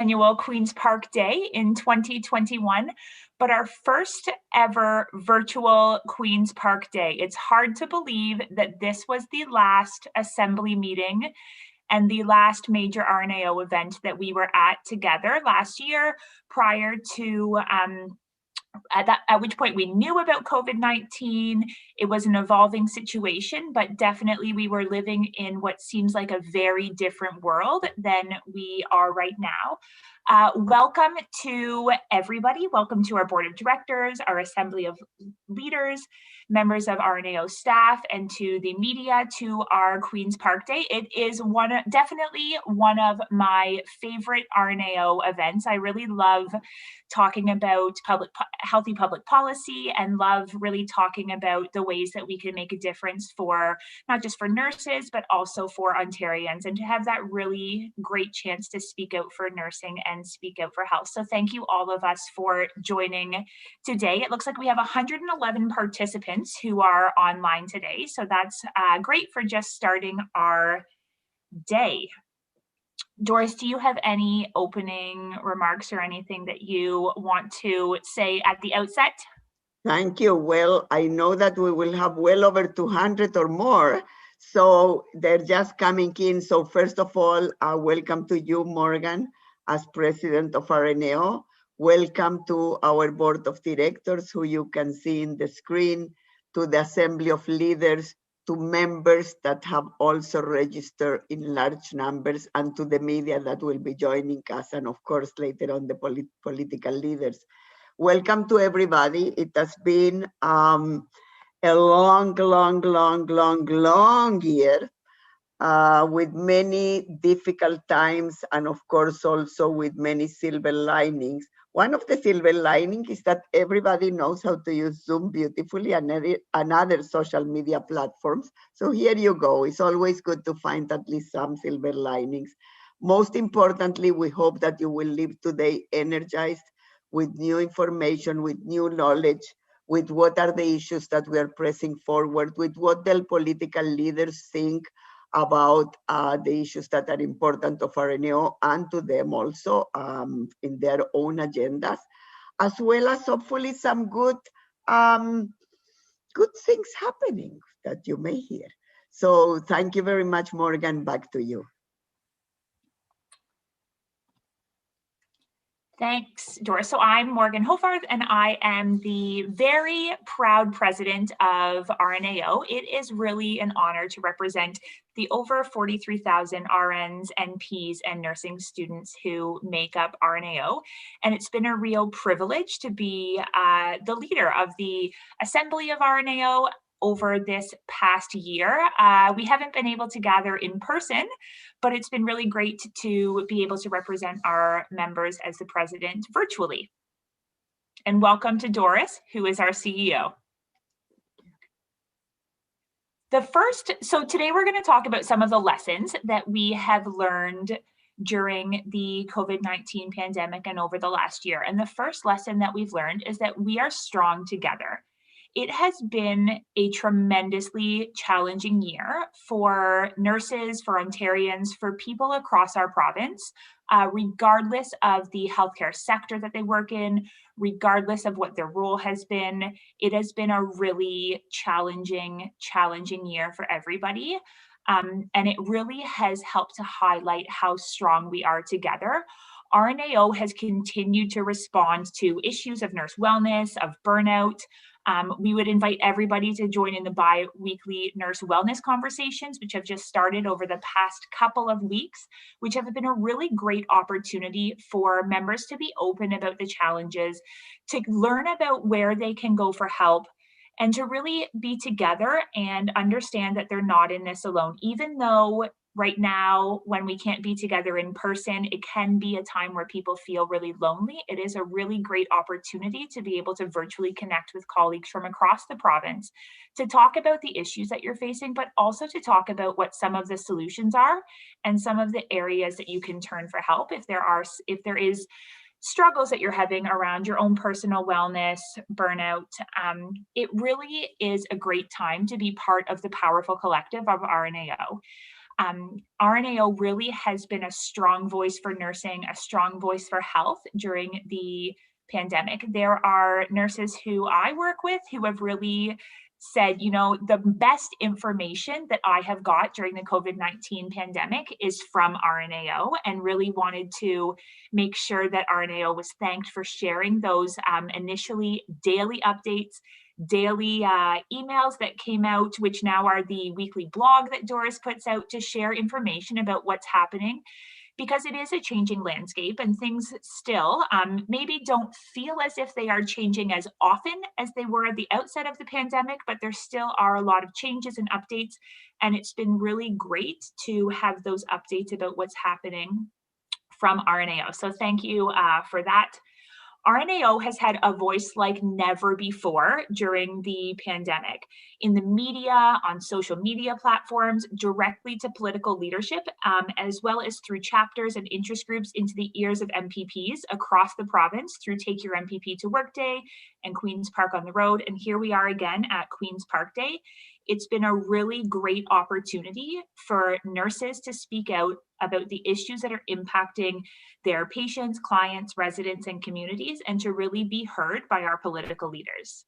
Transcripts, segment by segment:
annual Queen's Park Day in 2021, but our first ever virtual Queen's Park Day. It's hard to believe that this was the last assembly meeting and the last major RNAO event that we were at together last year prior to at which point we knew about COVID-19. It was an evolving situation, but definitely we were living in what seems like a very different world than we are right now. Welcome to everybody. Welcome to our board of directors, our assembly of leaders, members of RNAO staff, and to the media to our Queen's Park Day. It is definitely one of my favorite RNAO events. I really love talking about healthy public policy and love really talking about the ways that we can make a difference for not just for nurses, but also for Ontarians, and to have that really great chance to speak out for nursing and speak out for health. So thank you all of us for joining today. It looks like we have 111 participants who are online today. So that's great for just starting our day. Doris, do you have any opening remarks or anything that you want to say at the outset? Thank you. Well, I know that we will have well over 200 or more, so they're just coming in. So first of all, welcome to you, Morgan, as president of RNAO. Welcome to our board of directors, who you can see in the screen, to the assembly of leaders, to members that have also registered in large numbers, and to the media that will be joining us, and of course later on the political leaders. Welcome to everybody. It has been a long year with many difficult times, and of course also with many silver linings. One of the silver linings is that everybody knows how to use Zoom beautifully and other social media platforms. So here you go. It's always good to find at least some silver linings. Most importantly, we hope that you will leave today energized with new information, with new knowledge, with what are the issues that we are pressing forward, with what the political leaders think about the issues that are important of RNAO and to them also in their own agendas, as well as hopefully some good things happening that you may hear. So thank you very much, Morgan. Back to you. Thanks, Doris. So I'm Morgan Hofarth, and I am the very proud president of RNAO. It is really an honor to represent the over 43,000 RNs, NPs, and nursing students who make up RNAO. And it's been a real privilege to be the leader of the Assembly of RNAO over this past year. We haven't been able to gather in person, but it's been really great to be able to represent our members as the president virtually. And welcome to Doris, who is our CEO. So today we're going to talk about some of the lessons that we have learned during the COVID-19 pandemic and over the last year. And the first lesson that we've learned is that we are strong together. It has been a tremendously challenging year for nurses, for Ontarians, for people across our province, regardless of the healthcare sector that they work in, regardless of what their role has been. It has been a really challenging year for everybody. And it really has helped to highlight how strong we are together. RNAO has continued to respond to issues of nurse wellness, of burnout. We would invite everybody to join in the bi-weekly nurse wellness conversations, which have just started over the past couple of weeks, which have been a really great opportunity for members to be open about the challenges, to learn about where they can go for help, and to really be together and understand that they're not in this alone. Even though right now, when we can't be together in person, it can be a time where people feel really lonely. It is a really great opportunity to be able to virtually connect with colleagues from across the province to talk about the issues that you're facing, but also to talk about what some of the solutions are and some of the areas that you can turn for help if there is struggles that you're having around your own personal wellness, burnout. It really is a great time to be part of the powerful collective of RNAO. RNAO really has been a strong voice for nursing, a strong voice for health during the pandemic. There are nurses who I work with who have really said, you know, the best information that I have got during the COVID-19 pandemic is from RNAO, and really wanted to make sure that RNAO was thanked for sharing those initially daily updates, daily emails that came out, which now are the weekly blog that Doris puts out to share information about what's happening, because it is a changing landscape and things still maybe don't feel as if they are changing as often as they were at the outset of the pandemic, but there still are a lot of changes and updates. And it's been really great to have those updates about what's happening from RNAO. So thank you for that. RNAO has had a voice like never before during the pandemic, in the media, on social media platforms, directly to political leadership, as well as through chapters and interest groups into the ears of MPPs across the province through Take Your MPP to Work Day and Queen's Park on the Road. And here we are again at Queen's Park Day. It's been a really great opportunity for nurses to speak out about the issues that are impacting their patients, clients, residents, and communities, and to really be heard by our political leaders.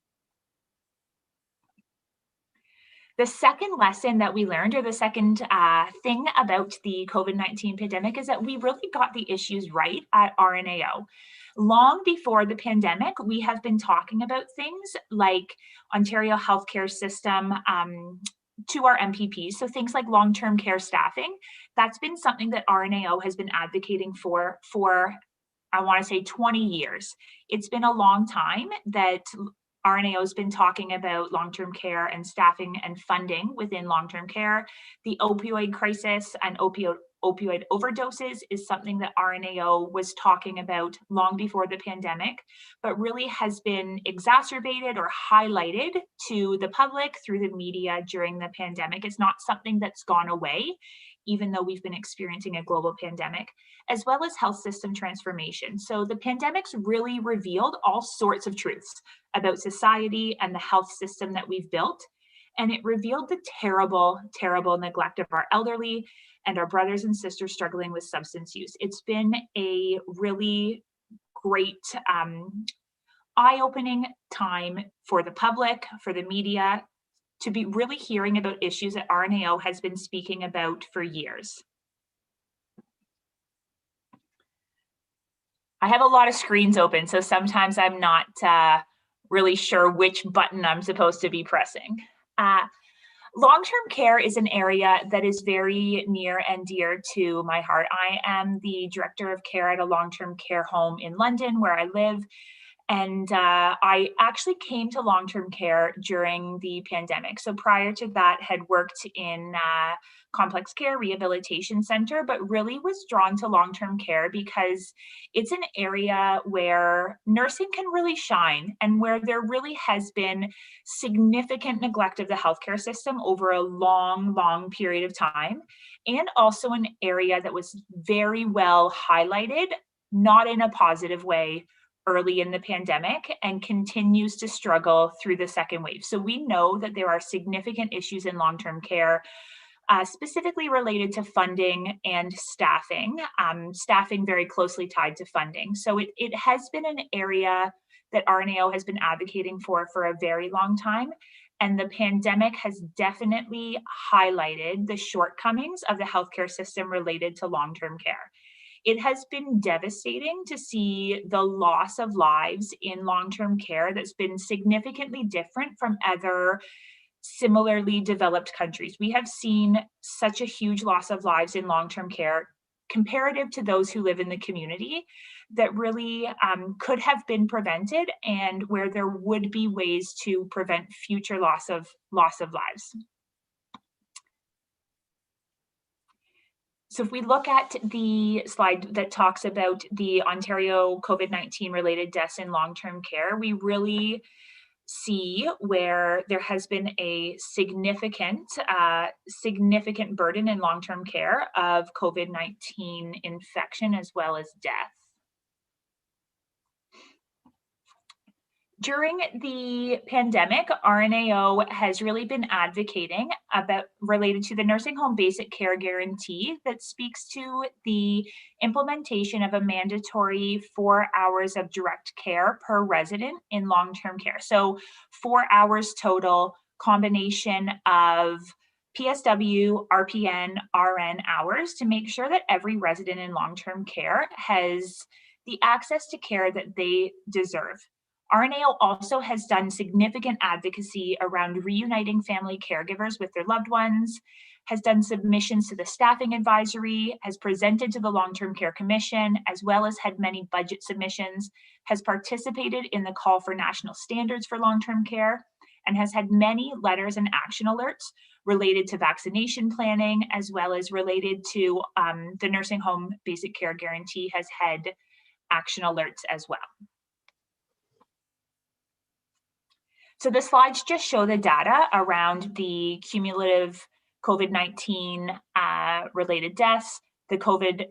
The second lesson that we learned, or the second thing about the COVID-19 pandemic, is that we really got the issues right at RNAO. Long before the pandemic, we have been talking about things like Ontario healthcare system to our MPPs. So things like long-term care staffing, that's been something that RNAO has been advocating for, I want to say 20 years. It's been a long time that RNAO has been talking about long-term care and staffing and funding within long-term care. The opioid crisis and opioid overdoses is something that RNAO was talking about long before the pandemic, but really has been exacerbated or highlighted to the public through the media during the pandemic. It's not something that's gone away, even though we've been experiencing a global pandemic, as well as health system transformation. So the pandemic's really revealed all sorts of truths about society and the health system that we've built. And it revealed the terrible, terrible neglect of our elderly and our brothers and sisters struggling with substance use. It's been a really great eye-opening time for the public, for the media, to be really hearing about issues that RNAO has been speaking about for years. I have a lot of screens open, so sometimes I'm not really sure which button I'm supposed to be pressing. Long-term care is an area that is very near and dear to my heart. I am the director of care at a long-term care home in London, where I live. And I actually came to long-term care during the pandemic. So prior to that, had worked in complex care rehabilitation center, but really was drawn to long-term care because it's an area where nursing can really shine and where there really has been significant neglect of the healthcare system over a long, long period of time. And also an area that was very well highlighted, not in a positive way, early in the pandemic, and continues to struggle through the second wave. So we know that there are significant issues in long-term care, specifically related to funding and staffing, staffing very closely tied to funding. So it has been an area that RNAO has been advocating for a very long time. And the pandemic has definitely highlighted the shortcomings of the healthcare system related to long-term care. It has been devastating to see the loss of lives in long-term care that's been significantly different from other similarly developed countries. We have seen such a huge loss of lives in long-term care comparative to those who live in the community that really could have been prevented, and where there would be ways to prevent future loss of lives. So if we look at the slide that talks about the Ontario COVID-19 related deaths in long-term care, we really see where there has been a significant burden in long-term care of COVID-19 infection as well as death. During the pandemic, RNAO has really been advocating about related to the nursing home basic care guarantee that speaks to the implementation of a mandatory 4 hours of direct care per resident in long-term care. So 4 hours total, combination of PSW, RPN, RN hours to make sure that every resident in long-term care has the access to care that they deserve. RNAO also has done significant advocacy around reuniting family caregivers with their loved ones, has done submissions to the staffing advisory, has presented to the Long-Term Care Commission, as well as had many budget submissions, has participated in the call for national standards for long-term care, and has had many letters and action alerts related to vaccination planning, as well as related to the nursing home basic care guarantee has had action alerts as well. So the slides just show the data around the cumulative COVID-19 related deaths, the COVID,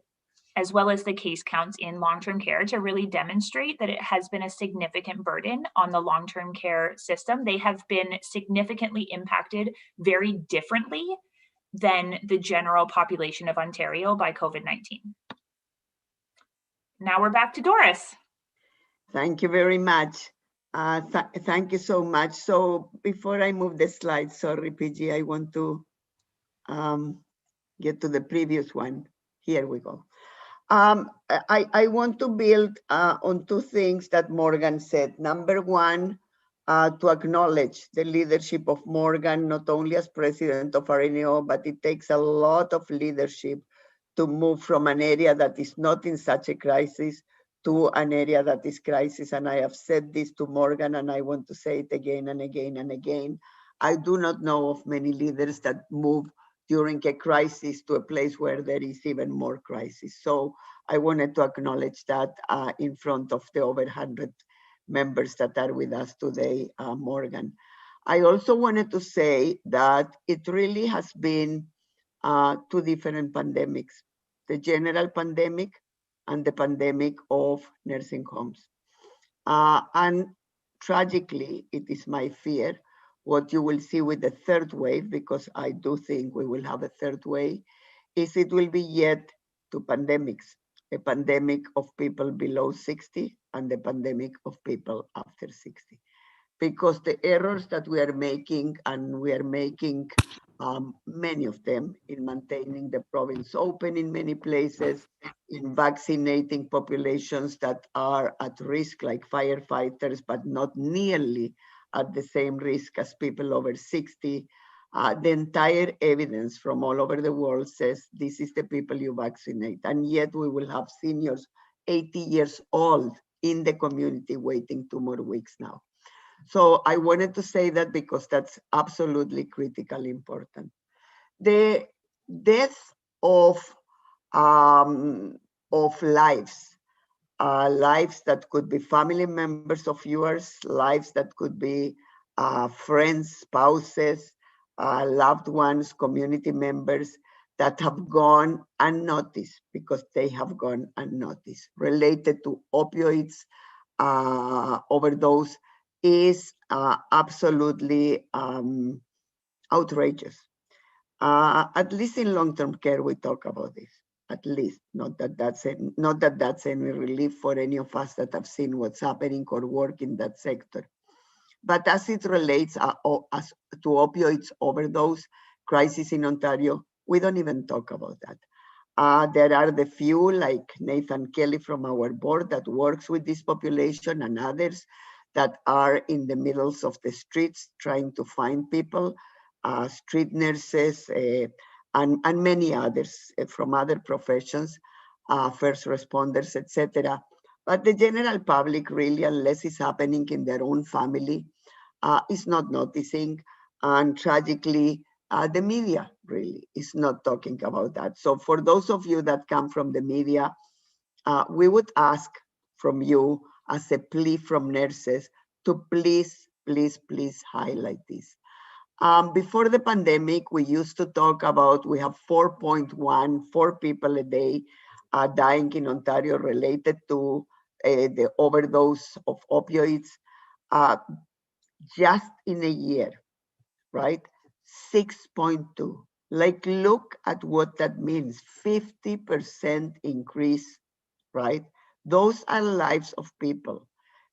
as well as the case counts in long-term care to really demonstrate that it has been a significant burden on the long-term care system. They have been significantly impacted very differently than the general population of Ontario by COVID-19. Now we're back to Doris. Thank you very much. Thank you so much. So before I move the slide, sorry, PG, I want to get to the previous one. Here we go. I want to build on two things that Morgan said. Number one, to acknowledge the leadership of Morgan, not only as president of RNAO, but it takes a lot of leadership to move from an area that is not in such a crisis to an area that is crisis. And I have said this to Morgan, and I want to say it again and again and again. I do not know of many leaders that move during a crisis to a place where there is even more crisis. So I wanted to acknowledge that in front of the over 100 members that are with us today, Morgan. I also wanted to say that it really has been two different pandemics, the general pandemic and the pandemic of nursing homes. And tragically, it is my fear, what you will see with the third wave, because I do think we will have a third wave, is it will be yet two pandemics, a pandemic of people below 60 and the pandemic of people after 60. Because the errors that we are making, and we are making many of them in maintaining the province open in many places, in vaccinating populations that are at risk, like firefighters, but not nearly at the same risk as people over 60. The entire evidence from all over the world says this is the people you vaccinate. And yet we will have seniors 80 years old in the community waiting 2 more weeks now. So I wanted to say that because that's absolutely critically important. The death of lives, lives that could be family members of yours, lives that could be friends, spouses, loved ones, community members that have gone unnoticed because they have gone unnoticed, related to opioids overdose, is absolutely outrageous. At least in long-term care, we talk about this. At least, not that that's any relief for any of us that have seen what's happening or work in that sector. But as it relates as to opioids overdose crisis in Ontario, we don't even talk about that. There are the few, like Nathan Kelly from our board, that works with this population, and others that are in the middles of the streets trying to find people, street nurses, and many others from other professions, first responders, etc. But the general public really, unless it's happening in their own family, is not noticing. And tragically, the media really is not talking about that. So for those of you that come from the media, we would ask from you, as a plea from nurses, to please, please, please highlight this. Before the pandemic, we used to talk about, we have 4 people a day dying in Ontario related to the overdose of opioids. uh, just in a year, right? 6.2. Like, look at what that means, 50% increase, right? Those are lives of people.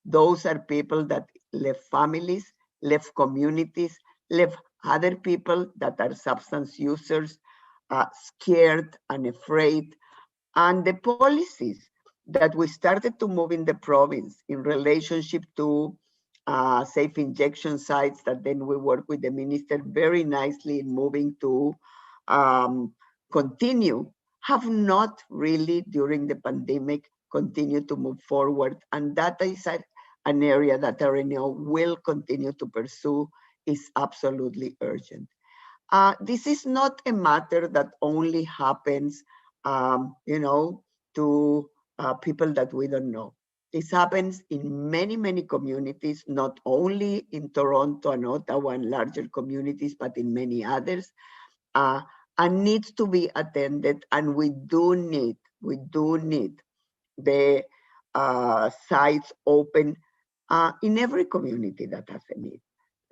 Those are people that left families, left communities, left other people that are substance users, scared and afraid. And the policies that we started to move in the province in relationship to safe injection sites, that then we work with the minister very nicely in moving to um, continue, have not really during the pandemic continued to move forward. And that is an area that RNO will continue to pursue, is absolutely urgent. This is not a matter that only happens, to people that we don't know. This happens in many, many communities, not only in Toronto and Ottawa and larger communities, but in many others, uh, and needs to be attended. And we do need the sites open in every community that has a need,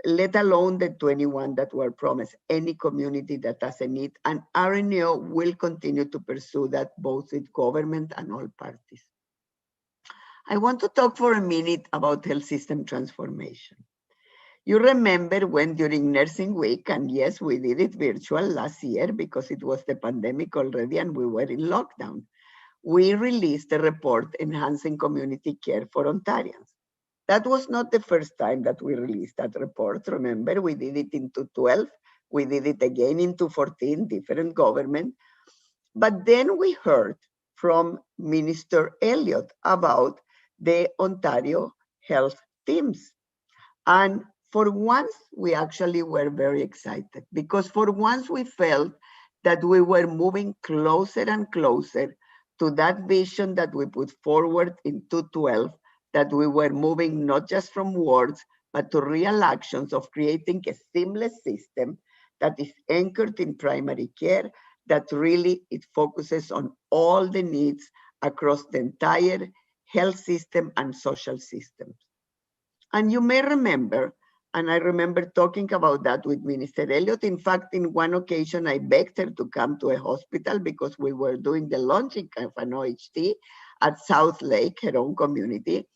let alone the 21 that were promised, any community that has a need. And RNO will continue to pursue that both with government and all parties. I want to talk for a minute about health system transformation. You remember when during Nursing Week, and yes, we did it virtual last year because it was the pandemic already and we were in lockdown, we released a report enhancing community care for Ontarians. That was not the first time that we released that report. Remember, we did it in 2012. We did it again in 2014, different government. But then we heard from Minister Elliott about the Ontario health teams. And for once, we actually were very excited because for once we felt that we were moving closer and closer to that vision that we put forward in 2012, that we were moving not just from words, but to real actions of creating a seamless system that is anchored in primary care, that really it focuses on all the needs across the entire health system and social systems. And you may remember, and I remember talking about that with Minister Elliott. In fact, in one occasion, I begged her to come to a hospital because we were doing the launching of an OHT at South Lake, her own community.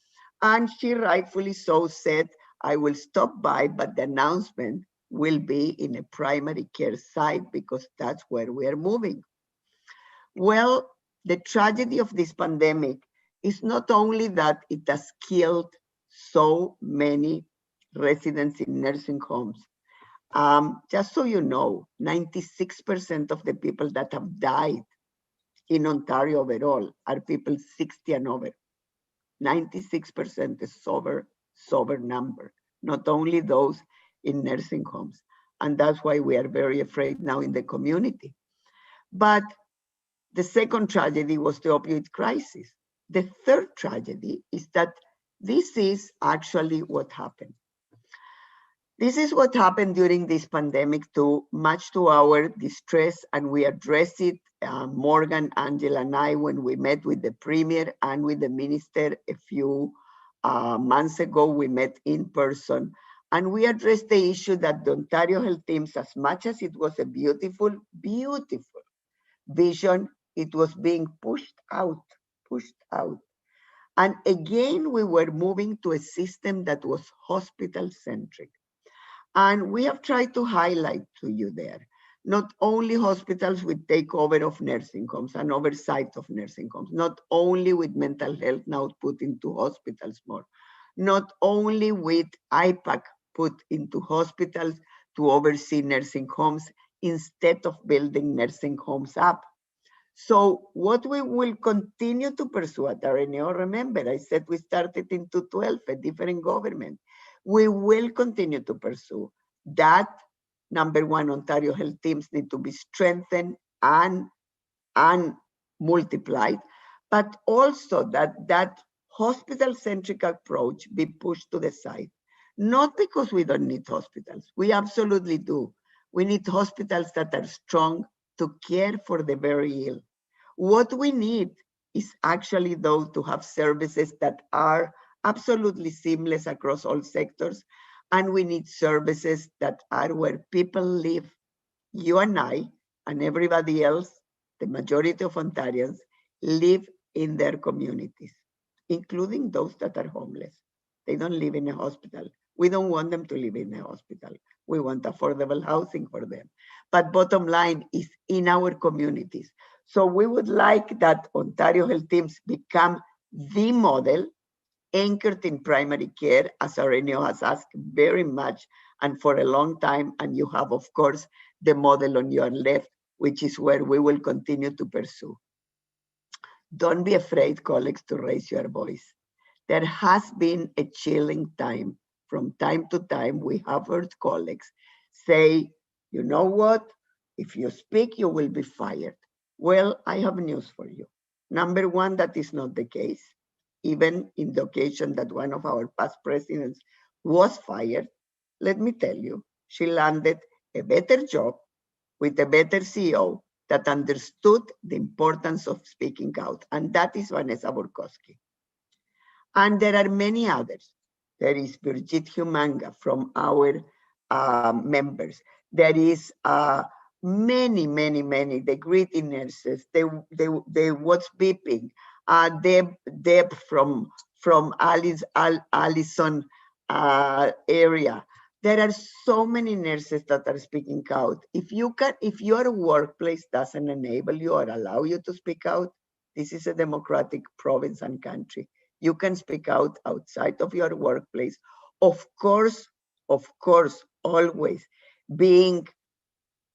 And she rightfully so said, I will stop by, but the announcement will be in a primary care site because that's where we are moving. Well, the tragedy of this pandemic is not only that it has killed so many residents in nursing homes. Just so you know, 96% of the people that have died in Ontario overall are people 60 and over. 96% is sober number, not only those in nursing homes. And that's why we are very afraid now in the community. But the second tragedy was the opioid crisis. The third tragedy is that this is actually what happened. This is what happened during this pandemic, too, much to our distress, and we addressed it, Morgan, Angela, and I, when we met with the Premier and with the Minister a few months ago. We met in person, and we addressed the issue that the Ontario Health Teams, as much as it was a beautiful, beautiful vision, it was being pushed out. And again, we were moving to a system that was hospital-centric. And we have tried to highlight to you there, not only hospitals with takeover of nursing homes and oversight of nursing homes, not only with mental health now put into hospitals more, not only with IPAC put into hospitals to oversee nursing homes instead of building nursing homes up. So what we will continue to pursue at RNO, remember, I said we started in 2012, a different government. We will continue to pursue that. Number one, Ontario health teams need to be strengthened and multiplied, but also that hospital-centric approach be pushed to the side. Not because we don't need hospitals, we absolutely do. We need hospitals that are strong to care for the very ill. What we need is actually those to have services that are absolutely seamless across all sectors. And we need services that are where people live. You and I and everybody else, the majority of Ontarians, live in their communities, including those that are homeless. They don't live in a hospital. We don't want them to live in a hospital. We want affordable housing for them. But bottom line is in our communities. So we would like that Ontario Health Teams become the model anchored in primary care, as Aurelio has asked very much and for a long time. And you have, of course, the model on your left, which is where we will continue to pursue. Don't be afraid, colleagues, to raise your voice. There has been a chilling time. From time to time, we have heard colleagues say, you know what? If you speak, you will be fired. Well, I have news for you. Number one, that is not the case. Even in the occasion that one of our past presidents was fired, let me tell you, she landed a better job with a better CEO that understood the importance of speaking out. And that is Vanessa Burkowski. And there are many others. There is Birgit Humanga from our members. There is many, the greeting nurses, the what's beeping, Deb from Allison area. There are so many nurses that are speaking out. If your workplace doesn't enable you or allow you to speak out, this is a democratic province and country. You can speak out outside of your workplace. Of course, always being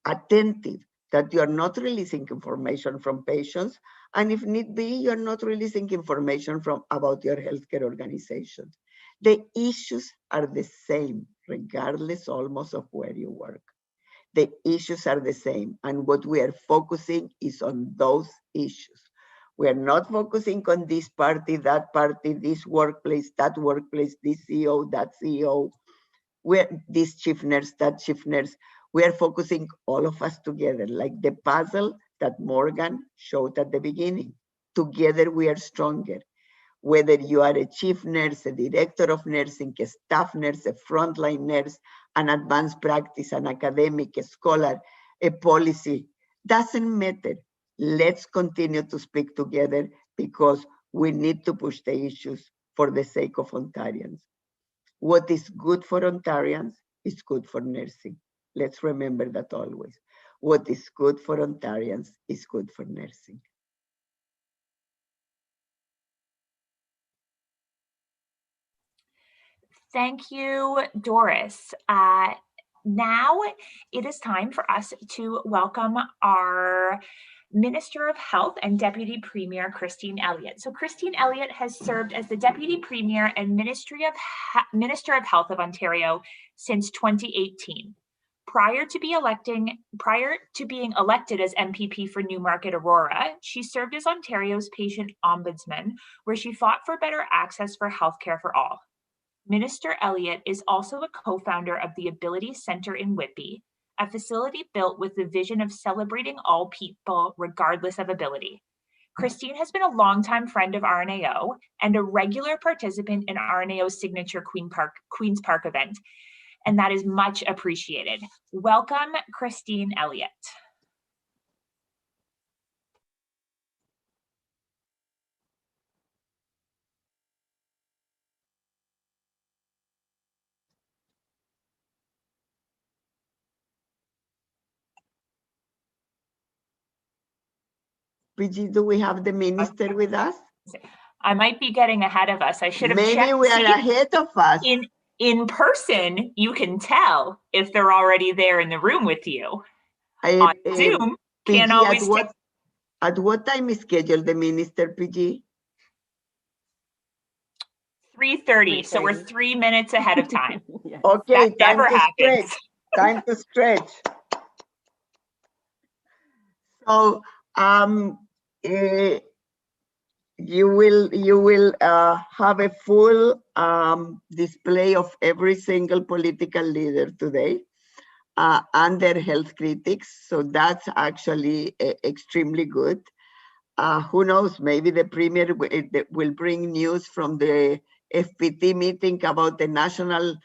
attentive that you're not releasing information from patients, and if need be, you're not releasing information about your healthcare organization. The issues are the same, regardless almost of where you work. The issues are the same, and what we are focusing is on those issues. We are not focusing on this party, that party, this workplace, that workplace, this CEO, that CEO, this chief nurse, that chief nurse. We are focusing all of us together, like the puzzle that Morgan showed at the beginning. Together we are stronger. Whether you are a chief nurse, a director of nursing, a staff nurse, a frontline nurse, an advanced practice, an academic, a scholar, a policy, doesn't matter. Let's continue to speak together because we need to push the issues for the sake of Ontarians. What is good for Ontarians is good for nursing. Let's remember that always. What is good for Ontarians is good for nursing. Thank you, Doris. Now it is time for us to welcome our Minister of Health and Deputy Premier, Christine Elliott. So Christine Elliott has served as the Deputy Premier and Minister of Health of Ontario since 2018. Prior to being elected as MPP for Newmarket Aurora, she served as Ontario's patient ombudsman, where she fought for better access for healthcare for all. Minister Elliott is also a co-founder of the Ability Centre in Whitby, a facility built with the vision of celebrating all people regardless of ability. Christine has been a longtime friend of RNAO and a regular participant in RNAO's signature Queen's Park event, and that is much appreciated. Welcome, Christine Elliott. Bridget, do we have the minister with us? I might be getting ahead of us. I should have checked. Maybe we are ahead of us. In person, you can tell if they're already there in the room with you. On Zoom, can't always tell. At what time is scheduled the minister, PG? 3:30, so we're 3 minutes ahead of time. Yes. Okay, that never happens. Time to stretch. So you will have a full display of every single political leader today and their health critics. So that's actually extremely good. Who knows, maybe the premier will bring news from the FPT meeting about the national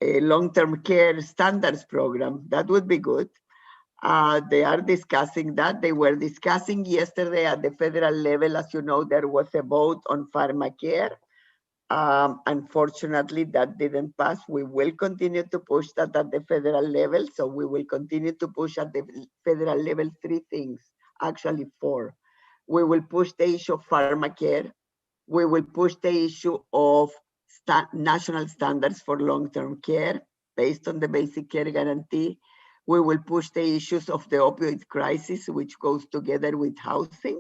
long-term care standards program. That would be good. They are discussing that. They were discussing yesterday at the federal level. As you know, there was a vote on pharmacare. Unfortunately, that didn't pass. We will continue to push that at the federal level. So we will continue to push at the federal level 3 things, actually 4. We will push the issue of pharmacare. We will push the issue of national standards for long-term care based on the basic care guarantee. We will push the issues of the opioid crisis, which goes together with housing.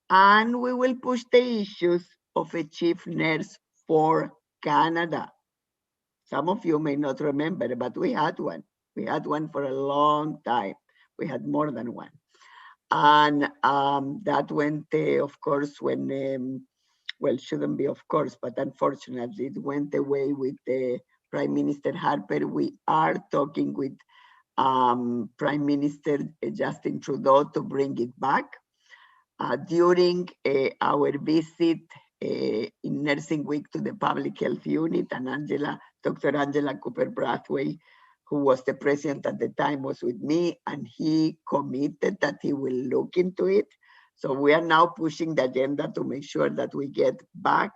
And we will push the issues of a chief nurse for Canada. Some of you may not remember, but we had one. We had one for a long time. We had more than one. And that went, of course, when, well, shouldn't be of course, but unfortunately it went away with Prime Minister Harper. We are talking with Prime Minister Justin Trudeau to bring it back. During our visit in Nursing Week to the Public Health Unit, and Dr. Angela Cooper-Brathwaite, who was the president at the time, was with me, and he committed that he will look into it. So we are now pushing the agenda to make sure that we get back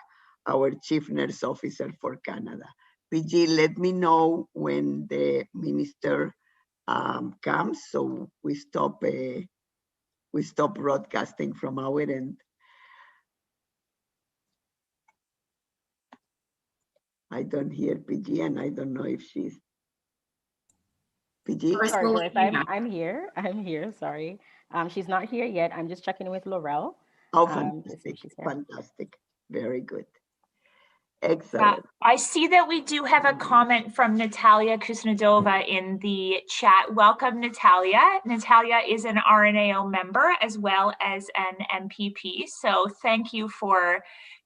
our chief nurse officer for Canada. PG, let me know when the minister comes, so we stop broadcasting from our end. I don't hear PG, and I don't know if she's PG. Sorry, Doris, I'm here. Sorry, she's not here yet. I'm just checking with Laurel. Oh, fantastic! Fantastic, very good. Excellent. I see that we do have a comment from Natalia Kusnadova in the chat. Welcome, Natalia. Natalia is an RNAO member as well as an MPP. So thank you for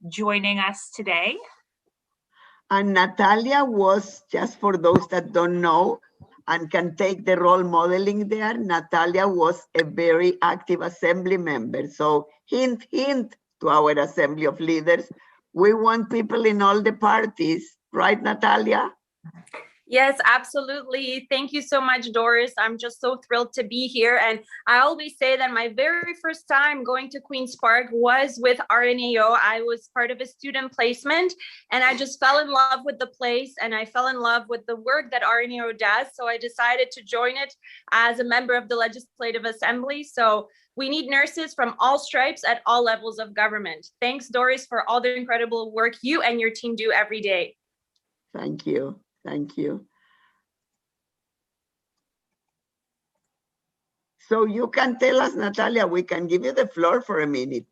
joining us today. And Natalia was, just for those that don't know and can take the role modeling there, Natalia was a very active assembly member. So hint, hint to our assembly of leaders. We want people in all the parties, right, Natalia? Yes, absolutely. Thank you so much, Doris. I'm just so thrilled to be here. And I always say that my very first time going to Queen's Park was with RNAO. I was part of a student placement, and I just fell in love with the place, and I fell in love with the work that RNAO does. So I decided to join it as a member of the Legislative Assembly. So we need nurses from all stripes at all levels of government. Thanks, Doris, for all the incredible work you and your team do every day. Thank you. Thank you. So you can tell us, Natalia, we can give you the floor for a minute.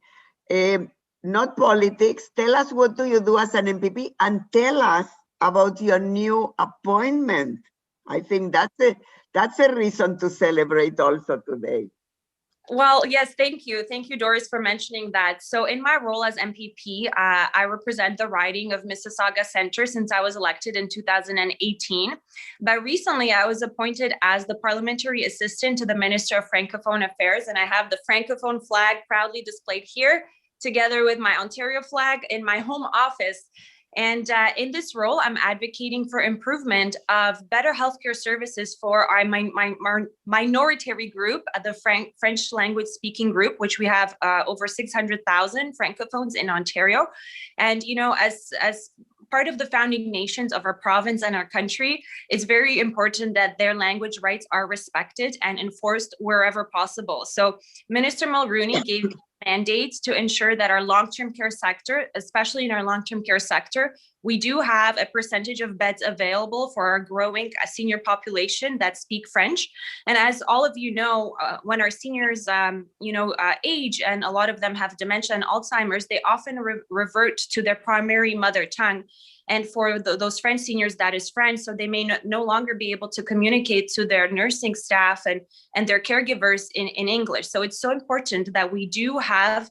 Not politics. Tell us, what do you do as an MPP, and tell us about your new appointment. I think that's a reason to celebrate also today. Well, yes, thank you. Thank you, Doris, for mentioning that. So in my role as MPP, I represent the riding of Mississauga Centre since I was elected in 2018. But recently, I was appointed as the parliamentary assistant to the Minister of Francophone Affairs, and I have the Francophone flag proudly displayed here, together with my Ontario flag in my home office. And in this role, I'm advocating for improvement of better healthcare services for our minority group, the French language speaking group, which we have over 600,000 Francophones in Ontario. And, you know, as part of the founding nations of our province and our country, it's very important that their language rights are respected and enforced wherever possible. So Minister Mulroney gave mandates to ensure that our long-term care sector, especially in our long-term care sector, we do have a percentage of beds available for our growing senior population that speak French. And as all of you know, when our seniors, age, and a lot of them have dementia and Alzheimer's, they often revert to their primary mother tongue. And for those French seniors, that is French, so they may no longer be able to communicate to their nursing staff and their caregivers in English. So it's so important that we do have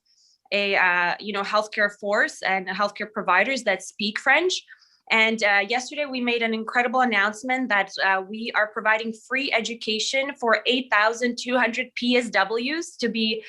a healthcare force and healthcare providers that speak French. And yesterday we made an incredible announcement that we are providing free education for 8,200 PSWs to be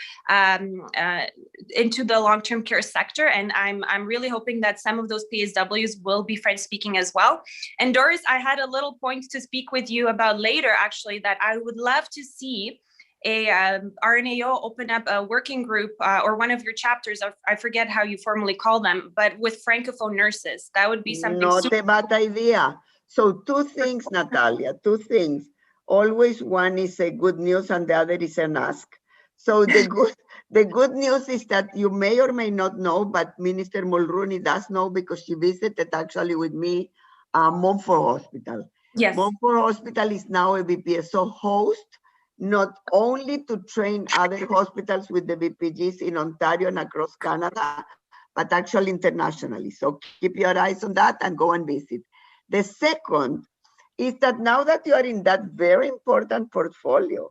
into the long-term care sector. And I'm really hoping that some of those PSWs will be French speaking as well. And Doris, I had a little point to speak with you about later, actually, that I would love to see a RNAO open up a working group or one of your chapters, I forget how you formally call them, but with Francophone nurses. That would be something Not a bad idea. So two things, Natalia, two things. Always one is a good news and the other is an ask. So the good news is that you may or may not know, but Minister Mulrooney does know because she visited actually with me Montfort Hospital. Yes. Montfort Hospital is now a BPSO host, not only to train other hospitals with the BPGs in Ontario and across Canada, but actually internationally. So keep your eyes on that and go and visit. The second is that now that you are in that very important portfolio,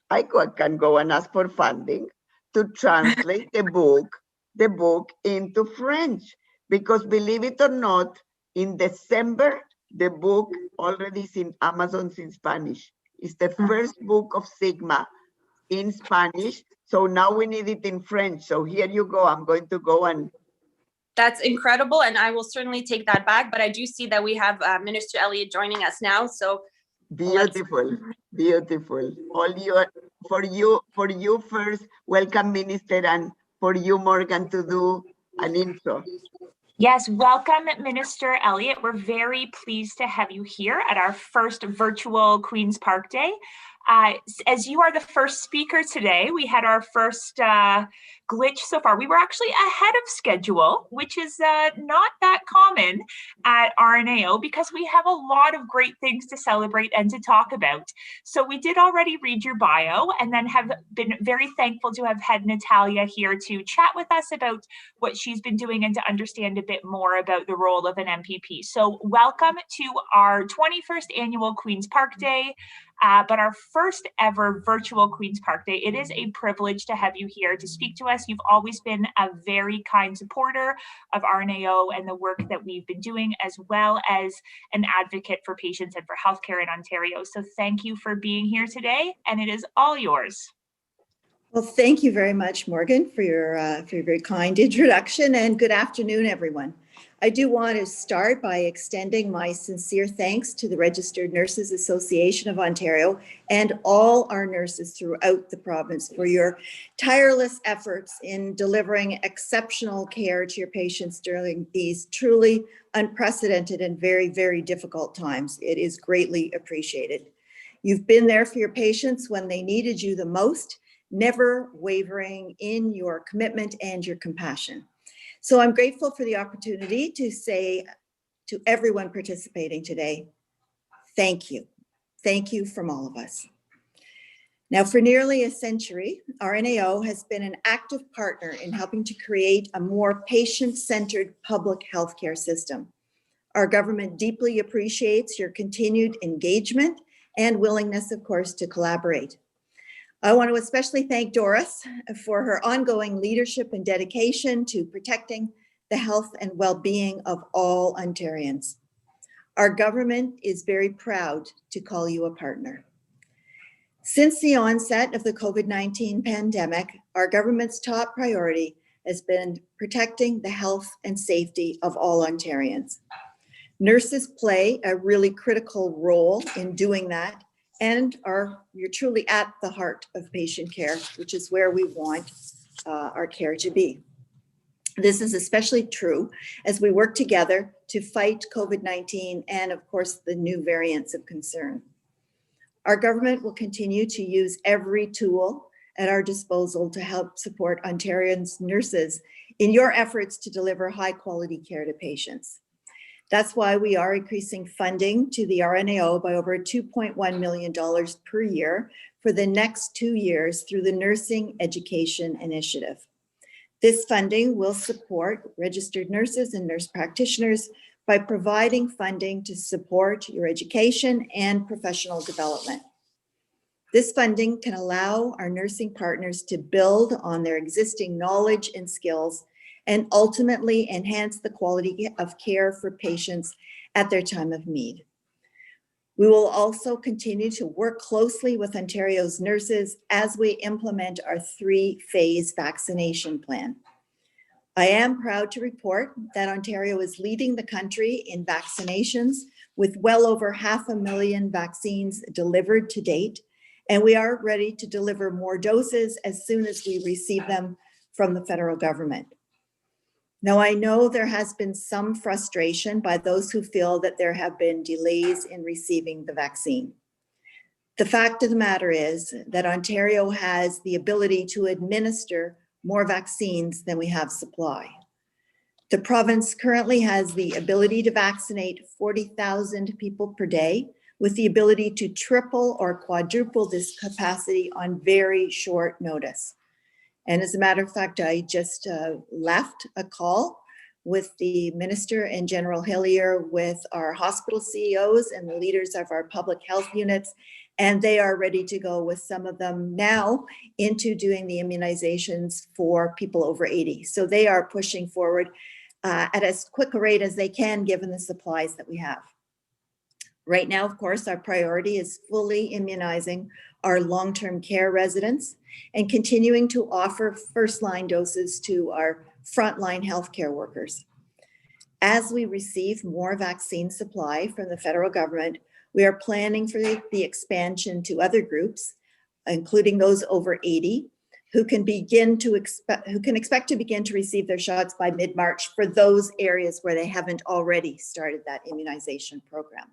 I can go and ask for funding to translate the book into French, because believe it or not, in December, the book already is in Amazon in Spanish. It's the first book of Sigma in Spanish. So now we need it in French. So here you go. I'm going to go and. That's incredible. And I will certainly take that back. But I do see that we have Minister Elliott joining us now. So beautiful, beautiful. For you first, welcome Minister, and for you, Morgan, to do an intro. Yes, welcome, Minister Elliott. We're very pleased to have you here at our first virtual Queen's Park Day. As you are the first speaker today, we had our first glitch so far. We were actually ahead of schedule, which is not that common at RNAO because we have a lot of great things to celebrate and to talk about. So we did already read your bio and then have been very thankful to have had Natalia here to chat with us about what she's been doing and to understand a bit more about the role of an MPP. So welcome to our 21st annual Queen's Park Day. But our first ever virtual Queen's Park Day. It is a privilege to have you here to speak to us. You've always been a very kind supporter of RNAO and the work that we've been doing, as well as an advocate for patients and for healthcare in Ontario. So thank you for being here today, and it is all yours. Well, thank you very much, Morgan, for your very kind introduction, and good afternoon, everyone. I do want to start by extending my sincere thanks to the Registered Nurses Association of Ontario and all our nurses throughout the province for your tireless efforts in delivering exceptional care to your patients during these truly unprecedented and very, very difficult times. It is greatly appreciated. You've been there for your patients when they needed you the most, never wavering in your commitment and your compassion. So I'm grateful for the opportunity to say to everyone participating today, thank you. Thank you from all of us. Now, for nearly a century, RNAO has been an active partner in helping to create a more patient-centered public healthcare system. Our government deeply appreciates your continued engagement and willingness, of course, to collaborate. I want to especially thank Doris for her ongoing leadership and dedication to protecting the health and well-being of all Ontarians. Our government is very proud to call you a partner. Since the onset of the COVID-19 pandemic, our government's top priority has been protecting the health and safety of all Ontarians. Nurses play a really critical role in doing that, and you're truly at the heart of patient care, which is where we want our care to be. This is especially true as we work together to fight COVID-19 and, of course, the new variants of concern. Our government will continue to use every tool at our disposal to help support Ontarians' nurses in your efforts to deliver high-quality care to patients. That's why we are increasing funding to the RNAO by over $2.1 million per year for the next 2 years through the Nursing Education Initiative. This funding will support registered nurses and nurse practitioners by providing funding to support your education and professional development. This funding can allow our nursing partners to build on their existing knowledge and skills and ultimately enhance the quality of care for patients at their time of need. We will also continue to work closely with Ontario's nurses as we implement our 3-phase vaccination plan. I am proud to report that Ontario is leading the country in vaccinations with well over 500,000 vaccines delivered to date, and we are ready to deliver more doses as soon as we receive them from the federal government. Now, I know there has been some frustration by those who feel that there have been delays in receiving the vaccine. The fact of the matter is that Ontario has the ability to administer more vaccines than we have supply. The province currently has the ability to vaccinate 40,000 people per day, with the ability to triple or quadruple this capacity on very short notice. And as a matter of fact, I just left a call with the Minister and General Hillier with our hospital CEOs and the leaders of our public health units, and they are ready to go with some of them now into doing the immunizations for people over 80. So they are pushing forward at as quick a rate as they can given the supplies that we have. Right now, of course, our priority is fully immunizing our long-term care residents and continuing to offer first-line doses to our frontline healthcare workers. As we receive more vaccine supply from the federal government, we are planning for the expansion to other groups, including those over 80, who can expect to begin to receive their shots by mid-March for those areas where they haven't already started that immunization program.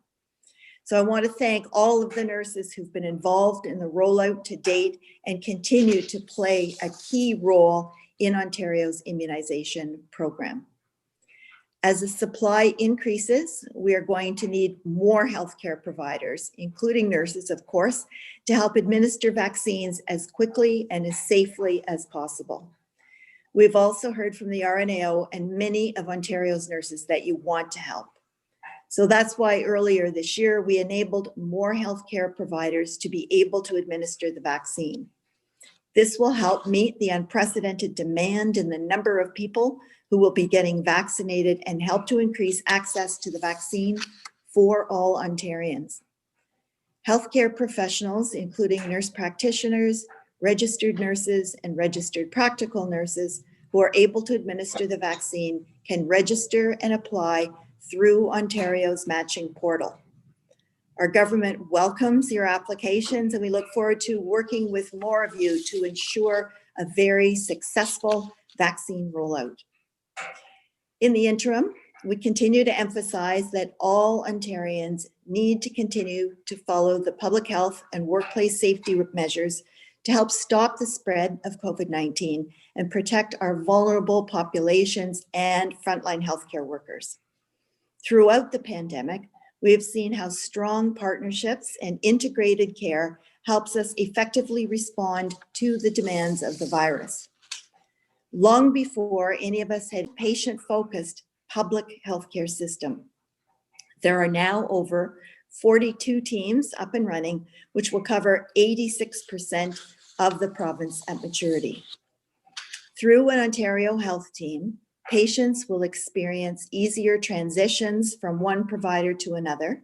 So I want to thank all of the nurses who've been involved in the rollout to date and continue to play a key role in Ontario's immunization program. As the supply increases, we are going to need more healthcare providers, including nurses, of course, to help administer vaccines as quickly and as safely as possible. We've also heard from the RNAO and many of Ontario's nurses that you want to help. So that's why earlier this year, we enabled more healthcare providers to be able to administer the vaccine. This will help meet the unprecedented demand in the number of people who will be getting vaccinated and help to increase access to the vaccine for all Ontarians. Healthcare professionals, including nurse practitioners, registered nurses, and registered practical nurses who are able to administer the vaccine can register and apply through Ontario's matching portal. Our government welcomes your applications, and we look forward to working with more of you to ensure a very successful vaccine rollout. In the interim, we continue to emphasize that all Ontarians need to continue to follow the public health and workplace safety measures to help stop the spread of COVID-19 and protect our vulnerable populations and frontline healthcare workers. Throughout the pandemic, we have seen how strong partnerships and integrated care helps us effectively respond to the demands of the virus. Long before any of us had a patient-focused public healthcare system, there are now over 42 teams up and running, which will cover 86% of the province at maturity. Through an Ontario Health Team, patients will experience easier transitions from one provider to another,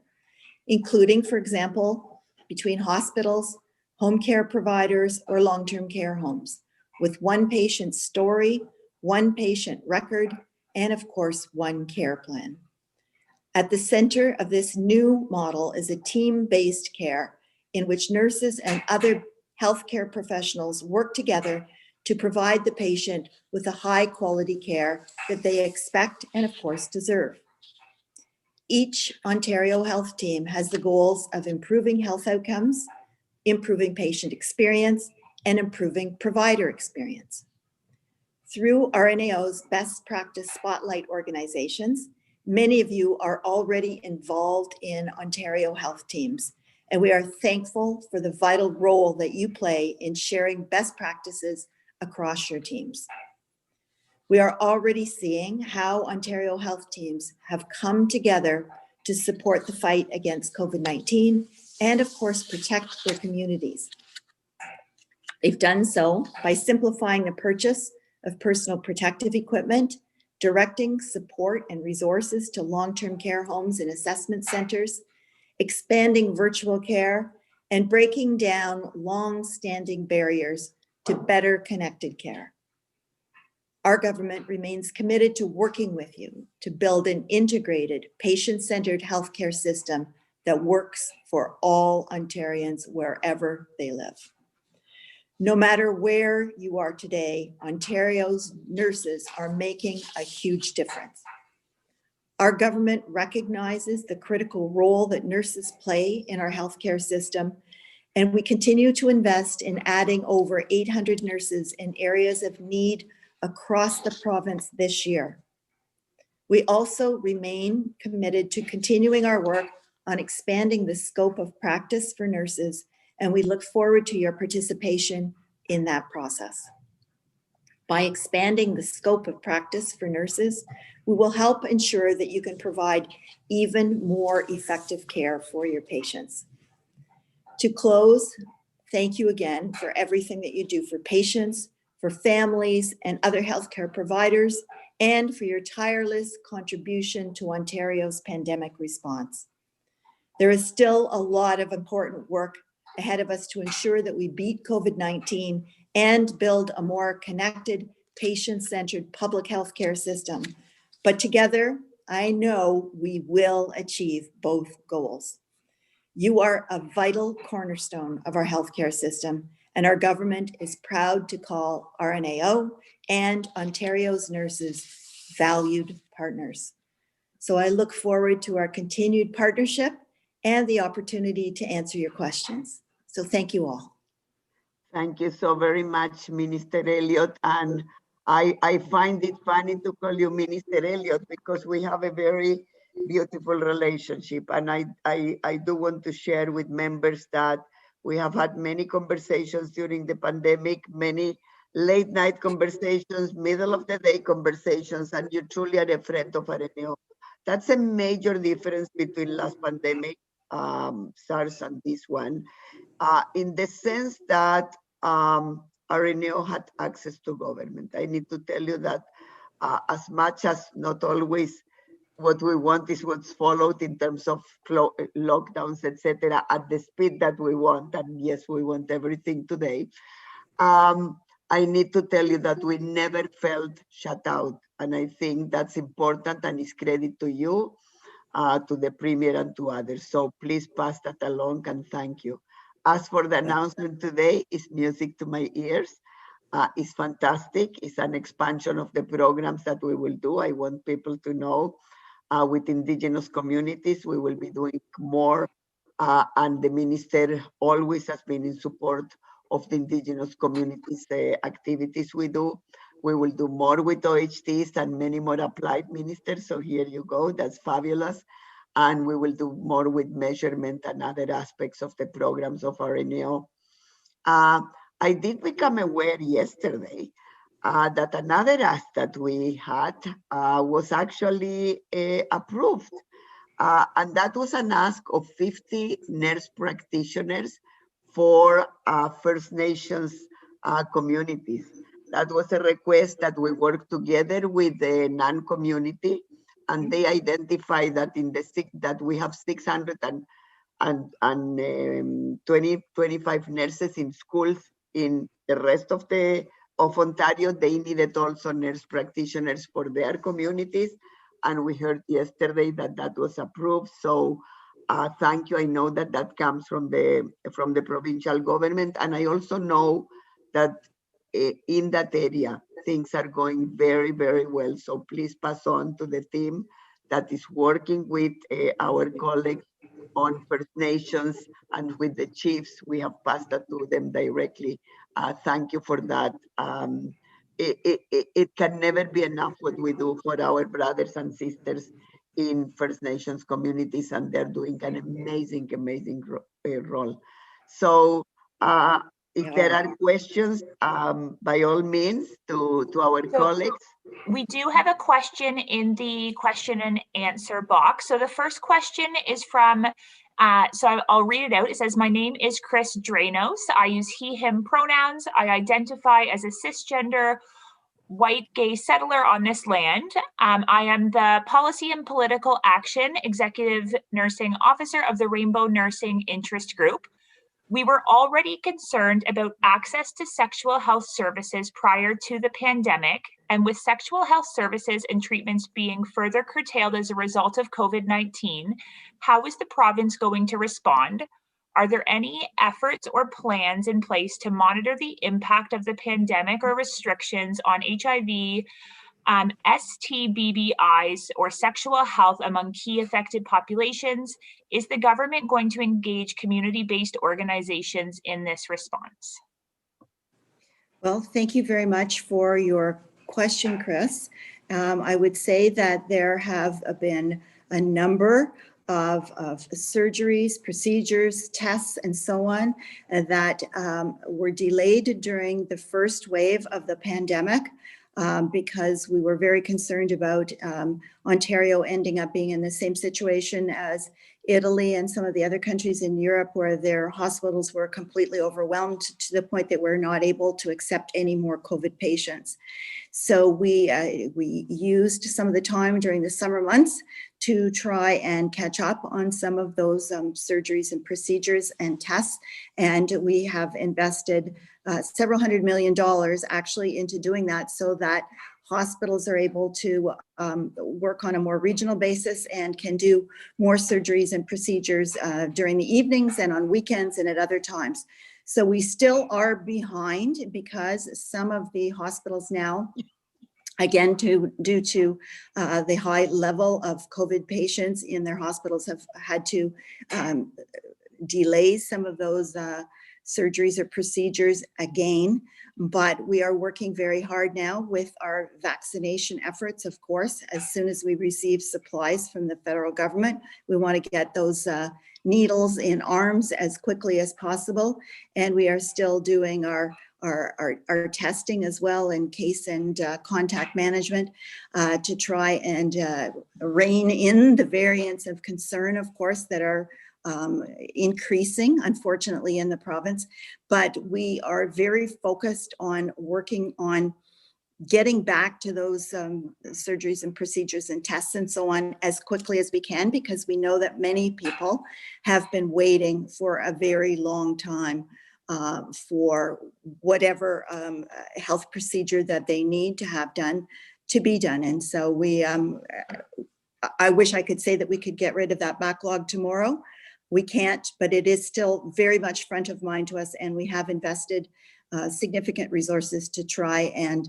including, for example, between hospitals, home care providers, or long-term care homes, with one patient story, one patient record, and of course, one care plan. At the center of this new model is a team-based care in which nurses and other healthcare professionals work together to provide the patient with the high quality care that they expect and of course deserve. Each Ontario Health Team has the goals of improving health outcomes, improving patient experience, and improving provider experience. Through RNAO's best practice spotlight organizations, many of you are already involved in Ontario Health Teams, and we are thankful for the vital role that you play in sharing best practices across your teams. We are already seeing how Ontario Health Teams have come together to support the fight against COVID-19 and of course protect their communities. They've done so by simplifying the purchase of personal protective equipment, directing support and resources to long-term care homes and assessment centers, expanding virtual care, and breaking down long-standing barriers to better connected care. Our government remains committed to working with you to build an integrated, patient-centered healthcare system that works for all Ontarians wherever they live. No matter where you are today, Ontario's nurses are making a huge difference. Our government recognizes the critical role that nurses play in our healthcare system, and we continue to invest in adding over 800 nurses in areas of need across the province this year. We also remain committed to continuing our work on expanding the scope of practice for nurses, and we look forward to your participation in that process. By expanding the scope of practice for nurses, we will help ensure that you can provide even more effective care for your patients. To close, thank you again for everything that you do for patients, for families and other healthcare providers, and for your tireless contribution to Ontario's pandemic response. There is still a lot of important work ahead of us to ensure that we beat COVID-19 and build a more connected, patient-centered public healthcare system. But together, I know we will achieve both goals. You are a vital cornerstone of our healthcare system, and our government is proud to call RNAO and Ontario's nurses valued partners. So I look forward to our continued partnership and the opportunity to answer your questions. So thank you all. Thank you so very much, Minister Elliott. And I find it funny to call you Minister Elliott because we have a very beautiful relationship. And I do want to share with members that we have had many conversations during the pandemic, many late night conversations, middle of the day conversations, and you truly are a friend of RNAO. That's a major difference between last pandemic, SARS, and this one, in the sense that RNAO had access to government. I need to tell you that as much as not always what we want is what's followed in terms of lockdowns, etc., at the speed that we want, and yes, we want everything today. I need to tell you that we never felt shut out, and I think that's important and is credit to you, to the Premier and to others. So please pass that along and thank you. As for the announcement today, it's music to my ears. It's fantastic. It's an expansion of the programs that we will do. I want people to know with Indigenous communities, we will be doing more, and the Minister always has been in support of the Indigenous communities activities we do. We will do more with OHTs and many more applied ministers. So here you go, that's fabulous. And we will do more with measurement and other aspects of the programs of RNAO. I did become aware yesterday that another ask that we had was actually approved. And that was an ask of 50 nurse practitioners for First Nations communities. That was a request that we worked together with the NAN community, and they identify that in the that we have 625 nurses in schools in the rest of Ontario. They needed also nurse practitioners for their communities, and we heard yesterday that that was approved. So thank you. I know that that comes from the provincial government, and I also know that in that area things are going very, very well. So please pass on to the team that is working with our colleagues on First Nations and with the chiefs. We have passed that to them directly. Thank you for that. It can never be enough what we do for our brothers and sisters in First Nations communities, and they're doing an amazing, amazing role. So if there are questions, by all means, to our colleagues. We do have a question in the question and answer box. So the first question is from, so I'll read it out. It says, my name is Chris Dranos. I use he, him pronouns. I identify as a cisgender white gay settler on this land. I am the Policy and Political Action Executive Nursing Officer of the Rainbow Nursing Interest Group. We were already concerned about access to sexual health services prior to the pandemic, and with sexual health services and treatments being further curtailed as a result of COVID-19, how is the province going to respond? Are there any efforts or plans in place to monitor the impact of the pandemic or restrictions on HIV, STBBIs, or sexual health among key affected populations? Is the government going to engage community-based organizations in this response? Well, thank you very much for your question, Chris. I would say that there have been a number of surgeries, procedures, tests, and so on that were delayed during the first wave of the pandemic because we were very concerned about Ontario ending up being in the same situation as Italy and some of the other countries in Europe where their hospitals were completely overwhelmed to the point that we're not able to accept any more COVID patients. So we used some of the time during the summer months to try and catch up on some of those surgeries and procedures and tests. And we have invested several $100 million actually into doing that so that hospitals are able to work on a more regional basis and can do more surgeries and procedures during the evenings and on weekends and at other times. So we still are behind because some of the hospitals now, again, due to the high level of COVID patients in their hospitals, have had to delay some of those surgeries or procedures again. But we are working very hard now with our vaccination efforts, of course. As soon as we receive supplies from the federal government, we want to get those needles in arms as quickly as possible. And we are still doing our testing as well in case and contact management to try and rein in the variants of concern, of course, that are increasing, unfortunately, in the province. But we are very focused on working on getting back to those surgeries and procedures and tests and so on as quickly as we can, because we know that many people have been waiting for a very long time for whatever health procedure that they need to have done to be done. And so we, I wish I could say that we could get rid of that backlog tomorrow. We can't, but it is still very much front of mind to us, and we have invested significant resources to try and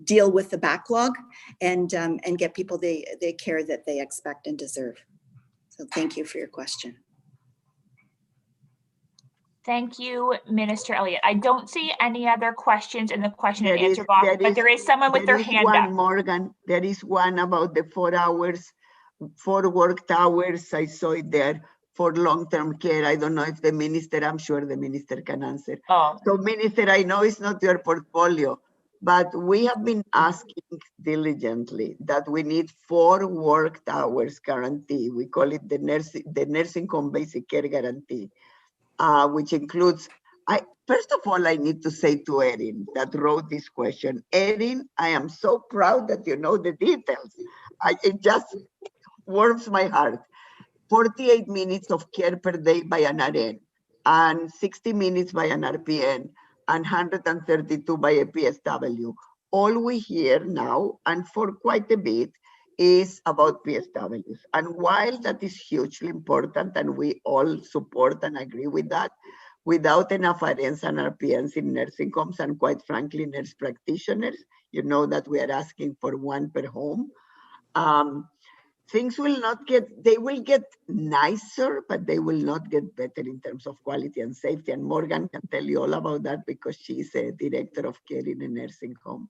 deal with the backlog and get people the care that they expect and deserve. So thank you for your question. Thank you, Minister Elliott. I don't see any other questions in the question and answer box, but there is someone with their hand up. Morgan, there is one about the 4 hours, 4 worked hours. I saw it there for long-term care. I don't know if the minister, I'm sure the minister can answer. Oh. So minister, I know it's not your portfolio, but we have been asking diligently that we need 4 worked hours guarantee. We call it the nursing home basic care guarantee. Which includes, first of all, I need to say to Erin that wrote this question, Erin, I am so proud that you know the details. It just warms my heart. 48 minutes of care per day by an RN, and 60 minutes by an RPN, and 132 by a PSW. All we hear now, and for quite a bit, is about PSWs. And while that is hugely important, and we all support and agree with that, without enough RNs and RPNs in nursing homes, and quite frankly, nurse practitioners, you know that we are asking for 1 per home. Things will not get, they will get nicer, but they will not get better in terms of quality and safety. And Morgan can tell you all about that because she's a director of care in a nursing home.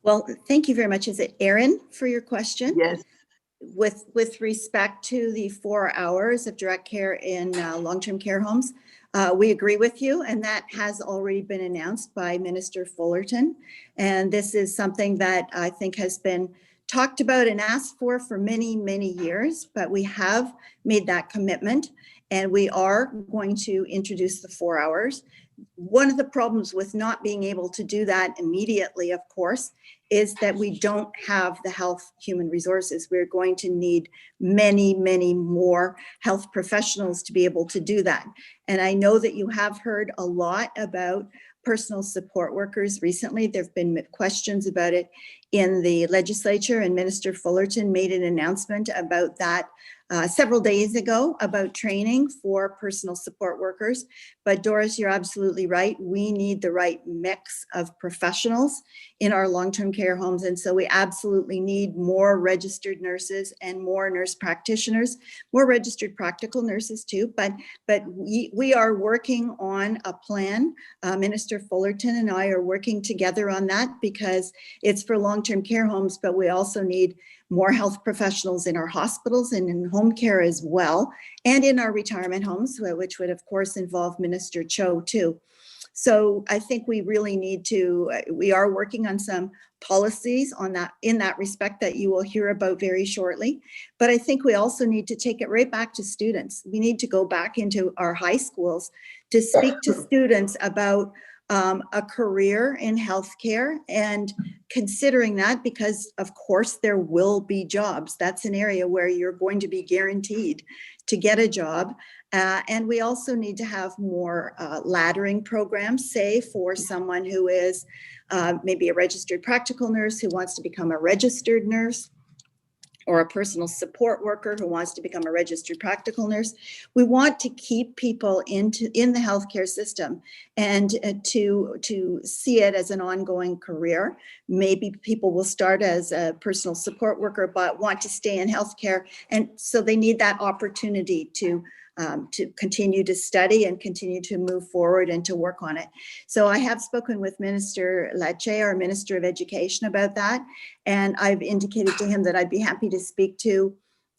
Well, thank you very much. Is it Erin for your question? Yes. With respect to the 4 hours of direct care in long-term care homes, we agree with you, and that has already been announced by Minister Fullerton. And this is something that I think has been talked about and asked for many, many years, but we have made that commitment, and we are going to introduce the 4 hours. One of the problems with not being able to do that immediately, of course, is that we don't have the health human resources. We're going to need many, many more health professionals to be able to do that. And I know that you have heard a lot about personal support workers recently. There have been questions about it in the legislature, and Minister Fullerton made an announcement about that several days ago about training for personal support workers. But Doris, you're absolutely right. We need the right mix of professionals in our long-term care homes. And so we absolutely need more registered nurses and more nurse practitioners, more registered practical nurses too. But we are working on a plan. Minister Fullerton and I are working together on that because it's for long-term care homes, but we also need more health professionals in our hospitals and in home care as well, and in our retirement homes, which would of course involve Minister Cho too. So I think we really need to, we are working on some policies on that, in that respect, that you will hear about very shortly. But I think we also need to take it right back to students. We need to go back into our high schools to speak to students about a career in healthcare, and considering that, because of course there will be jobs. That's an area where you're going to be guaranteed to get a job. And we also need to have more laddering programs, say for someone who is maybe a registered practical nurse who wants to become a registered nurse, or a personal support worker who wants to become a registered practical nurse. We want to keep people in the healthcare system and to see it as an ongoing career. Maybe people will start as a personal support worker but want to stay in healthcare, and so they need that opportunity to continue to study and continue to move forward and to work on it. So I have spoken with Minister Lecce, our Minister of Education, about that. And I've indicated to him that I'd be happy to speak to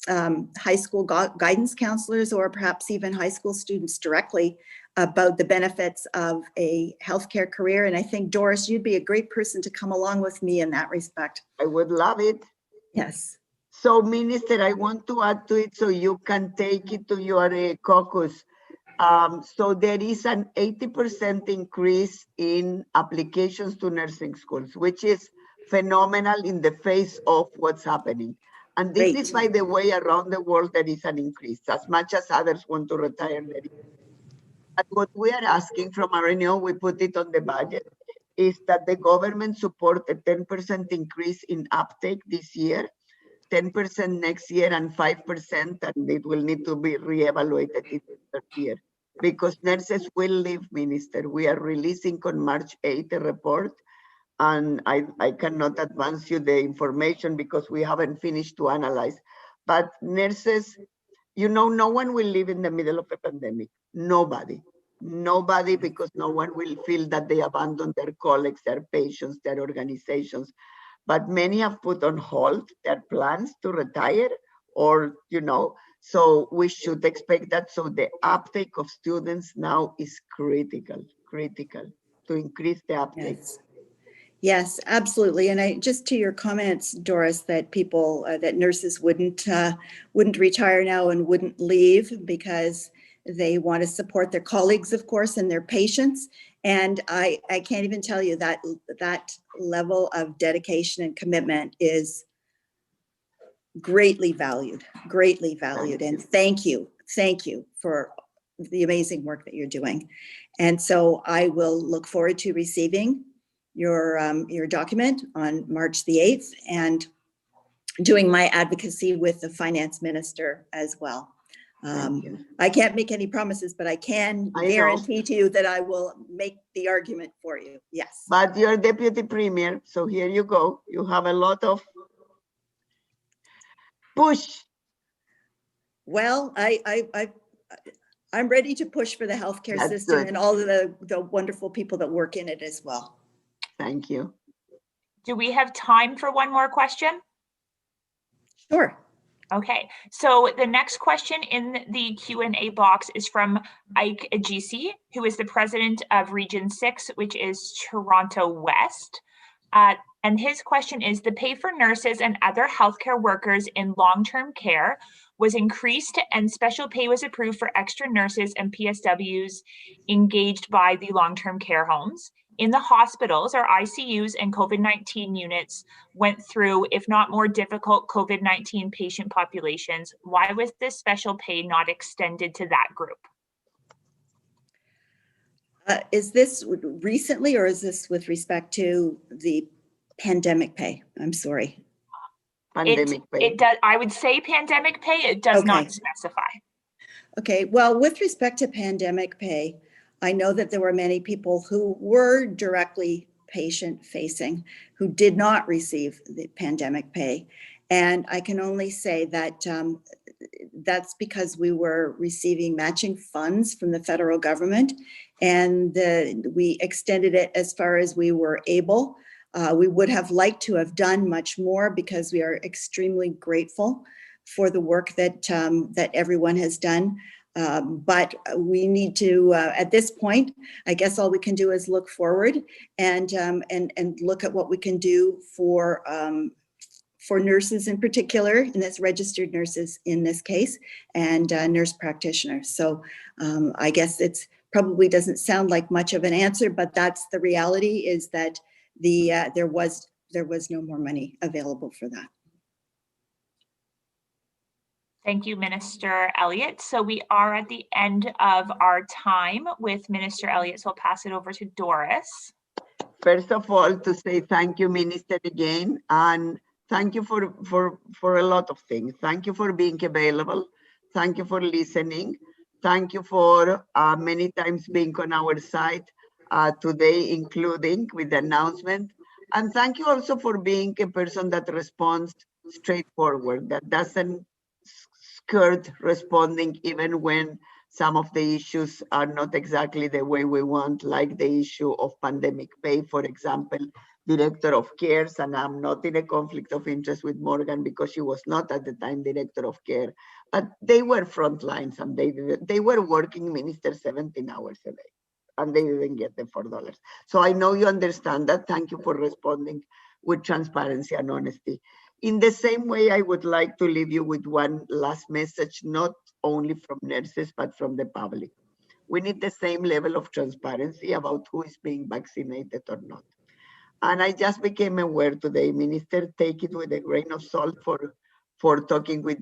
high school guidance counselors, or perhaps even high school students directly, about the benefits of a healthcare career. And I think, Doris, you'd be a great person to come along with me in that respect. I would love it. Yes. So, Minister, I want to add to it so you can take it to your caucus. So there is an 80% increase in applications to nursing schools, which is phenomenal in the face of what's happening. And this Great. is, by the way, around the world there is an increase. As much as others want to retire, there is. But what we are asking from RNO, we put it on the budget, is that the government support a 10% increase in uptake this year, 10% next year, and 5%, and it will need to be reevaluated in the third year. Because nurses will leave, Minister. We are releasing on March 8th a report, and I cannot advance you the information because we haven't finished to analyze. But nurses, you know, no one will live in the middle of a pandemic. Nobody, because no one will feel that they abandon their colleagues, their patients, their organizations. But many have put on hold their plans to retire, or, you know, so we should expect that. So the uptake of students now is critical to increase the uptake. Yes. Yes, absolutely. And I just to your comments, Doris, that people, that nurses wouldn't retire now and wouldn't leave because they want to support their colleagues, of course, and their patients. And I can't even tell you that that level of dedication and commitment is greatly valued. And thank you for the amazing work that you're doing. And so I will look forward to receiving your document on March the 8th and doing my advocacy with the finance minister as well. I can't make any promises, but I can guarantee to you that I will make the argument for you. Yes. But you're deputy premier, so here you go. You have a lot of push. Well, I'm ready to push for the healthcare system and all of the wonderful people that work in it as well. Thank you. Do we have time for one more question? Sure. Okay, so the next question in the Q&A box is from Ike Agisi, who is the president of Region 6, which is Toronto West. And his question is, the pay for nurses and other healthcare workers in long-term care was increased and special pay was approved for extra nurses and PSWs engaged by the long-term care homes. In the hospitals, our ICUs and COVID-19 units went through, if not more difficult, COVID-19 patient populations. Why was this special pay not extended to that group? Is this recently, or is this with respect to the pandemic pay? I'm sorry. Pandemic pay. It does. I would say pandemic pay. It does not specify. Okay. Well, with respect to pandemic pay, I know that there were many people who were directly patient facing who did not receive the pandemic pay. And I can only say that that's because we were receiving matching funds from the federal government, and we extended it as far as we were able. We would have liked to have done much more because we are extremely grateful for the work that that everyone has done. But we need to, at this point, I guess all we can do is look forward and look at what we can do for nurses in particular, and that's registered nurses in this case, and nurse practitioners. So I guess it's probably doesn't sound like much of an answer, but that's the reality, is that there was no more money available for that. Thank you, Minister Elliott. So we are at the end of our time with Minister Elliott, so I'll pass it over to Doris. First of all, to say thank you, Minister, again, and thank you for a lot of things. Thank you for being available. Thank you for listening. Thank you for many times being on our side today, including with the announcement. And thank you also for being a person that responds straightforward, that doesn't skirt responding even when some of the issues are not exactly the way we want, like the issue of pandemic pay, for example, director of cares, and I'm not in a conflict of interest with Morgan because she was not at the time director of care, but they were front lines and they were working, Minister, 17 hours a day, and they didn't get the $4. So I know you understand that. Thank you for responding with transparency and honesty. In the same way, I would like to leave you with one last message, not only from nurses, but from the public. We need the same level of transparency about who is being vaccinated or not. And I just became aware today, Minister, take it with a grain of salt for talking with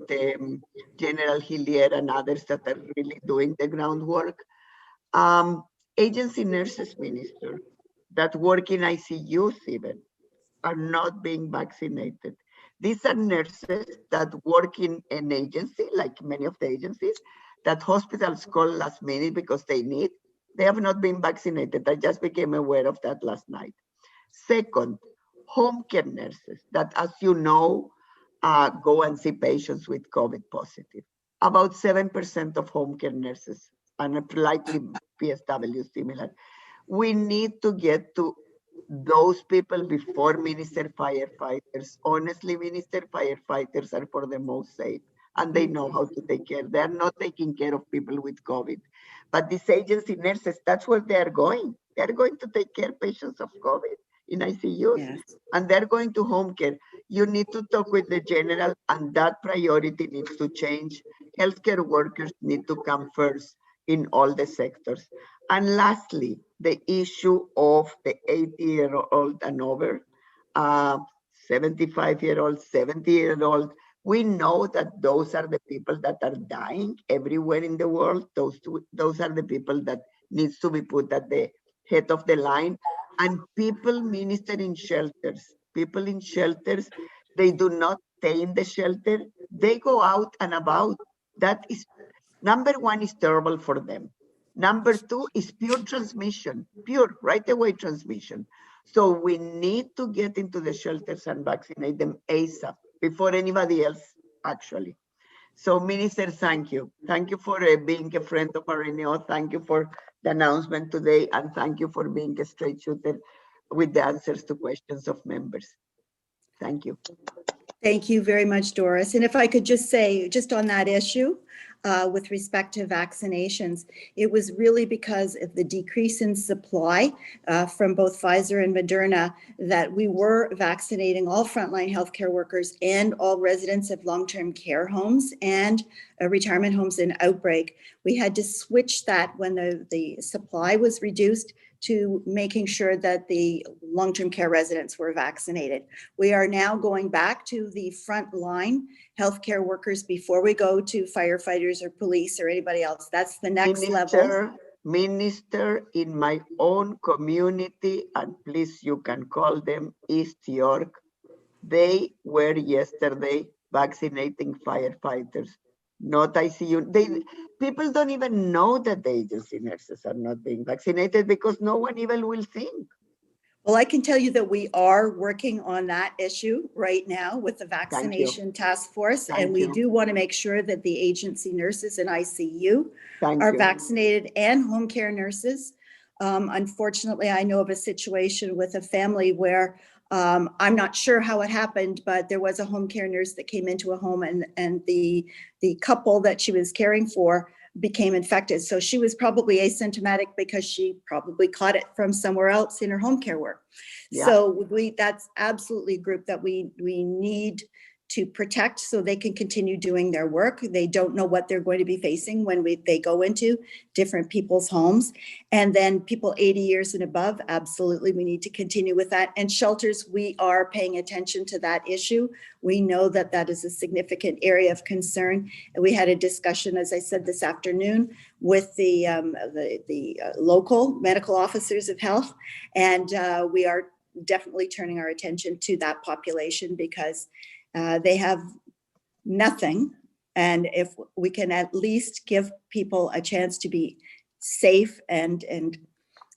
General Hillier and others that are really doing the groundwork. Agency nurses, Minister, that work in ICUs even, are not being vaccinated. These are nurses that work in an agency, like many of the agencies, that hospitals call last minute because they need. They have not been vaccinated. I just became aware of that last night. Second, home care nurses that, as you know, go and see patients with COVID positive. About 7% of home care nurses, and likely PSW similar. We need to get to those people before Minister firefighters. Honestly, Minister firefighters are for the most safe, and they know how to take care. They're not taking care of people with COVID. But these agency nurses, that's where they're going. They're going to take care of patients of COVID in ICUs, yes. And they're going to home care. You need to talk with the general, and that priority needs to change. Healthcare workers need to come first in all the sectors. And lastly, the issue of the 80-year-old and over, 75-year-old, 70-year-old. We know that those are the people that are dying everywhere in the world. Those are the people that needs to be put at the head of the line. And people, Minister, in shelters, people in shelters, they do not stay in the shelter. They go out and about. That is, number one, is terrible for them. Number two is pure transmission, pure right away transmission. So we need to get into the shelters and vaccinate them ASAP before anybody else, actually. So Minister, thank you. Thank you for being a friend of RNO. Thank you for the announcement today. And thank you for being a straight shooter with the answers to questions of members. Thank you. Thank you very much, Doris. And if I could just say, just on that issue, with respect to vaccinations. It was really because of the decrease in supply from both Pfizer and Moderna that we were vaccinating all frontline healthcare workers and all residents of long-term care homes and retirement homes in outbreak. We had to switch that when the supply was reduced to making sure that the long-term care residents were vaccinated. We are now going back to the frontline healthcare workers before we go to firefighters or police or anybody else. That's the next level. Minister, in my own community, and please you can call them East York, they were yesterday vaccinating firefighters, not ICU. People don't even know that the agency nurses are not being vaccinated because no one even will think. Well, I can tell you that we are working on that issue right now with the vaccination task force. And we do want to make sure that the agency nurses in ICU are vaccinated and home care nurses. Unfortunately, I know of a situation with a family where I'm not sure how it happened, but there was a home care nurse that came into a home and the couple that she was caring for became infected. So she was probably asymptomatic because she probably caught it from somewhere else in her home care work. Yeah. So that's absolutely a group that we need to protect so they can continue doing their work. They don't know what they're going to be facing when they go into different people's homes. And then people 80 years and above, absolutely, we need to continue with that. And shelters, we are paying attention to that issue. We know that that is a significant area of concern. And we had a discussion, as I said, this afternoon with the local medical officers of health. And we are definitely turning our attention to that population because they have nothing. And if we can at least give people a chance to be safe and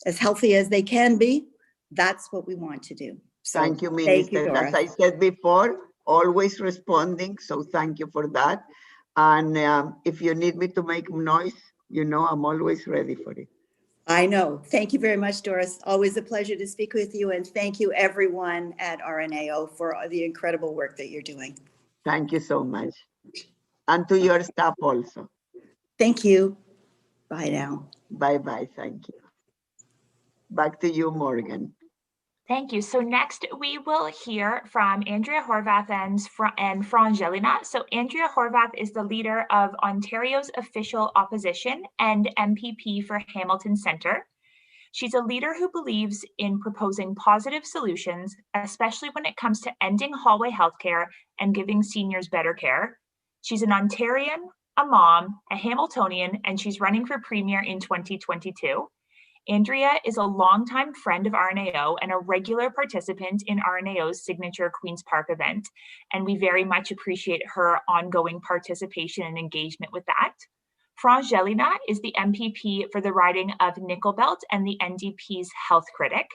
as healthy as they can be, that's what we want to do. So, thank you, Minister. As I said before, always responding. So thank you for that. And if you need me to make noise, you know, I'm always ready for it. I know. Thank you very much, Doris. Always a pleasure to speak with you. And thank you everyone at RNAO for the incredible work that you're doing. Thank you so much. And to your staff also. Thank you. Bye now. Bye-bye. Thank you. Back to you, Morgan. Thank you. So next we will hear from Andrea Horvath and Franz Jelena. So Andrea Horvath is the leader of Ontario's official opposition and MPP for Hamilton Centre. She's a leader who believes in proposing positive solutions, especially when it comes to ending hallway healthcare and giving seniors better care. She's an Ontarian, a mom, a Hamiltonian, and she's running for premier in 2022. Andrea is a longtime friend of RNAO and a regular participant in RNAO's signature Queen's Park event, and we very much appreciate her ongoing participation and engagement with that. Franz Jelena is the MPP for the riding of Nickel Belt and the NDP's health critic.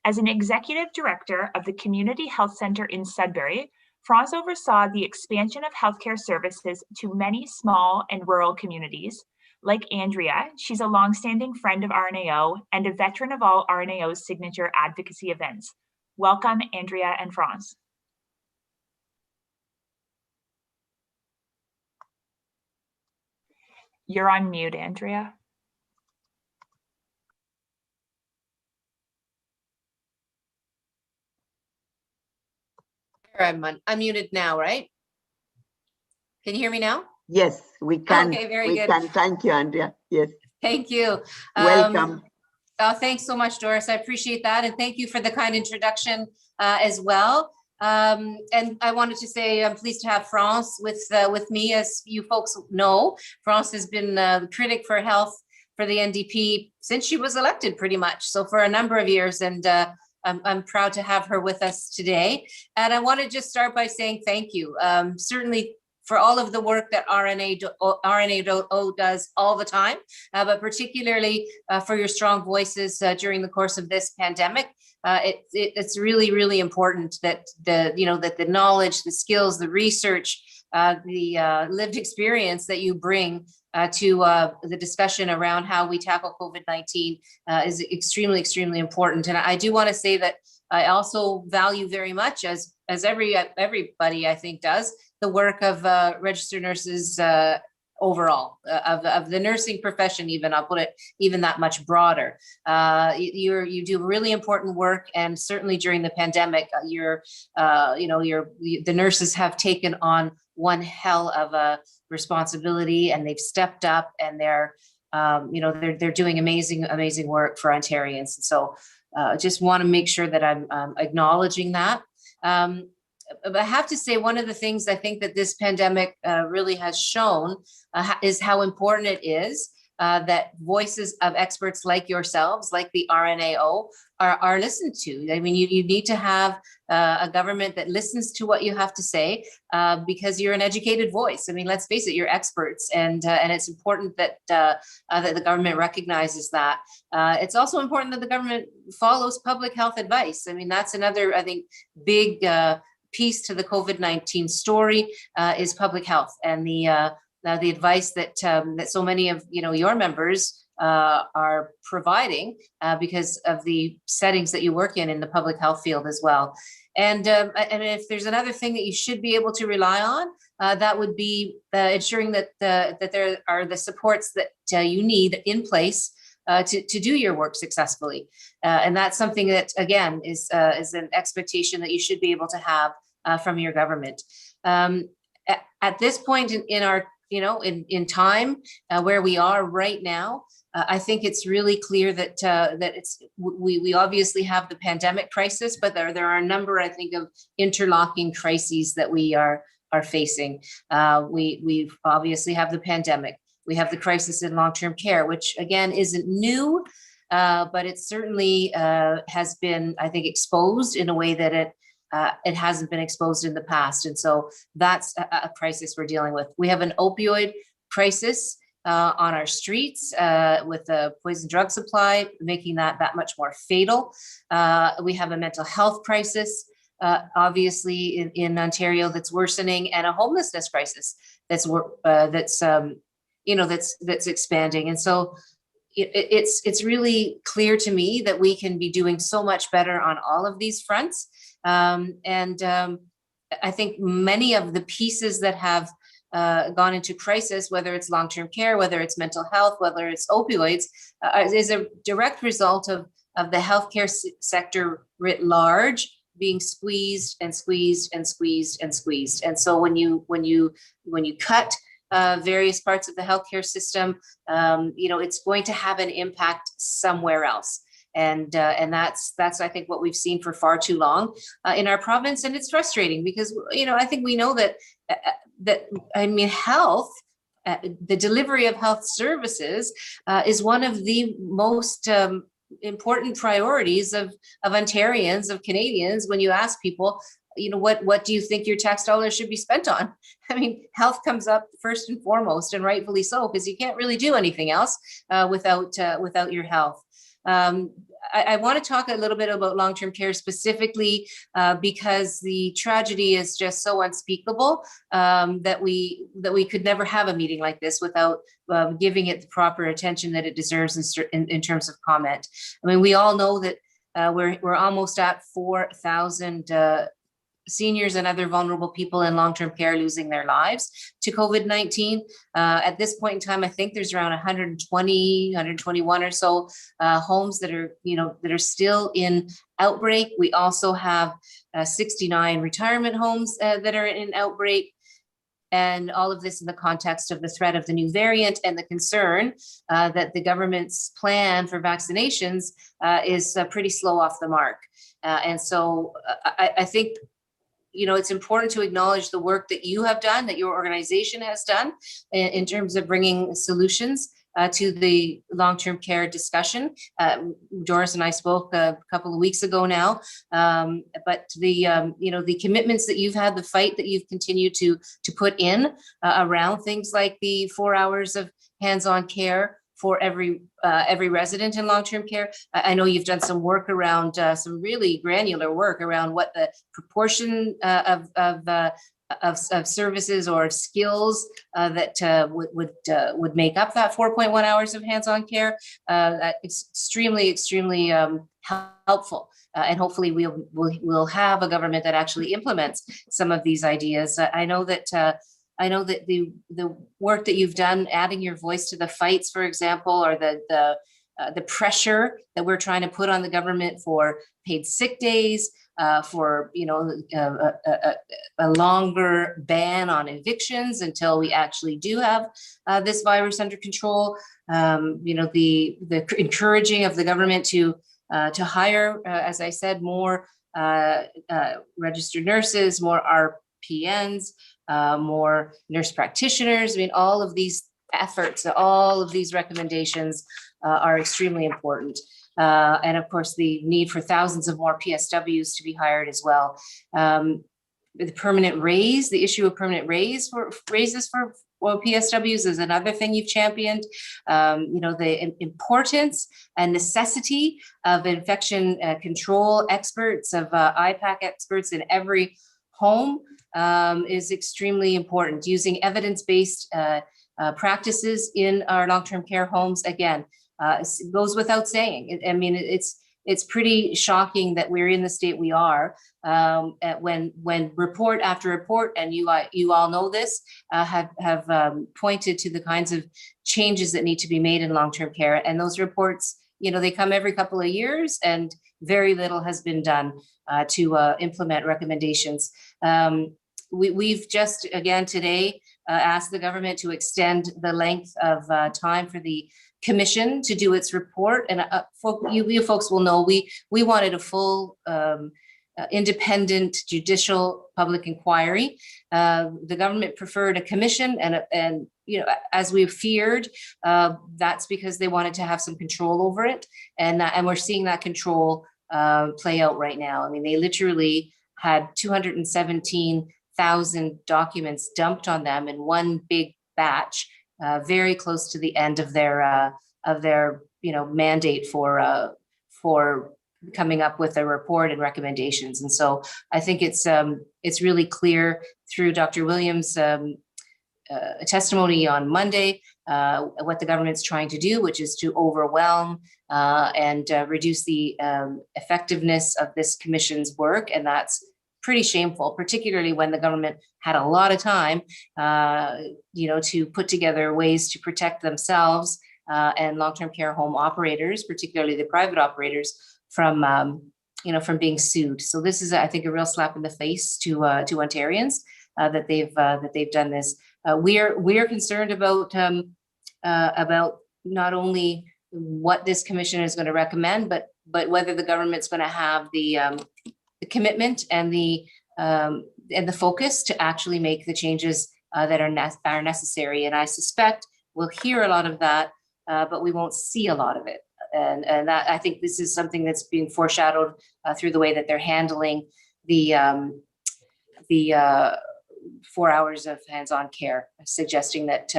As an executive director of the Community Health Centre in Sudbury, Franz oversaw the expansion of healthcare services to many small and rural communities. Like Andrea, she's a longstanding friend of RNAO and a veteran of all RNAO's signature advocacy events. Welcome, Andrea and Franz. You're on mute, Andrea. I'm unmuted now, right? Can you hear me now? Yes, we can. Okay, very good. Thank you, Andrea. Yes. Thank you. Welcome. Thanks so much, Doris. I appreciate that. And thank you for the kind introduction as well. And I wanted to say I'm pleased to have Franz with me. As you folks know, Franz has been the critic for health for the NDP since she was elected pretty much. So for a number of years, and I'm proud to have her with us today. And I want to just start by saying thank you. Certainly for all of the work that RNAO does all the time, but particularly for your strong voices during the course of this pandemic. It's really, really important that the knowledge, the skills, the research, the lived experience that you bring to the discussion around how we tackle COVID-19 is extremely, extremely important. And I do want to say that I also value very much, as everybody I think does, the work of registered nurses overall of the nursing profession. Even I'll put it even that much broader. You do really important work, and certainly during the pandemic, the nurses have taken on one hell of a responsibility, and they've stepped up, and they're doing amazing work for Ontarians. And so just want to make sure that I'm acknowledging that. But I have to say, one of the things I think that this pandemic really has shown is how important it is that voices of experts like yourselves, like the RNAO, are listened to. I mean, you need to have a government that listens to what you have to say because you're an educated voice. I mean, let's face it, you're experts, and it's important that that the government recognizes that. It's also important that the government follows public health advice. I mean, that's another, I think, big piece to the COVID-19 story is public health, and the advice that so many of your members are providing because of the settings that you work in the public health field as well. And if there's another thing that you should be able to rely on, that would be ensuring that there are the supports that you need in place to do your work successfully. And that's something that, again, is an expectation that you should be able to have from your government. At this point in our, in time where we are right now, I think it's really clear that we obviously have the pandemic crisis, but there are a number, I think, of interlocking crises that we are facing. We obviously have the pandemic. We have the crisis in long-term care, which again isn't new, but it certainly has been, I think, exposed in a way that it hasn't been exposed in the past. And so that's a crisis we're dealing with. We have an opioid crisis on our streets with the poison drug supply, making that much more fatal. We have a mental health crisis, obviously in Ontario, that's worsening, and a homelessness crisis that's expanding. And so it's really clear to me that we can be doing so much better on all of these fronts. I think many of the pieces that have gone into crisis, whether it's long-term care, whether it's mental health, whether it's opioids, is a direct result of the healthcare sector writ large being squeezed and squeezed and squeezed and squeezed. And so when you cut various parts of the healthcare system, it's going to have an impact somewhere else. And that's I think what we've seen for far too long in our province, and it's frustrating because I think we know that health, the delivery of health services is one of the most important priorities of Ontarians, of Canadians. When you ask people, what do you think your tax dollars should be spent on? I mean, health comes up first and foremost, and rightfully so, because you can't really do anything else without your health. I want to talk a little bit about long-term care specifically because the tragedy is just so unspeakable that we could never have a meeting like this without giving it the proper attention that it deserves in terms of comment. I mean, we all know that we're almost at 4,000 seniors and other vulnerable people in long-term care losing their lives to COVID-19. At this point in time, I think there's around 121 or so homes that are still in outbreak. We also have 69 retirement homes that are in outbreak. And all of this in the context of the threat of the new variant and the concern that the government's plan for vaccinations is pretty slow off the mark. And so I think it's important to acknowledge the work that you have done, that your organization has done in terms of bringing solutions to the long-term care discussion. Doris and I spoke a couple of weeks ago now, but the commitments that you've had, the fight that you've continued to put in around things like the 4 hours of hands-on care for every resident in long-term care. I know you've done some work around some really granular work around what the proportion of services or skills that would make up that 4.1 hours of hands-on care. It's extremely helpful, and hopefully we'll have a government that actually implements some of these ideas. I know that I know that the work that you've done, adding your voice to the fights, for example, or the pressure that we're trying to put on the government for paid sick days, for a longer ban on evictions until we actually do have this virus under control. The encouraging of the government to hire, as I said, more registered nurses, more RPNs, more nurse practitioners. I mean, all of these efforts, all of these recommendations are extremely important. And of course, the need for thousands of more PSWs to be hired as well. The permanent raise, the issue of permanent raises for PSWs is another thing you've championed. The importance and necessity of infection control experts, of IPAC experts in every home is extremely important. Using evidence-based practices in our long-term care homes, again, goes without saying. It's pretty shocking that we're in the state we are when report after report, and you all know this, have pointed to the kinds of changes that need to be made in long-term care. And those reports, they come every couple of years, and very little has been done to implement recommendations. We've just, again, today asked the government to extend the length of time for the commission to do its report. And you folks will know, we wanted a full independent judicial public inquiry. The government preferred a commission, and as we feared, that's because they wanted to have some control over it. And we're seeing that control play out right now. I mean, they literally had 217,000 documents dumped on them in one big batch, very close to the end of their mandate for coming up with a report and recommendations. And so I think it's really clear through Dr. Williams' testimony on Monday what the government's trying to do, which is to overwhelm and reduce the effectiveness of this commission's work. And that's pretty shameful, particularly when the government had a lot of time, to put together ways to protect themselves and long-term care home operators, particularly the private operators, from being sued. So this is, I think, a real slap in the face to Ontarians that they've done this. We are concerned about not only what this commission is going to recommend, but whether the government's going to have the commitment and the focus to actually make the changes that are necessary. And I suspect we'll hear a lot of that, but we won't see a lot of it. And that, I think this is something that's being foreshadowed through the way that they're handling the 4 hours of hands-on care, suggesting that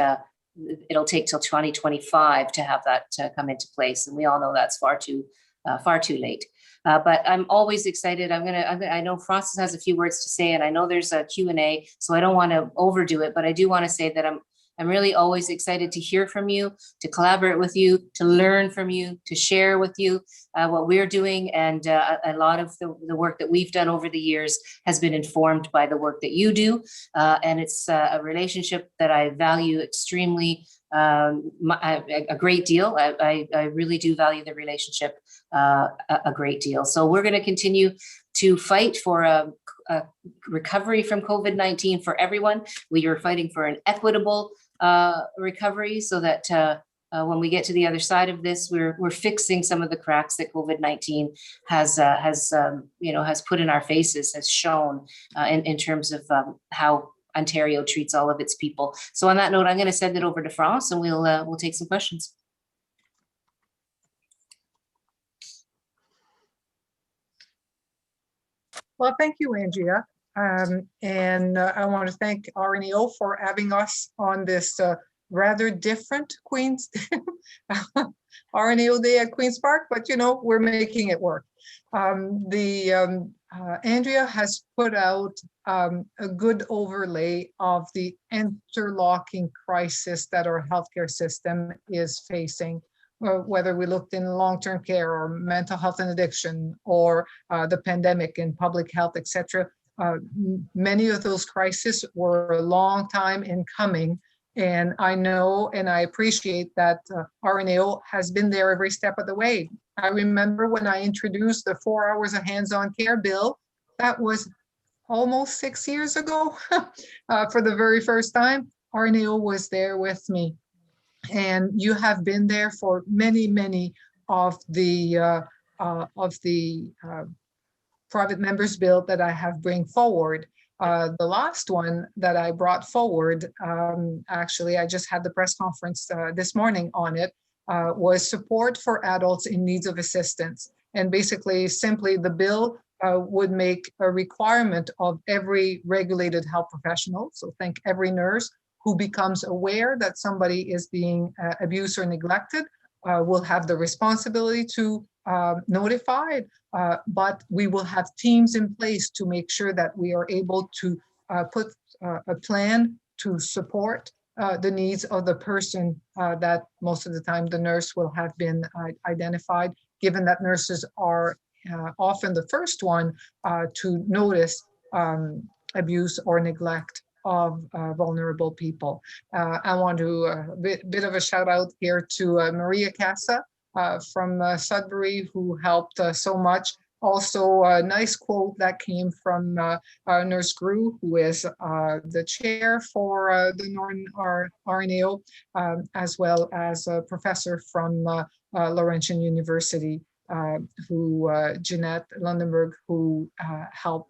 it'll take till 2025 to have that come into place. And we all know that's far too late. But I'm always excited. I know Francis has a few words to say, and I know there's a Q&A, so I don't want to overdo it, but I do want to say that I'm really always excited to hear from you, to collaborate with you, to learn from you, to share with you what we're doing. And a lot of the work that we've done over the years has been informed by the work that you do. And it's a relationship that I value extremely, a great deal. I really do value the relationship a great deal. So we're going to continue to fight for a recovery from COVID-19 for everyone. We are fighting for an equitable recovery so that when we get to the other side of this, we're fixing some of the cracks that COVID-19 has put in our faces, has shown in terms of how Ontario treats all of its people. So on that note, I'm going to send it over to France, and we'll take some questions. Well, thank you, Andrea. And I want to thank RNEO for having us on this rather different Queen's RNEO Day at Queen's Park, but we're making it work. Andrea has put out a good overlay of the interlocking crisis that our healthcare system is facing, whether we looked in long-term care or mental health and addiction or the pandemic and public health, etc. Many of those crises were a long time in coming. And I know and I appreciate that RNAO has been there every step of the way. I remember when I introduced the 4 hours of hands-on care bill, that was almost 6 years ago. For the very first time, RNAO was there with me. And you have been there for many, many of the private members bill that I have bring forward. The last one that I brought forward, actually, I just had the press conference this morning on it, was support for adults in needs of assistance. And basically, simply the bill would make a requirement of every regulated health professional, so think every nurse who becomes aware that somebody is being abused or neglected, will have the responsibility to notify, but we will have teams in place to make sure that we are able to put a plan to support the needs of the person that most of the time the nurse will have been identified, given that nurses are often the first one to notice abuse or neglect of vulnerable people. I want to bit of a shout out here to Maria Casa from Sudbury, who helped so much. Also, a nice quote that came from Nurse Grew, who is the chair for the Northern RNAO, as well as a professor from Laurentian University, Jeanette Lundenberg, who helped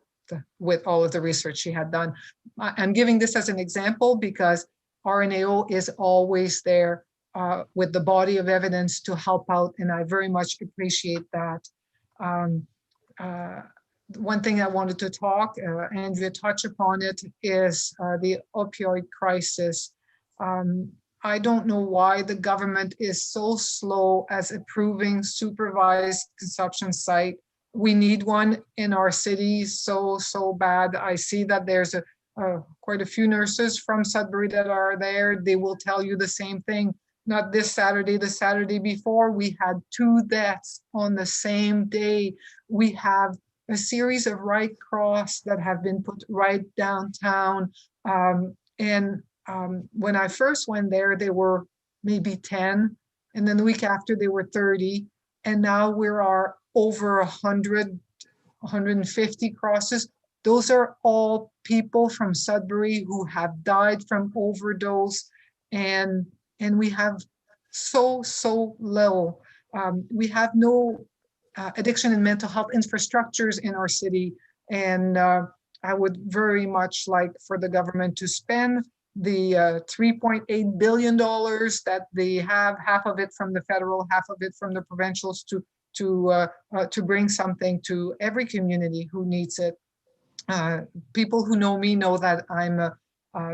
with all of the research she had done. I'm giving this as an example because RNAO is always there with the body of evidence to help out, and I very much appreciate that. One thing I wanted to talk, Andrea touched upon it, is the opioid crisis. I don't know why the government is so slow as approving supervised consumption site. We need one in our city so bad. I see that there's quite a few nurses from Sudbury that are there. They will tell you the same thing. Not this Saturday, the Saturday before, we had 2 deaths on the same day. We have a series of Red Cross that have been put right downtown. When I first went there, there were maybe 10. And then the week after, there were 30. And now we are over 100, 150 crosses. Those are all people from Sudbury who have died from overdose. And we have so low. We have no addiction and mental health infrastructures in our city. And I would very much like for the government to spend the $3.8 billion that they have, half of it from the federal, half of it from the provincials, to bring something to every community who needs it. People who know me know that I'm a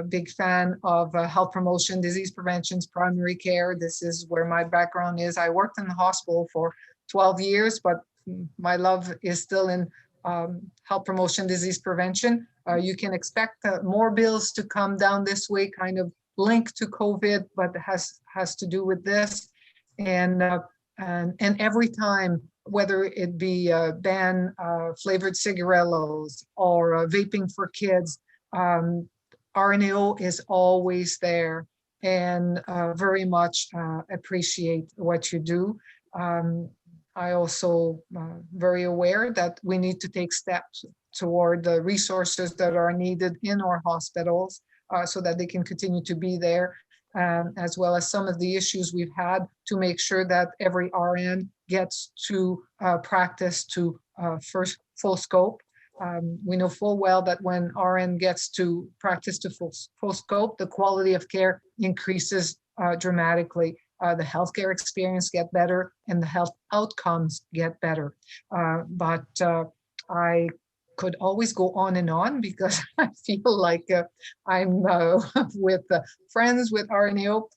big fan of health promotion, disease prevention, primary care. This is where my background is. I worked in the hospital for 12 years, but my love is still in health promotion, disease prevention. You can expect more bills to come down this way, kind of linked to COVID, but has to do with this. And every time, whether it be ban flavored cigarillos or vaping for kids, RNAO is always there, and very much appreciate what you do. I also very aware that we need to take steps toward the resources that are needed in our hospitals so that they can continue to be there, as well as some of the issues we've had to make sure that every RN gets to practice to first full scope. We know full well that when RN gets to practice to full scope, the quality of care increases dramatically. The healthcare experience get better and the health outcomes get better. But I could always go on and on because I feel like I'm with friends with RNAO.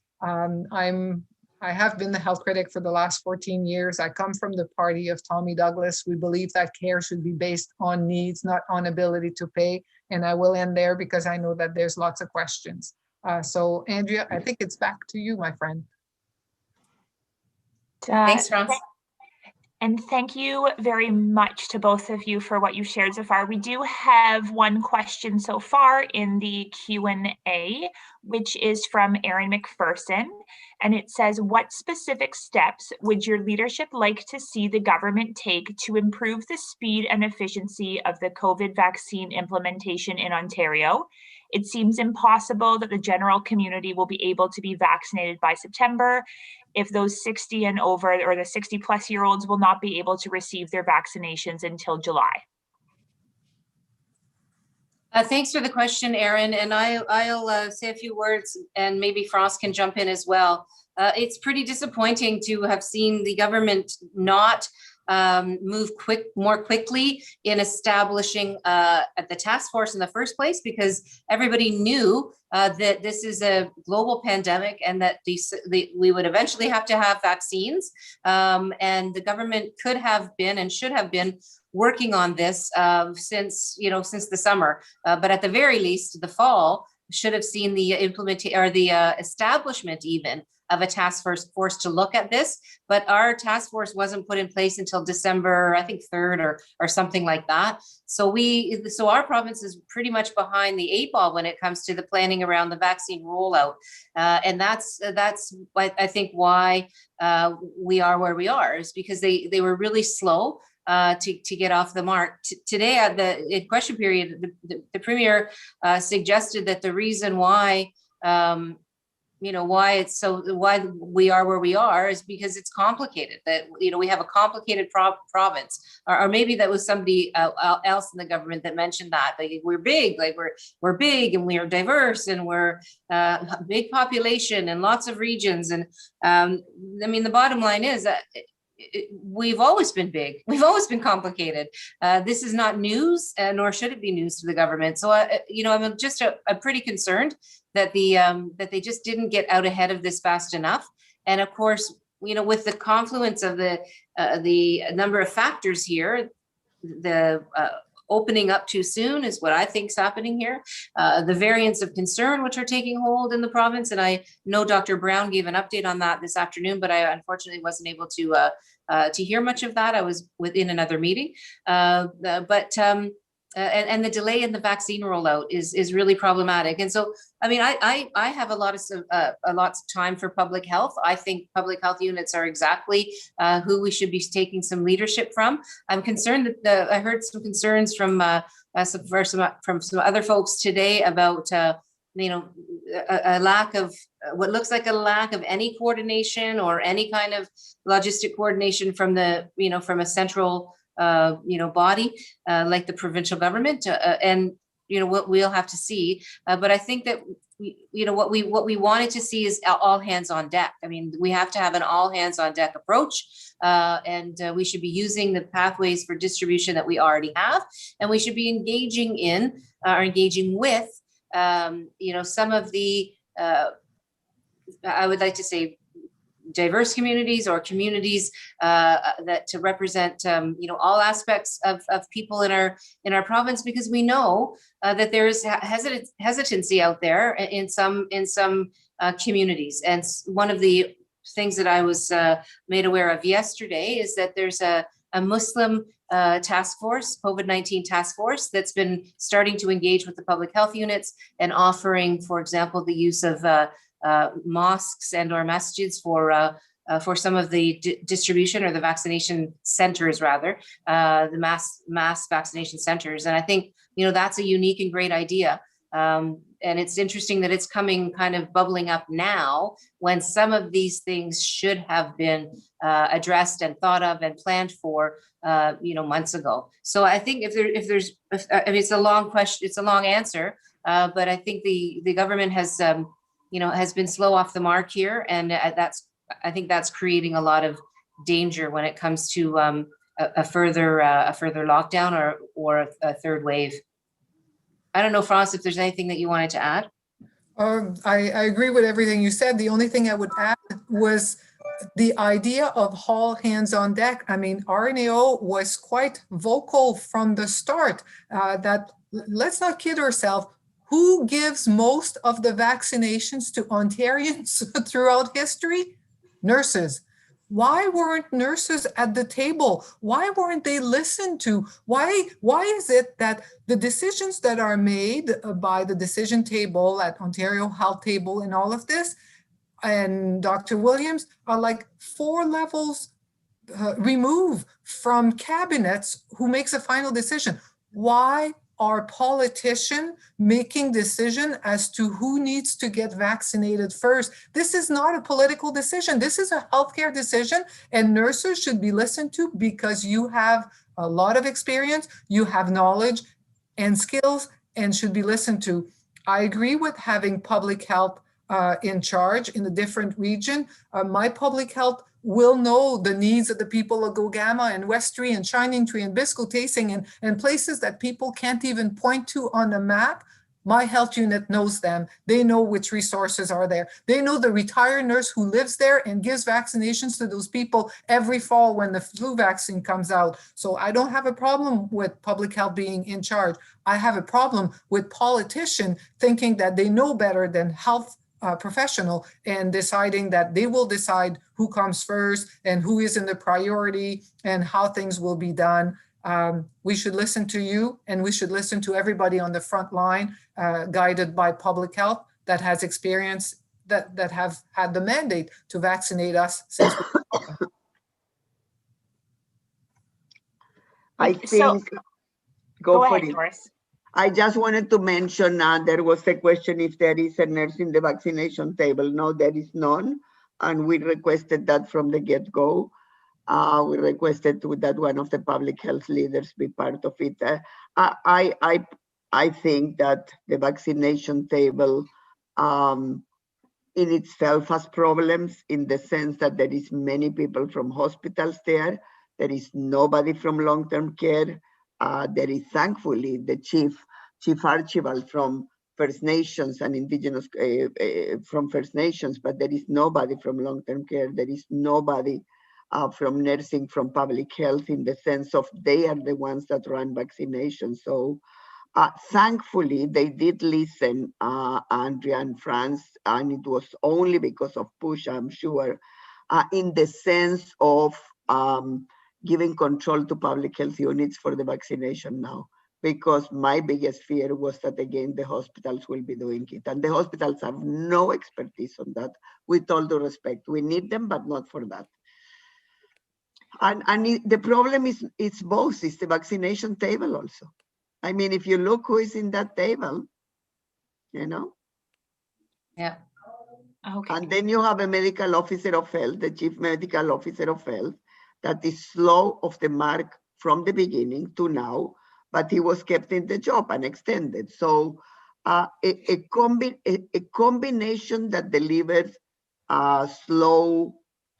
I have been the health critic for the last 14 years. I come from the party of Tommy Douglas. We believe that care should be based on needs, not on ability to pay. And I will end there because I know that there's lots of questions. So Andrea, I think it's back to you, my friend. Thanks, France. And thank you very much to both of you for what you've shared so far. We do have one question so far in the Q&A, which is from Erin McPherson. And it says, what specific steps would your leadership like to see the government take to improve the speed and efficiency of the COVID vaccine implementation in Ontario? It seems impossible that the general community will be able to be vaccinated by September if those 60 and over, or the 60-plus-year-olds, will not be able to receive their vaccinations until July. Thanks for the question, Erin, and I'll say a few words, and maybe Frost can jump in as well. It's pretty disappointing to have seen the government not move more quickly in establishing the task force in the first place, because everybody knew that this is a global pandemic and that we would eventually have to have vaccines. And the government could have been and should have been working on this since the summer, but at the very least, the fall should have seen the implementation or the establishment even of a task force to look at this. But our task force wasn't put in place until December, I think 3rd or something like that. So our province is pretty much behind the 8 ball when it comes to the planning around the vaccine rollout. And that's I think why we are where we are, is because they were really slow to get off the mark. Today at the question period, the Premier suggested that the reason why why we are where we are is because it's complicated, that we have a complicated province, or maybe that was somebody else in the government that mentioned that, like, we're big, we're big and we are diverse and we're a big population and lots of regions. And the bottom line is that we've always been big. We've always been complicated. This is not news, nor should it be news to the government. So, I'm just I'm pretty concerned that that they just didn't get out ahead of this fast enough. And of course, with the confluence of the number of factors here, the opening up too soon is what I think is happening here. The variants of concern which are taking hold in the province, and I know Dr. Brown gave an update on that this afternoon, but I unfortunately wasn't able to hear much of that. I was within another meeting, and the delay in the vaccine rollout is really problematic. And so, I have a lot of time for public health. I think public health units are exactly who we should be taking some leadership from. I'm concerned that I heard some concerns from some other folks today about a lack of what looks like a lack of any coordination or any kind of logistic coordination from from a central body like the provincial government, and what we'll have to see. But I think that what we wanted to see is all hands on deck. We have to have an all hands on deck approach, and we should be using the pathways for distribution that we already have, and we should be engaging with some of the I would like to say diverse communities, or communities that to represent all aspects of people in our province, because we know that there is hesitancy out there in some communities. And one of the things that I was made aware of yesterday is that there's a Muslim task force, COVID-19 task force, that's been starting to engage with the public health units and offering, for example, the use of mosques and or masjids for some of the distribution, or the vaccination centers, rather, the mass vaccination centers. And I think that's a unique and great idea. And it's interesting that it's coming kind of bubbling up now, when some of these things should have been addressed and thought of and planned for months ago. So I think it's a long question, it's a long answer, but I think the government has been slow off the mark here, and I think that's creating a lot of danger when it comes to a further lockdown or a third wave. I don't know, Frost, if there's anything that you wanted to add. I agree with everything you said. The only thing I would add was the idea of all hands on deck. RNAO was quite vocal from the start that, let's not kid ourselves, who gives most of the vaccinations to Ontarians throughout history? Nurses. Why weren't nurses at the table? Why weren't they listened to? Why is it that the decisions that are made by the decision table at Ontario Health Table and all of this, and Dr. Williams, are like 4 levels removed from cabinets who makes a final decision? Why are politicians making decision as to who needs to get vaccinated first? This is not a political decision. This is a healthcare decision, and nurses should be listened to because you have a lot of experience, you have knowledge and skills, and should be listened to. I agree with having public health in charge in a different region. My public health will know the needs of the people of Gogama and Westry and Shining Tree and Biscotasing and places that people can't even point to on a map. My health unit knows them. They know which resources are there. They know the retired nurse who lives there and gives vaccinations to those people every fall when the flu vaccine comes out. So I don't have a problem with public health being in charge. I have a problem with politicians thinking that they know better than health professional and deciding that they will decide who comes first and who is in the priority and how things will be done. We should listen to you, and we should listen to everybody on the front line, guided by public health that has experience, that have had the mandate to vaccinate us since I think, Go for ahead, it. Doris. I just wanted to mention there was a question if there is a nurse in the vaccination table. No, there is none. And we requested that from the get-go. We requested that one of the public health leaders be part of it. I think that the vaccination table in itself has problems in the sense that there is many people from hospitals there. There is nobody from long-term care. There is thankfully the chief archivist from First Nations and Indigenous from First Nations, but there is nobody from long-term care. There is nobody from nursing, from public health, in the sense of they are the ones that run vaccinations. So thankfully they did listen, Andrea and France, and it was only because of push, I'm sure, in the sense of giving control to public health units for the vaccination now, because my biggest fear was that, again, the hospitals will be doing it. And the hospitals have no expertise on that, with all due respect. We need them, but not for that. And the problem is, it's both. It's the vaccination table also. I mean, if you look who is in that table, you know? Yeah. Okay. And then you have a medical officer of health, the chief medical officer of health, that is slow off the mark from the beginning to now, but he was kept in the job and extended. So a combination that delivers slow,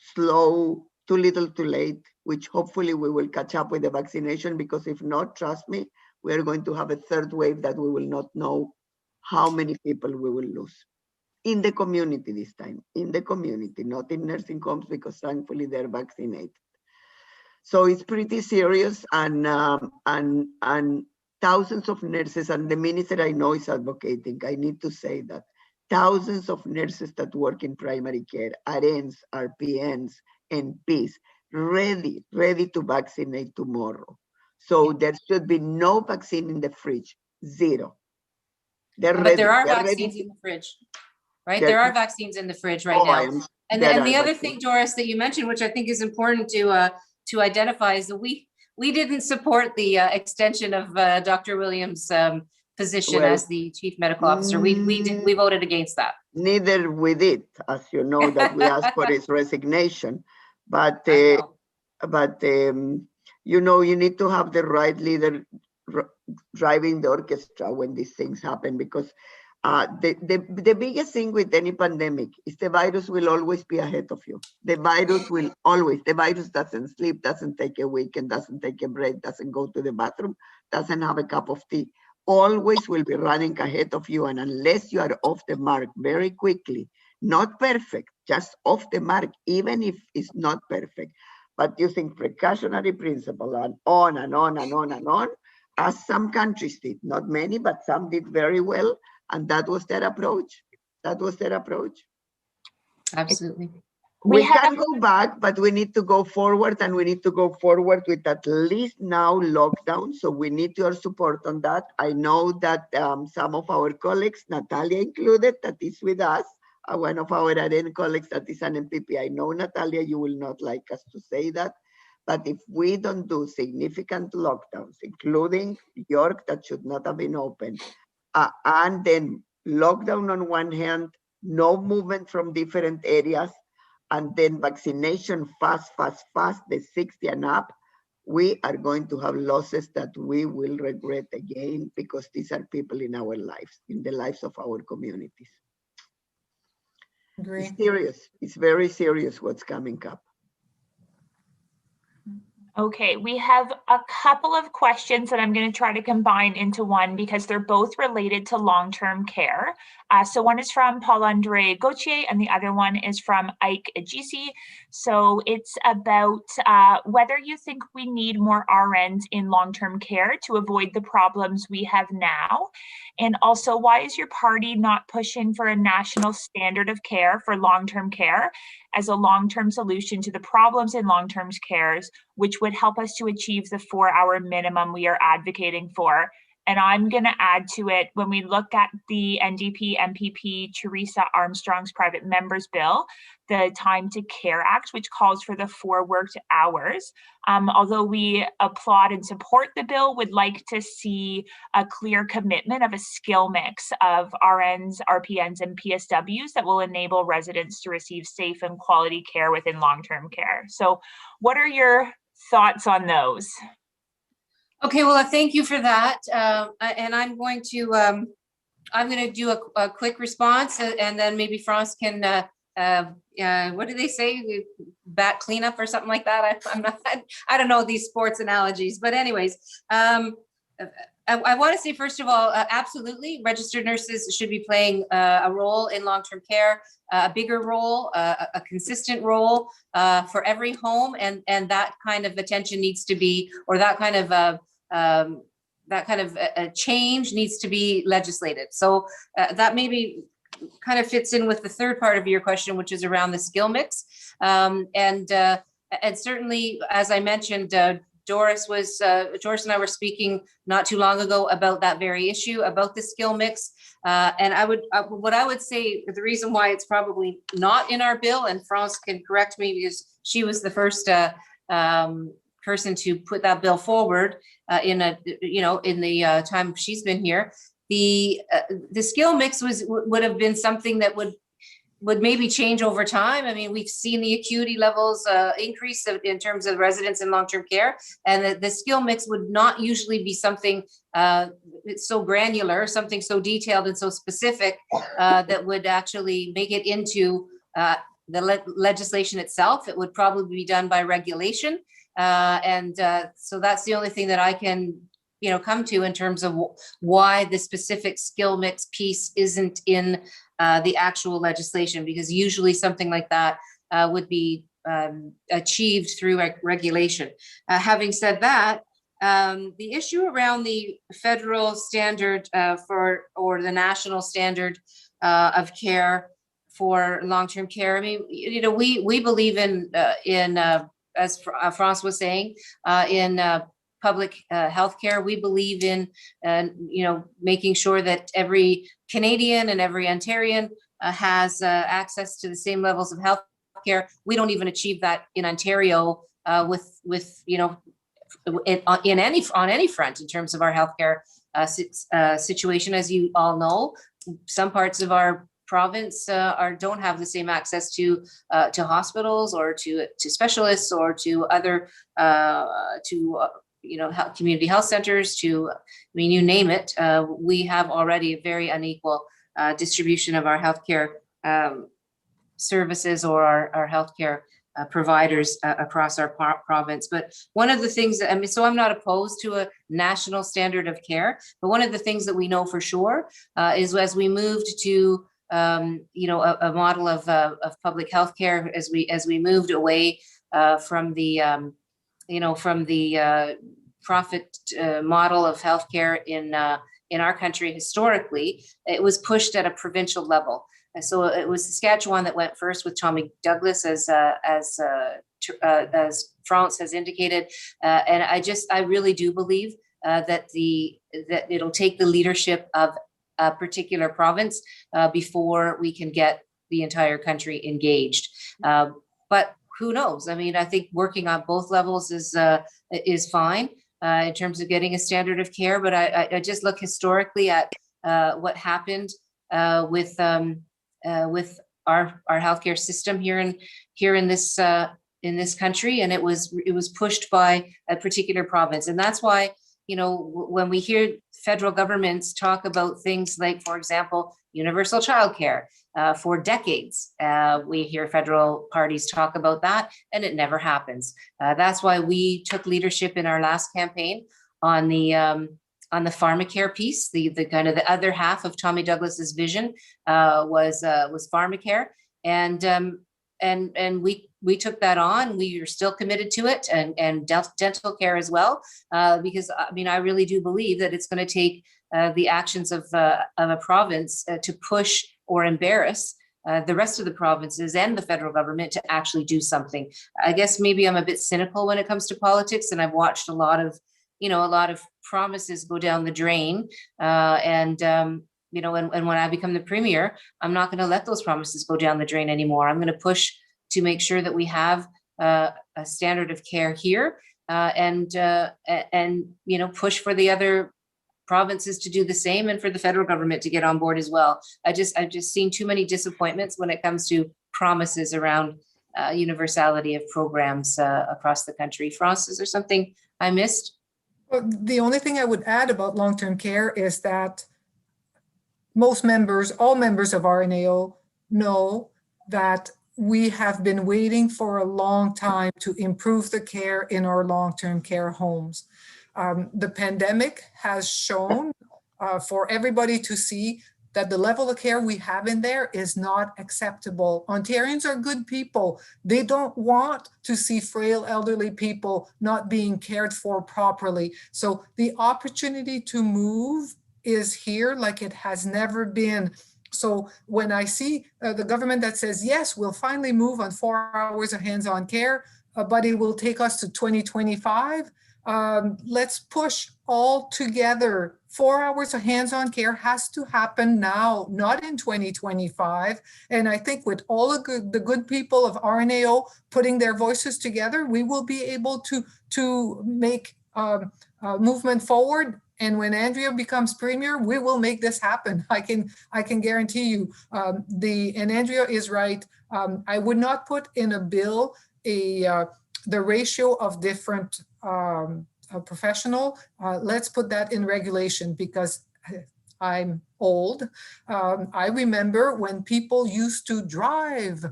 too little, too late, which hopefully we will catch up with the vaccination, because if not, trust me, we are going to have a third wave that we will not know how many people we will lose. In the community this time, in the community, not in nursing homes, because thankfully they're vaccinated. So it's pretty serious, and thousands of nurses, and the minister I know is advocating, I need to say that, thousands of nurses that work in primary care, RNs, RPNs, NPs, ready to vaccinate tomorrow. So there should be no vaccine in the fridge, zero. They're But ready. there are They're vaccines ready. in the fridge, right? There- There are vaccines in the fridge right Oh, now. And the other vaccines. thing, Doris, that you mentioned, which I think is important to identify, is that we didn't support the extension of Dr. Williams' position Well, as the chief medical officer. We voted against that. Neither we did, as you know, that we asked for his resignation. But I know. you know, you need to have the right leader driving the orchestra when these things happen, because the biggest thing with any pandemic is the virus will always be ahead of you. The virus will always, the virus doesn't sleep, doesn't take a weekend, doesn't take a break, doesn't go to the bathroom, doesn't have a cup of tea, always will be running ahead of you. And unless you are off the mark very quickly, not perfect, just off the mark, even if it's not perfect, but using precautionary principle and on and on and on and on, as some countries did, not many, but some did very well. And that was their approach. That was their approach. Absolutely. We have can go back, but we need to go forward, and we need to go forward with at least now lockdown. So we need your support on that. I know that some of our colleagues, Natalia included, that is with us, one of our AREN colleagues that is an MPP. I know, Natalia, you will not like us to say that, but if we don't do significant lockdowns, including York, that should not have been open, and then lockdown on one hand, no movement from different areas, and then vaccination fast, the 60 and up, we are going to have losses that we will regret again, because these are people in our lives, in the lives of our communities. Agree. It's serious. It's very serious what's coming up. Okay, we have a couple of questions that I'm going to try to combine into one because they're both related to long-term care. So one is from Paul-Andre Gauthier and the other one is from Ike Ajisi. So it's about whether you think we need more RNs in long-term care to avoid the problems we have now. And also, why is your party not pushing for a national standard of care for long-term care as a long-term solution to the problems in long-term cares, which would help us to achieve the 4-hour minimum we are advocating for? And I'm going to add to it, when we look at the NDP MPP Teresa Armstrong's private members bill, the Time to Care Act, which calls for the 4 worked hours. Although we applaud and support the bill, would like to see a clear commitment of a skill mix of RNs, RPNs, and PSWs that will enable residents to receive safe and quality care within long-term care. So what are your thoughts on those? Okay, well, thank you for that. And I'm going to do a quick response, and then maybe France can, what do they say? Bat cleanup or something like that. I don't know these sports analogies, but anyways, I want to say, first of all, absolutely, registered nurses should be playing a role in long-term care, a bigger role, a consistent role for every home, and that kind of attention needs to be, or that kind of a change needs to be legislated. So that maybe kind of fits in with the third part of your question, which is around the skill mix. And certainly, as I mentioned, Doris and I were speaking not too long ago about that very issue, about the skill mix. And what I would say, the reason why it's probably not in our bill, and France can correct me because she was the first person to put that bill forward in the time she's been here. The skill mix would have been something that would maybe change over time. I mean, we've seen the acuity levels increase in terms of residents in long-term care, and the skill mix would not usually be something so granular, something so detailed and so specific that would actually make it into the legislation itself. It would probably be done by regulation. So that's the only thing that I can, come to in terms of why the specific skill mix piece isn't in the actual legislation, because usually something like that would be achieved through regulation. Having said that, the issue around the federal standard or the national standard of care for long-term care, I mean, we believe in as France was saying, in public healthcare. We believe in, making sure that every Canadian and every Ontarian has access to the same levels of healthcare. We don't even achieve that in Ontario on any front in terms of our healthcare situation. As you all know, some parts of our province don't have the same access to hospitals or to specialists or to other community health centers, you name it. We have already a very unequal distribution of our healthcare services or our healthcare providers across our province. But one of the things that, so I'm not opposed to a national standard of care, but one of the things that we know for sure is as we moved to a model of public health care, as we moved away from the profit model of healthcare in our country historically, it was pushed at a provincial level. So it was Saskatchewan that went first with Tommy Douglas, as France has indicated, and I really do believe that it'll take the leadership of a particular province before we can get the entire country engaged. But who knows? I mean, I think working on both levels is fine in terms of getting a standard of care. But I just look historically at what happened with our healthcare system here in this country, and it was pushed by a particular province. And that's why, you know, when we hear federal governments talk about things like, for example, universal childcare, for decades, we hear federal parties talk about that, and it never happens. That's why we took leadership in our last campaign on the pharmacare piece. The kind of the other half of Tommy Douglas's vision was pharmacare, and we took that on. We are still committed to it, and dental care as well, because I mean, I really do believe that it's going to take the actions of a province to push or embarrass the rest of the provinces and the federal government to actually do something. I guess maybe I'm a bit cynical when it comes to politics, and I've watched a lot of promises go down the drain. And when I become the premier, I'm not going to let those promises go down the drain anymore. I'm going to push to make sure that we have a standard of care here, and push for the other provinces to do the same, and for the federal government to get on board as well. I've just seen too many disappointments when it comes to promises around universality of programs across the country. France, is there something I missed? Well, the only thing I would add about long-term care is that all members of RNAO know that we have been waiting for a long time to improve the care in our long-term care homes. The pandemic has shown for everybody to see that the level of care we have in there is not acceptable. Ontarians are good people. They don't want to see frail elderly people not being cared for properly. So the opportunity to move is here like it has never been. So when I see the government that says, yes, we'll finally move on 4 hours of hands-on care, but it will take us to 2025, let's push all together. 4 hours of hands-on care has to happen now, not in 2025. And I think with all the good people of RNAO putting their voices together, we will be able to make movement forward. And when Andrea becomes premier, we will make this happen. I can guarantee you. And Andrea is right. I would not put in a bill the ratio of different professional. Let's put that in regulation, because I'm old. I remember when people used to drive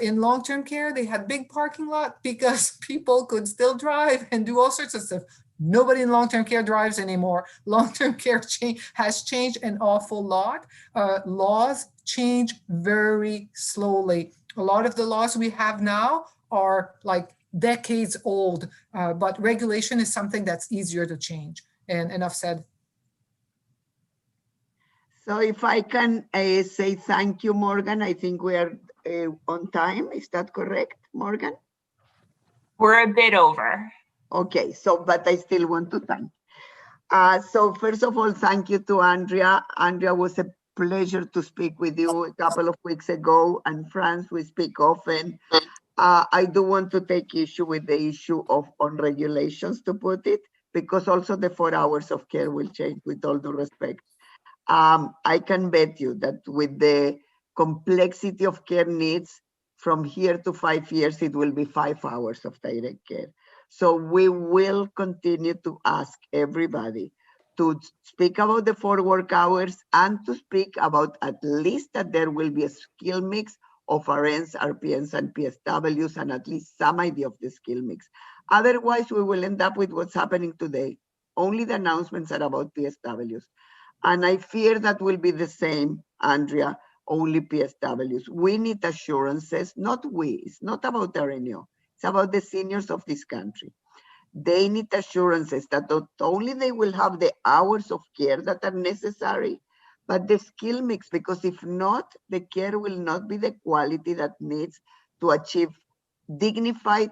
in long-term care, they had big parking lot because people could still drive and do all sorts of stuff. Nobody in long-term care drives anymore. Long-term care has changed an awful lot. Laws change very slowly. A lot of the laws we have now are like decades old, but regulation is something that's easier to change. And enough said. So if I can say thank you, Morgan, I think we are on time. Is that correct, Morgan? We're a bit over. Okay, but I still want to thank. So first of all, thank you to Andrea. Andrea, was a pleasure to speak with you a couple of weeks ago, and France, we speak often. I do want to take issue with the issue of on regulations, to put it, because also the 4 hours of care will change, with all due respect. I can bet you that with the complexity of care needs, from here to 5 years, it will be 5 hours of direct care. So we will continue to ask everybody to speak about the 4 work hours, and to speak about at least that there will be a skill mix of RNs, RPNs, and PSWs, and at least some idea of the skill mix. Otherwise, we will end up with what's happening today. Only the announcements are about PSWs. And I fear that will be the same, Andrea, only PSWs. We need assurances, not we, it's not about RNO. It's about the seniors of this country. They need assurances that not only they will have the hours of care that are necessary, but the skill mix, because if not, the care will not be the quality that needs to achieve dignified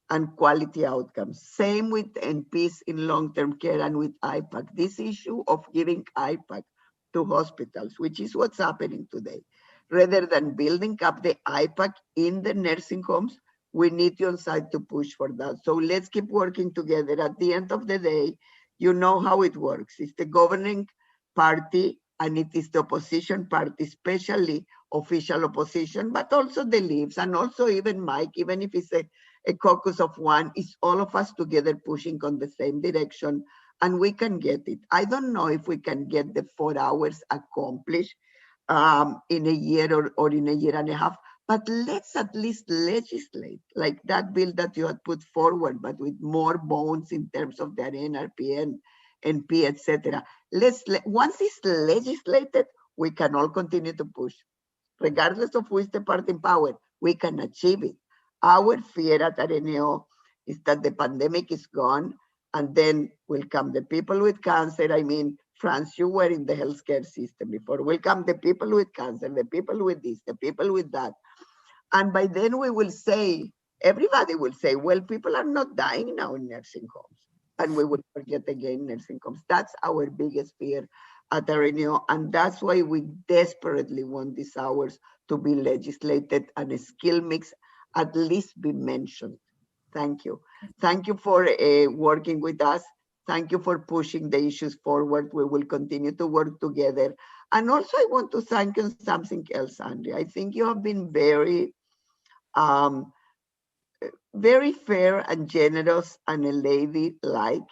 and quality outcomes. Same with NPs in long-term care and with IPAC. This issue of giving IPAC to hospitals, which is what's happening today. Rather than building up the IPAC in the nursing homes, we need you on site to push for that. So let's keep working together. At the end of the day, you know how it works. It's the governing party and it is the opposition party, especially official opposition, but also the Leaves and also even Mike, even if it's a caucus of one, it's all of us together pushing on the same direction, and we can get it. I don't know if we can get the 4 hours accomplished in a year or in a year and a half, but let's at least legislate like that bill that you had put forward, but with more bones in terms of their NRP, NP, etc. Once it's legislated, we can all continue to push. Regardless of who is the party in power, we can achieve it. Our fear at Ateneo is that the pandemic is gone and then will come the people with cancer. I mean, France, you were in the healthcare system before. Will come the people with cancer, the people with this, the people with that. And by then we will say, everybody will say, well, people are not dying now in nursing homes. And we will forget again nursing homes. That's our biggest fear at Ateneo. And that's why we desperately want these hours to be legislated and a skill mix at least be mentioned. Thank you. Thank you for working with us. Thank you for pushing the issues forward. We will continue to work together. And also I want to thank you on something else, Andrea. I think you have been very, very fair and generous and a lady-like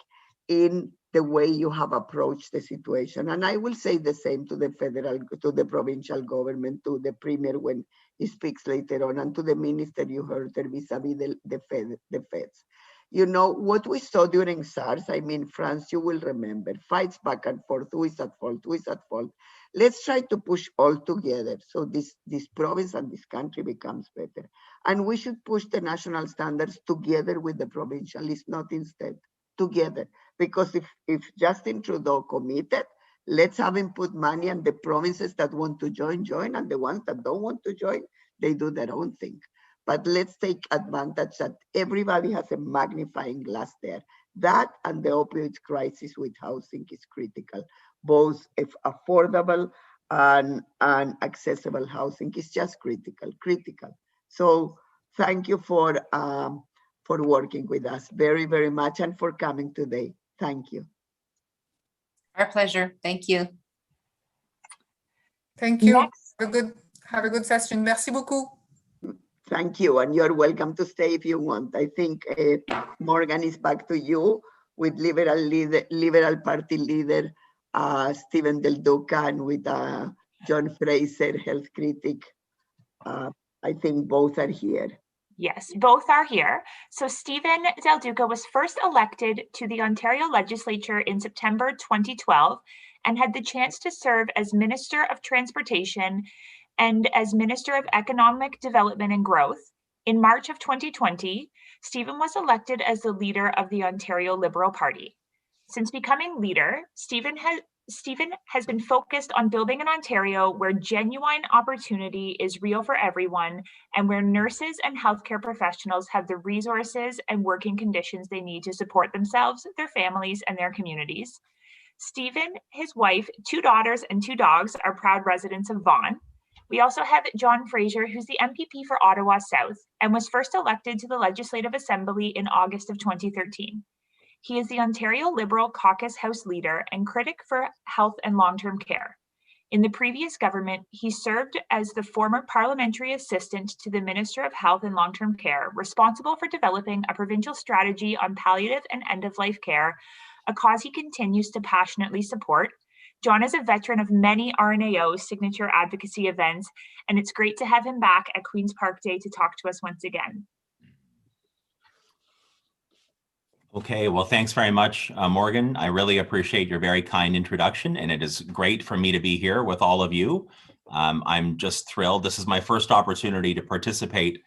in the way you have approached the situation. And I will say the same to the federal, to the provincial government, to the premier when he speaks later on, and to the minister you heard there vis-a-vis the feds. You know, what we saw during SARS, I mean, France, you will remember, fights back and forth, who is at fault, who is at fault. Let's try to push all together so this province and this country becomes better. And we should push the national standards together with the provincial, it's not instead, together. Because if Justin Trudeau committed, let's have him put money, and the provinces that want to join, and the ones that don't want to join, they do their own thing. But let's take advantage that everybody has a magnifying glass there. That and the opioid crisis with housing is critical. Both if affordable and accessible housing is just critical. So thank you for working with us very, very much and for coming today. Thank you. Our pleasure. Thank you. Thank you. Next. Have a good session. Merci beaucoup. Thank you, and you're welcome to stay if you want. I think Morgan is back to you with Liberal Party leader Stephen Del Duca and with John Fraser, health critic. I think both are here. Yes, both are here. So Stephen Del Duca was first elected to the Ontario Legislature in September 2012 and had the chance to serve as Minister of Transportation and as Minister of Economic Development and Growth. In March of 2020, Stephen was elected as the leader of the Ontario Liberal Party. Since becoming leader, Stephen has been focused on building an Ontario where genuine opportunity is real for everyone and where nurses and healthcare professionals have the resources and working conditions they need to support themselves, their families, and their communities. Stephen, his wife, 2 daughters, and 2 dogs are proud residents of Vaughan. We also have John Fraser, who's the MPP for Ottawa South and was first elected to the Legislative Assembly in August of 2013. He is the Ontario Liberal Caucus House Leader and critic for health and long-term care. In the previous government, he served as the former parliamentary assistant to the Minister of Health and Long-Term Care, responsible for developing a provincial strategy on palliative and end-of-life care, a cause he continues to passionately support. John is a veteran of many RNAO signature advocacy events, and it's great to have him back at Queen's Park Day to talk to us once again. Okay, well, thanks very much, Morgan. I really appreciate your very kind introduction, and it is great for me to be here with all of you. I'm just thrilled. This is my first opportunity to participate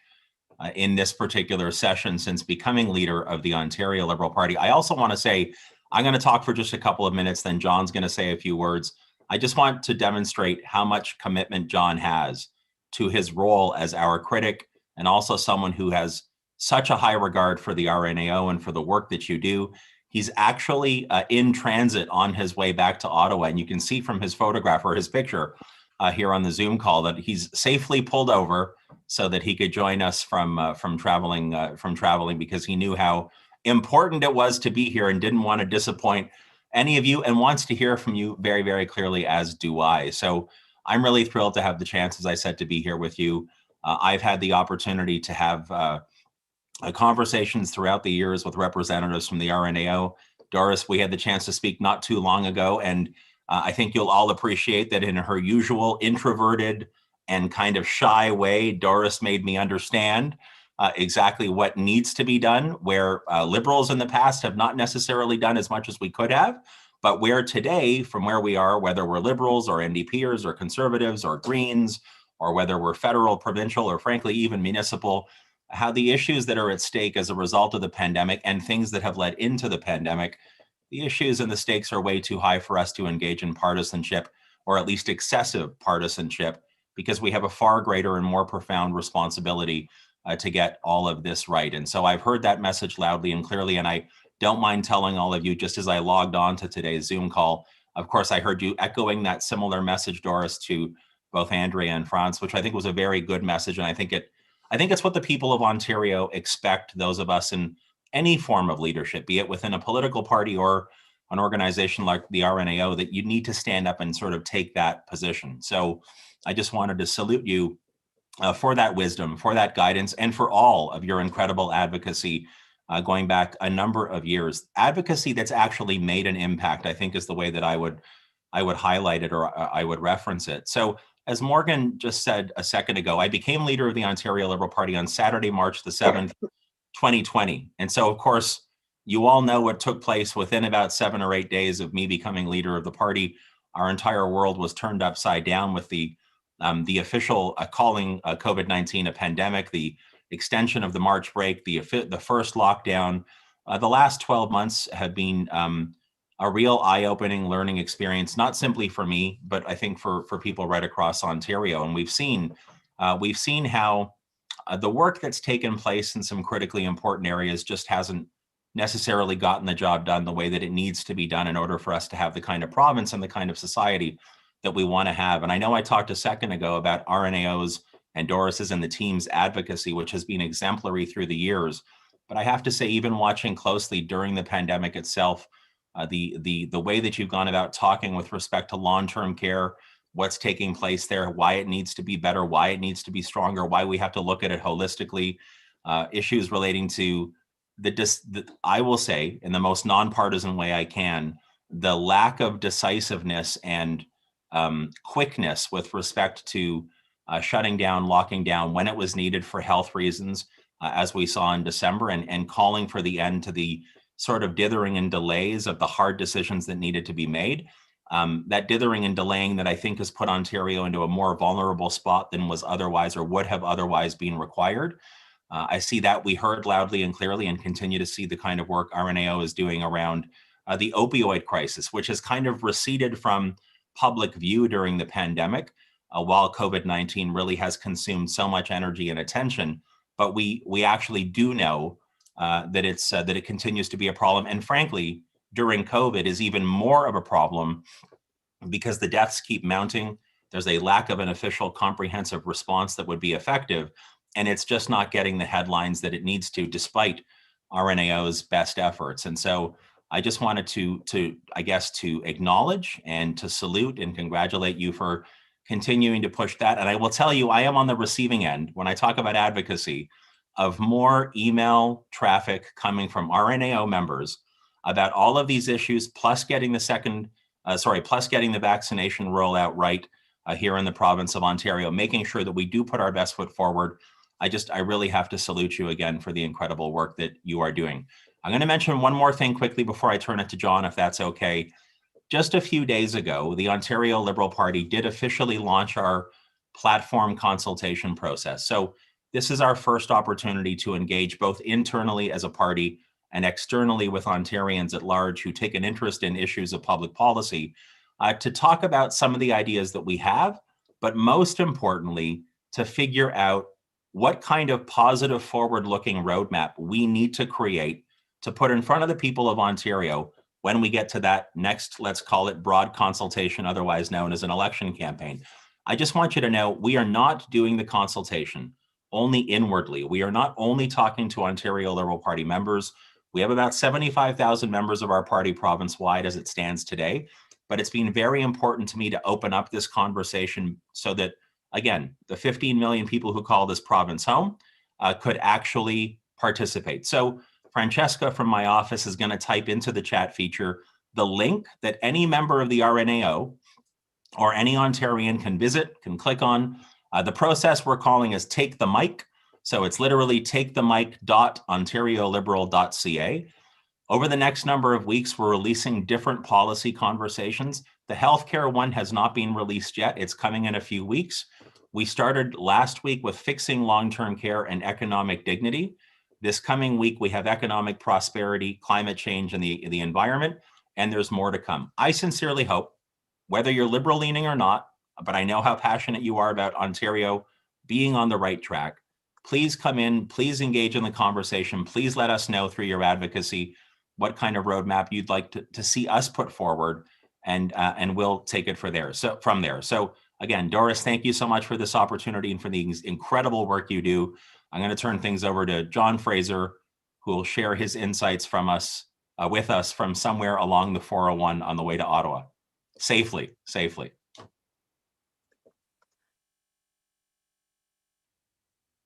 in this particular session since becoming leader of the Ontario Liberal Party. I also want to say, I'm going to talk for just a couple of minutes, then John's going to say a few words. I just want to demonstrate how much commitment John has to his role as our critic, and also someone who has such a high regard for the RNAO and for the work that you do. He's actually in transit on his way back to Ottawa, and you can see from his photograph or his picture here on the Zoom call that he's safely pulled over so that he could join us from traveling because he knew how important it was to be here and didn't want to disappoint any of you and wants to hear from you very, very clearly, as do I. So I'm really thrilled to have the chance, as I said, to be here with you. I've had the opportunity to have conversations throughout the years with representatives from the RNAO. Doris, we had the chance to speak not too long ago, and I think you'll all appreciate that in her usual introverted and kind of shy way, Doris made me understand exactly what needs to be done, where liberals in the past have not necessarily done as much as we could have, but where today, from where we are, whether we're liberals or NDPers or conservatives or Greens, or whether we're federal, provincial, or frankly, even municipal, how the issues that are at stake as a result of the pandemic and things that have led into the pandemic, the issues and the stakes are way too high for us to engage in partisanship, or at least excessive partisanship, because we have a far greater and more profound responsibility to get all of this right. And so I've heard that message loudly and clearly, and I don't mind telling all of you, just as I logged on to today's Zoom call, of course, I heard you echoing that similar message, Doris, to both Andrea and Franz, which I think was a very good message. And I think it's what the people of Ontario expect those of us in any form of leadership, be it within a political party or an organization like the RNAO, that you need to stand up and sort of take that position. So I just wanted to salute you for that wisdom, for that guidance, and for all of your incredible advocacy going back a number of years. Advocacy that's actually made an impact, I think, is the way that I would highlight it, or I would reference it. So as Morgan just said a second ago, I became leader of the Ontario Liberal Party on Saturday, March the 7th, 2020. And so, of course, you all know what took place within about 7 or 8 days of me becoming leader of the party. Our entire world was turned upside down with the official calling COVID-19 a pandemic, the extension of the March break, the first lockdown. The last 12 months have been a real eye-opening learning experience, not simply for me, but I think for people right across Ontario. And we've seen how the work that's taken place in some critically important areas just hasn't necessarily gotten the job done the way that it needs to be done in order for us to have the kind of province and the kind of society that we want to have. And I know I talked a second ago about RNAO's and Doris's and the team's advocacy, which has been exemplary through the years. But I have to say, even watching closely during the pandemic itself, the way that you've gone about talking with respect to long-term care, what's taking place there, why it needs to be better, why it needs to be stronger, why we have to look at it holistically, issues relating to I will say, in the most nonpartisan way I can, the lack of decisiveness and quickness with respect to shutting down, locking down when it was needed for health reasons, as we saw in December, and calling for the end to the sort of dithering and delays of the hard decisions that needed to be made. That dithering and delaying that I think has put Ontario into a more vulnerable spot than was otherwise or would have otherwise been required. I see that. We heard loudly and clearly and continue to see the kind of work RNAO is doing around the opioid crisis, which has kind of receded from public view during the pandemic, while COVID-19 really has consumed so much energy and attention. But we actually do know that it continues to be a problem. And frankly, during COVID is even more of a problem because the deaths keep mounting. There's a lack of an official comprehensive response that would be effective. And it's just not getting the headlines that it needs to, despite RNAO's best efforts. And so I just wanted to acknowledge and to salute and congratulate you for continuing to push that. And I will tell you, I am on the receiving end when I talk about advocacy of more email traffic coming from RNAO members about all of these issues, plus getting the vaccination rollout right here in the province of Ontario, making sure that we do put our best foot forward. I really have to salute you again for the incredible work that you are doing. I'm going to mention one more thing quickly before I turn it to John, if that's okay. Just a few days ago, the Ontario Liberal Party did officially launch our platform consultation process. So this is our first opportunity to engage both internally as a party and externally with Ontarians at large who take an interest in issues of public policy to talk about some of the ideas that we have, but most importantly, to figure out what kind of positive forward-looking roadmap we need to create to put in front of the people of Ontario when we get to that next, let's call it broad consultation, otherwise known as an election campaign. I just want you to know we are not doing the consultation only inwardly. We are not only talking to Ontario Liberal Party members. We have about 75,000 members of our party province-wide as it stands today, but it's been very important to me to open up this conversation so that, again, the 15 million people who call this province home could actually participate. So Francesca from my office is going to type into the chat feature the link that any member of the RNAO or any Ontarian can visit, can click on. The process we're calling is Take the Mic. So it's literally takethemic.ontarioliberal.ca. Over the next number of weeks, we're releasing different policy conversations. The healthcare one has not been released yet. It's coming in a few weeks. We started last week with fixing long-term care and economic dignity. This coming week, we have economic prosperity, climate change, and the environment, and there's more to come. I sincerely hope, whether you're liberal leaning or not, but I know how passionate you are about Ontario being on the right track. Please come in, please engage in the conversation. Please let us know through your advocacy what kind of roadmap you'd like to see us put forward, and we'll take it from there. So again, Doris, thank you so much for this opportunity and for the incredible work you do. I'm going to turn things over to John Fraser, who will share his insights with us from somewhere along the 401 on the way to Ottawa, safely.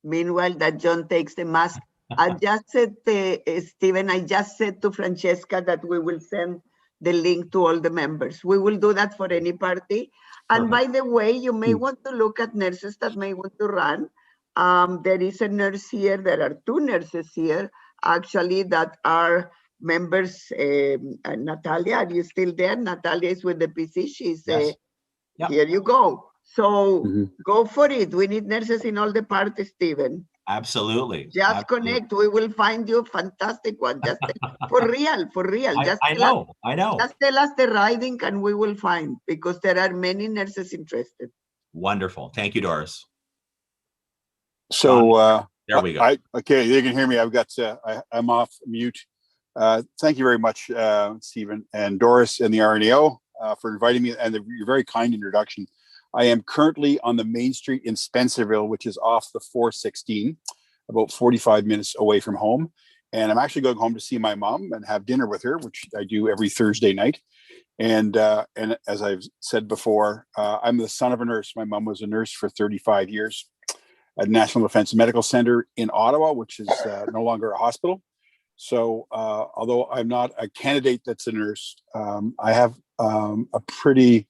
Meanwhile, that John takes the mask. I just said, Stephen, I just said to Francesca that we will send the link to all the members. We will do that for any party. And by the way, you may want to look at nurses that may want to run. There is a nurse here. There are two nurses here, actually, that are members. Natalia, are you still there? Natalia is with the PC. She's Yes. Yep. Here you go. So go for it. We need nurses in all the parties, Stephen. Absolutely. Just connect. We will find you a fantastic one. Just for real. I know. Just tell us the riding and we will find, because there are many nurses interested. Wonderful. Thank you, Doris. So there we go. Okay, you can hear me. I'm off mute. Thank you very much, Stephen and Doris and the RNAO for inviting me and your very kind introduction. I am currently on the main street in Spencerville, which is off the 416, about 45 minutes away from home. And I'm actually going home to see my mom and have dinner with her, which I do every Thursday night. And as I've said before, I'm the son of a nurse. My mom was a nurse for 35 years at National Defence Medical Center in Ottawa, which is no longer a hospital. So although I'm not a candidate that's a nurse, I have a pretty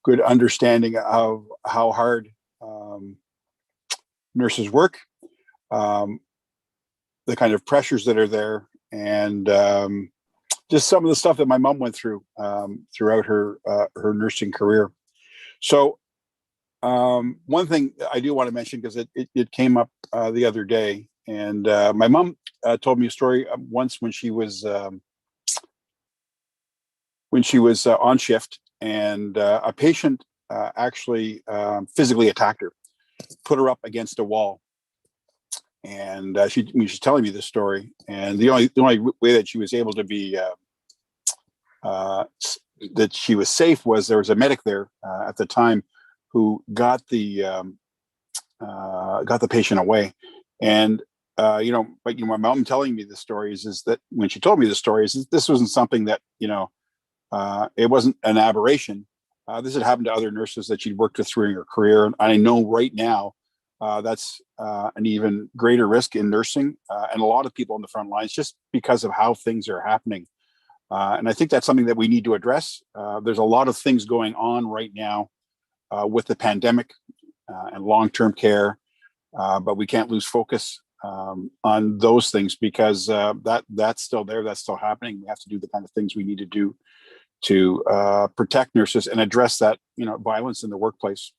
good understanding of how hard nurses work, the kind of pressures that are there, and just some of the stuff that my mom went through throughout her nursing career. So one thing I do want to mention, because it came up the other day, and my mom told me a story once when she was on shift, and a patient actually physically attacked her, put her up against a wall. And she's telling me this story, and the only way that she was able to be that she was safe was there was a medic there at the time who got the patient away. And but my mom telling me the stories is that when she told me the stories, this wasn't something that it wasn't an aberration. This had happened to other nurses that she'd worked with through her career, and I know right now that's an even greater risk in nursing and a lot of people on the front lines, just because of how things are happening. And I think that's something that we need to address. There's a lot of things going on right now with the pandemic and long-term care, but we can't lose focus on those things, because that's still there, that's still happening. We have to do the kind of things we need to do to protect nurses and address that violence in the workplace.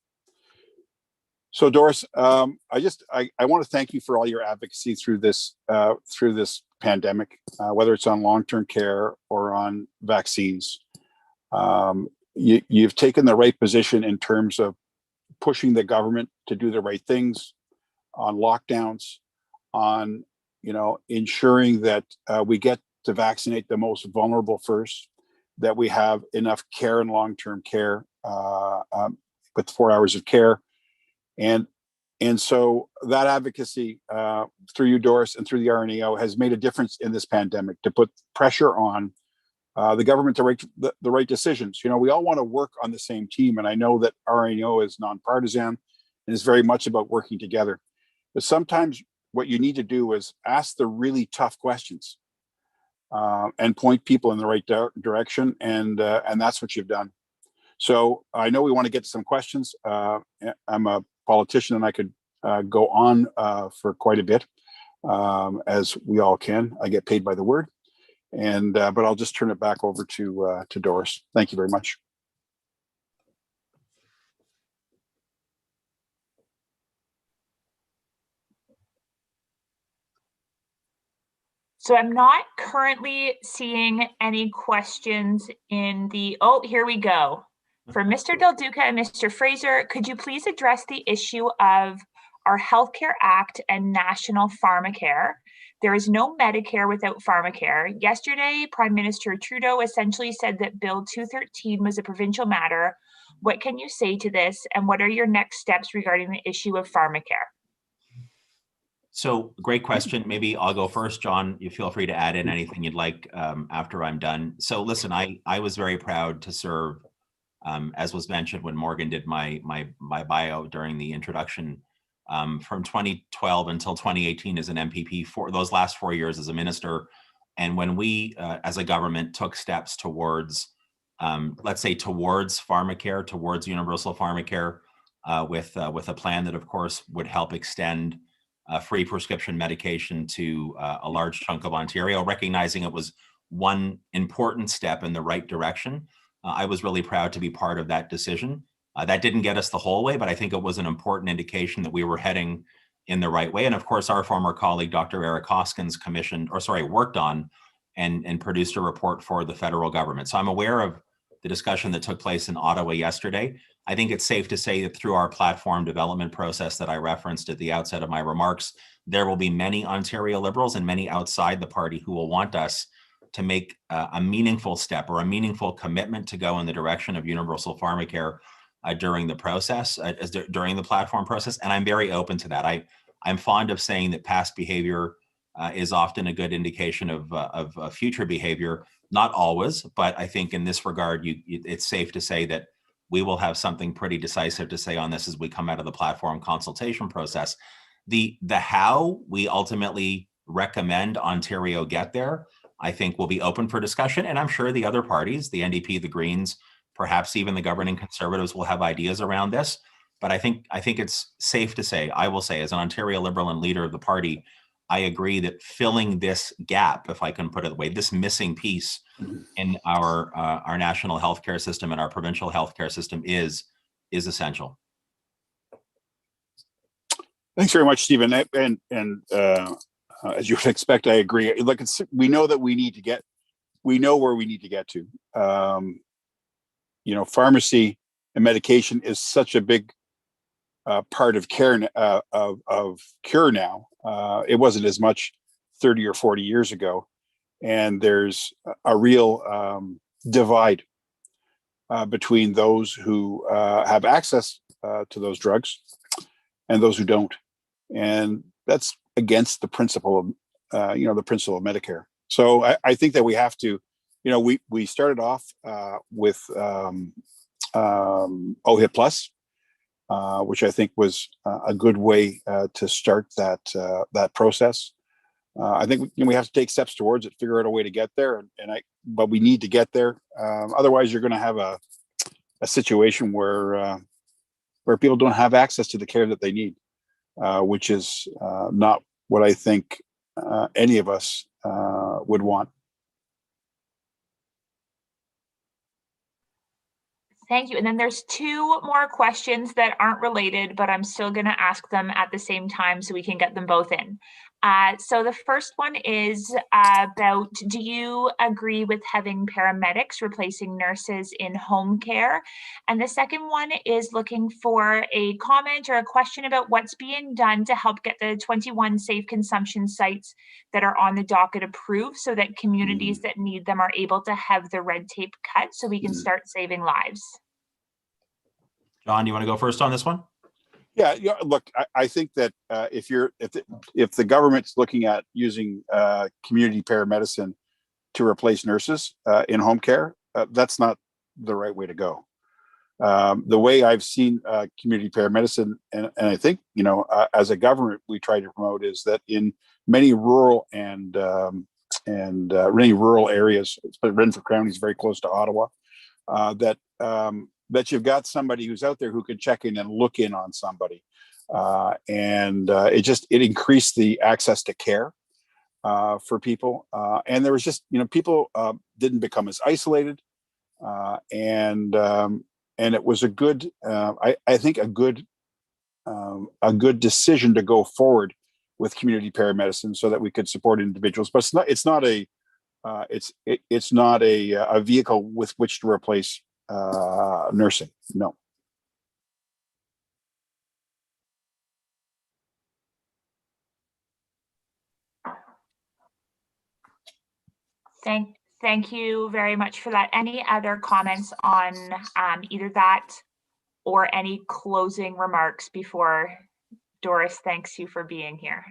So Doris, I want to thank you for all your advocacy through this pandemic, whether it's on long-term care or on vaccines. you've taken the right position in terms of pushing the government to do the right things on lockdowns, on ensuring that we get to vaccinate the most vulnerable first, that we have enough care and long-term care with 4 hours of care, and so that advocacy through you, Doris, and through the RNAO has made a difference in this pandemic to put pressure on the government to make the right decisions. We all want to work on the same team, and I know that RNAO is nonpartisan and is very much about working together. But sometimes what you need to do is ask the really tough questions and point people in the right direction, and that's what you've done. So I know we want to get to some questions. I'm a politician, and I could go on for quite a bit, as we all can. I get paid by the word. But I'll just turn it back over to Doris. Thank you very much. So I'm not currently seeing any questions in the, oh, here we go. For Mr. Del Duca and Mr. Fraser, could you please address the issue of our Healthcare Act and National Pharmacare? There is no Medicare without pharmacare. Yesterday, Prime Minister Trudeau essentially said that Bill 213 was a provincial matter. What can you say to this, and what are your next steps regarding the issue of pharmacare? So great question. Maybe I'll go first. John, you feel free to add in anything you'd like after I'm done. So listen, I was very proud to serve, as was mentioned when Morgan did my bio during the introduction, from 2012 until 2018 as an MPP, for those last 4 years as a minister. And when we, as a government, took steps towards, let's say, towards pharmacare, towards universal pharmacare, with a plan that, of course, would help extend free prescription medication to a large chunk of Ontario, recognizing it was one important step in the right direction. I was really proud to be part of that decision. That didn't get us the whole way, but I think it was an important indication that we were heading in the right way. And of course, our former colleague, Dr. Eric Hoskins, worked on and produced a report for the federal government. So I'm aware of the discussion that took place in Ottawa yesterday. I think it's safe to say that through our platform development process that I referenced at the outset of my remarks, there will be many Ontario Liberals and many outside the party who will want us to make a meaningful step or a meaningful commitment to go in the direction of universal pharmacare during the process, during the platform process. And I'm very open to that. I'm fond of saying that past behavior is often a good indication of future behavior. Not always, but I think in this regard, it's safe to say that we will have something pretty decisive to say on this as we come out of the platform consultation process. The how we ultimately recommend Ontario get there, I think will be open for discussion. And I'm sure the other parties, the NDP, the Greens, perhaps even the governing Conservatives will have ideas around this. But I think it's safe to say, I will say, as an Ontario Liberal and leader of the party, I agree that filling this gap, if I can put it that way, this missing piece in our national healthcare system and our provincial healthcare system is essential. Thanks very much, Stephen. And as you would expect, I agree. Look, we know that we know where we need to get to. Pharmacy and medication is such a big part of care of cure now. It wasn't as much 30 or 40 years ago, and there's a real divide between those who have access to those drugs and those who don't, and that's against the principle of the principle of Medicare. So I think that we have to, we started off with OHIP Plus, which I think was a good way to start that process. I think we have to take steps towards it, figure out a way to get there, but we need to get there. Otherwise, you're going to have a situation where people don't have access to the care that they need, which is not what I think any of us would want. Thank you. And then there's two more questions that aren't related, but I'm still going to ask them at the same time so we can get them both in. So the first one is about, do you agree with having paramedics replacing nurses in home care? And the second one is looking for a comment or a question about what's being done to help get the 21 safe consumption sites that are on the docket approved so that communities that need them are able to have the red tape cut so we can start saving lives. John, you want to go first on this one? Yeah, look, I think that if the government's looking at using community paramedicine to replace nurses in home care, that's not the right way to go. The way I've seen community paramedicine, and I think, as a government, we try to promote is that in many rural and many rural areas, but Renfrew County is very close to Ottawa, that you've got somebody who's out there who can check in and look in on somebody. It increased the access to care for people. And there was just, people didn't become as isolated. And it was a good, I think a good decision to go forward with community paramedicine so that we could support individuals. But it's not a vehicle with which to replace nursing. No. Thank you very much for that. Any other comments on either that or any closing remarks before Doris thanks you for being here?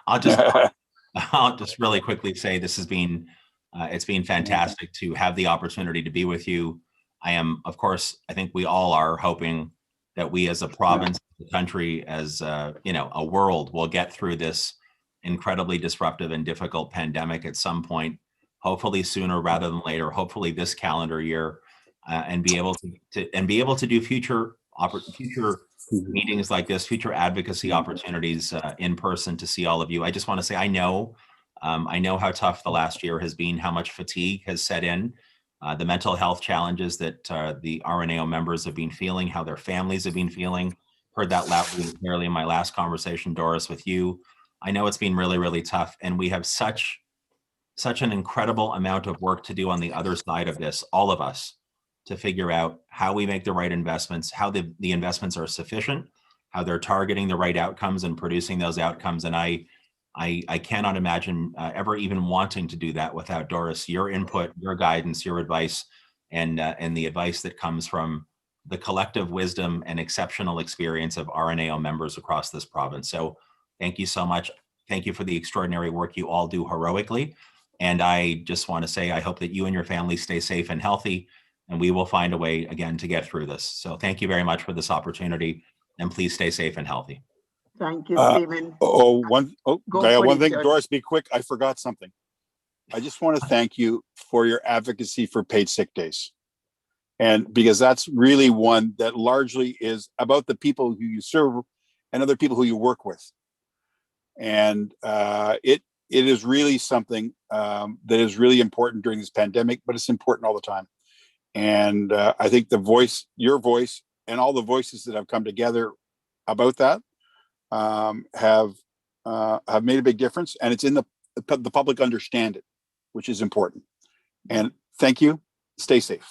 I'll just really quickly say this has been it's been fantastic to have the opportunity to be with you. I am, of course, I think we all are hoping that we as a province, the country, as a world, will get through this incredibly disruptive and difficult pandemic at some point, hopefully sooner rather than later, hopefully this calendar year, and be able to do future meetings like this, future advocacy opportunities in person to see all of you. I just want to say, I know how tough the last year has been, how much fatigue has set in, the mental health challenges that the RNAO members have been feeling, how their families have been feeling. Heard that loudly and clearly in my last conversation, Doris, with you. I know it's been really, really tough, and we have such an incredible amount of work to do on the other side of this, all of us, to figure out how we make the right investments, how the investments are sufficient, how they're targeting the right outcomes and producing those outcomes. And I cannot imagine ever even wanting to do that without, Doris, your input, your guidance, your advice, and the advice that comes from the collective wisdom and exceptional experience of RNAO members across this province. So thank you so much. Thank you for the extraordinary work you all do heroically. And I just want to say, I hope that you and your family stay safe and healthy, and we will find a way again to get through this. So thank you very much for this opportunity, and please stay safe and healthy. Thank you, Stephen. One thing, John. Doris, be quick. I forgot something. I just want to thank you for your advocacy for paid sick days. And because that's really one that largely is about the people who you serve and other people who you work with. And it is really something that is really important during this pandemic, but it's important all the time. And I think your voice, and all the voices that have come together about that have made a big difference. And it's in the public understand it, which is important. And thank you. Stay safe.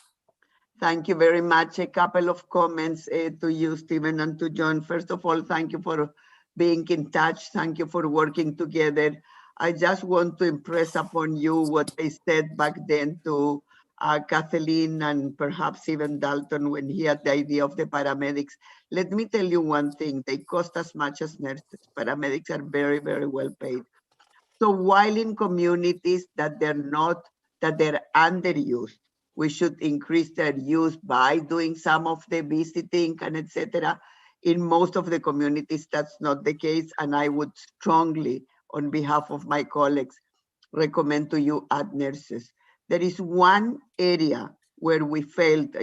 Thank you very much. A couple of comments to you, Stephen, and to John. First of all, thank you for being in touch. Thank you for working together. I just want to impress upon you what I said back then to Kathleen and perhaps even Dalton when he had the idea of the paramedics. Let me tell you one thing, they cost as much as nurses. Paramedics are very, very well paid. So while in communities that they're underused, we should increase their use by doing some of the visiting and etc. In most of the communities, that's not the case. And I would strongly, on behalf of my colleagues, recommend to you add nurses. There is one area where we failed.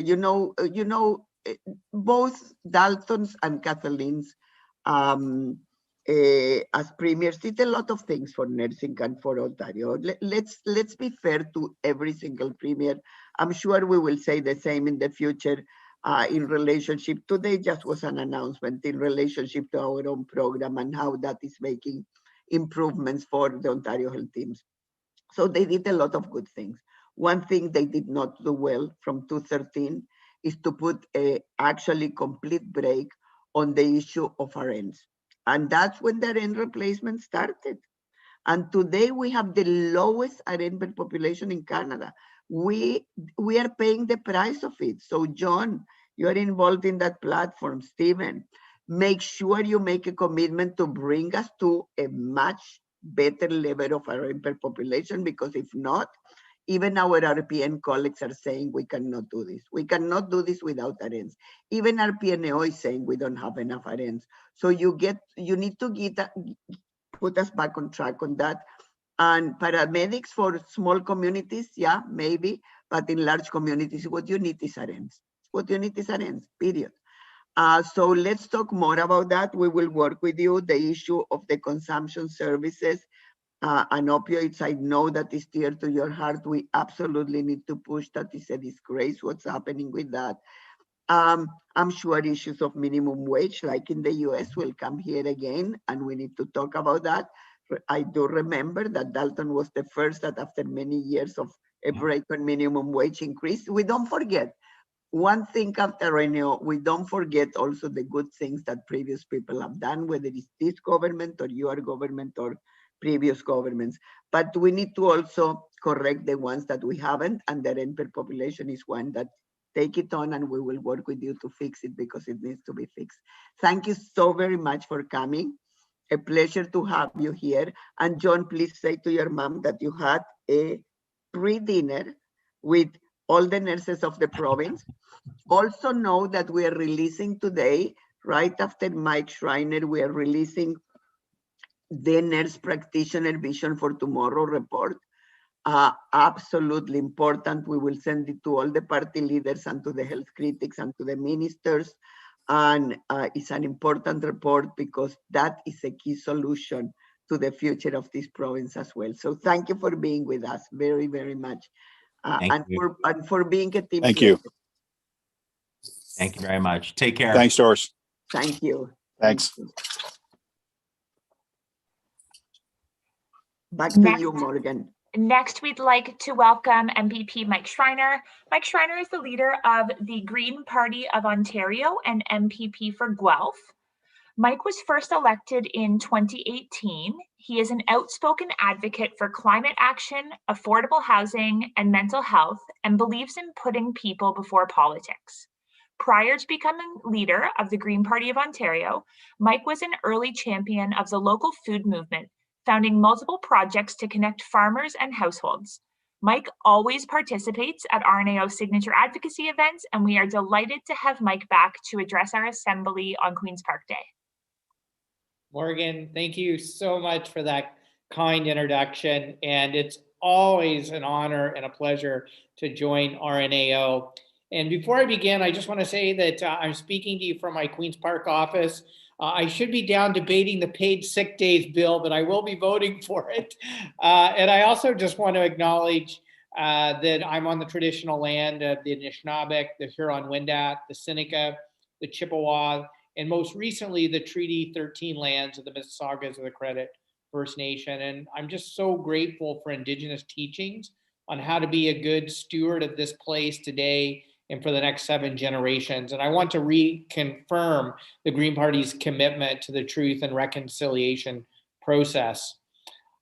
Both Dalton's and Kathleen's as premiers did a lot of things for nursing and for Ontario. Let's be fair to every single premier. I'm sure we will say the same in the future, in relationship, today just was an announcement in relationship to our own program and how that is making improvements for the Ontario Health Teams. So they did a lot of good things. One thing they did not do well from 2013 is to put a actually complete break on the issue of RNs. And that's when the RN replacement started. And today we have the lowest RN per population in Canada. We are paying the price of it. So John, you are involved in that platform. Stephen, make sure you make a commitment to bring us to a much better level of RN per population, because if not, even our RPN colleagues are saying we cannot do this. We cannot do this without RNs. Even RPNO is saying we don't have enough RNs. So you need to put us back on track on that. And paramedics for small communities, yeah, maybe, but in large communities, what you need is RNs. What you need is RNs, period. So let's talk more about that. We will work with you. The issue of the consumption services and opioids, I know that is dear to your heart. We absolutely need to push that. It's a disgrace what's happening with that. I'm sure issues of minimum wage, like in the US, will come here again, and we need to talk about that. I do remember that Dalton was the first that after many years of a break on minimum wage increase. We don't forget. One thing after Renew, we don't forget also the good things that previous people have done, whether it's this government or your government or previous governments. But we need to also correct the ones that we haven't, and the RN per population is one that take it on, and we will work with you to fix it because it needs to be fixed. Thank you so very much for coming. A pleasure to have you here. And John, please say to your mom that you had a pre-dinner with all the nurses of the province. Also know that we are releasing today, right after Mike Schreiner, we are releasing the Nurse Practitioner Vision for Tomorrow report. Absolutely important. We will send it to all the party leaders and to the health critics and to the ministers. And it's an important report because that is a key solution to the future of this province as well. So thank you for being with us very, very much. And for being a team. Thank you. Thank you very much. Take care. Thanks, Doris. Thank you. Thanks. Back to you, Morgan. Next, we'd like to welcome MPP Mike Schreiner. Mike Schreiner is the leader of the Green Party of Ontario and MPP for Guelph. Mike was first elected in 2018. He is an outspoken advocate for climate action, affordable housing, and mental health, and believes in putting people before politics. Prior to becoming leader of the Green Party of Ontario, Mike was an early champion of the local food movement, founding multiple projects to connect farmers and households. Mike always participates at RNAO signature advocacy events, and we are delighted to have Mike back to address our assembly on Queen's Park Day. Morgan, thank you so much for that kind introduction. And it's always an honor and a pleasure to join RNAO. And before I begin, I just want to say that I'm speaking to you from my Queen's Park office. I should be down debating the paid sick days bill, but I will be voting for it. And I also just want to acknowledge that I'm on the traditional land of the Anishinaabeg, the Huron-Wendat, the Seneca, the Chippewa, and most recently the Treaty 13 lands of the Mississaugas of the Credit First Nation. And I'm just so grateful for Indigenous teachings on how to be a good steward of this place today and for the next 7 generations. And I want to reconfirm the Green Party's commitment to the truth and reconciliation process.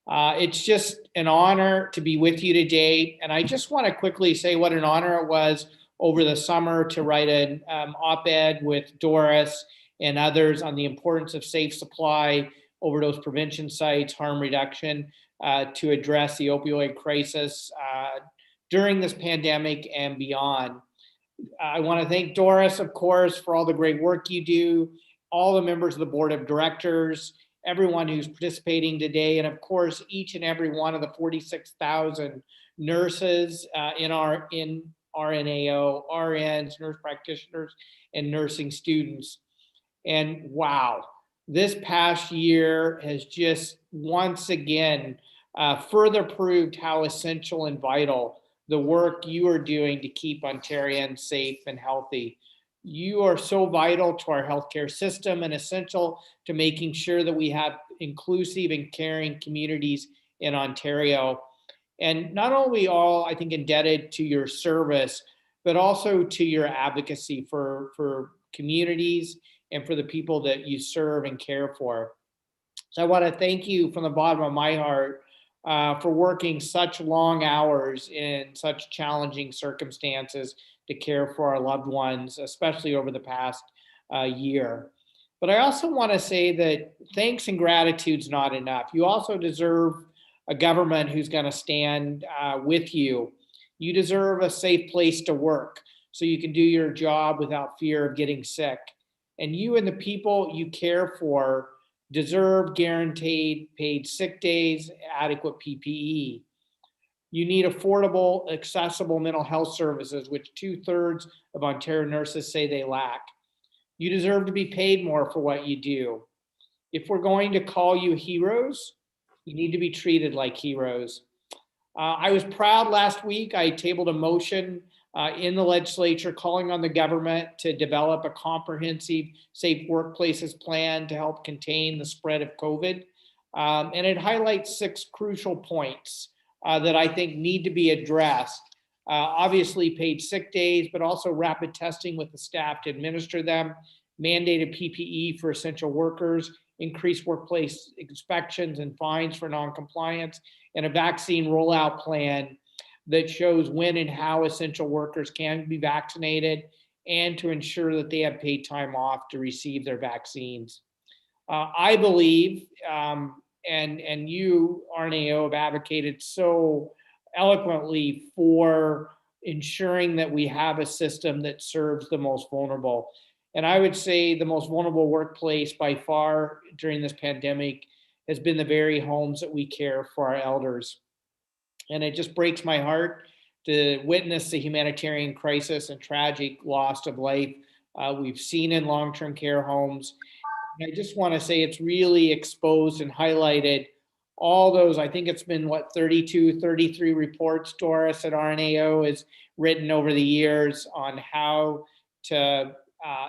It's just an honor to be with you today. And I just want to quickly say what an honor it was over the summer to write an op-ed with Doris and others on the importance of safe supply, overdose prevention sites, harm reduction to address the opioid crisis during this pandemic and beyond. I want to thank Doris, of course, for all the great work you do, all the members of the board of directors, everyone who's participating today, and of course, each and every one of the 46,000 nurses in RNAO, RNs, nurse practitioners, and nursing students. And wow, this past year has just once again further proved how essential and vital the work you are doing to keep Ontarians safe and healthy. You are so vital to our healthcare system and essential to making sure that we have inclusive and caring communities in Ontario. And not only all, I think, indebted to your service, but also to your advocacy for communities and for the people that you serve and care for. So I want to thank you from the bottom of my heart for working such long hours in such challenging circumstances to care for our loved ones, especially over the past year. But I also want to say that thanks and gratitude's not enough. You also deserve a government who's going to stand with you. You deserve a safe place to work so you can do your job without fear of getting sick. And you and the people you care for deserve guaranteed paid sick days, adequate PPE. You need affordable, accessible mental health services, which 2/3 of Ontario nurses say they lack. You deserve to be paid more for what you do. If we're going to call you heroes, you need to be treated like heroes. I was proud last week, I tabled a motion in the legislature calling on the government to develop a comprehensive safe workplaces plan to help contain the spread of COVID. And it highlights 6 crucial points that I think need to be addressed. Obviously paid sick days, but also rapid testing with the staff to administer them, mandated PPE for essential workers, increased workplace inspections and fines for non-compliance, and a vaccine rollout plan that shows when and how essential workers can be vaccinated and to ensure that they have paid time off to receive their vaccines. I believe, and you, RNAO, have advocated so eloquently for ensuring that we have a system that serves the most vulnerable. And I would say the most vulnerable workplace by far during this pandemic has been the very homes that we care for our elders. And it just breaks my heart to witness the humanitarian crisis and tragic loss of life we've seen in long-term care homes. And I just want to say it's really exposed and highlighted all those, I think it's been 32, 33 reports, Doris, at RNAO has written over the years on how to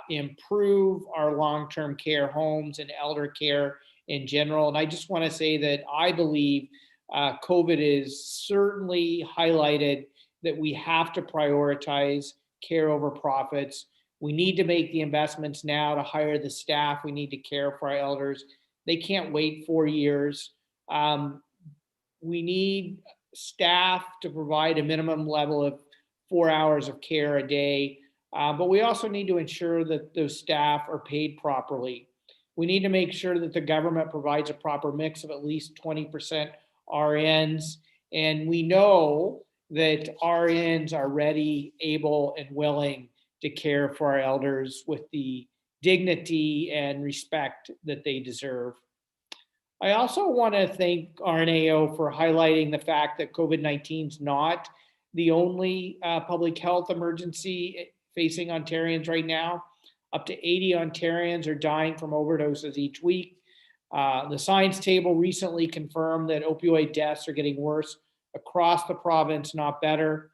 improve our long-term care homes and elder care in general. And I just want to say that I believe COVID is certainly highlighted that we have to prioritize care over profits. We need to make the investments now to hire the staff. We need to care for our elders. They can't wait 4 years. We need staff to provide a minimum level of 4 hours of care a day. But we also need to ensure that those staff are paid properly. We need to make sure that the government provides a proper mix of at least 20% RNs. And we know that RNs are ready, able, and willing to care for our elders with the dignity and respect that they deserve. I also want to thank RNAO for highlighting the fact that COVID-19 is not the only public health emergency facing Ontarians right now. Up to 80 Ontarians are dying from overdoses each week. The Science Table recently confirmed that opioid deaths are getting worse across the province, not better.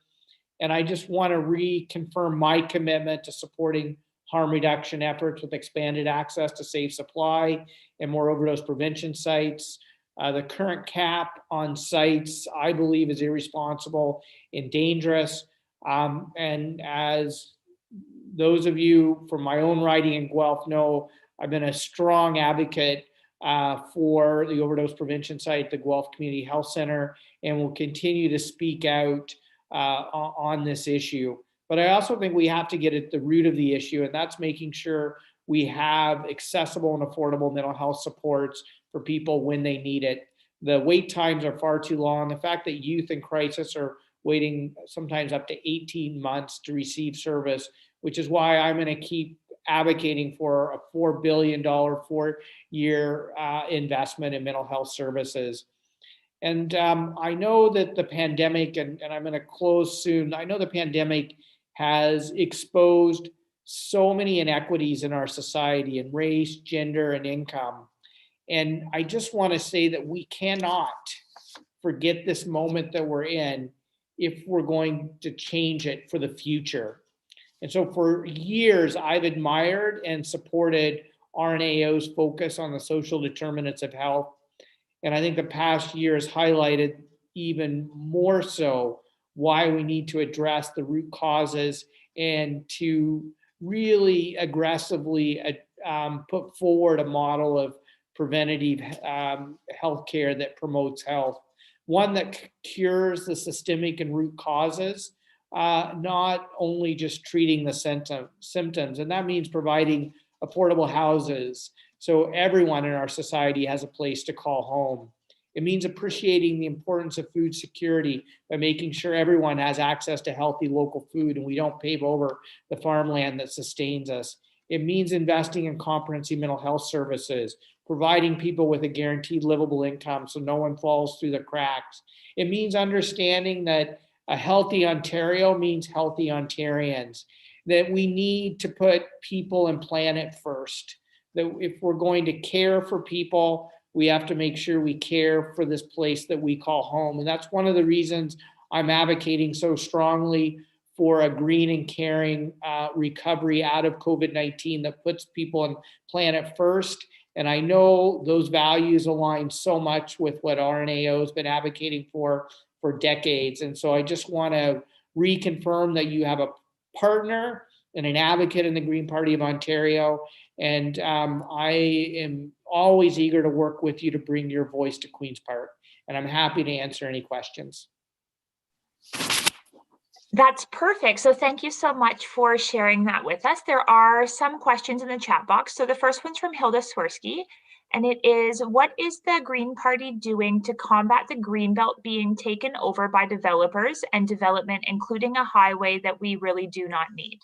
And I just want to reconfirm my commitment to supporting harm reduction efforts with expanded access to safe supply and more overdose prevention sites. The current cap on sites, I believe, is irresponsible and dangerous. And as those of you from my own riding in Guelph know, I've been a strong advocate for the overdose prevention site, the Guelph Community Health Center, and will continue to speak out on this issue. But I also think we have to get at the root of the issue, and that's making sure we have accessible and affordable mental health supports for people when they need it. The wait times are far too long. The fact that youth in crisis are waiting sometimes up to 18 months to receive service, which is why I'm going to keep advocating for a $4 billion 4-year investment in mental health services. And I know that the pandemic, and I'm going to close soon, I know the pandemic has exposed so many inequities in our society in race, gender, and income. And I just want to say that we cannot forget this moment that we're in if we're going to change it for the future. And so for years, I've admired and supported RNAO's focus on the social determinants of health. And I think the past year has highlighted even more so why we need to address the root causes and to really aggressively put forward a model of preventative healthcare that promotes health, one that cures the systemic and root causes, not only just treating the symptoms. And that means providing affordable houses so everyone in our society has a place to call home. It means appreciating the importance of food security by making sure everyone has access to healthy local food and we don't pave over the farmland that sustains us. It means investing in comprehensive mental health services, providing people with a guaranteed livable income so no one falls through the cracks. It means understanding that a healthy Ontario means healthy Ontarians, that we need to put people and planet first, that if we're going to care for people, we have to make sure we care for this place that we call home. And that's one of the reasons I'm advocating so strongly for a green and caring recovery out of COVID-19 that puts people and planet first. And I know those values align so much with what RNAO has been advocating for decades. And so I just want to reconfirm that you have a partner and an advocate in the Green Party of Ontario. And I am always eager to work with you to bring your voice to Queen's Park. And I'm happy to answer any questions. That's perfect. So thank you so much for sharing that with us. There are some questions in the chat box. So the first one's from Hilda Swirsky, and it is, what is the Green Party doing to combat the Greenbelt being taken over by developers and development, including a highway that we really do not need?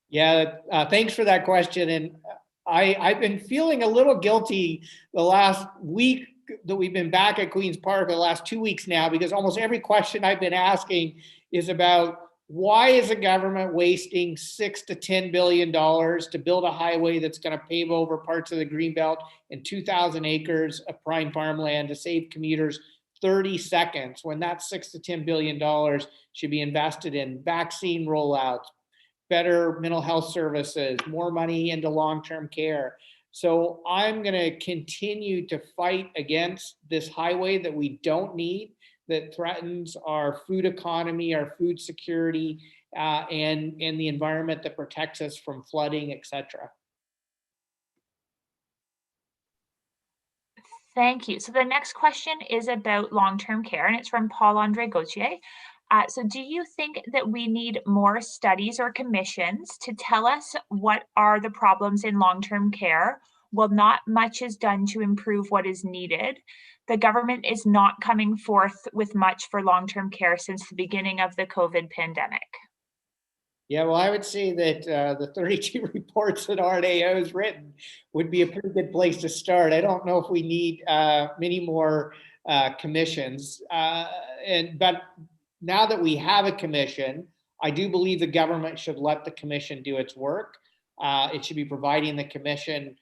Yeah, thanks for that question. And I've been feeling a little guilty the last week that we've been back at Queen's Park, the last 2 weeks now, because almost every question I've been asking is about why is the government wasting $6 to $10 billion to build a highway that's going to pave over parts of the Greenbelt and 2,000 acres of prime farmland to save commuters 30 seconds, when that $6 to $10 billion should be invested in vaccine rollouts, better mental health services, more money into long-term care. So I'm going to continue to fight against this highway that we don't need, that threatens our food economy, our food security, and the environment that protects us from flooding, etc. Thank you. So the next question is about long-term care, and it's from Paul-Andre Gauthier. So do you think that we need more studies or commissions to tell us what are the problems in long-term care? Well, not much is done to improve what is needed. The government is not coming forth with much for long-term care since the beginning of the COVID pandemic. Yeah, well, I would say that the 32 reports that RNAO has written would be a pretty good place to start. I don't know if we need many more commissions. But now that we have a commission, I do believe the government should let the commission do its work. It should be providing the commission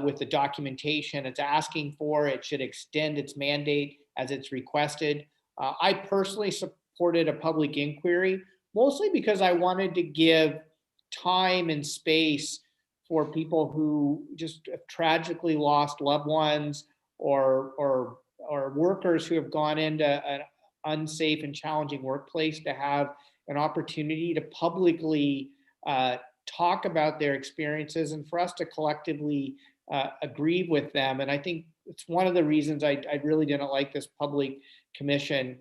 with the documentation it's asking for. It should extend its mandate as it's requested. I personally supported a public inquiry, mostly because I wanted to give time and space for people who just tragically lost loved ones or workers who have gone into an unsafe and challenging workplace to have an opportunity to publicly talk about their experiences and for us to collectively agree with them. And I think it's one of the reasons I really didn't like this public commission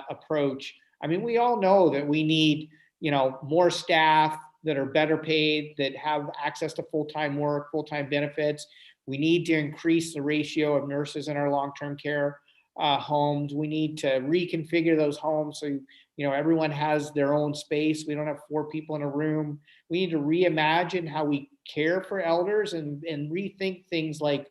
approach. I mean, we all know that we need, more staff that are better paid, that have access to full-time work, full-time benefits. We need to increase the ratio of nurses in our long-term care homes. We need to reconfigure those homes so everyone has their own space. We don't have 4 people in a room. We need to reimagine how we care for elders and rethink things like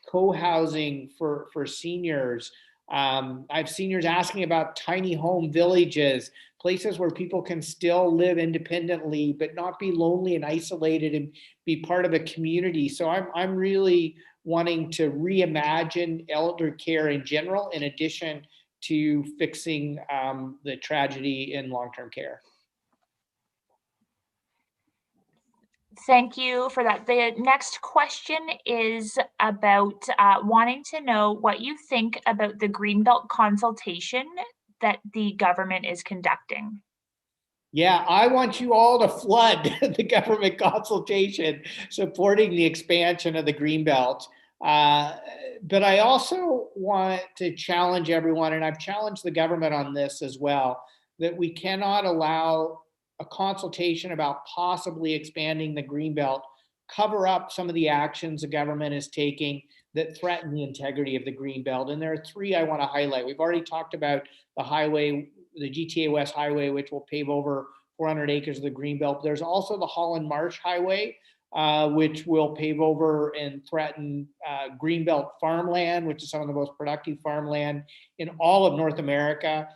co-housing for seniors. I have seniors asking about tiny home villages, places where people can still live independently but not be lonely and isolated and be part of a community. So I'm really wanting to reimagine elder care in general, in addition to fixing the tragedy in long-term care. Thank you for that. The next question is about wanting to know what you think about the Greenbelt consultation that the government is conducting. Yeah, I want you all to flood the government consultation supporting the expansion of the Greenbelt. But I also want to challenge everyone, and I've challenged the government on this as well, that we cannot allow a consultation about possibly expanding the Greenbelt cover up some of the actions the government is taking that threaten the integrity of the Greenbelt. And there are three I want to highlight. We've already talked about the highway, the GTA West Highway, which will pave over 400 acres of the Greenbelt. There's also the Holland Marsh Highway, which will pave over and threaten Greenbelt farmland, which is some of the most productive farmland in all of North America.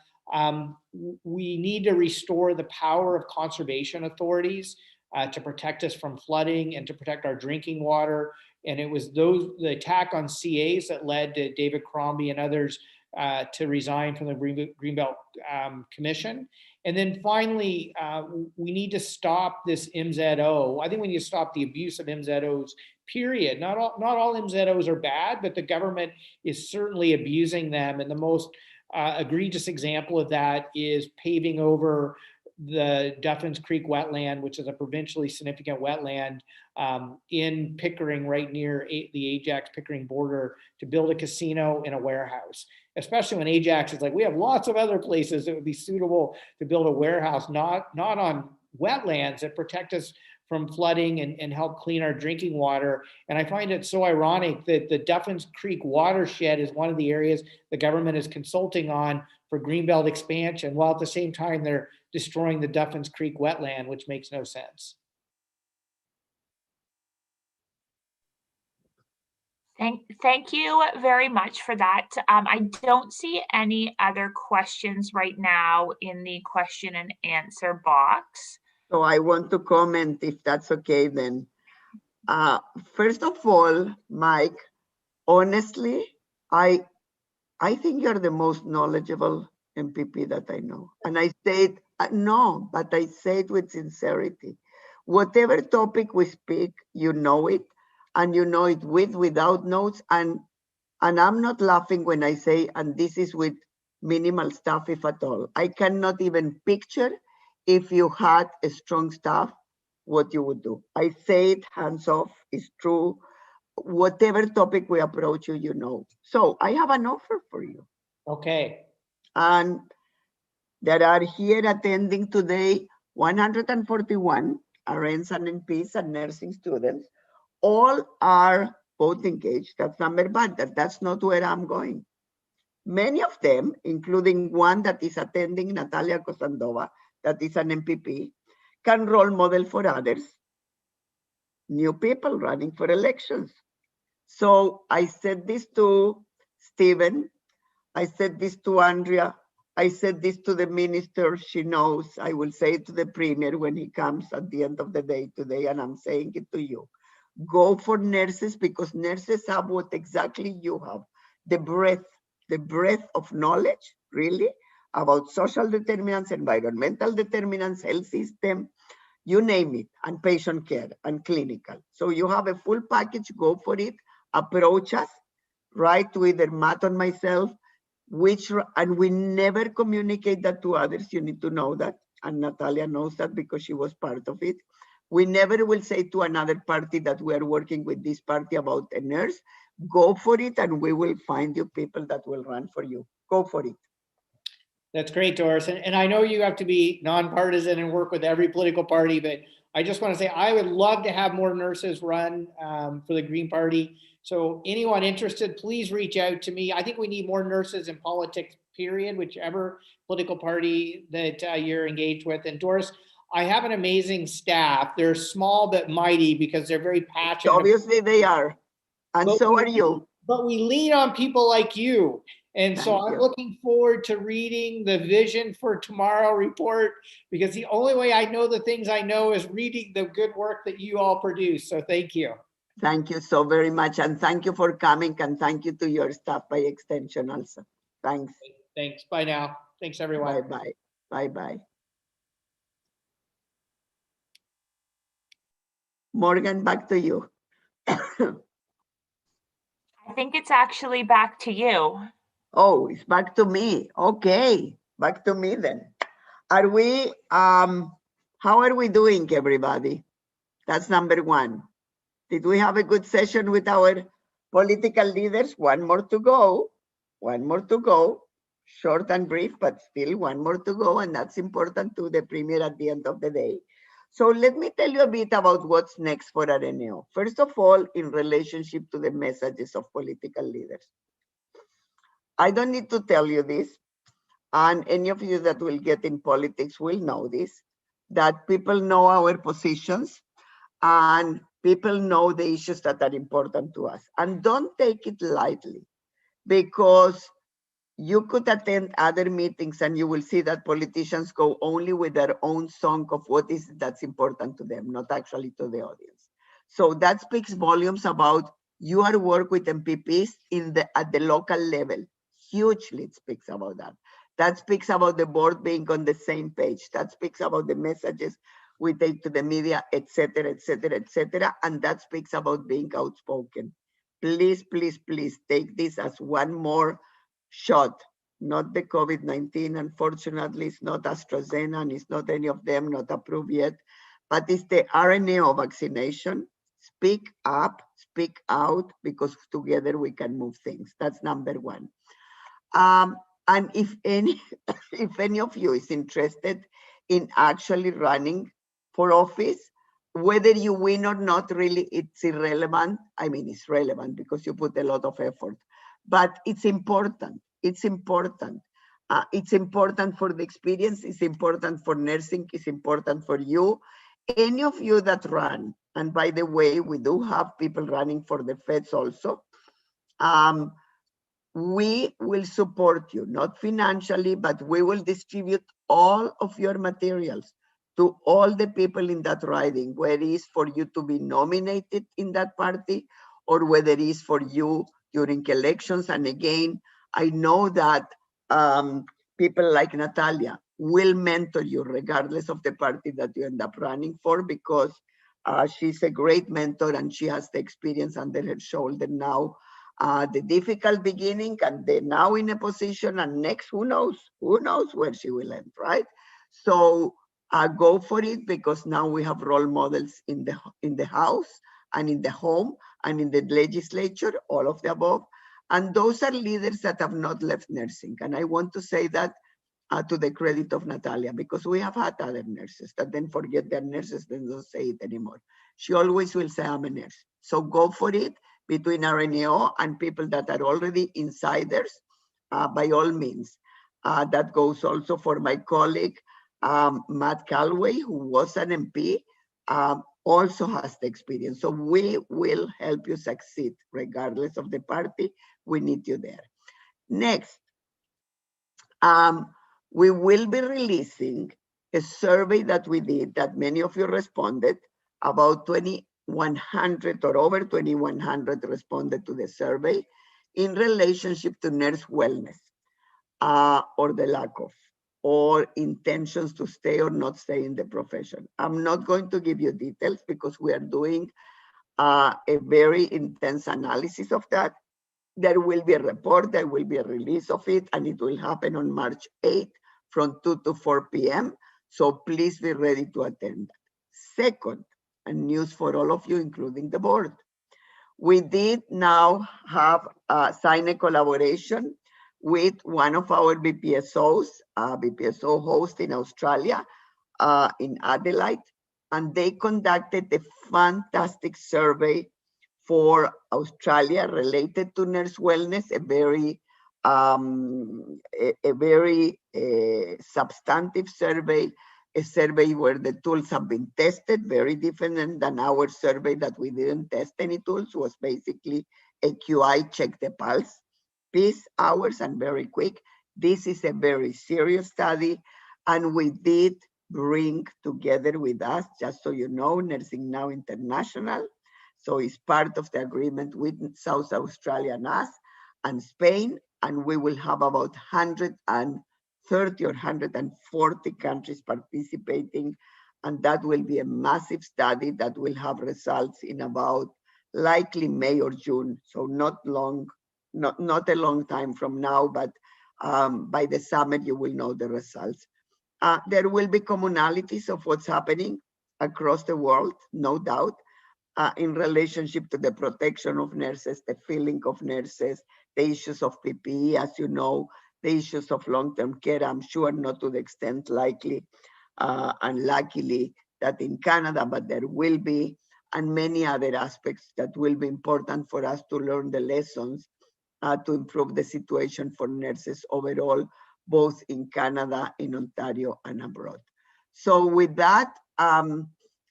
We need to restore the power of conservation authorities to protect us from flooding and to protect our drinking water. And it was the attack on CAs that led to David Crombie and others to resign from the Greenbelt Commission. And then finally, we need to stop this MZO. I think we need to stop the abuse of MZOs, period. Not all MZOs are bad, but the government is certainly abusing them. And the most egregious example of that is paving over the Duffins Creek wetland, which is a provincially significant wetland in Pickering, right near the Ajax-Pickering border, to build a casino and a warehouse. Especially when Ajax is like, we have lots of other places that would be suitable to build a warehouse, not on wetlands that protect us from flooding and help clean our drinking water. And I find it so ironic that the Duffins Creek watershed is one of the areas the government is consulting on for Greenbelt expansion, while at the same time they're destroying the Duffins Creek wetland, which makes no sense. Thank you very much for that. I don't see any other questions right now in the question and answer box. So I want to comment, if that's okay then. First of all, Mike, honestly, I think you're the most knowledgeable MPP that I know. And I said, no, but I say it with sincerity. Whatever topic we speak, you know it, and you know it without notes. And I'm not laughing when I say, and this is with minimal staff, if at all. I cannot even picture if you had a strong staff, what you would do. I say it hands off, it's true. Whatever topic we approach you, you know. So I have an offer for you. Okay. And there are here attending today 141 RNs and NPs and nursing students. All are both engaged. That's number one. That's not where I'm going. Many of them, including one that is attending, Natalia Cosandova, that is an MPP, can role model for others. New people running for elections. So I said this to Stephen, I said this to Andrea, I said this to the minister, she knows. I will say it to the premier when he comes at the end of the day today, and I'm saying it to you. Go for nurses, because nurses have what exactly you have, the breadth of knowledge, really, about social determinants, environmental determinants, health system, you name it, and patient care and clinical. So you have a full package, go for it, approach us, write to either Matt or myself, and we never communicate that to others, you need to know that, and Natalia knows that because she was part of it. We never will say to another party that we are working with this party about a nurse. Go for it, and we will find you people that will run for you. Go for it. That's great, Doris. And I know you have to be nonpartisan and work with every political party, but I just want to say I would love to have more nurses run for the Green Party. So anyone interested, please reach out to me. I think we need more nurses in politics, period, whichever political party that you're engaged with. And Doris, I have an amazing staff. They're small but mighty because they're very passionate. Obviously they are. And so are you. But we lean on people like you. And so I'm looking forward to reading the Vision for Tomorrow report, because the only way I know the things I know is reading the good work that you all produce. So thank you. Thank you so very much. And thank you for coming, and thank you to your staff by extension also. Thanks. Thanks. Bye now. Thanks, everyone. Bye-bye. Bye-bye. Morgan, back to you. I think it's actually back to you. Oh, it's back to me. Okay, back to me then. Are we, how are we doing, everybody? That's number one. Did we have a good session with our political leaders? One more to go. One more to go. Short and brief, but still one more to go. And that's important to the premier at the end of the day. So let me tell you a bit about what's next for RNAO. First of all, in relationship to the messages of political leaders. I don't need to tell you this, and any of you that will get in politics will know this, that people know our positions and people know the issues that are important to us. And don't take it lightly, because you could attend other meetings and you will see that politicians go only with their own song of what is that's important to them, not actually to the audience. So that speaks volumes about your work with MPPs at the local level. Hugely it speaks about that. That speaks about the board being on the same page. That speaks about the messages we take to the media, etc., etc., etc. And that speaks about being outspoken. Please, please, please take this as one more shot, not the COVID-19. Unfortunately, it's not AstraZeneca and it's not any of them, not approved yet, but it's the RNAO vaccination. Speak up, speak out, because together we can move things. That's number one. And if any, if any of you is interested in actually running for office, whether you win or not, really, it's irrelevant. I mean, it's relevant because you put a lot of effort, but it's important. It's important. It's important for the experience. It's important for nursing. It's important for you. Any of you that run, and by the way, we do have people running for the feds also. We will support you, not financially, but we will distribute all of your materials to all the people in that riding, whether it is for you to be nominated in that party or whether it is for you during elections. And again, I know that people like Natalia will mentor you regardless of the party that you end up running for, because she's a great mentor and she has the experience under her shoulder now. The difficult beginning, and they're now in a position, and next, who knows where she will end, right? So go for it, because now we have role models in the house and in the home and in the legislature, all of the above. And those are leaders that have not left nursing. And I want to say that to the credit of Natalia, because we have had other nurses that then forget they're nurses, then don't say it anymore. She always will say, I'm a nurse. So go for it. Between RNAO and people that are already insiders, by all means. That goes also for my colleague, Matt Calloway, who was an MP, also has the experience. So we will help you succeed regardless of the party. We need you there. Next, we will be releasing a survey that we did that many of you responded. About 2,100 or over 2,100 responded to the survey in relationship to nurse wellness, or the lack of, or intentions to stay or not stay in the profession. I'm not going to give you details because we are doing a very intense analysis of that. There will be a report, there will be a release of it, and it will happen on March 8th from 2 to 4 p.m. So please be ready to attend. Second, and news for all of you, including the board. We did now have signed a collaboration with one of our BPSOs, BPSO host in Australia, in Adelaide, and they conducted a fantastic survey for Australia related to nurse wellness, a very substantive survey, a survey where the tools have been tested, very different than our survey that we didn't test any tools, was basically a QI, check the pulse, piece, hours, and very quick. This is a very serious study, and we did bring together with us, just so you know, Nursing Now International. So it's part of the agreement with South Australia and us and Spain, and we will have about 130 or 140 countries participating And that will be a massive study that will have results in about likely May or June. So not a long time from now, but by the summer, you will know the results. There will be commonalities of what's happening across the world, no doubt, in relationship to the protection of nurses, the filling of nurses, the issues of PPE, as you know, the issues of long-term care, I'm sure not to the extent likely and luckily that in Canada, but there will be, and many other aspects that will be important for us to learn the lessons to improve the situation for nurses overall, both in Canada, in Ontario, and abroad. So with that, a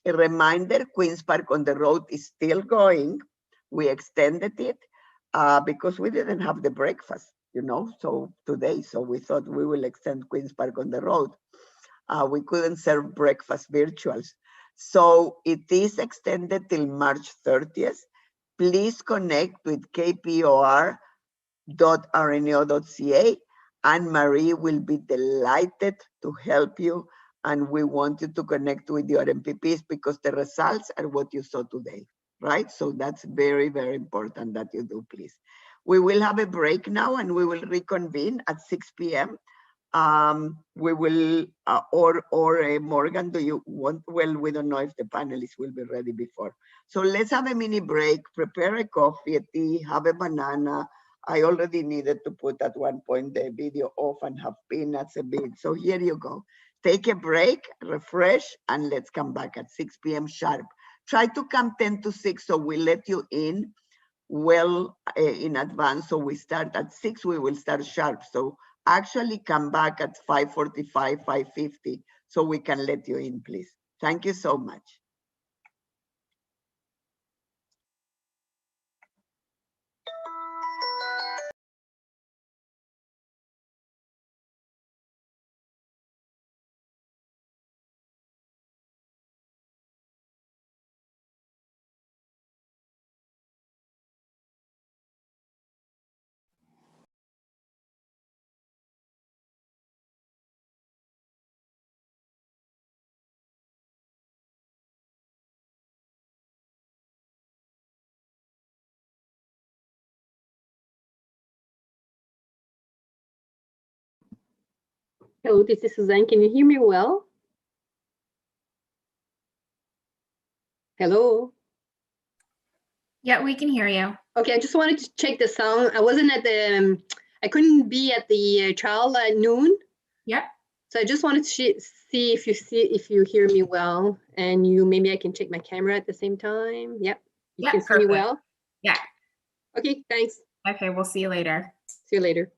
reminder, Queen's Park on the Road is still going. We extended it because we didn't have the breakfast, so today, so we thought we will extend Queen's Park on the Road. We couldn't serve breakfast virtuals. So it is extended till March 30th. Please connect with kpor.rno.ca and Marie will be delighted to help you. And we want you to connect with your MPPs because the results are what you saw today, right? So that's very, very important that you do, please. We will have a break now and we will reconvene at 6 p.m. We will, Morgan, do you want, well, we don't know if the panelists will be ready before. So let's have a mini break, prepare a coffee, a tea, have a banana. I already needed to put at one point the video off and have peanuts a bit. So here you go. Take a break, refresh, and let's come back at 6 p.m. sharp. Try to come 10 to 6 so we let you in well in advance. So we start at 6, we will start sharp. So actually come back at 5:45, 5:50 so we can let you in, please. Thank you so much. Hello, this is Suzanne. Can you hear me well? Hello? Yeah, we can hear you. Okay, I just wanted to check the sound. I wasn't at the, I couldn't be at the trial at noon. Yep. So I just wanted to see if you hear me well, and maybe I can check my camera at the same time. Yep. You can see me well? Yeah. Okay, thanks. Okay, we'll see you later. See you later.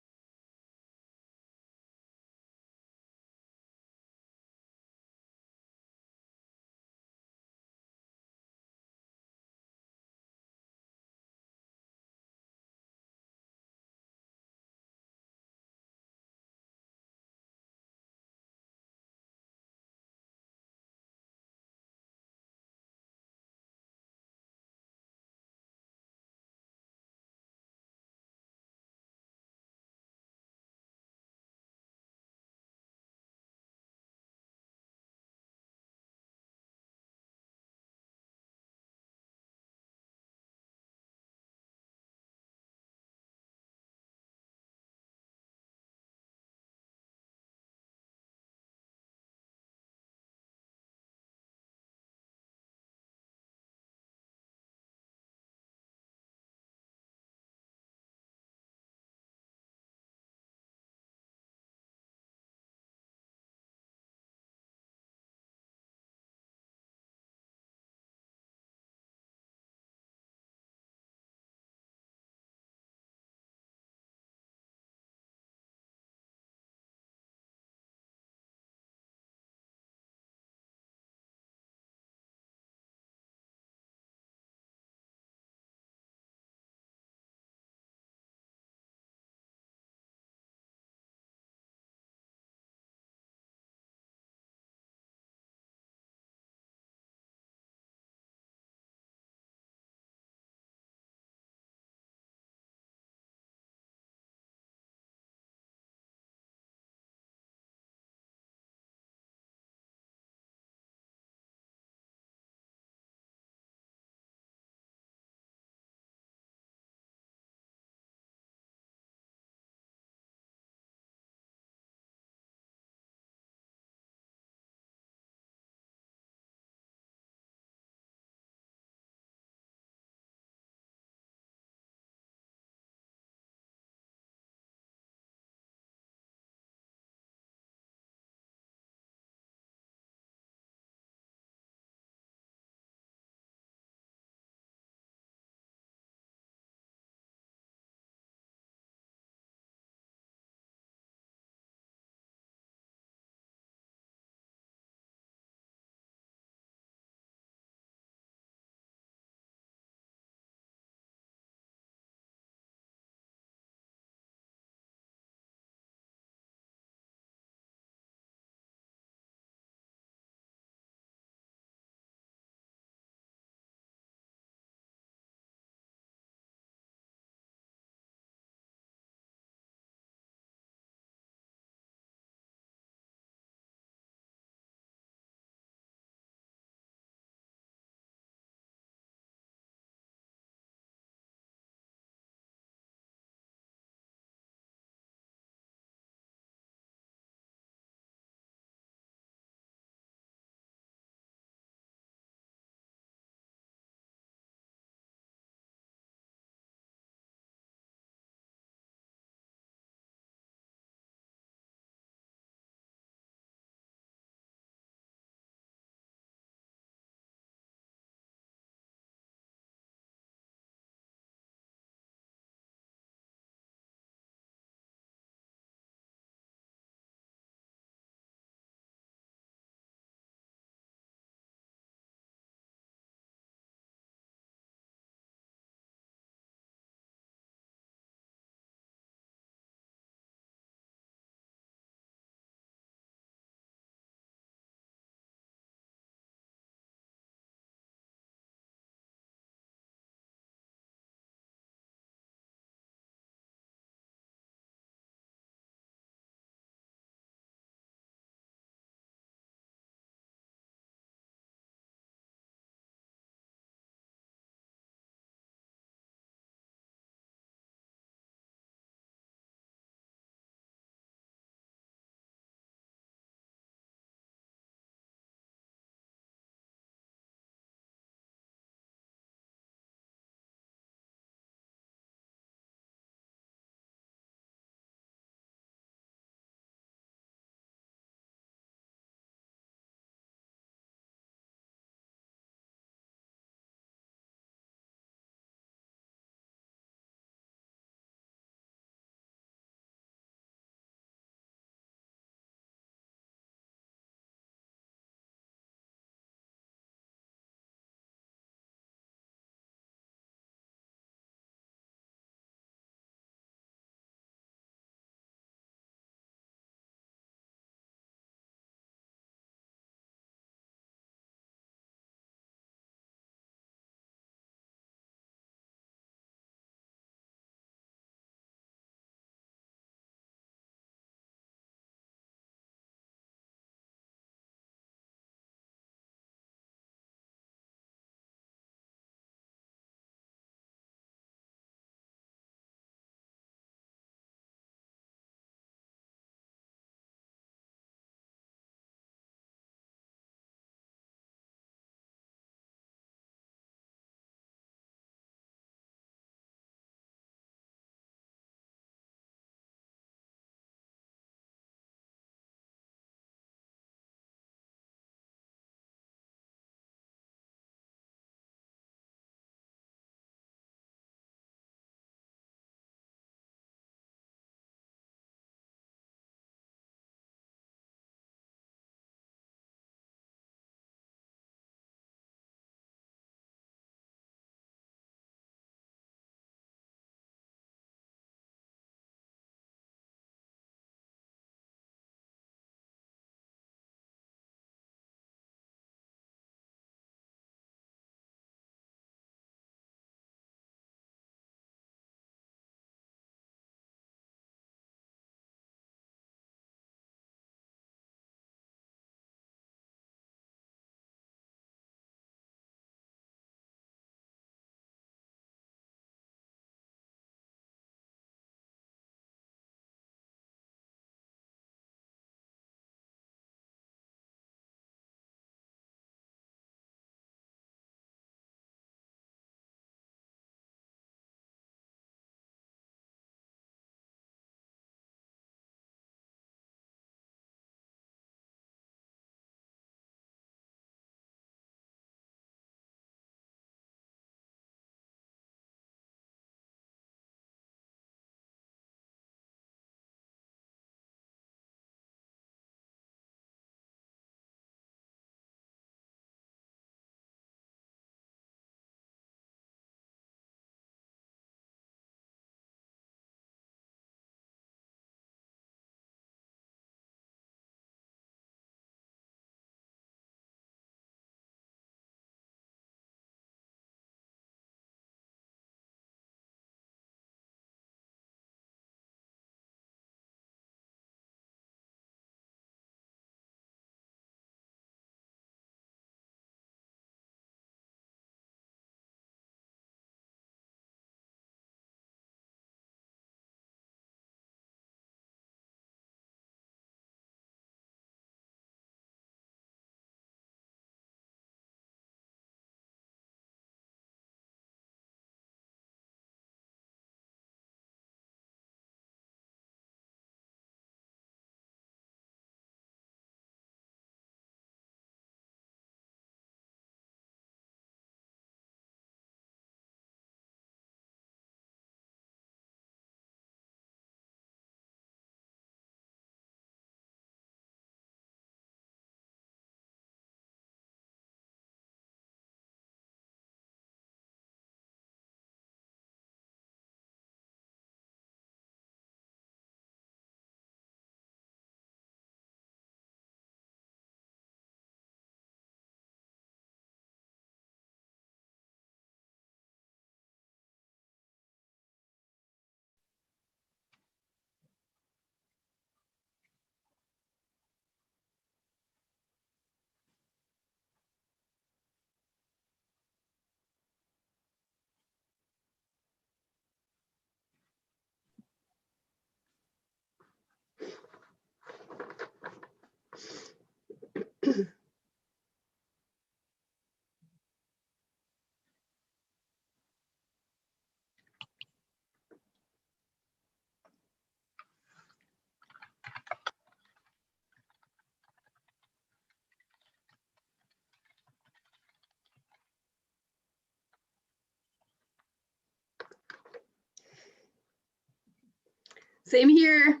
Same here.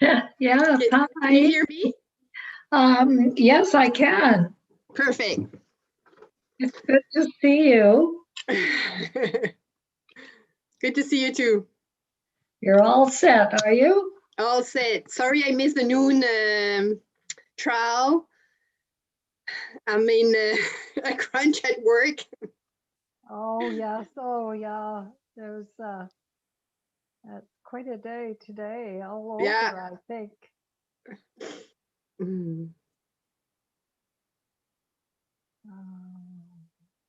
Yes, Can you hi. hear me? Yes, I can. Perfect. It's good to see you. Good to see you too. You're all set, are you? All set. Sorry I missed the noon trial. I'm in a crunch at work. Oh, yes. Oh, yeah. There's quite a day today all over, Yeah. I think. Mm.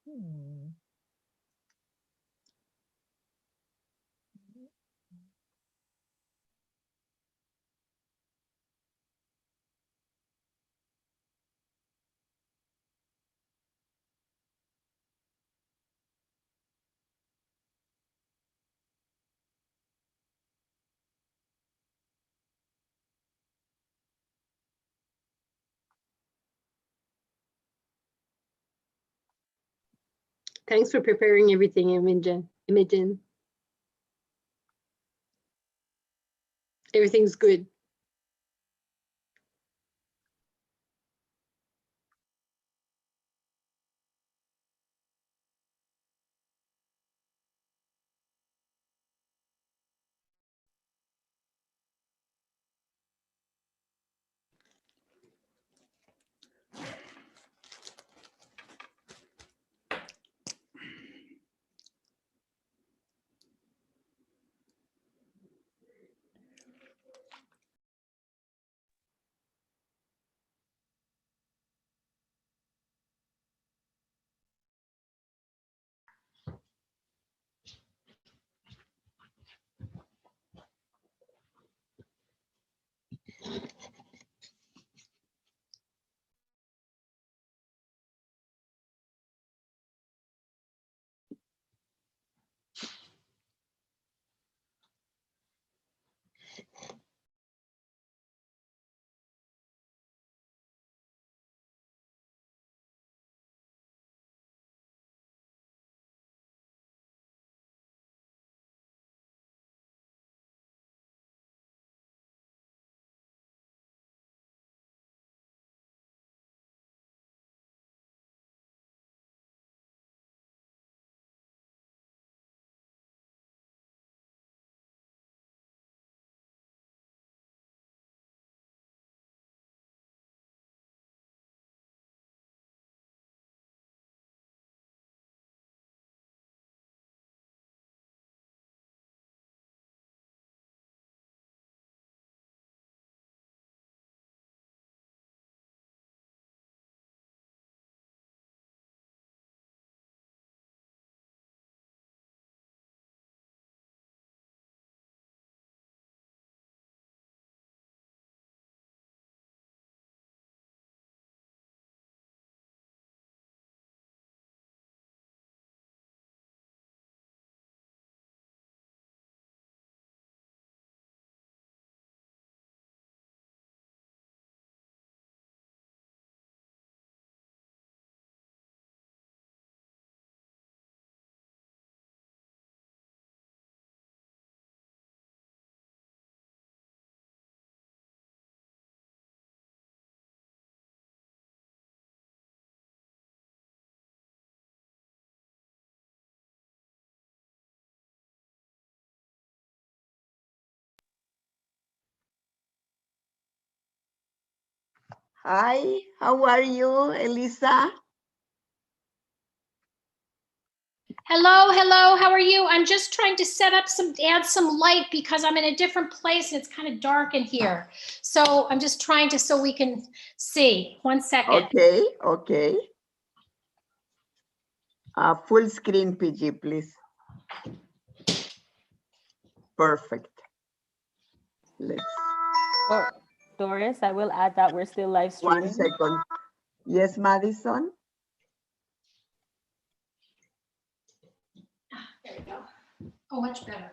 Hmm. Thanks for preparing everything, Imogen. Everything's good. Hi, how are you, Elisa? Hello, hello, how are you? I'm just trying to add some light because I'm in a different place and it's kind of dark in here. So I'm just trying to, so we can see. 1 second. Okay, okay. Full screen, PG, please. Perfect. Let's. Doris, I will add that we're still live streaming. 1 second. Yes, Madison? There we go. Oh, much better.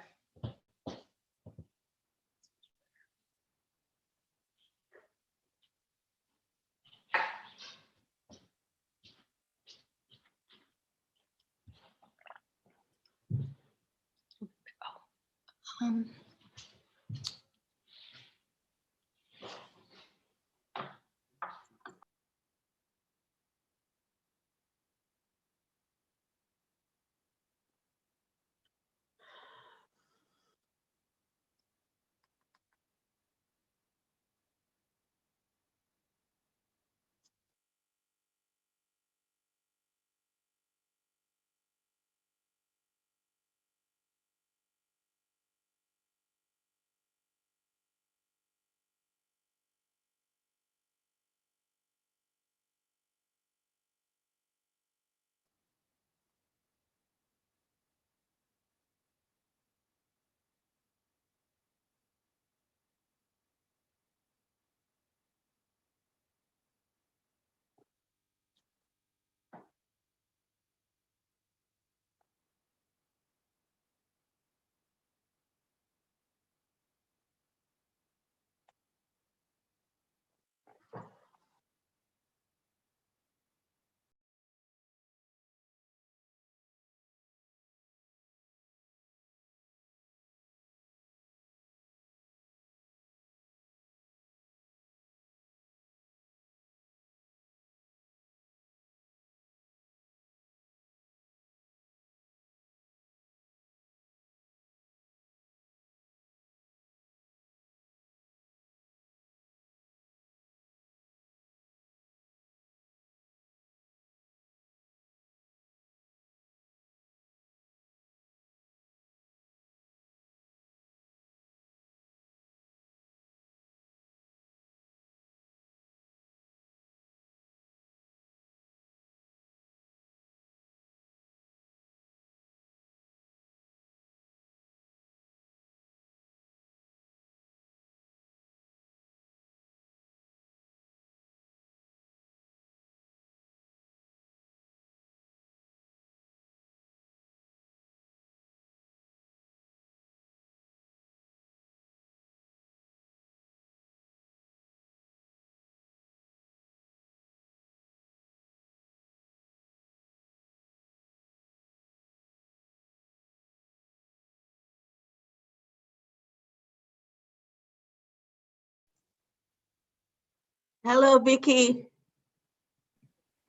Hello, Vicky.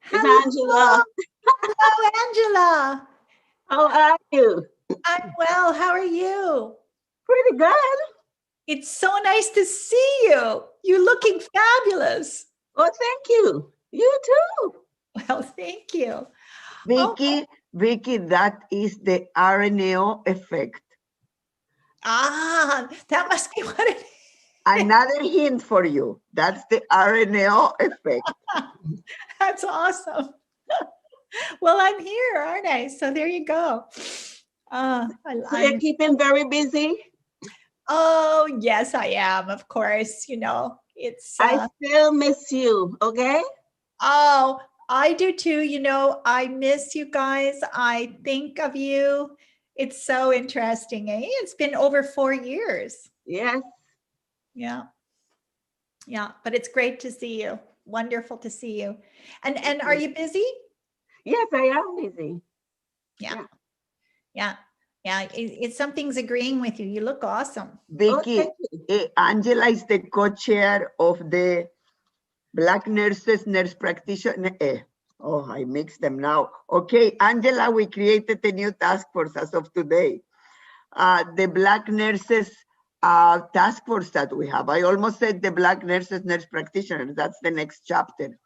It's Hello. Angela. Hello, Angela. How are you? I'm well. How are you? Pretty good. It's so nice to see you. You're looking fabulous. Oh, thank you. You too. Well, thank you. Vicky, that is the RNAO effect. Ah, that must be what it is. Another hint for you. That's the RNAO effect. That's awesome. Well, I'm here, aren't I? So there you go. So you're keeping very busy? Oh, yes, I am. Of course, you know, it's. I still miss you, okay? Oh, I do too. You know, I miss you guys. I think of you. It's so interesting, eh? It's been over 4 years. Yes. Yeah. Yeah, but it's great to see you. Wonderful to see you. And are you busy? Yes, I am busy. Yeah. Yeah. Yeah. It's something's agreeing with you. You look awesome. Vicky, Angela is the co-chair of the Black Nurses, Nurse Practitioner. Oh, I mixed them now. Okay, Angela, we created a new task force as of today. The Black Nurses task force that we have. I almost said the Black Nurses, Nurse Practitioners. That's the next chapter.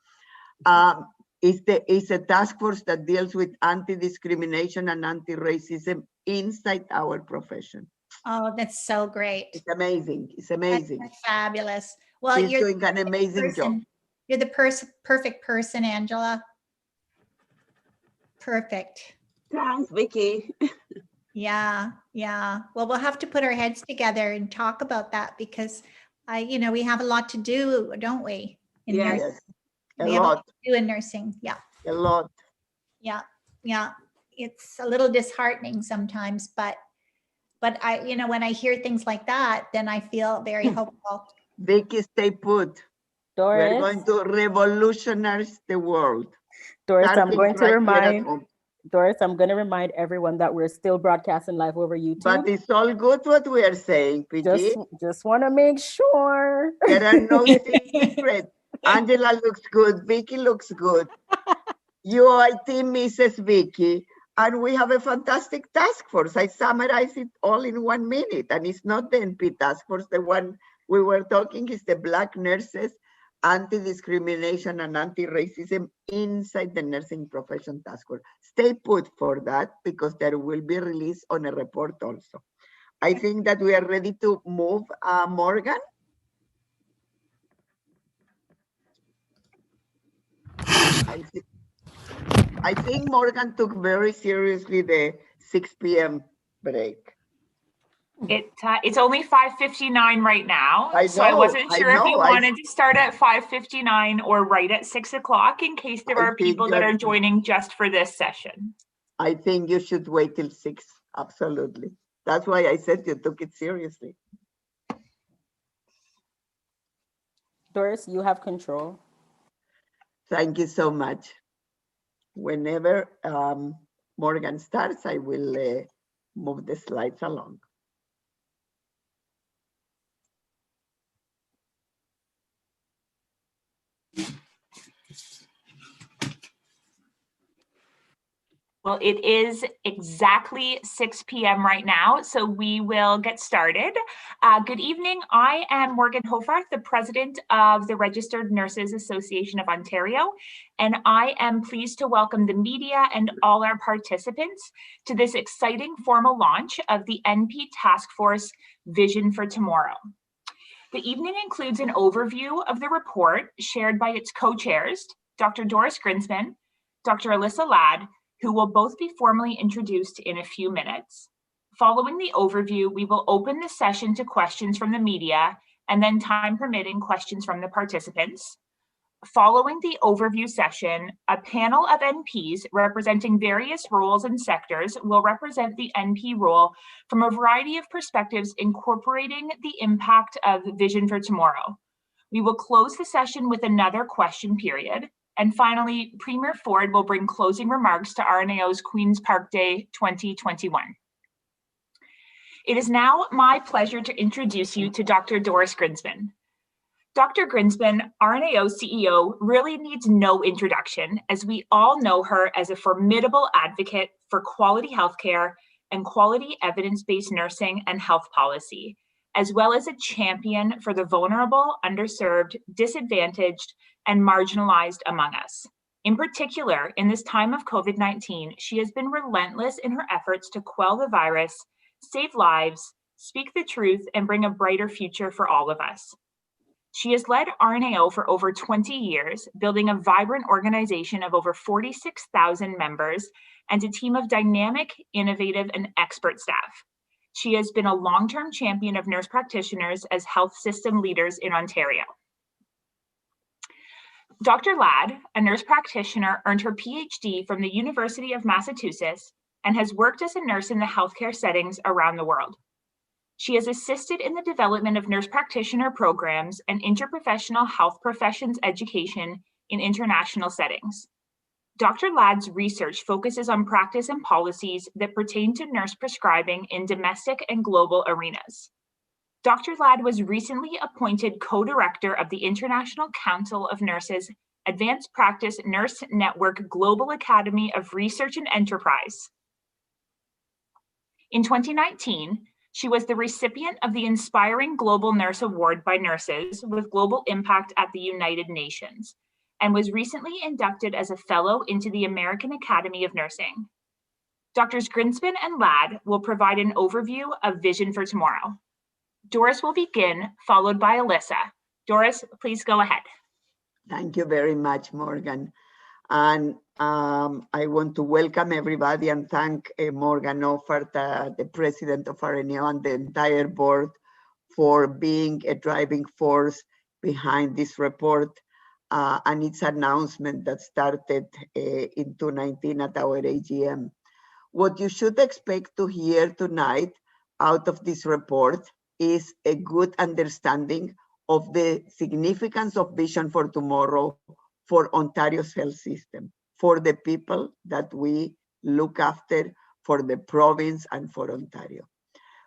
It's a task force that deals with anti-discrimination and anti-racism inside our profession. Oh, that's so great. It's amazing. It's amazing. That's fabulous. Well, She's you're doing an amazing job. You're the perfect person, Angela. Perfect. Thanks, Vicky. Yeah, yeah. Well, we'll have to put our heads together and talk about that because we have a lot to do, don't we? Yes, we have a lot to do in nursing. Yeah. A lot. Yeah, yeah. It's a little disheartening sometimes, but I, when I hear things like that, then I feel very hopeful. Vicky, stay put. Doris. We're going to revolutionize the world. Doris, I'm Starting going to right here at remind home. Doris, I'm going to remind everyone that we're still broadcasting live over YouTube. But it's all good what we are saying, PG. Just want to make sure. There are no secrets. Angela looks good. Vicky looks good. UIT Mrs. Vicky. And we have a fantastic task force. I summarize it all in 1 minute. And it's not the NP task force. The one we were talking is the Black Nurses, Anti-Discrimination and Anti-Racism inside the nursing profession task force. Stay put for that because there will be release on a report also. I think that we are ready to move, Morgan. I think Morgan took very seriously the 6 p.m. break. It's only 5:59 right now, so I wasn't sure if you wanted to start at 5:59 or right at 6 o'clock in case there are people that are joining just for this session. I think you should wait till 6. Absolutely. That's why I said you took it seriously. Doris, you have control. Thank you so much. Whenever Morgan starts, I will move the slides along. Well, it is exactly 6 p.m. right now, so we will get started. Good evening. I am Morgan Hofarth, the president of the Registered Nurses Association of Ontario, and I am pleased to welcome the media and all our participants to this exciting formal launch of the NP Task Force Vision for Tomorrow. The evening includes an overview of the report shared by its co-chairs, Dr. Doris Grinspun, Dr. Alyssa Ladd, who will both be formally introduced in a few minutes. Following the overview, we will open the session to questions from the media and then, time permitting, questions from the participants. Following the overview session, a panel of NPs representing various roles and sectors will represent the NP role from a variety of perspectives, incorporating the impact of Vision for Tomorrow. We will close the session with another question period. And finally, Premier Ford will bring closing remarks to RNAO's Queen's Park Day 2021. It is now my pleasure to introduce you to Dr. Doris Grinspun. Dr. Grinspan, RNAO CEO, really needs no introduction, as we all know her as a formidable advocate for quality healthcare and quality evidence-based nursing and health policy, as well as a champion for the vulnerable, underserved, disadvantaged, and marginalized among us. In particular, in this time of COVID-19, she has been relentless in her efforts to quell the virus, save lives, speak the truth, and bring a brighter future for all of us. She has led RNAO for over 20 years, building a vibrant organization of over 46,000 members and a team of dynamic, innovative, and expert staff. She has been a long-term champion of nurse practitioners as health system leaders in Ontario. Dr. Ladd, a nurse practitioner, earned her PhD from the University of Massachusetts and has worked as a nurse in the healthcare settings around the world. She has assisted in the development of nurse practitioner programs and interprofessional health professions education in international settings. Dr. Ladd's research focuses on practice and policies that pertain to nurse prescribing in domestic and global arenas. Dr. Ladd was recently appointed co-director of the International Council of Nurses Advanced Practice Nurse Network Global Academy of Research and Enterprise. In 2019, she was the recipient of the Inspiring Global Nurse Award by Nurses with Global Impact at the United Nations, and was recently inducted as a fellow into the American Academy of Nursing. Drs. Grinspan and Ladd will provide an overview of Vision for Tomorrow. Doris will begin, followed by Alyssa. Doris, please go ahead. Thank you very much, Morgan. And I want to welcome everybody and thank Morgan Offert, the president of RNAO, and the entire board for being a driving force behind this report and its announcement that started in 2019 at our AGM. What you should expect to hear tonight out of this report is a good understanding of the significance of Vision for Tomorrow for Ontario's health system, for the people that we look after, for the province and for Ontario.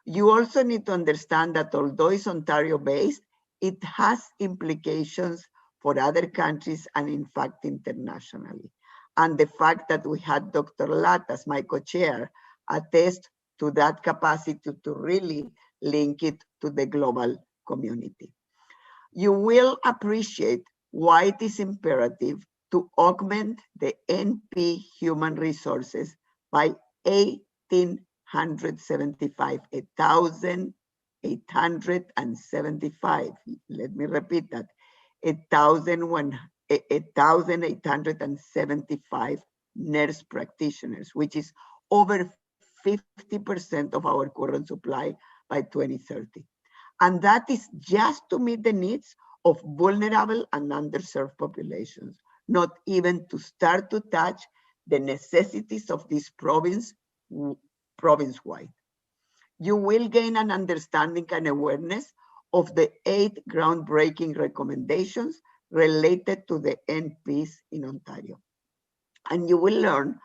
You also need to understand that although it's Ontario-based, it has implications for other countries and in fact internationally. And the fact that we had Dr. Ladd as my co-chair attest to that capacity to really link it to the global community. You will appreciate why it is imperative to augment the NP human resources by 1,875, 1,875. Let me repeat that, 1,875 nurse practitioners, which is over 50% of our current supply by 2030. And that is just to meet the needs of vulnerable and underserved populations, not even to start to touch the necessities of this province-wide. You will gain an understanding and awareness of the 8 groundbreaking recommendations related to the NPs in Ontario. And you will learn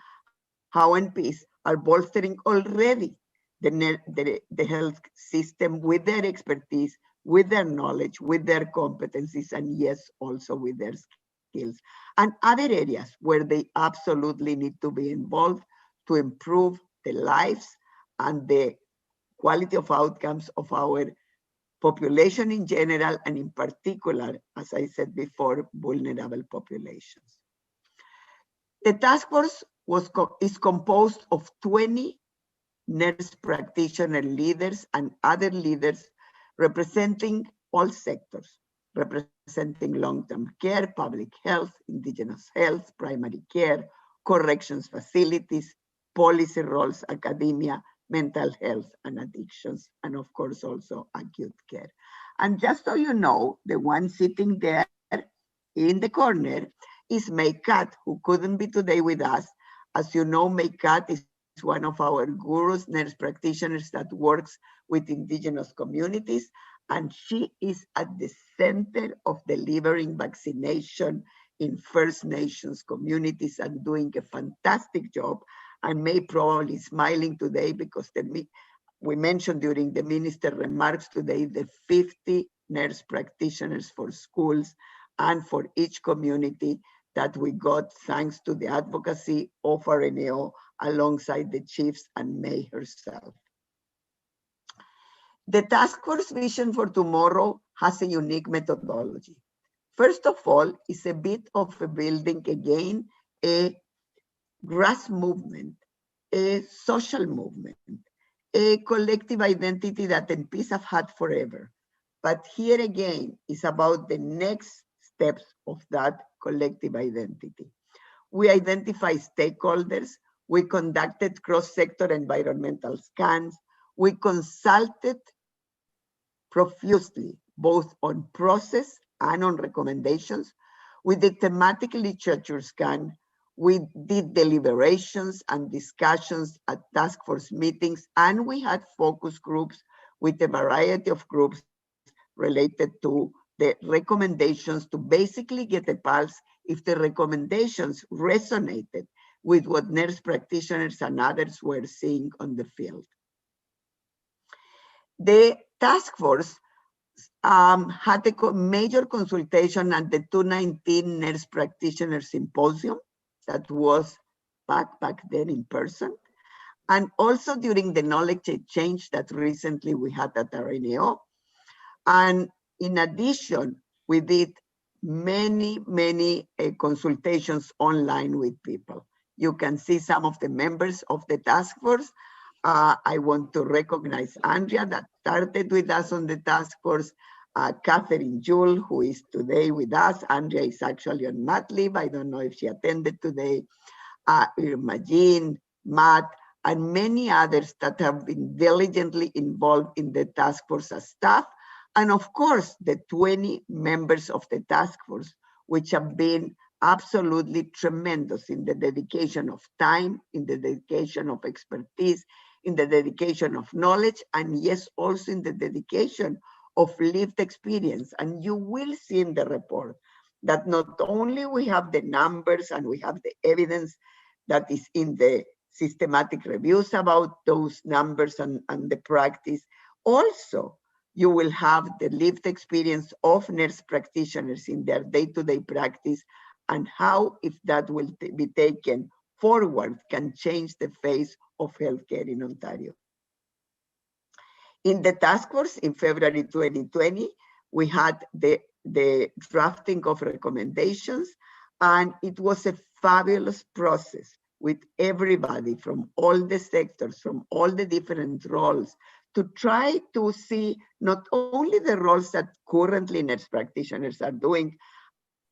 how NPs are bolstering already the health system with their expertise, with their knowledge, with their competencies, and yes, also with their skills, and other areas where they absolutely need to be involved to improve the lives and the quality of outcomes of our population in general, and in particular, as I said before, vulnerable populations. The task force is composed of 20 nurse practitioner leaders and other leaders representing all sectors, representing long-term care, public health, indigenous health, primary care, corrections facilities, policy roles, academia, mental health and addictions, and of course also acute care. And just so you know, the one sitting there in the corner is May Kat, who couldn't be today with us. As you know, May Kat is one of our gurus, nurse practitioners that works with indigenous communities, and she is at the center of delivering vaccination in First Nations communities and doing a fantastic job. And May probably smiling today because we mentioned during the minister remarks today the 50 nurse practitioners for schools and for each community that we got thanks to the advocacy of RNAO alongside the chiefs and May herself. The task force vision for tomorrow has a unique methodology. First of all, it's a bit of a building again, a grass movement, a social movement, a collective identity that MPs have had forever. But here again, it's about the next steps of that collective identity. We identify stakeholders, we conducted cross-sector environmental scans, we consulted profusely, both on process and on recommendations. We did thematic literature scan, we did deliberations and discussions at task force meetings, and we had focus groups with a variety of groups related to the recommendations to basically get a pulse if the recommendations resonated with what nurse practitioners and others were seeing on the field. The task force had a major consultation at the 2019 Nurse Practitioner Symposium that was back then in person, and also during the knowledge exchange that recently we had at RNAO. And in addition, we did many consultations online with people. You can see some of the members of the task force. I want to recognize Andrea that started with us on the task force, Catherine Jewell, who is today with us. Andrea is actually on mat leave. I don't know if she attended today. Irma Jean, Matt, and many others that have been diligently involved in the task force as staff. And of course, the 20 members of the task force, which have been absolutely tremendous in the dedication of time, in the dedication of expertise, in the dedication of knowledge, and yes, also in the dedication of lived experience. And you will see in the report that not only we have the numbers and we have the evidence that is in the systematic reviews about those numbers and the practice, also you will have the lived experience of nurse practitioners in their day-to-day practice and how, if that will be taken forward, can change the face of healthcare in Ontario. In the task force in February 2020, we had the drafting of recommendations, and it was a fabulous process with everybody from all the sectors, from all the different roles, to try to see not only the roles that currently nurse practitioners are doing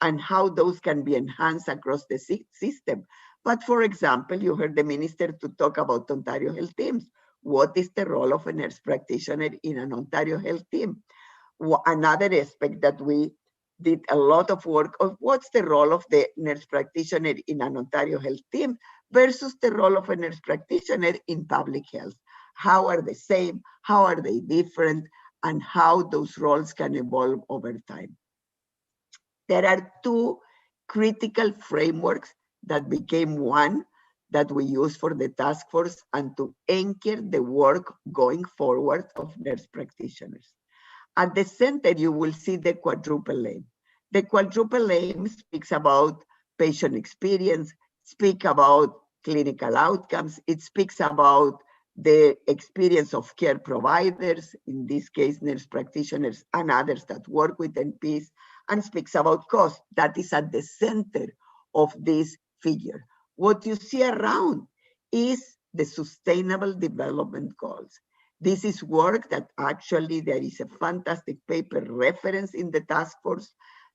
and how those can be enhanced across the system, but for example, you heard the minister to talk about Ontario Health Teams. What is the role of a nurse practitioner in an Ontario Health Team? Another aspect that we did a lot of work of what's the role of the nurse practitioner in an Ontario Health Team versus the role of a nurse practitioner in public health. How are they same? How are they different? And how those roles can evolve over time. There are two critical frameworks that became one that we use for the task force and to anchor the work going forward of nurse practitioners. At the center, you will see the quadruple aim. The quadruple aim speaks about patient experience, speaks about clinical outcomes, it speaks about the experience of care providers, in this case, nurse practitioners and others that work with NPs, and speaks about cost. That is at the center of this figure. What you see around is the Sustainable Development Goals. This is work that actually there is a fantastic paper reference in the task force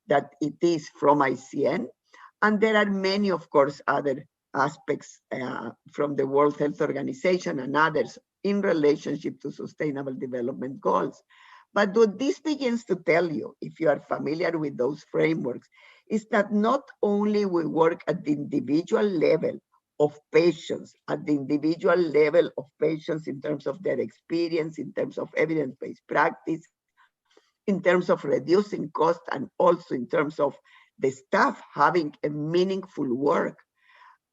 that it is from ICN. And there are many, of course, other aspects from the World Health Organization and others in relationship to Sustainable Development Goals. But what this begins to tell you, if you are familiar with those frameworks, is that not only we work at the individual level of patients, at the individual level of patients in terms of their experience, in terms of evidence-based practice, in terms of reducing cost, and also in terms of the staff having a meaningful work.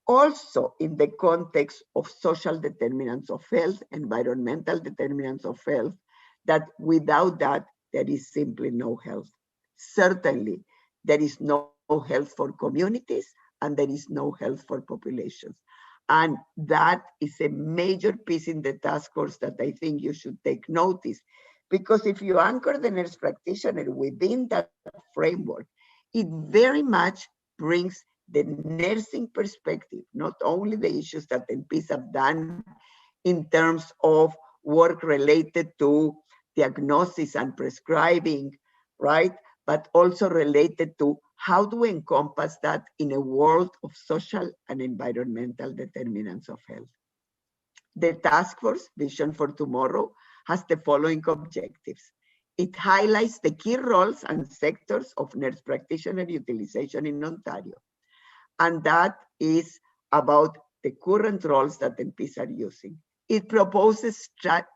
Also in the context of social determinants of health, environmental determinants of health, that without that, there is simply no health. Certainly, there is no health for communities and there is no health for populations. And that is a major piece in the task force that I think you should take notice. Because if you anchor the nurse practitioner within that framework, it very much brings the nursing perspective, not only the issues that MPs have done in terms of work related to diagnosis and prescribing, right? But also related to how do we encompass that in a world of social and environmental determinants of health. The task force, Vision for Tomorrow, has the following objectives. It highlights the key roles and sectors of nurse practitioner utilization in Ontario. And that is about the current roles that MPs are using. It proposes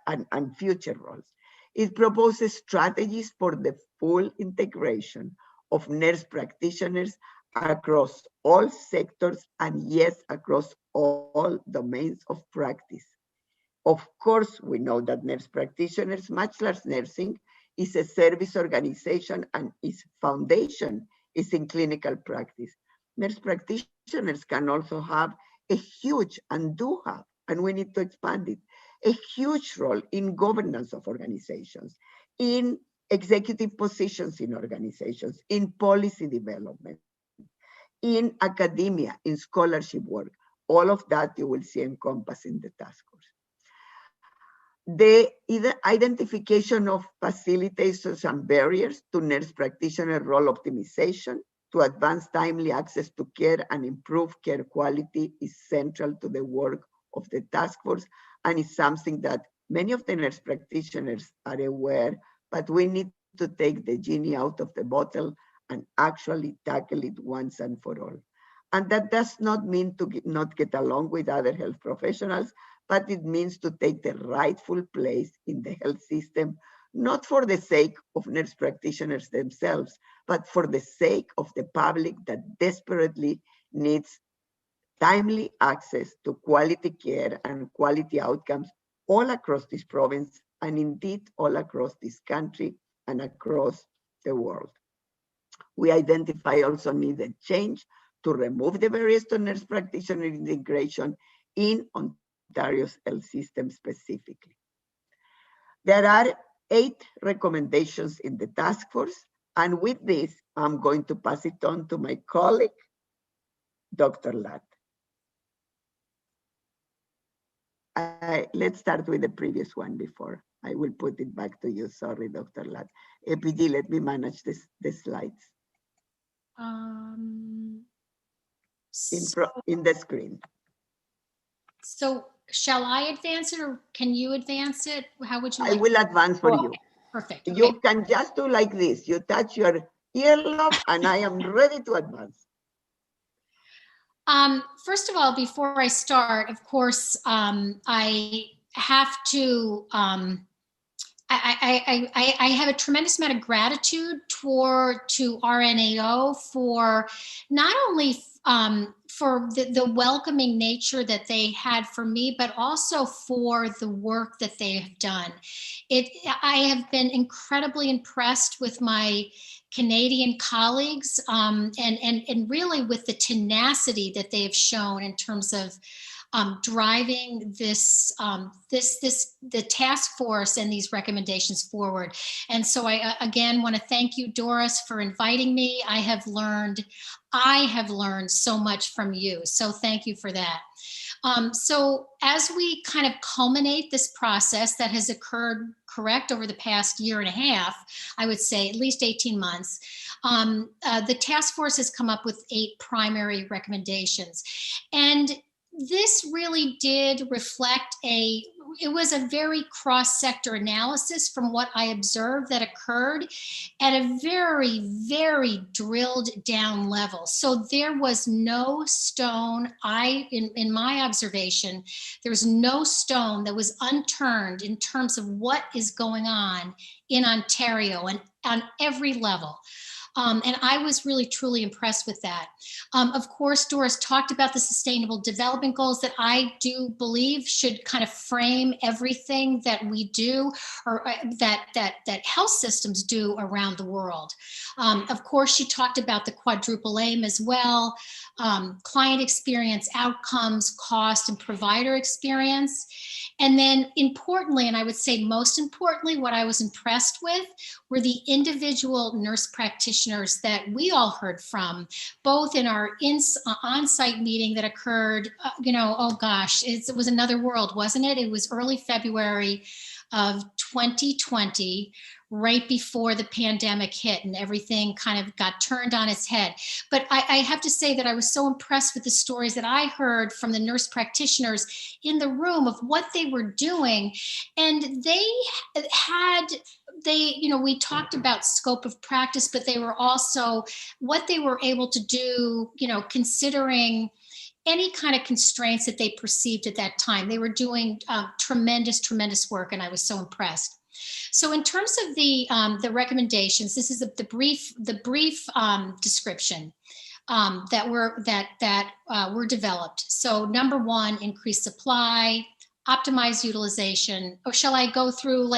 and future roles. It proposes strategies for the full integration of nurse practitioners across all sectors and yes, across all domains of practice. Of course, we know that nurse practitioners, much like nursing, is a service organization and its foundation is in clinical practice. Nurse practitioners can also have a huge, and do have, and we need to expand it, a huge role in governance of organizations, in executive positions in organizations, in policy development, in academia, in scholarship work. All of that you will see encompassed in the task force. The identification of facilitators and barriers to nurse practitioner role optimization to advance timely access to care and improve care quality is central to the work of the task force and is something that many of the nurse practitioners are aware, but we need to take the genie out of the bottle and actually tackle it once and for all. And that does not mean to not get along with other health professionals, but it means to take the rightful place in the health system, not for the sake of nurse practitioners themselves, but for the sake of the public that desperately needs timely access to quality care and quality outcomes all across this province and indeed all across this country and across the world. We identify also needed change to remove the barriers to nurse practitioner integration in Ontario's health system specifically. There are 8 recommendations in the task force, and with this, I'm going to pass it on to my colleague, Dr. Ladd. Let's start with the previous one before I will put it back to you. Sorry, Dr. Ladd. APD, let me manage the slides. In the screen. So shall I advance it or can you advance it? How would you like? I will advance for you. Perfect. You can just do like this. You touch your earlobe and I am ready to advance. First of all, before I start, of course, I have to, I have a tremendous amount of gratitude to RNAO for not only for the welcoming nature that they had for me, but also for the work that they have done. I have been incredibly impressed with my Canadian colleagues and really with the tenacity that they have shown in terms of driving the task force and these recommendations forward. And so I again want to thank you, Doris, for inviting me. I have learned so much from you. So thank you for that. So as we kind of culminate this process that has occurred, correct, over the past year and a half, I would say at least 18 months, the task force has come up with 8 primary recommendations. And this really did reflect it was a very cross-sector analysis from what I observed that occurred at a very, very drilled down level. So there was no stone, in my observation, there was no stone that was unturned in terms of what is going on in Ontario and on every level. And I was really, truly impressed with that. Of course, Doris talked about the Sustainable Development Goals that I do believe should kind of frame everything that we do, or that health systems do around the world. Of course, she talked about the quadruple aim as well, client experience, outcomes, cost, and provider experience. And then importantly, and I would say most importantly, what I was impressed with were the individual nurse practitioners that we all heard from, both in our on-site meeting that occurred, oh gosh, it was another world, wasn't it? It was early February of 2020, right before the pandemic hit and everything kind of got turned on its head. But I have to say that I was so impressed with the stories that I heard from the nurse practitioners in the room of what they were doing. And we talked about scope of practice, but they were also what they were able to do, considering any kind of constraints that they perceived at that time. They were doing tremendous, tremendous work, and I was so impressed. So in terms of the recommendations, this is the brief description that were developed. So number one, increase supply, optimize utilization. Or shall I go through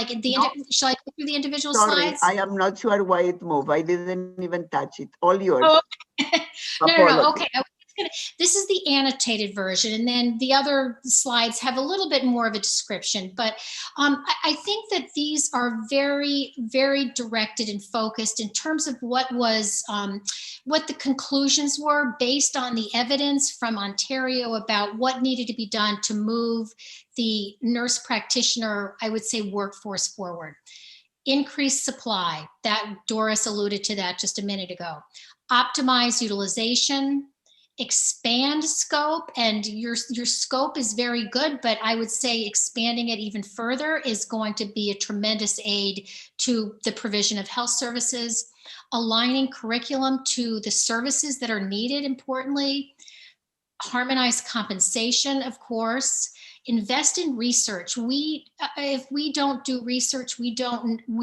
shall I go through the individual Sorry, slides? I am not sure why it moved. I didn't even touch it. All yours. Oh, okay. No. Okay. This is the annotated version, and then the other slides have a little bit more of a description, but I think that these are very, very directed and focused in terms of what the conclusions were based on the evidence from Ontario about what needed to be done to move the nurse practitioner, I would say, workforce forward. Increase supply, that Doris alluded to that just a minute ago. Optimize utilization. Expand scope, and your scope is very good, but I would say expanding it even further is going to be a tremendous aid to the provision of health services. Aligning curriculum to the services that are needed, importantly. Harmonize compensation, of course. Invest in research. If we don't do research, we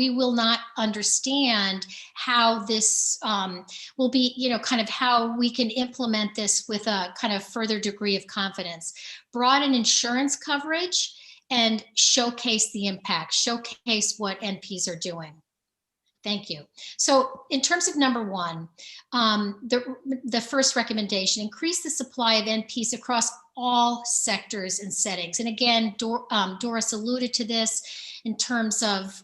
will not understand how this will be, kind of how we can implement this with a kind of further degree of confidence. Broaden insurance coverage and showcase the impact, showcase what NPs are doing. Thank you. So in terms of number one, the first recommendation, increase the supply of NPs across all sectors and settings. And again, Doris alluded to this in terms of,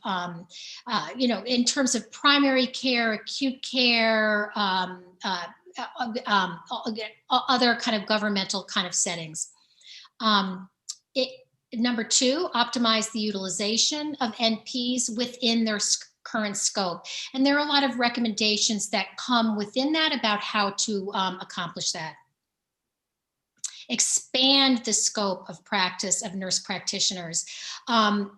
in terms of primary care, acute care, other kind of governmental kind of settings. Number two, optimize the utilization of NPs within their current scope. And there are a lot of recommendations that come within that about how to accomplish that. Expand the scope of practice of nurse practitioners.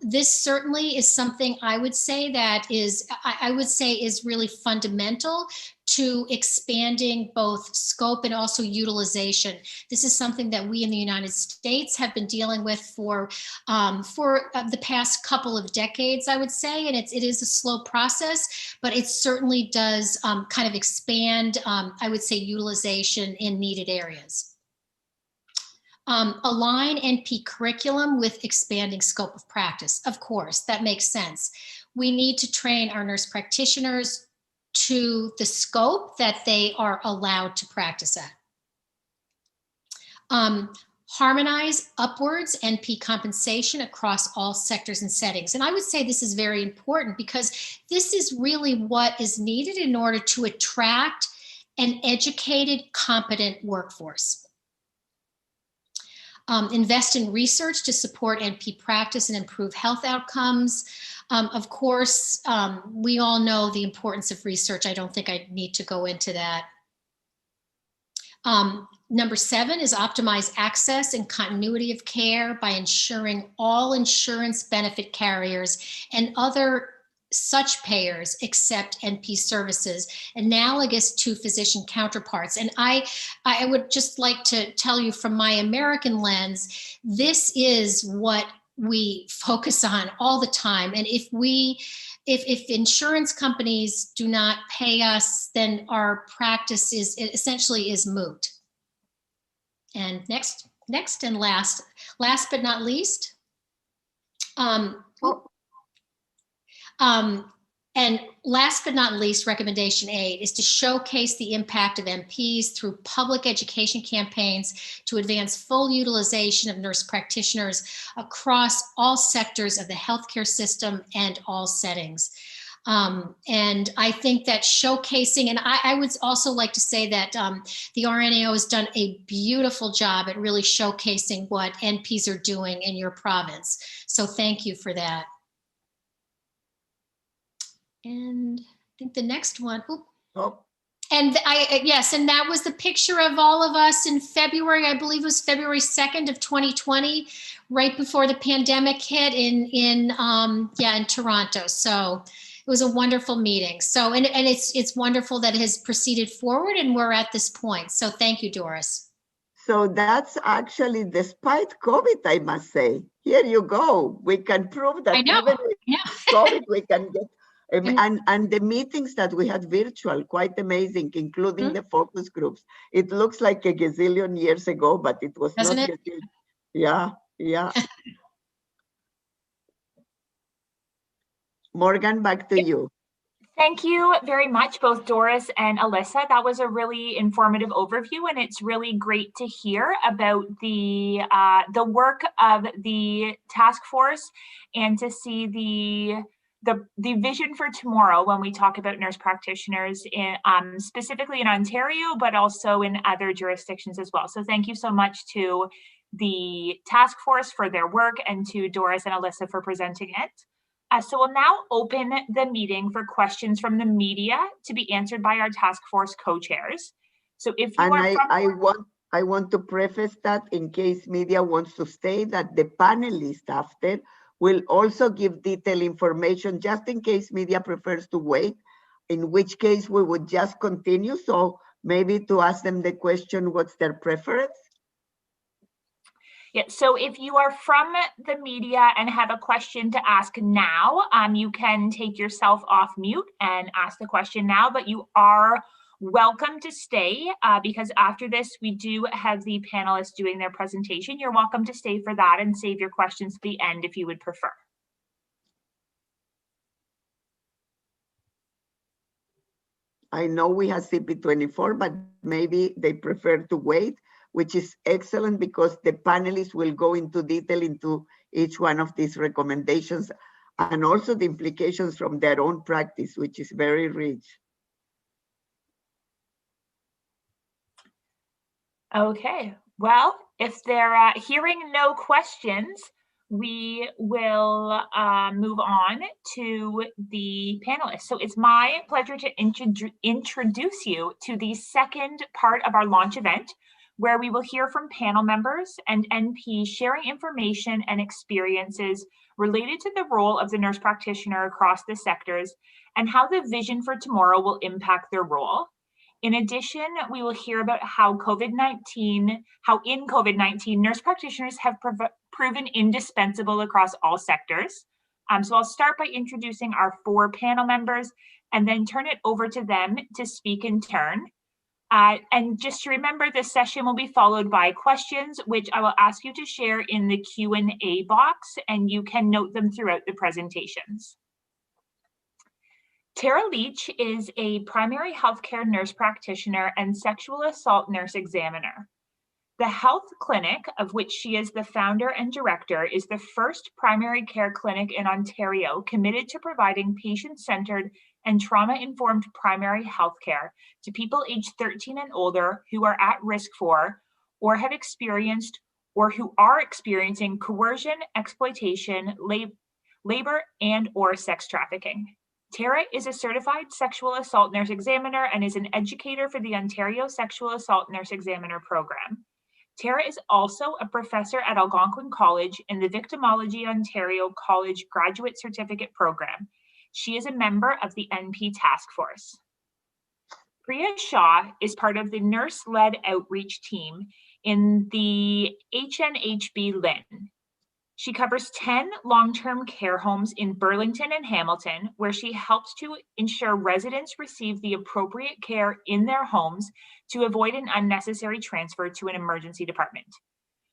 This certainly is something I would say is really fundamental to expanding both scope and also utilization. This is something that we in the United States have been dealing with for the past couple of decades, I would say, and it is a slow process, but it certainly does kind of expand, I would say, utilization in needed areas. Align NP curriculum with expanding scope of practice. Of course, that makes sense. We need to train our nurse practitioners to the scope that they are allowed to practice at. Harmonize upwards NP compensation across all sectors and settings. And I would say this is very important because this is really what is needed in order to attract an educated, competent workforce. Invest in research to support NP practice and improve health outcomes. Of course, we all know the importance of research. I don't think I need to go into that. Number 7 is optimize access and continuity of care by ensuring all insurance benefit carriers and other such payers accept NP services analogous to physician counterparts. And I would just like to tell you from my American lens, this is what we focus on all the time. And if insurance companies do not pay us, then our practice essentially is moot. And next and last but not least, and last but not least, recommendation 8 is to showcase the impact of MPs through public education campaigns to advance full utilization of nurse practitioners across all sectors of the healthcare system and all settings. And I think that showcasing, and I would also like to say that the RNAO has done a beautiful job at really showcasing what NPs are doing in your province. So thank you for that. And I think the next one, and yes, and that was the picture of all of us in February, I believe it was February 2nd of 2020, right before the pandemic hit in Toronto. So it was a wonderful meeting. So, and it's wonderful that it has proceeded forward and we're at this point. So thank you, Doris. So that's actually despite COVID, I must say. Here you go. We can prove that even with COVID, we can get. And the meetings that we had virtual, quite amazing, including the focus groups. It looks like a gazillion years ago, but it was not. Yeah. Morgan, back to you. Thank you very much, both Doris and Alyssa. That was a really informative overview, and it's really great to hear about the work of the task force and to see the vision for tomorrow when we talk about nurse practitioners in specifically in Ontario, but also in other jurisdictions as well. So thank you so much to the task force for their work and to Doris and Alyssa for presenting it. So we'll now open the meeting for questions from the media to be answered by our task force co-chairs. So if you I want to preface that in case media wants to say that the panelists after will also give detailed information just in case media prefers to wait, in which case we would just continue. So maybe to ask them the question, what's their preference? Yeah, so if you are from the media and have a question to ask now, you can take yourself off mute and ask the question now, but you are welcome to stay because after this, we do have the panelists doing their presentation. You're welcome to stay for that and save your questions to the end if you would prefer. I know we have CP24, but maybe they prefer to wait, which is excellent because the panelists will go into detail into each one of these recommendations and also the implications from their own practice, which is very rich. Okay, well, if they're hearing no questions, we will move on to the panelists. So it's my pleasure to introduce you to the second part of our launch event, where we will hear from panel members and NPs sharing information and experiences related to the role of the nurse practitioner across the sectors and how the vision for tomorrow will impact their role. In addition, we will hear about how in COVID-19, nurse practitioners have proven indispensable across all sectors. So I'll start by introducing our 4 panel members and then turn it over to them to speak in turn. And just to remember, this session will be followed by questions, which I will ask you to share in the Q&A box, and you can note them throughout the presentations. Tara Leach is a primary healthcare nurse practitioner and sexual assault nurse examiner. The health clinic, of which she is the founder and director, is the first primary care clinic in Ontario committed to providing patient-centered and trauma-informed primary healthcare to people aged 13 and older who are at risk for, or have experienced, or who are experiencing coercion, exploitation, labor, and or sex trafficking. Tara is a certified sexual assault nurse examiner and is an educator for the Ontario Sexual Assault Nurse Examiner program. Tara is also a professor at Algonquin College in the Victimology Ontario College Graduate Certificate Program. She is a member of the NP Task Force. Priya Shah is part of the nurse-led outreach team in the HNHB LIN. She covers 10 long-term care homes in Burlington and Hamilton, where she helps to ensure residents receive the appropriate care in their homes to avoid an unnecessary transfer to an emergency department.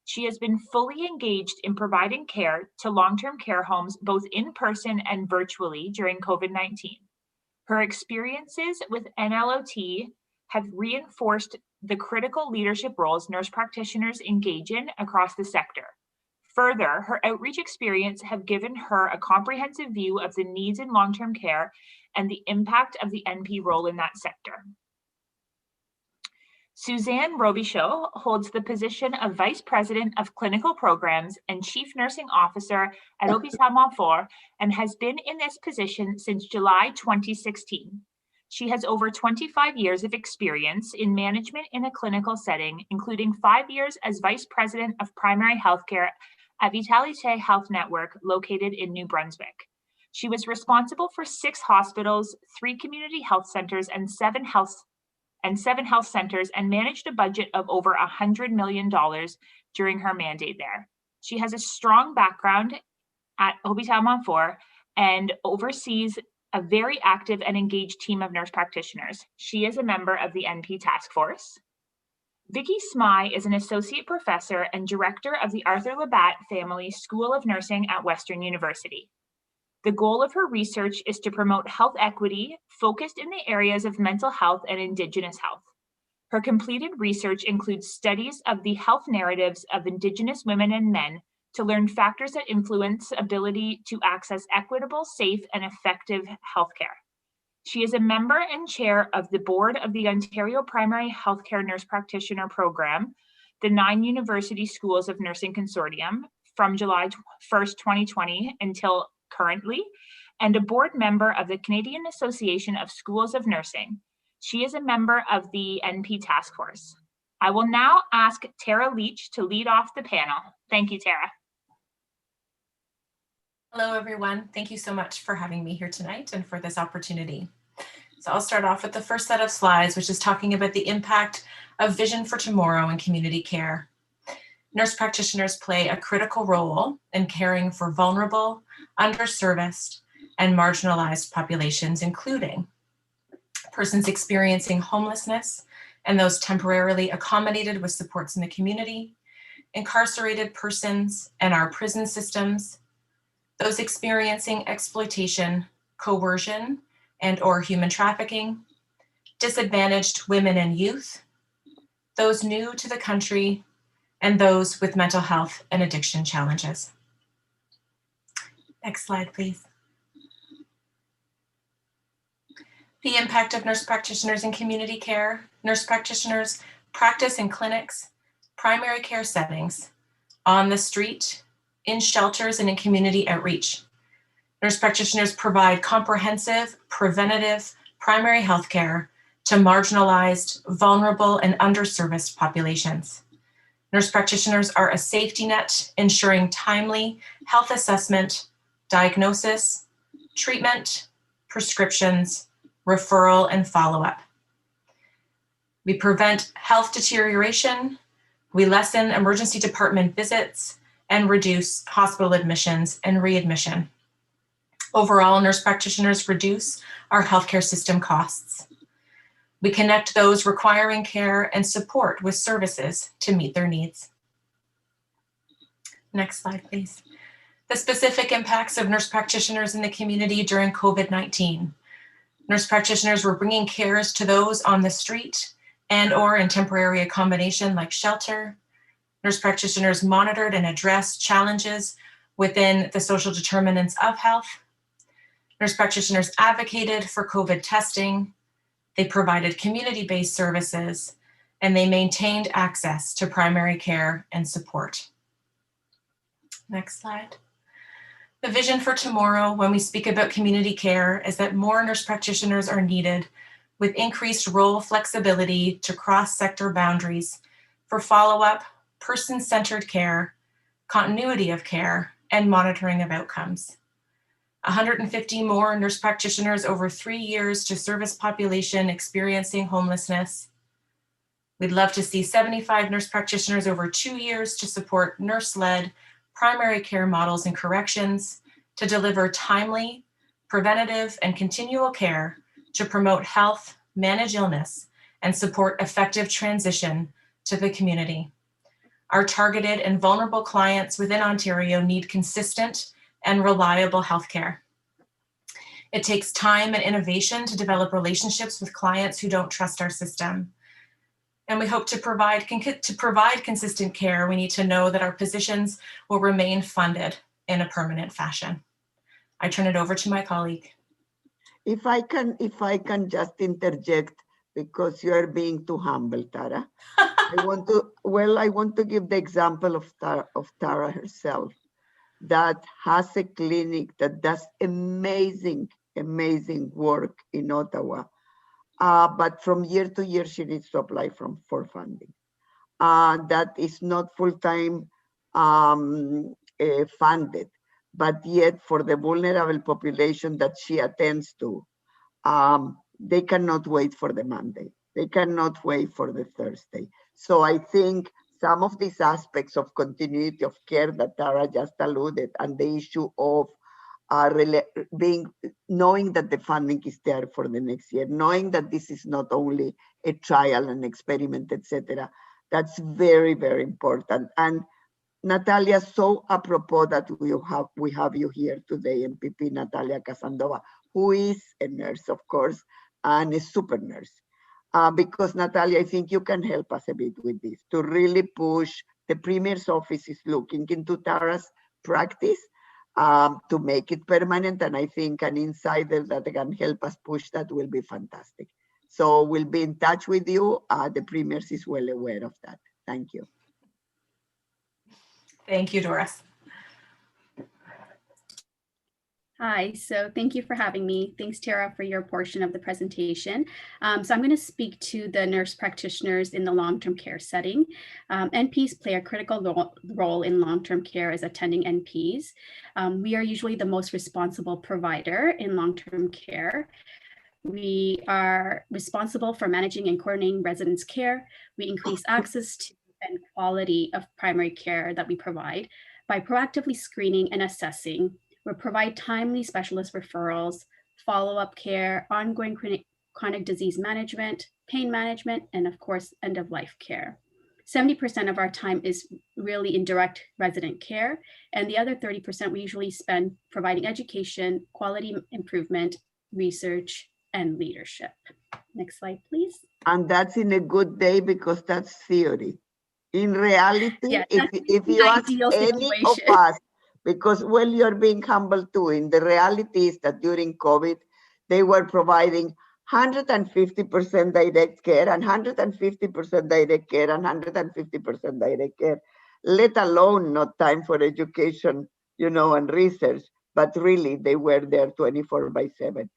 She has been fully engaged in providing care to long-term care homes, both in person and virtually during COVID-19. Her experiences with NLOT have reinforced the critical leadership roles nurse practitioners engage in across the sector. Further, her outreach experience have given her a comprehensive view of the needs in long-term care and the impact of the NP role in that sector. Suzanne Robichaud holds the position of Vice President of Clinical Programs and Chief Nursing Officer at Hôpital Montfort and has been in this position since July 2016. She has over 25 years of experience in management in a clinical setting, including 5 years as Vice President of Primary Healthcare at Vitalité Health Network located in New Brunswick. She was responsible for 6 hospitals, 3 community health centers, and 7 health centers, and managed a budget of over $100 million during her mandate there. She has a strong background at Hôpital Montfort and oversees a very active and engaged team of nurse practitioners. She is a member of the NP Task Force. Vicky Smyth is an associate professor and director of the Arthur Labatt Family School of Nursing at Western University. The goal of her research is to promote health equity focused in the areas of mental health and Indigenous health. Her completed research includes studies of the health narratives of Indigenous women and men to learn factors that influence ability to access equitable, safe, and effective healthcare. She is a member and chair of the board of the Ontario Primary Healthcare Nurse Practitioner Program, the 9 University Schools of Nursing Consortium from July 1st, 2020 until currently, and a board member of the Canadian Association of Schools of Nursing. She is a member of the NP Task Force. I will now ask Tara Leach to lead off the panel. Thank you, Tara. Hello, everyone. Thank you so much for having me here tonight and for this opportunity. So I'll start off with the first set of slides, which is talking about the impact of Vision for Tomorrow in community care. Nurse practitioners play a critical role in caring for vulnerable, underserviced, and marginalized populations, including persons experiencing homelessness and those temporarily accommodated with supports in the community, incarcerated persons and our prison systems, those experiencing exploitation, coercion, and/or human trafficking, disadvantaged women and youth, those new to the country, and those with mental health and addiction challenges. Next slide, please. The impact of nurse practitioners in community care. Nurse practitioners practice in clinics, primary care settings, on the street, in shelters, and in community outreach. Nurse practitioners provide comprehensive, preventative, primary health care to marginalized, vulnerable, and underserviced populations. Nurse practitioners are a safety net ensuring timely health assessment, diagnosis, treatment, prescriptions, referral, and follow-up. We prevent health deterioration, we lessen emergency department visits, and reduce hospital admissions and readmission. Overall, nurse practitioners reduce our healthcare system costs. We connect those requiring care and support with services to meet their needs. Next slide, please. The specific impacts of nurse practitioners in the community during COVID-19. Nurse practitioners were bringing cares to those on the street and/or in temporary accommodation like shelter. Nurse practitioners monitored and addressed challenges within the social determinants of health. Nurse practitioners advocated for COVID testing. They provided community-based services, and they maintained access to primary care and support. Next slide. The vision for tomorrow when we speak about community care is that more nurse practitioners are needed with increased role flexibility to cross sector boundaries for follow-up, person-centered care, continuity of care, and monitoring of outcomes. 150 more nurse practitioners over 3 years to service population experiencing homelessness. We'd love to see 75 nurse practitioners over 2 years to support nurse-led primary care models in corrections to deliver timely, preventative, and continual care to promote health, manage illness, and support effective transition to the community. Our targeted and vulnerable clients within Ontario need consistent and reliable healthcare. It takes time and innovation to develop relationships with clients who don't trust our system. And we hope to provide consistent care. We need to know that our positions will remain funded in a permanent fashion. I turn it over to my colleague. If I can just interject, because you are being too humble, Tara. I want to give the example of Tara herself, that has a clinic that does amazing work in Ottawa. But from year to year, she needs to apply for funding. That is not full-time funded, but yet for the vulnerable population that she attends to, they cannot wait for the Monday. They cannot wait for the Thursday. So I think some of these aspects of continuity of care that Tara just alluded, and the issue of knowing that the funding is there for the next year, knowing that this is not only a trial and experiment, etc. That's very, very important. And Natalia, so apropos that we have you here today, MPP Natalia Casandova, who is a nurse, of course, and a super nurse. Because Natalia, I think you can help us a bit with this, to really push. The Premier's office is looking into Tara's practice to make it permanent. And I think an insider that can help us push that will be fantastic. So we'll be in touch with you. The Premier's is well aware of that. Thank you. Thank you, Doris. Hi, so thank you for having me. Thanks, Tara, for your portion of the presentation. So I'm going to speak to the nurse practitioners in the long-term care setting. NPs play a critical role in long-term care as attending NPs. We are usually the most responsible provider in long-term care. We are responsible for managing and coordinating residents' care. We increase access to and quality of primary care that we provide by proactively screening and assessing. We provide timely specialist referrals, follow-up care, ongoing chronic disease management, pain management, and of course, end-of-life care. 70% of our time is really in direct resident care, and the other 30% we usually spend providing education, quality improvement, research, and leadership. Next slide, please. And that's in a good day because that's theory. In reality, yeah, if you ask any of us, because well, you're being humble too. In the reality is that during COVID, they were providing 150% direct care and 150% direct care and 150% direct care, let alone not time for education, and research, but really they were there 24/7.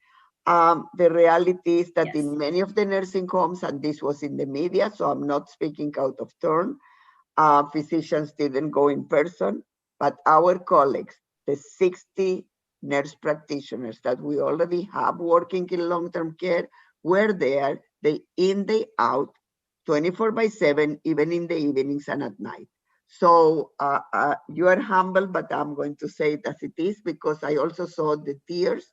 The reality is that in many of the nursing homes, and this was in the media, so I'm not speaking out of turn, physicians didn't go in person, but our colleagues, the 60 nurse practitioners that we already have working in long-term care, were there, day in, day out, 24/7, even in the evenings and at night. So you are humble, but I'm going to say it as it is, because I also saw the tears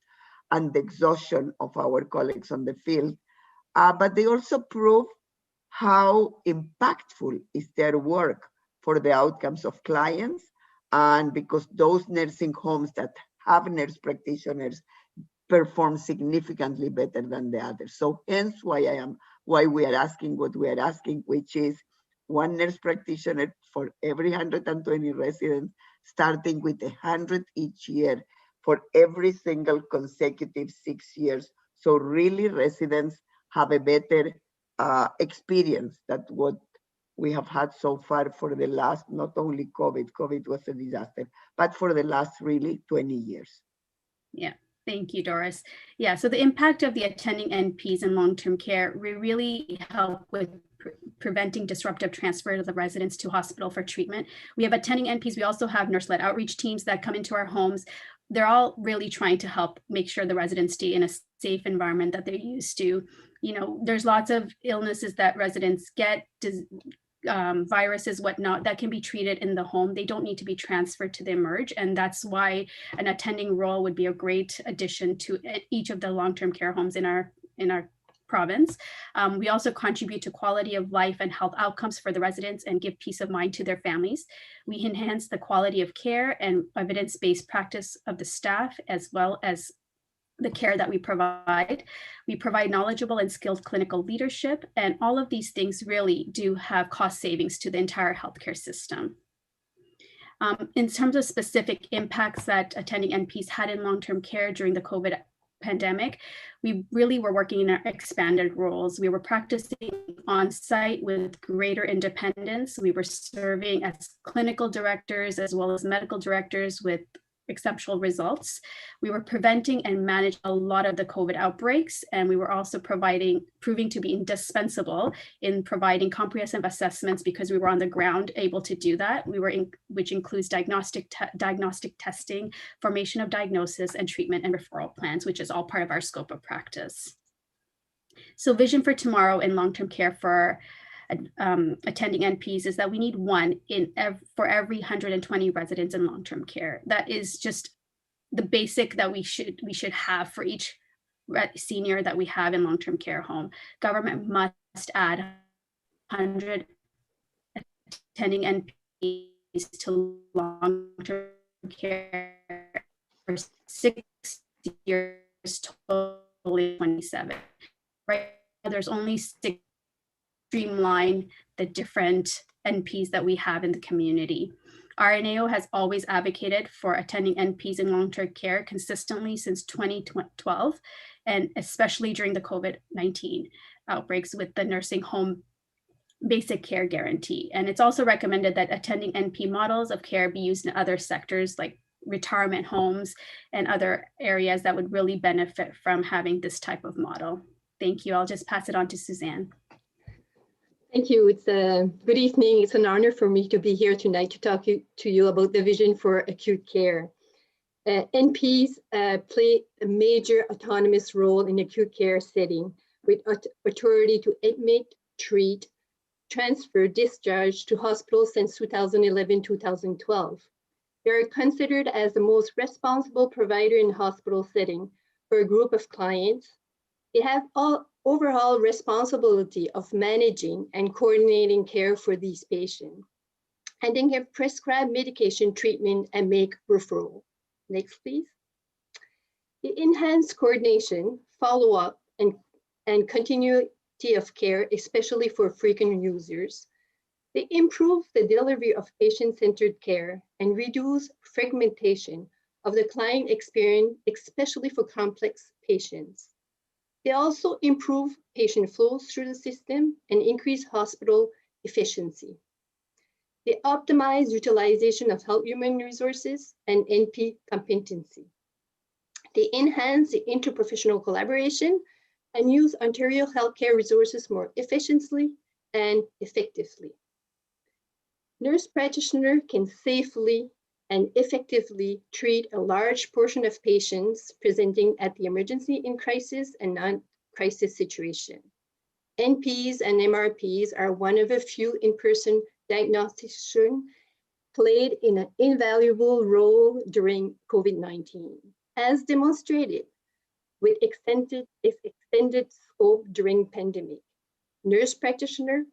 and the exhaustion of our colleagues on the field. But they also prove how impactful is their work for the outcomes of clients. And because those nursing homes that have nurse practitioners perform significantly better than the others. So hence why we are asking what we are asking, which is one nurse practitioner for every 120 residents, starting with 100 each year for every single consecutive 6 years. So really residents have a better experience than what we have had so far for the last, not only COVID was a disaster, but for the last really 20 years. Yeah, thank you, Doris. Yeah, so the impact of the attending NPs in long-term care, we really help with preventing disruptive transfer of the residents to hospital for treatment. We have attending NPs. We also have nurse-led outreach teams that come into our homes. They're all really trying to help make sure the residents stay in a safe environment that they're used to. There's lots of illnesses that residents get, viruses, whatnot, that can be treated in the home. They don't need to be transferred to the emerge. And that's why an attending role would be a great addition to each of the long-term care homes in our province. We also contribute to quality of life and health outcomes for the residents and give peace of mind to their families. We enhance the quality of care and evidence-based practice of the staff, as well as the care that we provide. We provide knowledgeable and skilled clinical leadership, and all of these things really do have cost savings to the entire healthcare system. In terms of specific impacts that attending NPs had in long-term care during the COVID pandemic, we really were working in our expanded roles. We were practicing on site with greater independence. We were serving as clinical directors as well as medical directors with exceptional results. We were preventing and managing a lot of the COVID outbreaks, and we were also proving to be indispensable in providing comprehensive assessments because we were on the ground able to do that. Which includes diagnostic testing, formation of diagnosis, and treatment and referral plans, which is all part of our scope of practice. So vision for tomorrow in long-term care for attending NPs is that we need one for every 120 residents in long-term care. That is just the basic that we should have for each senior that we have in long-term care home. Government must add 100 attending NPs to long-term care for 6 years, totally 27. Right now, there's only 6. Streamline the different NPs that we have in the community. RNAO has always advocated for attending NPs in long-term care consistently since 2012, and especially during the COVID-19 outbreaks with the nursing home basic care guarantee. And it's also recommended that attending NP models of care be used in other sectors like retirement homes and other areas that would really benefit from having this type of model. Thank you. I'll just pass it on to Suzanne. Thank you. It's a good evening. It's an honor for me to be here tonight to talk to you about the vision for acute care. NPs play a major autonomous role in acute care setting with authority to admit, treat, transfer, discharge to hospitals since 2011-2012. They are considered as the most responsible provider in hospital setting for a group of clients. They have overall responsibility of managing and coordinating care for these patients, and then can prescribe medication treatment and make referral. Next, please. The enhanced coordination, follow-up, and continuity of care, especially for frequent users. They improve the delivery of patient-centered care and reduce fragmentation of the client experience, especially for complex patients. They also improve patient flows through the system and increase hospital efficiency. They optimize utilization of health human resources and NP competency. They enhance the interprofessional collaboration and use Ontario healthcare resources more efficiently and effectively. Nurse practitioner can safely and effectively treat a large portion of patients presenting at the emergency in crisis and non-crisis situation. NPs and MRPs are one of a few in-person diagnosticians played in an invaluable role during COVID-19, as demonstrated with extended scope during pandemic. Nurse practitioner,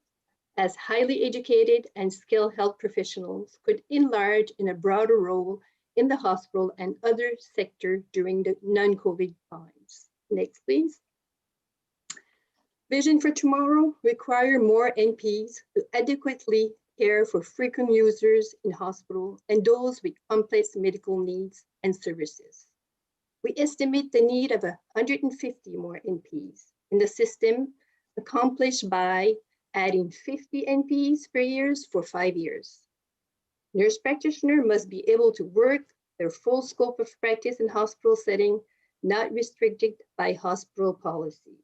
as highly educated and skilled health professionals, could enlarge in a broader role in the hospital and other sector during the non-COVID times. Next, please. Vision for tomorrow require more NPs to adequately care for frequent users in hospital and those with complex medical needs and services. We estimate the need of 150 more NPs in the system, accomplished by adding 50 NPs per year for 5 years. Nurse practitioner must be able to work their full scope of practice in hospital setting, not restricted by hospital policy.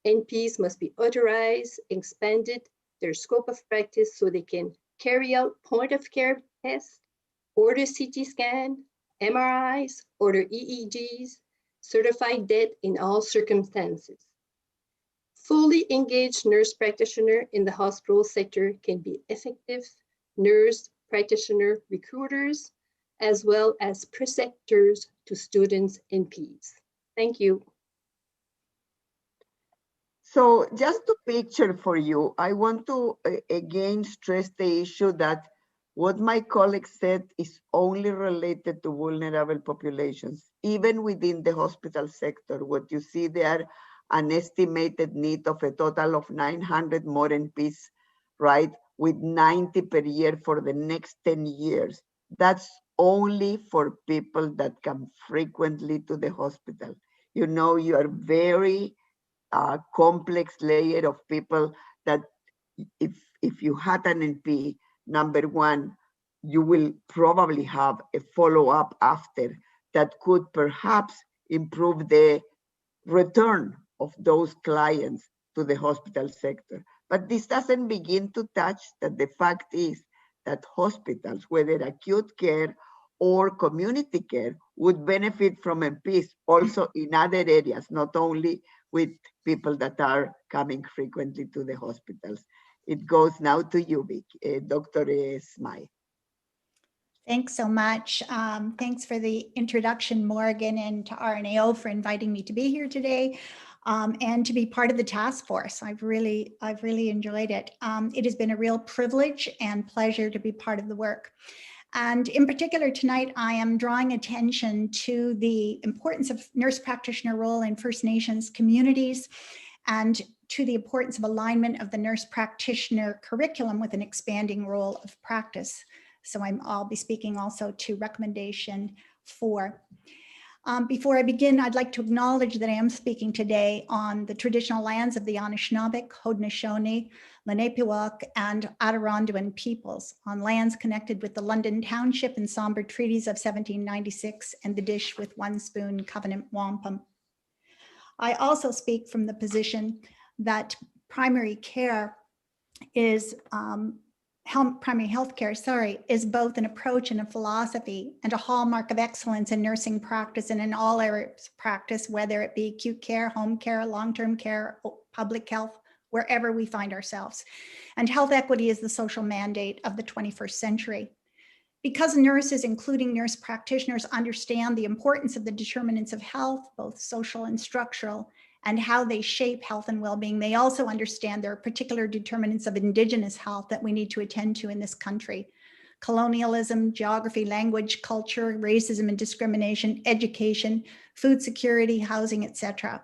NPs must be authorized, expanded their scope of practice so they can carry out point of care tests, order CT scan, MRIs, order EEGs, certify death in all circumstances. Fully engaged nurse practitioner in the hospital sector can be effective nurse practitioner recruiters, as well as preceptors to students and NPs. Thank you. So just to picture for you, I want to again stress the issue that what my colleague said is only related to vulnerable populations. Even within the hospital sector, what you see there, an estimated need of a total of 900 more NPs, right? With 90 per year for the next 10 years. That's only for people that come frequently to the hospital. You know, you are very complex layer of people that if you had an NP, number one, you will probably have a follow-up after that could perhaps improve the return of those clients to the hospital sector. But this doesn't begin to touch that the fact is that hospitals, whether acute care or community care, would benefit from NPs also in other areas, not only with people that are coming frequently to the hospitals. It goes now to you, Dr. Smythe. Thanks so much. Thanks for the introduction, Morgan, and to RNAO for inviting me to be here today and to be part of the task force. I've really enjoyed it. It has been a real privilege and pleasure to be part of the work. And in particular tonight, I am drawing attention to the importance of nurse practitioner role in First Nations communities and to the importance of alignment of the nurse practitioner curriculum with an expanding role of practice. So I'll be speaking also to recommendation 4. Before I begin, I'd like to acknowledge that I am speaking today on the traditional lands of the Anishinaabe, Haudenosaunee, Lenape-Wauk, and Adirondack peoples, on lands connected with the London Township and Sombre Treaties of 1796 and the Dish with One Spoon Covenant Wampum. I also speak from the position that primary care is primary health care, is both an approach and a philosophy and a hallmark of excellence in nursing practice and in all areas of practice, whether it be acute care, home care, long-term care, public health, wherever we find ourselves. And health equity is the social mandate of the 21st century. Because nurses, including nurse practitioners, understand the importance of the determinants of health, both social and structural, and how they shape health and well-being, they also understand there are particular determinants of Indigenous health that we need to attend to in this country. Colonialism, geography, language, culture, racism and discrimination, education, food security, housing, etc.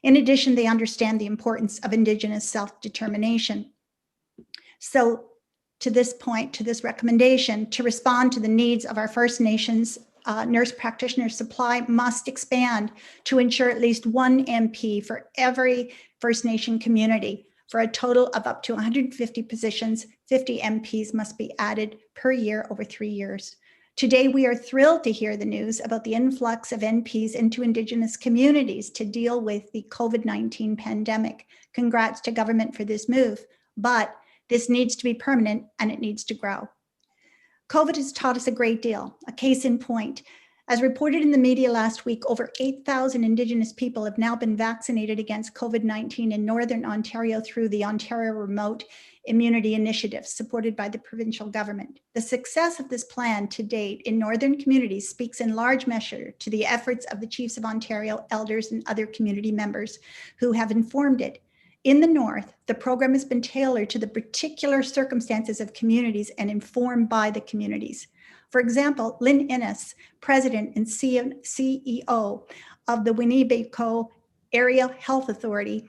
In addition, they understand the importance of Indigenous self-determination. So to this point, to this recommendation, to respond to the needs of our First Nations nurse practitioner supply must expand to ensure at least one NP for every First Nation community. For a total of up to 150 positions, 50 NPs must be added per year over 3 years. Today, we are thrilled to hear the news about the influx of NPs into Indigenous communities to deal with the COVID-19 pandemic. Congrats to government for this move, but this needs to be permanent and it needs to grow. COVID has taught us a great deal. A case in point, as reported in the media last week, over 8,000 Indigenous people have now been vaccinated against COVID-19 in Northern Ontario through the Ontario Remote Immunity Initiative, supported by the provincial government. The success of this plan to date in Northern communities speaks in large measure to the efforts of the Chiefs of Ontario, elders, and other community members who have informed it. In the North, the program has been tailored to the particular circumstances of communities and informed by the communities. For example, Lynn Innes, President and CEO of the Winnebago Area Health Authority,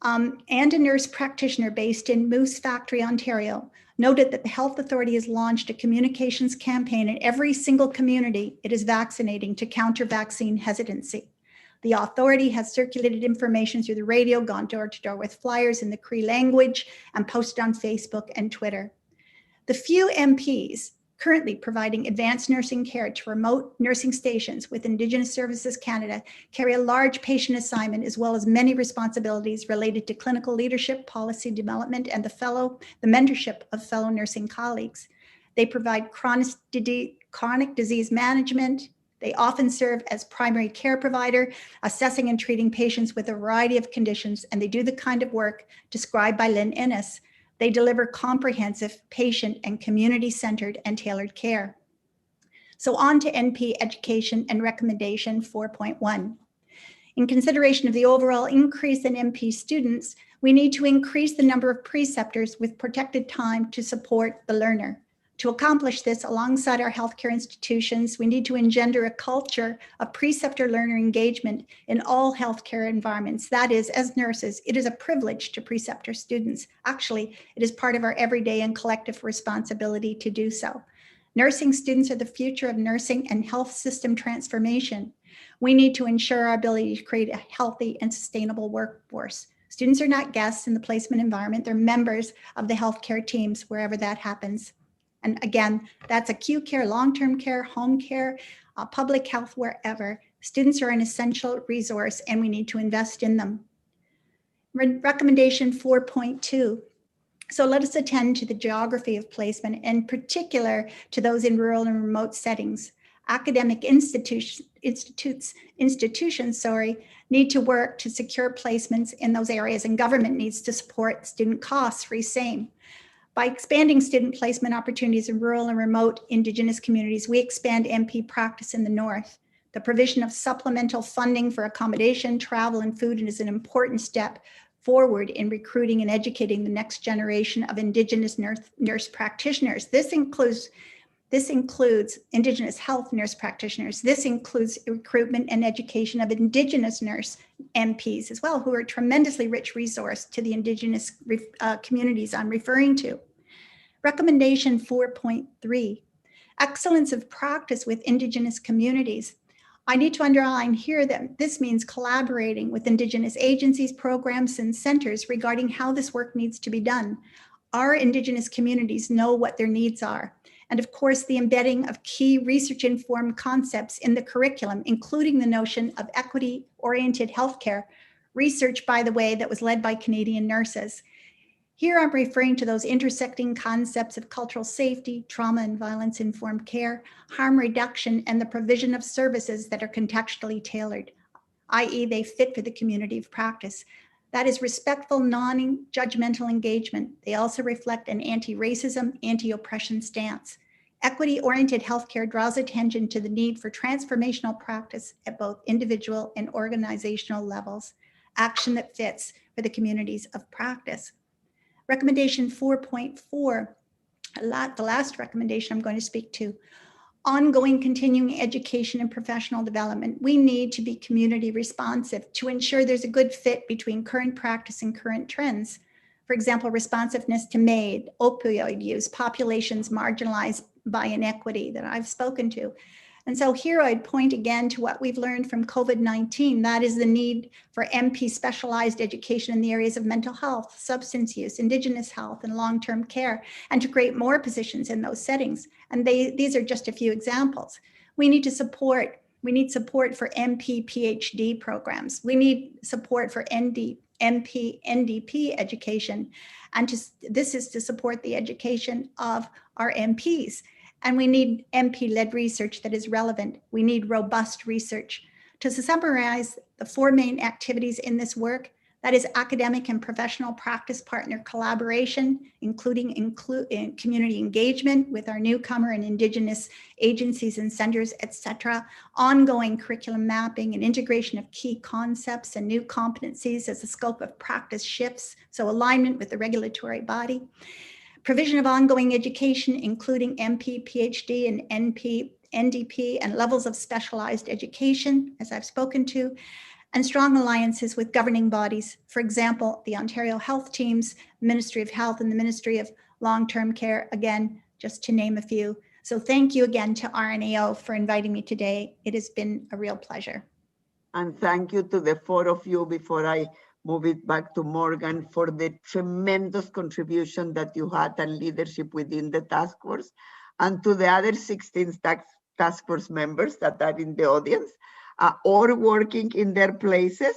and a nurse practitioner based in Moose Factory, Ontario, noted that the Health Authority has launched a communications campaign in every single community it is vaccinating to counter vaccine hesitancy. The authority has circulated information through the radio, gone door to door with flyers in the Cree language, and posted on Facebook and Twitter. The few NPs currently providing advanced nursing care to remote nursing stations with Indigenous Services Canada carry a large patient assignment as well as many responsibilities related to clinical leadership, policy development, and the mentorship of fellow nursing colleagues. They provide chronic disease management, They often serve as primary care provider, assessing and treating patients with a variety of conditions, and they do the kind of work described by Lynn Innes. They deliver comprehensive, patient, and community-centered and tailored care. So on to NP education and recommendation 4.1. In consideration of the overall increase in NP students, we need to increase the number of preceptors with protected time to support the learner. To accomplish this, alongside our healthcare institutions, we need to engender a culture of preceptor-learner engagement in all healthcare environments. That is, as nurses, it is a privilege to preceptor students. Actually, it is part of our everyday and collective responsibility to do so. Nursing students are the future of nursing and health system transformation. We need to ensure our ability to create a healthy and sustainable workforce. Students are not guests in the placement environment, they're members of the healthcare teams wherever that happens. And again, that's acute care, long-term care, home care, public health, wherever. Students are an essential resource and we need to invest in them. Recommendation 4.2. So let us attend to the geography of placement, in particular to those in rural and remote settings. Academic institutions need to work to secure placements in those areas, and government needs to support student costs for same. By expanding student placement opportunities in rural and remote Indigenous communities, we expand NP practice in the North. The provision of supplemental funding for accommodation, travel, and food is an important step forward in recruiting and educating the next generation of Indigenous nurse practitioners. This includes Indigenous health nurse practitioners. This includes recruitment and education of Indigenous nurse NPs as well, who are a tremendously rich resource to the Indigenous communities I'm referring to. Recommendation 4.3, excellence of practice with Indigenous communities. I need to underline here that this means collaborating with Indigenous agencies, programs, and centers regarding how this work needs to be done. Our Indigenous communities know what their needs are. And of course, the embedding of key research-informed concepts in the curriculum, including the notion of equity-oriented healthcare, research, by the way, that was led by Canadian nurses. Here I'm referring to those intersecting concepts of cultural safety, trauma and violence-informed care, harm reduction, and the provision of services that are contextually tailored, i.e. they fit for the community of practice. That is respectful, non-judgmental engagement. They also reflect an anti-racism, anti-oppression stance. Equity-oriented healthcare draws attention to the need for transformational practice at both individual and organizational levels, action that fits for the communities of practice. Recommendation 4.4, the last recommendation I'm going to speak to, ongoing continuing education and professional development. We need to be community responsive to ensure there's a good fit between current practice and current trends. For example, responsiveness to MAID, opioid use, populations marginalized by inequity that I've spoken to. And so here I'd point again to what we've learned from COVID-19. That is the need for NP specialized education in the areas of mental health, substance use, Indigenous health, and long-term care, and to create more positions in those settings. And these are just a few examples. We need support for NP PhD programs. We need support for NP NDP education. And this is to support the education of our NPs. And we need NP-led research that is relevant. We need robust research. To summarize the four main activities in this work, that is academic and professional practice partner collaboration, including community engagement with our newcomer and Indigenous agencies and centers, etc., ongoing curriculum mapping and integration of key concepts and new competencies as the scope of practice shifts, so alignment with the regulatory body. Provision of ongoing education, including NP, PhD, and NP, NDP, and levels of specialized education, as I've spoken to, and strong alliances with governing bodies. For example, the Ontario Health Teams, Ministry of Health, and the Ministry of Long-Term Care, again, just to name a few. So thank you again to RNAO for inviting me today. It has been a real pleasure. And thank you to the four of you, before I move it back to Morgan, for the tremendous contribution that you had and leadership within the task force, and to the other 16 task force members that are in the audience or working in their places,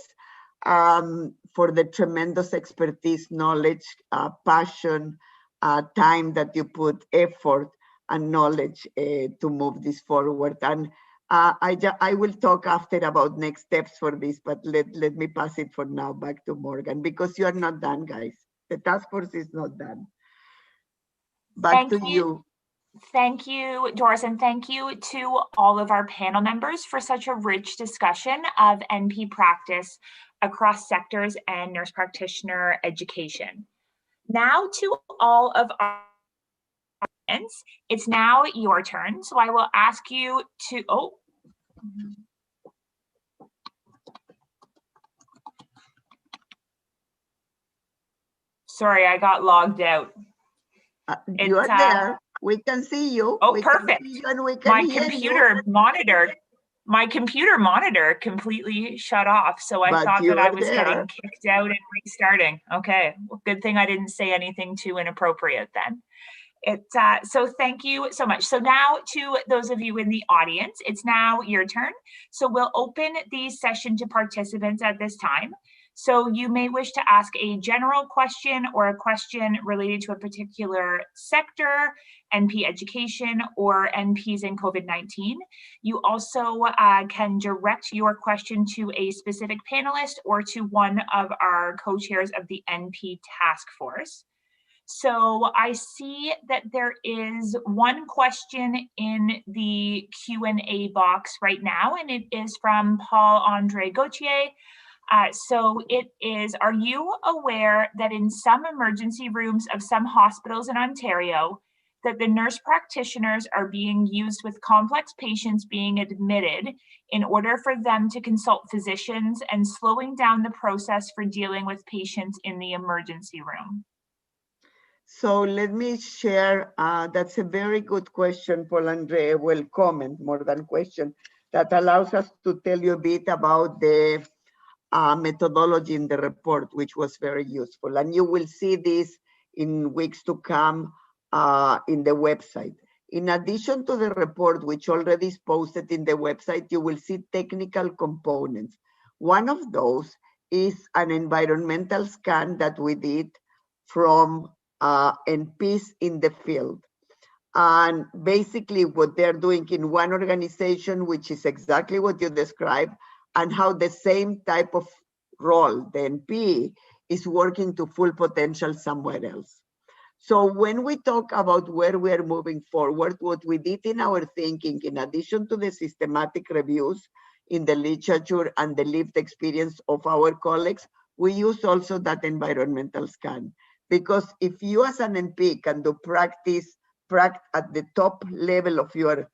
for the tremendous expertise, knowledge, passion, time that you put, effort and knowledge to move this forward. And I will talk after about next steps for this, but let me pass it for now back to Morgan, because you are not done, guys. The task force is not done. Back to you. Thank you, Doris, and thank you to all of our panel members for such a rich discussion of NP practice across sectors and nurse practitioner education. Now to all of our audience, it's now your turn. So I will ask you to, sorry, I got logged out. You are there. We can see you. Oh, we perfect. Can see you and we can hear My computer monitor completely shut off. So I thought that I was getting kicked out and restarting. Okay, well, good thing I didn't say anything too inappropriate then. So thank you so much. So now to those of you in the audience, it's now your turn. So we'll open the session to participants at this time. So you may wish to ask a general question or a question related to a particular sector, NP education, or NPs in COVID-19. You also can direct your question to a specific panelist or to one of our co-chairs of the NP task force. So I see that there is one question in the Q&A box right now, and it is from Paul-Andre Gauthier. So it is, are you aware that in some emergency rooms of some hospitals in Ontario, that the nurse practitioners are being used with complex patients being admitted in order for them to consult physicians and slowing down the process for dealing with patients in the emergency room? So let me share, that's a very good question, Paul-Andre. Will comment more than question. That allows us to tell you a bit about the methodology in the report, which was very useful. And you will see this in weeks to come in the website. In addition to the report, which already is posted in the website, you will see technical components. One of those is an environmental scan that we did from NPs in the field. And basically what they're doing in one organization, which is exactly what you described, and how the same type of role, the NP, is working to full potential somewhere else. So when we talk about where we are moving forward, what we did in our thinking, in addition to the systematic reviews in the literature and the lived experience of our colleagues, we use also that environmental scan. Because if you as an NP can do practice at the top level of your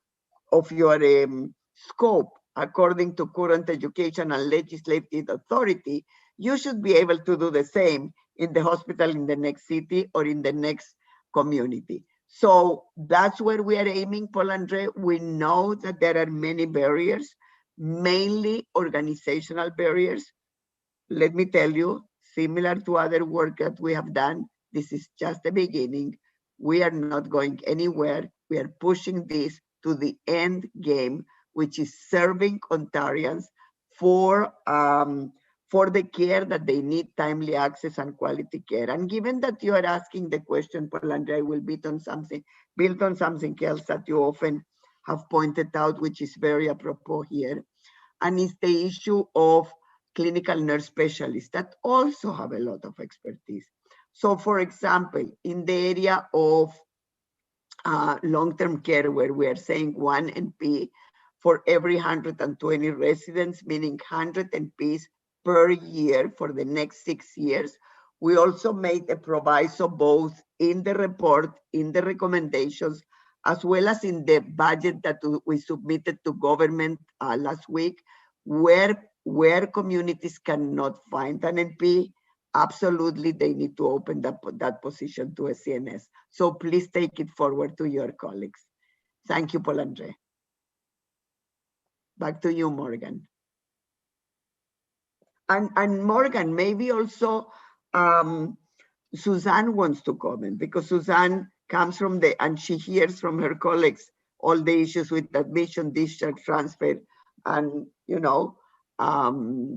scope, according to current education and legislative authority, you should be able to do the same in the hospital in the next city or in the next community. So that's where we are aiming, Paul-Andre. We know that there are many barriers, mainly organizational barriers. Let me tell you, similar to other work that we have done, this is just the beginning. We are not going anywhere. We are pushing this to the end game, which is serving Ontarians for the care that they need, timely access and quality care. And given that you are asking the question, Paul-Andre, I will build on something else that you often have pointed out, which is very apropos here. And it's the issue of clinical nurse specialists that also have a lot of expertise. So for example, in the area of long-term care, where we are saying 1 NP for every 120 residents, meaning 100 NPs per year for the next 6 years. We also made a proviso both in the report, in the recommendations, as well as in the budget that we submitted to government last week, where communities cannot find an NP, absolutely they need to open that position to a CNS. So please take it forward to your colleagues. Thank you, Paul-Andre. Back to you, Morgan. And Morgan, maybe also Suzanne wants to comment, because Suzanne comes from and she hears from her colleagues all the issues with admission, discharge, transfer, and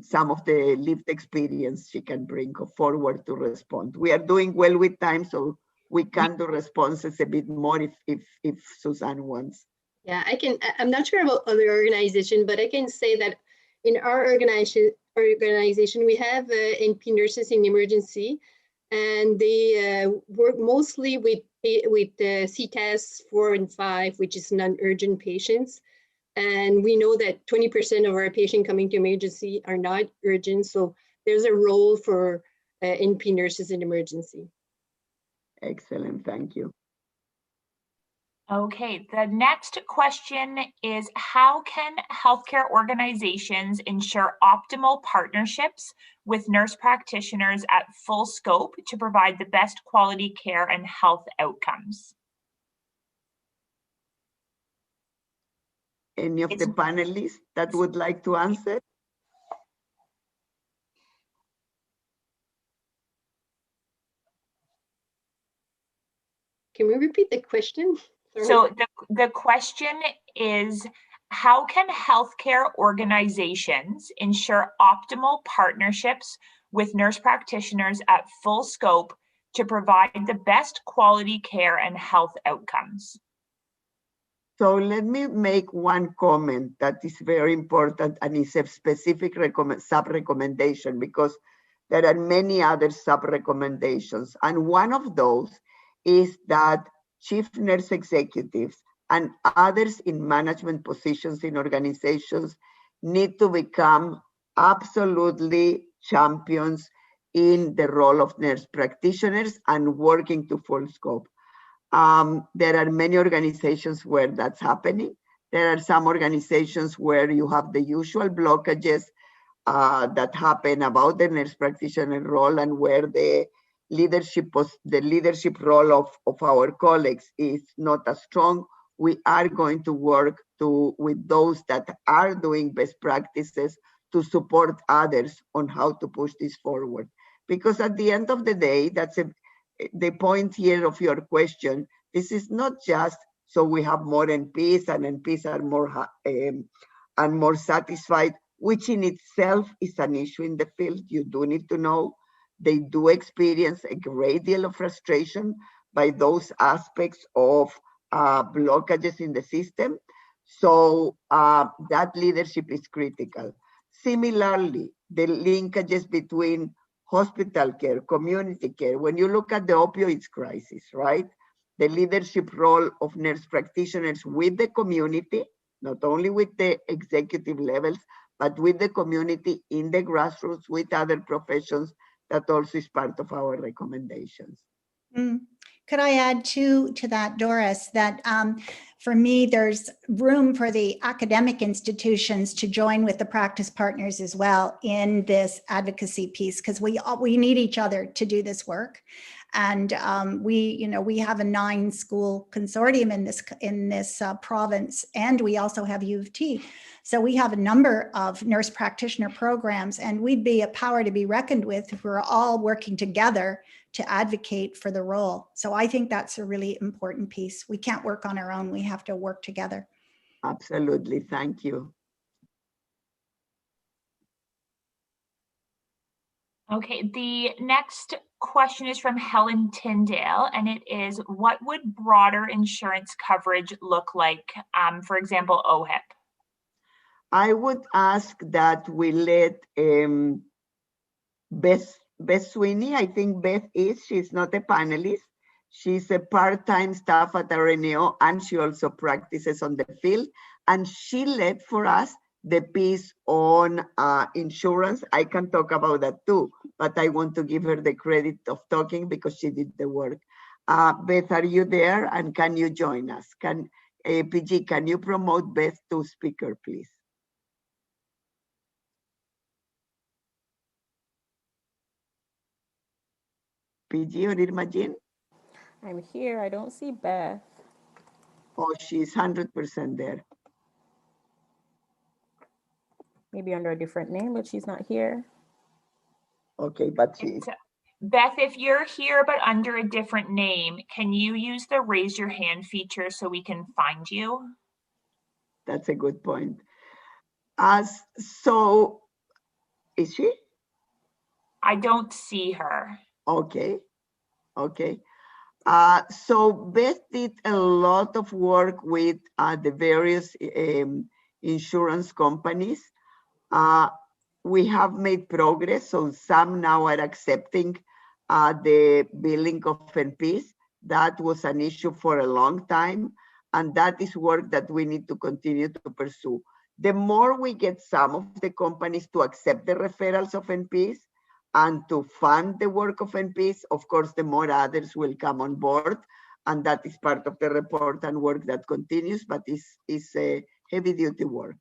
some of the lived experience she can bring forward to respond. We are doing well with time, so we can do responses a bit more if Suzanne wants. Yeah, I'm not sure about other organization, but I can say that in our organization, we have NP nurses in emergency, and they work mostly with CTAS 4 and 5, which is non-urgent patients. And we know that 20% of our patients coming to emergency are not urgent. So there's a role for NP nurses in emergency. Excellent, thank you. Okay, the next question is, how can healthcare organizations ensure optimal partnerships with nurse practitioners at full scope to provide the best quality care and health outcomes? Any of the panelists that would like to answer? Can we repeat the question? Sorry. So the question is, how can healthcare organizations ensure optimal partnerships with nurse practitioners at full scope to provide the best quality care and health outcomes? So let me make one comment that is very important and is a specific sub-recommendation, because there are many other sub-recommendations. And one of those is that chief nurse executives and others in management positions in organizations need to become absolutely champions in the role of nurse practitioners and working to full scope. There are many organizations where that's happening. There are some organizations where you have the usual blockages that happen about the nurse practitioner role, and where the leadership role of our colleagues is not as strong. We are going to work with those that are doing best practices to support others on how to push this forward. Because at the end of the day, that's the point here of your question. This is not just so we have more NPs and NPs are more satisfied, which in itself is an issue in the field. You do need to know they do experience a great deal of frustration by those aspects of blockages in the system. So that leadership is critical. Similarly, the linkages between hospital care, community care, when you look at the opioids crisis, right? The leadership role of nurse practitioners with the community, not only with the executive levels, but with the community in the grassroots with other professions, that also is part of our recommendations. Could I add to that, Doris, that for me, there's room for the academic institutions to join with the practice partners as well in this advocacy piece, because we need each other to do this work. And we have a 9-school consortium in this province, and we also have U of T. So we have a number of nurse practitioner programs, and we'd be a power to be reckoned with if we're all working together to advocate for the role. So I think that's a really important piece. We can't work on our own. We have to work together. Absolutely. Thank you. Okay, the next question is from Helen Tyndale, and it is, what would broader insurance coverage look like, for example, OHIP? I would ask that we let Beth Sweeney, I think Beth she's not a panelist. She's a part-time staff at RNAO, and she also practices on the field. And she led for us the piece on insurance. I can talk about that too, but I want to give her the credit of talking because she did the work. Beth, are you there? And can you join us? PG, can you promote Beth to speaker, please? PG or Irma Jean? I'm here. I don't see Beth. Oh, she's 100% there. Maybe under a different name, but she's not here. Okay, but she's... Beth, if you're here but under a different name, can you use the raise your hand feature so we can find you? That's a good point. So, is she? I don't see her. Okay, okay. So Beth did a lot of work with the various insurance companies. We have made progress, so some now are accepting the billing of NPs. That was an issue for a long time, and that is work that we need to continue to pursue. The more we get some of the companies to accept the referrals of NPs and to fund the work of NPs, of course, the more others will come on board, and that is part of the report and work that continues, but is a heavy-duty work.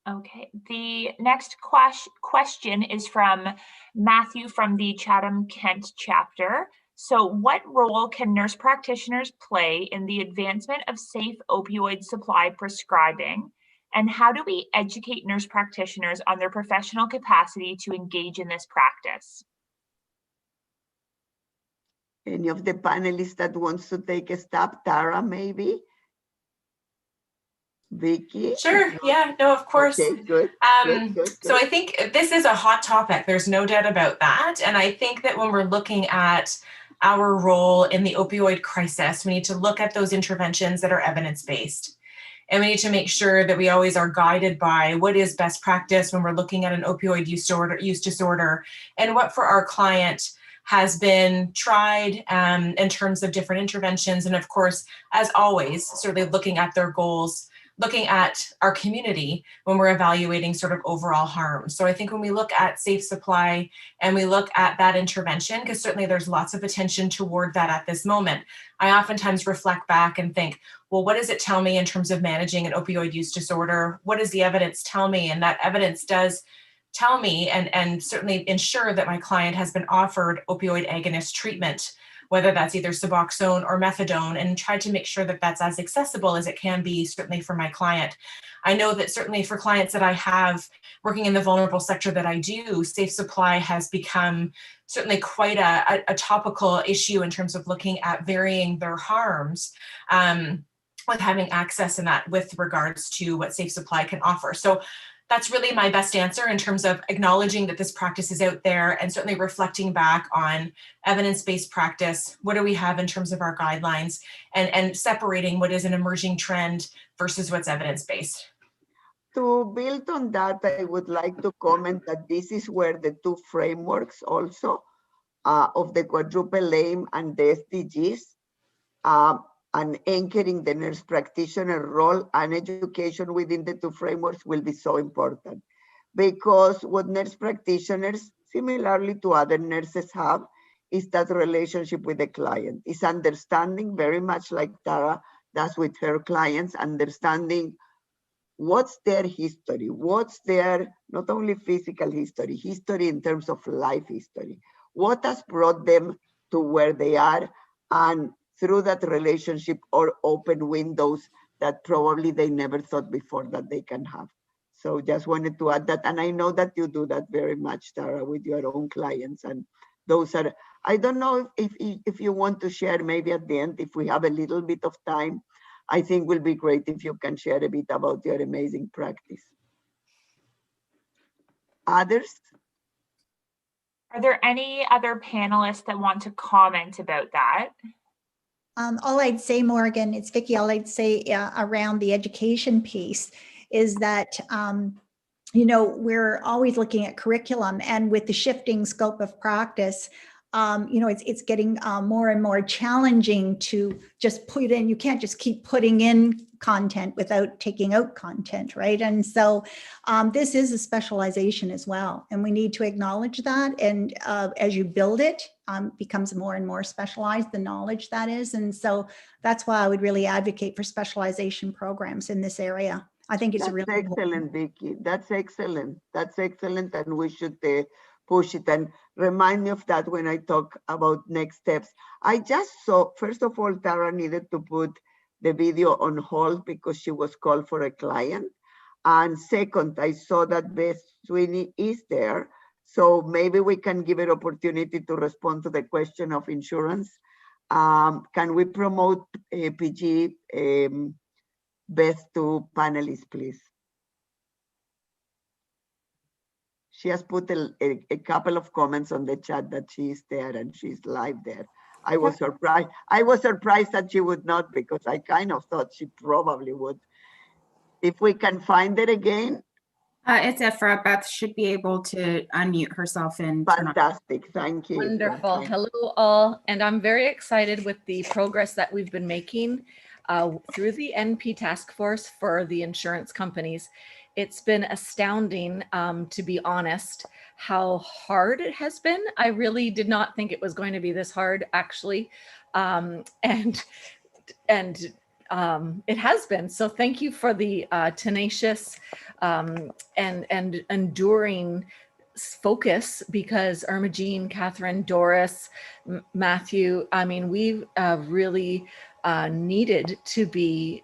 Okay, the next question is from Matthew from the Chatham-Kent chapter. So what role can nurse practitioners play in the advancement of safe opioid supply prescribing? And how do we educate nurse practitioners on their professional capacity to engage in this practice? Any of the panelists that wants to take a stab? Tara, maybe? Vicky? Sure, yeah, no, of course. Okay, good. So I think this is a hot topic. There's no doubt about that. And I think that when we're looking at our role in the opioid crisis, we need to look at those interventions that are evidence-based. And we need to make sure that we always are guided by what is best practice when we're looking at an opioid use disorder, and what for our client has been tried in terms of different interventions. And of course, as always, certainly looking at their goals, looking at our community when we're evaluating sort of overall harm. So I think when we look at safe supply and we look at that intervention, because certainly there's lots of attention toward that at this moment, I oftentimes reflect back and think, well, what does it tell me in terms of managing an opioid use disorder? What does the evidence tell me? And that evidence does tell me and certainly ensure that my client has been offered opioid agonist treatment, whether that's either Suboxone or methadone, and try to make sure that that's as accessible as it can be, certainly for my client. I know that certainly for clients that I have working in the vulnerable sector that I do, safe supply has become certainly quite a topical issue in terms of looking at varying their harms with having access in that with regards to what safe supply can offer. So that's really my best answer in terms of acknowledging that this practice is out there and certainly reflecting back on evidence-based practice. What do we have in terms of our guidelines, and separating what is an emerging trend versus what's evidence-based. To build on that, I would like to comment that this is where the two frameworks also of the quadruple aim and the SDGs and anchoring the nurse practitioner role and education within the two frameworks will be so important, because what nurse practitioners, similarly to other nurses, have is that relationship with the client, is understanding, very much like Tara does with her clients, understanding what's their history, what's their not only physical history in terms of life history, what has brought them to where they are, and through that relationship or open windows that probably they never thought before that they can have. So just wanted to add that. And I know that you do that very much, Tara, with your own clients. And those are, I don't know if you want to share maybe at the end, if we have a little bit of time, I think will be great if you can share a bit about your amazing practice. Others? Are there any other panelists that want to comment about that? All I'd say, Morgan, it's Vicky, all I'd say around the education piece is that, you know, we're always looking at curriculum, and with the shifting scope of practice, you know, it's getting more and more challenging to just put in, you can't just keep putting in content without taking out content, right? And so this is a specialization as well, and we need to acknowledge that. And as you build it, becomes more and more specialized, the knowledge that is. And so that's why I would really advocate for specialization programs in this area. I think it's really excellent, Vicky. That's excellent. That's excellent, and we should push it and remind me of that when I talk about next steps. I just saw, first of all, Tara needed to put the video on hold because she was called for a client. And second, I saw that Beth Sweeney is there. So maybe we can give her opportunity to respond to the question of insurance. Can we promote PG Beth to panelists, please? She has put a couple of comments on the chat that she is there and she's live there. I was surprised. I was surprised that she would not, because I kind of thought she probably would. If we can find it again. It's Ephra. Beth should be able to unmute herself and turn on. Fantastic, thank you. Wonderful. Thank Hello all, and I'm very excited with the progress that we've been making through the NP task force for the insurance companies. It's been astounding, to be honest, how hard it has been. I really did not think it was going to be this hard, actually, and it has been. So thank you for the tenacious and enduring focus, because Irma Jean, Catherine, Doris, Matthew, I mean, we've really needed to be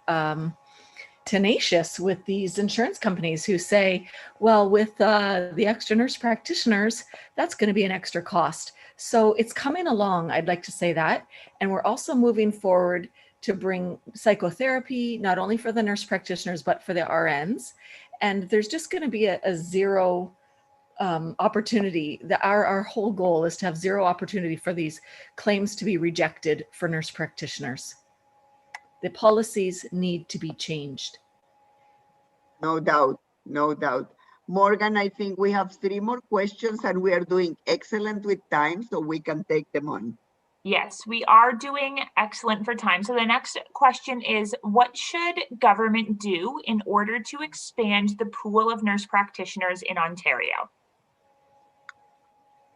tenacious with these insurance companies who say, well, with the extra nurse practitioners, that's going to be an extra cost. So it's coming along, I'd like to say that. And we're also moving forward to bring psychotherapy, not only for the nurse practitioners, but for the RNs. And there's just going to be a zero opportunity. Our whole goal is to have zero opportunity for these claims to be rejected for nurse practitioners. The policies need to be changed. No doubt, no doubt. Morgan, I think we have 3 more questions and we are doing excellent with time, so we can take them on. Yes, we are doing excellent for time. So the next question is, what should government do in order to expand the pool of nurse practitioners in Ontario?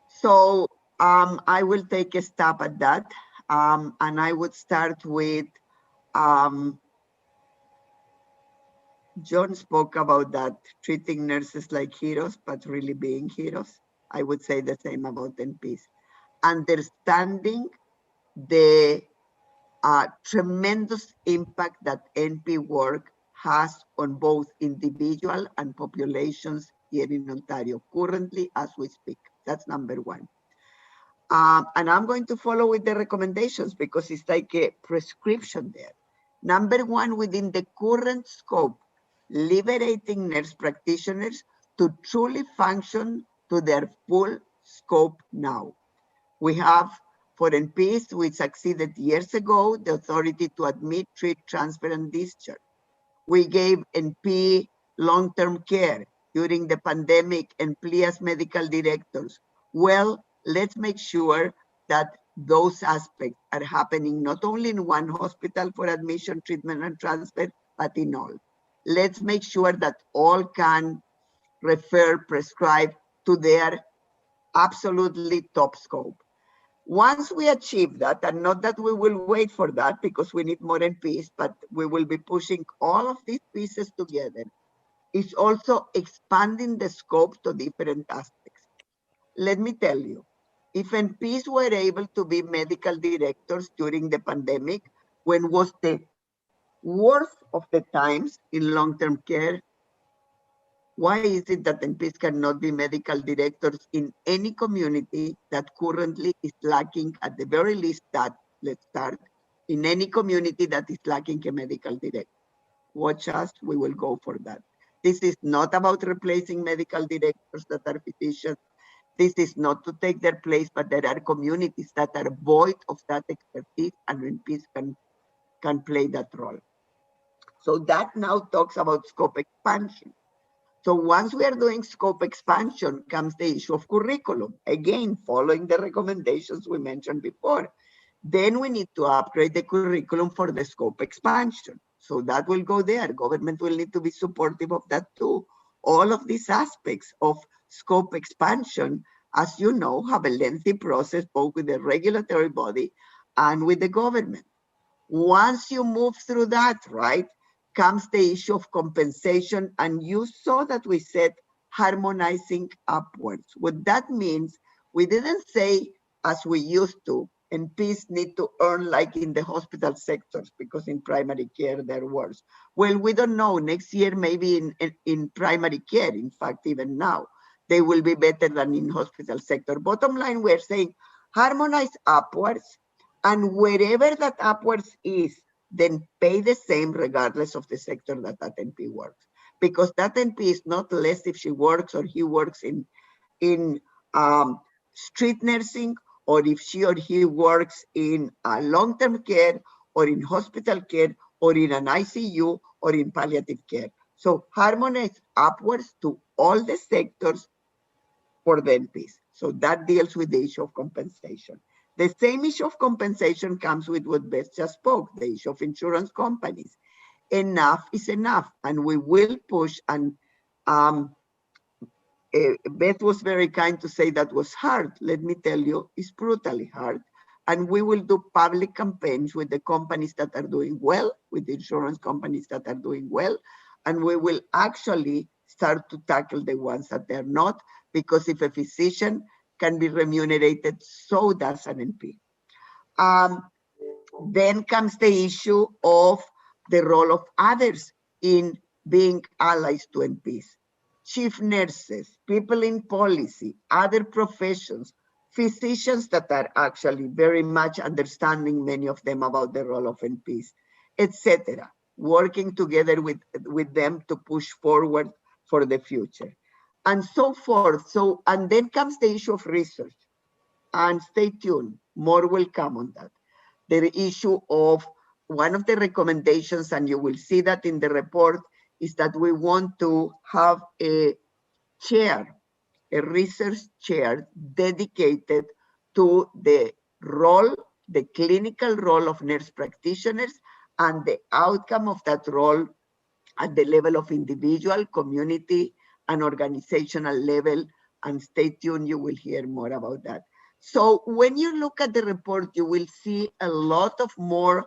So I will take a stab at that. And I would start with, John spoke about that, treating nurses like heroes, but really being heroes. I would say the same about NPs. Understanding the tremendous impact that NP work has on both individual and populations here in Ontario currently as we speak. That's number 1. And I'm going to follow with the recommendations because it's like a prescription there. Number 1, within the current scope, liberating nurse practitioners to truly function to their full scope now. We have, for NPs, we succeeded years ago, the authority to admit, treat, transfer, and discharge. We gave NP long-term care during the pandemic and PLEA as medical directors. Well, let's make sure that those aspects are happening not only in one hospital for admission, treatment, and transfer, but in all. Let's make sure that all can refer, prescribe to their absolutely top scope. Once we achieve that, and not that we will wait for that because we need more NPs, but we will be pushing all of these pieces together, it's also expanding the scope to different aspects. Let me tell you, if NPs were able to be medical directors during the pandemic, when was the worst of the times in long-term care, why is it that NPs cannot be medical directors in any community that currently is lacking, at the very least that, let's start, in any community that is lacking a medical director? Watch us, we will go for that. This is not about replacing medical directors that are physicians. This is not to take their place, but there are communities that are void of that expertise and NPs can play that role. So that now talks about scope expansion. So once we are doing scope expansion comes the issue of curriculum. Again, following the recommendations we mentioned before. Then we need to upgrade the curriculum for the scope expansion. So that will go there. Government will need to be supportive of that too. All of these aspects of scope expansion, as you know, have a lengthy process both with the regulatory body and with the government. Once you move through that, right, comes the issue of compensation. And you saw that we said harmonizing upwards. What that means, we didn't say as we used to, NPs need to earn like in the hospital sectors because in primary care they're worse. Well, we don't know. Next year, maybe in primary care, in fact, even now, they will be better than in hospital sector. Bottom line, we're saying harmonize upwards, and wherever that upwards is, then pay the same regardless of the sector that NP works. Because that NP is not less if she works or he works in in street nursing, or if she or he works in long-term care, or in hospital care, or in an ICU, or in palliative care. So harmonize upwards to all the sectors for the NPs. So that deals with the issue of compensation. The same issue of compensation comes with what Beth just spoke, the issue of insurance companies. Enough is enough, and we will push. And Beth was very kind to say that was hard. Let me tell you, it's brutally hard. And we will do public campaigns with the companies that are doing well, with the insurance companies that are doing well, and we will actually start to tackle the ones that they're not, because if a physician can be remunerated, so does an NP. Then comes the issue of the role of others in being allies to NPs. Chief nurses, people in policy, other professions, physicians that are actually very much understanding, many of them, about the role of NPs, etc. Working together with them to push forward for the future, and so forth. So, and then comes the issue of research. And stay tuned, more will come on that. The issue of one of the recommendations, and you will see that in the report, is that we want to have a chair, a research chair dedicated to the role, the clinical role of nurse practitioners, and the outcome of that role at the level of individual, community, and organizational level. And stay tuned, you will hear more about that. So when you look at the report, you will see a lot of more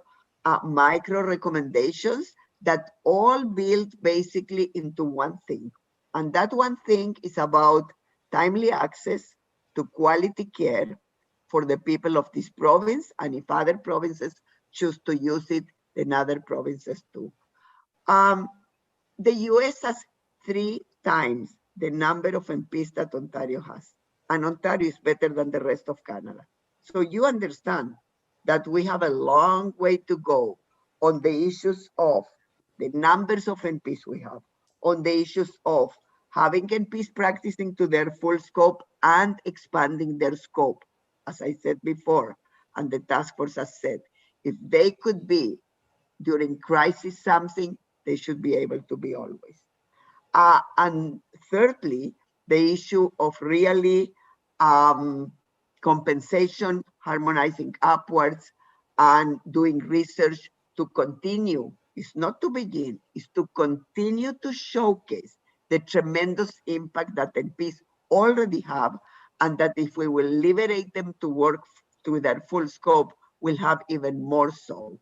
micro recommendations that all build basically into one thing. And that one thing is about timely access to quality care for the people of this province, and if other provinces choose to use it, then other provinces too. The US has 3 times the number of MPs that Ontario has, and Ontario is better than the rest of Canada. So you understand that we have a long way to go on the issues of the numbers of MPs we have, on the issues of having MPs practicing to their full scope and expanding their scope, as I said before, and the task force has said, if they could be during crisis something, they should be able to be always. And thirdly, the issue of really compensation, harmonizing upwards, and doing research to continue. It's not to begin, it's to continue to showcase the tremendous impact that MPs already have, and that if we will liberate them to work to their full scope, we'll have even more so.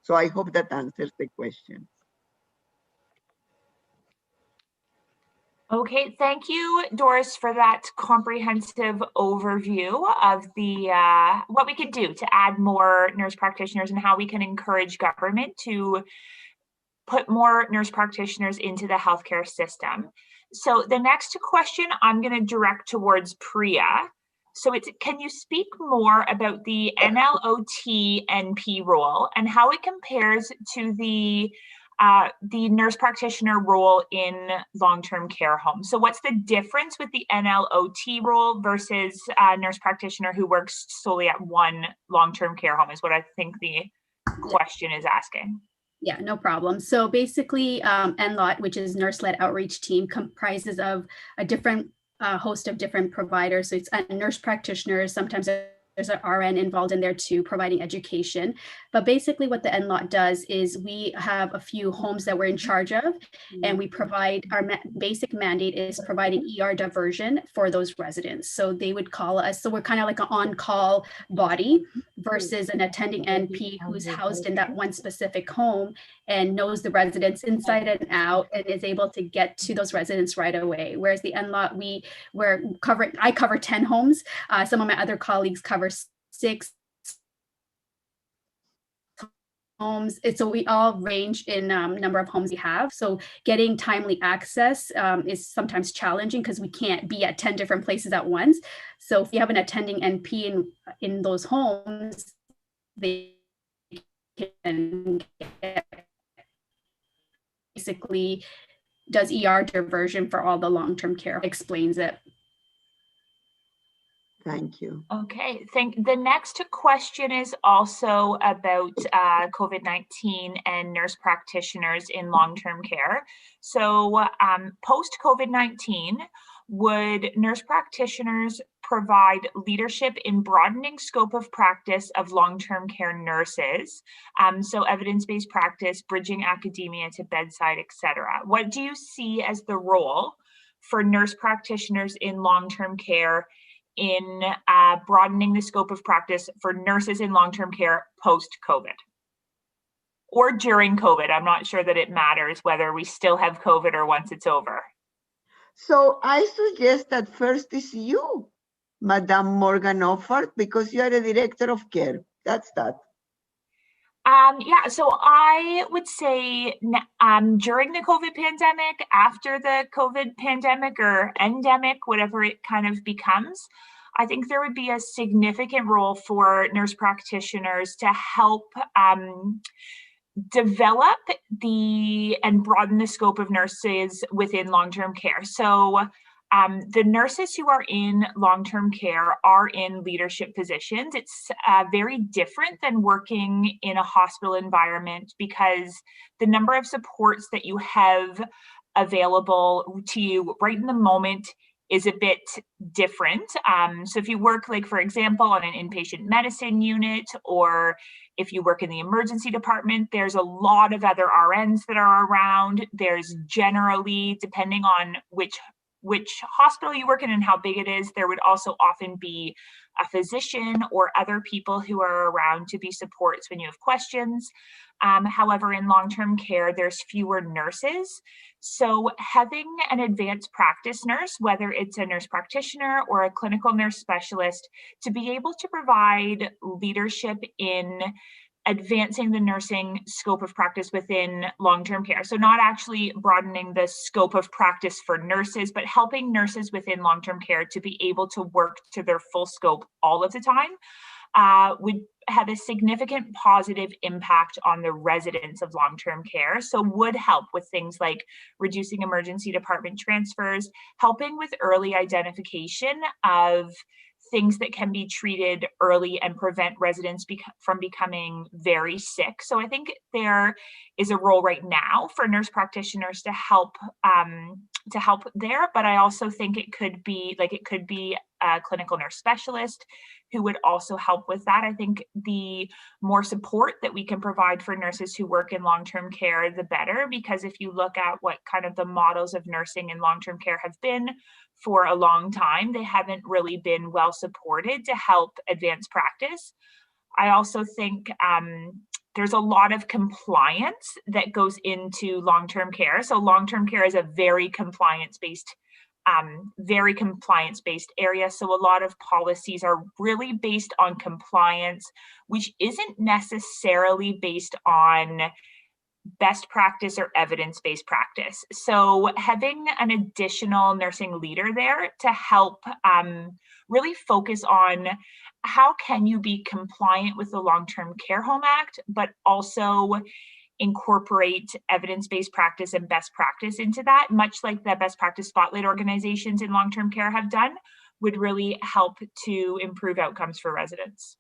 So I hope that answers the question. Okay, thank you, Doris, for that comprehensive overview of the what we can do to add more nurse practitioners and how we can encourage government to put more nurse practitioners into the healthcare system. So the next question I'm going to direct towards Priya. So it's, can you speak more about the NLOT NP role and how it compares to the nurse practitioner role in long-term care homes? So what's the difference with the NLOT role versus a nurse practitioner who works solely at one long-term care home is what I think the question is asking. Yeah, no problem. So basically, NLOT, which is Nurse-Led Outreach Team, comprises of a different host of different providers. So it's nurse practitioners, sometimes there's an RN involved in there too, providing education. But basically what the NLOT does is we have a few homes that we're in charge of, and we provide, our basic mandate is providing ER diversion for those residents. So they would call us, so we're kind of like an on-call body versus an attending NP who's housed in that one specific home and knows the residents inside and out and is able to get to those residents right away. Whereas the NLOT, I cover 10 homes. Some of my other colleagues cover 6 homes. So we all range in number of homes we have. So getting timely access is sometimes challenging because we can't be at 10 different places at once. So if you have an attending NP in those homes, they can basically does ER diversion for all the long-term care, explains it. Thank you. Okay, the next question is also about COVID-19 and nurse practitioners in long-term care. So post-COVID-19, would nurse practitioners provide leadership in broadening scope of practice of long-term care nurses? So evidence-based practice, bridging academia to bedside, etc. What do you see as the role for nurse practitioners in long-term care in broadening the scope of practice for nurses in long-term care post-COVID or during COVID? I'm not sure that it matters whether we still have COVID or once it's over. So I suggest that first is you, Madame Morgan Offord, because you are the director of care. That's that. Yeah, so I would say during the COVID pandemic, after the COVID pandemic or endemic, whatever it kind of becomes, I think there would be a significant role for nurse practitioners to help develop and broaden the scope of nurses within long-term care. So the nurses who are in long-term care are in leadership positions. It's very different than working in a hospital environment because the number of supports that you have available to you right in the moment is a bit different. So if you work, like, for example, on an inpatient medicine unit, or if you work in the emergency department, there's a lot of other RNs that are around. There's generally, depending on which hospital you work in and how big it is, there would also often be a physician or other people who are around to be supports when you have questions. However, in long-term care, there's fewer nurses. So having an advanced practice nurse, whether it's a nurse practitioner or a clinical nurse specialist, to be able to provide leadership in advancing the nursing scope of practice within long-term care. So not actually broadening the scope of practice for nurses, but helping nurses within long-term care to be able to work to their full scope all of the time, would have a significant positive impact on the residents of long-term care. So would help with things like reducing emergency department transfers, helping with early identification of things that can be treated early and prevent residents from becoming very sick. So I think there is a role right now for nurse practitioners to help there, but I also think it could be a clinical nurse specialist who would also help with that. I think the more support that we can provide for nurses who work in long-term care, the better, because if you look at what kind of the models of nursing in long-term care have been for a long time, they haven't really been well supported to help advance practice. I also think there's a lot of compliance that goes into long-term care. So long-term care is a very compliance-based area. So a lot of policies are really based on compliance, which isn't necessarily based on best practice or evidence-based practice. So having an additional nursing leader there to help really focus on how can you be compliant with the Long-Term Care Home Act, but also incorporate evidence-based practice and best practice into that, much like the best practice spotlight organizations in long-term care have done, would really help to improve outcomes for residents.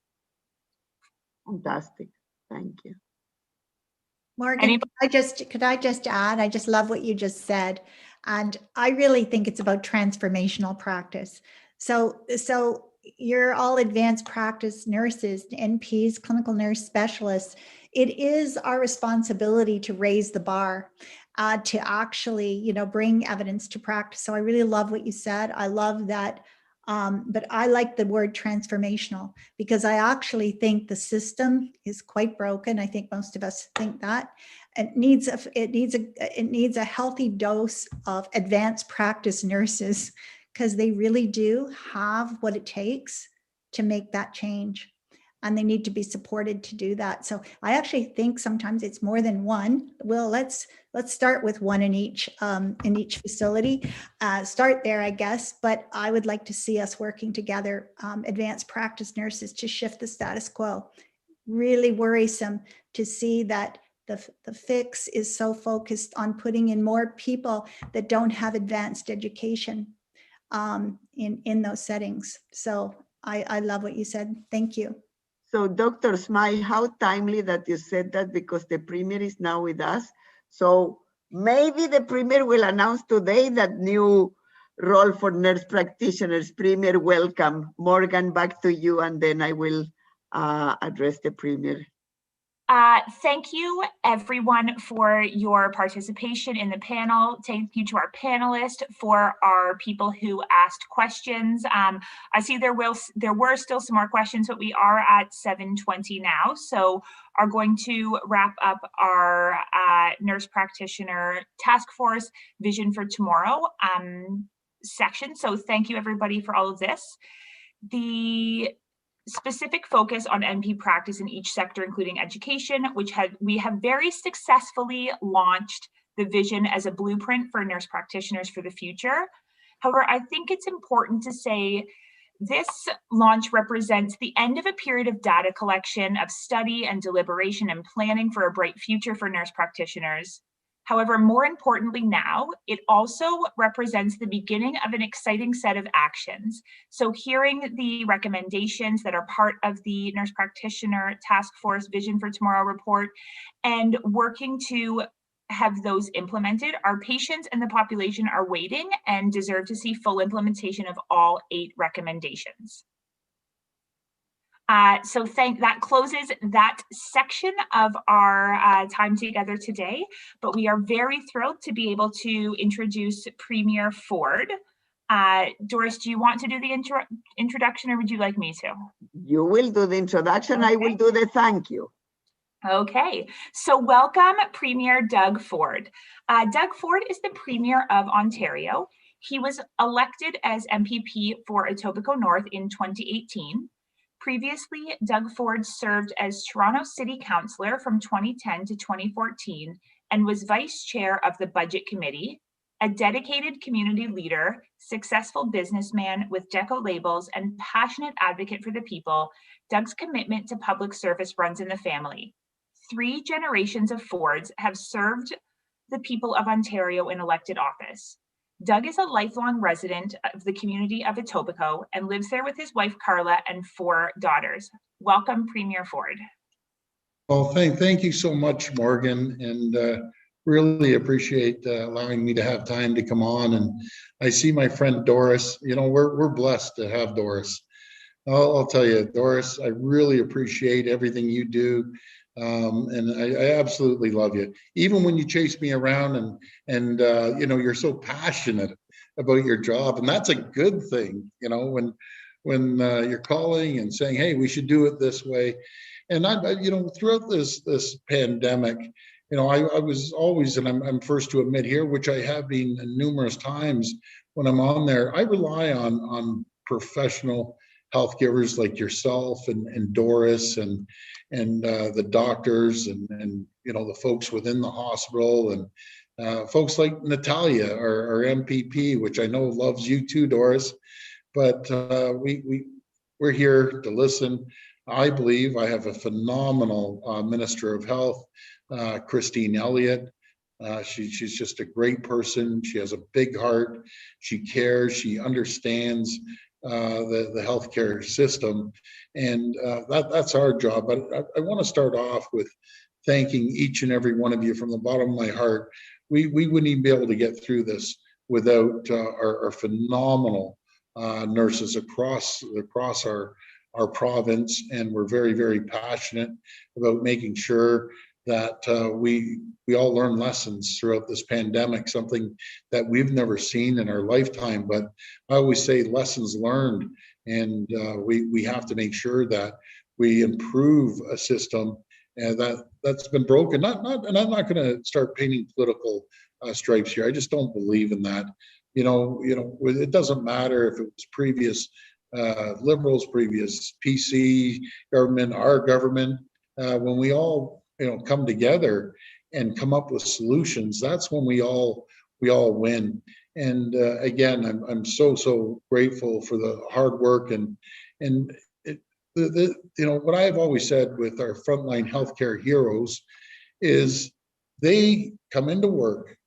Fantastic. Thank you. Morgan, could I just add, I just love what you just said. And I really think it's about transformational practice. So you're all advanced practice nurses, NPs, clinical nurse specialists. It is our responsibility to raise the bar, to actually, bring evidence to practice. So I really love what you said. I love that. But I like the word transformational because I actually think the system is quite broken. I think most of us think that it needs a healthy dose of advanced practice nurses because they really do have what it takes to make that change. And they need to be supported to do that. So I actually think sometimes it's more than one. Well, let's start with one in each facility. Start there, I guess. But I would like to see us working together, advanced practice nurses, to shift the status quo. Really worrisome to see that the fix is so focused on putting in more people that don't have advanced education in those settings. So I love what you said. Thank you. So Dr. Smythe, how timely that you said that, because the Premier is now with us. So maybe the Premier will announce today that new role for nurse practitioners. Premier, welcome. Morgan, back to you, and then I will address the Premier. Thank you, everyone, for your participation in the panel. Thank you to our panelists, for our people who asked questions. I see there were still some more questions, but we are at 7:20 now, so are going to wrap up our nurse practitioner task force Vision for Tomorrow section. So thank you, everybody, for all of this. The specific focus on NP practice in each sector, including education, we have very successfully launched the vision as a blueprint for nurse practitioners for the future. However, I think it's important to say this launch represents the end of a period of data collection, of study and deliberation and planning for a bright future for nurse practitioners. However, more importantly now, it also represents the beginning of an exciting set of actions. So hearing the recommendations that are part of the Nurse Practitioner Task Force Vision for Tomorrow report and working to have those implemented, our patients and the population are waiting and deserve to see full implementation of all 8 recommendations. So that closes that section of our time together today, but we are very thrilled to be able to introduce Premier Ford. Doris, do you want to do the introduction, or would you like me to? You will do the introduction. Okay. I will do the thank you. Okay, so welcome Premier Doug Ford. Doug Ford is the Premier of Ontario. He was elected as MPP for Etobicoke North in 2018. Previously, Doug Ford served as Toronto City Councillor from 2010 to 2014 and was Vice Chair of the Budget Committee, a dedicated community leader, successful businessman with Deco labels, and passionate advocate for the people. Doug's commitment to public service runs in the family. 3 generations of Fords have served the people of Ontario in elected office. Doug is a lifelong resident of the community of Etobicoke and lives there with his wife, Carla, and 4 daughters. Welcome, Premier Ford. Well, thank you so much, Morgan, and really appreciate allowing me to have time to come on. And I see my friend Doris. You know, we're blessed to have Doris. I'll tell you, Doris, I really appreciate everything you do. And I absolutely love you. Even when you chase me around and you know, you're so passionate about your job, and that's a good thing, you know, when you're calling and saying, hey, we should do it this way. And you know, throughout this pandemic, you know, I was always, and I'm first to admit here, which I have been numerous times when I'm on there, I rely on professional health givers like yourself and Doris and the doctors and you know, the folks within the hospital and folks like Natalia, our MPP, which I know loves you too, Doris. But we're here to listen. I believe I have a phenomenal Minister of Health, Christine Elliott. She's just a great person. She has a big heart. She cares. She understands the healthcare system, and that's our job. But I want to start off with thanking each and every one of you from the bottom of my heart. We wouldn't even be able to get through this without our phenomenal nurses across our province, and we're very, very passionate about making sure that we all learn lessons throughout this pandemic, something that we've never seen in our lifetime. But I always say lessons learned, and we have to make sure that we improve a system that's been broken. And I'm not going to start painting political stripes here. I just don't believe in that. You know, it doesn't matter if it was previous Liberals, previous PC government, our government. When we all come together and come up with solutions, that's when we all win. And again, I'm so grateful for the hard work and what I have always said with our frontline healthcare heroes is they come into work,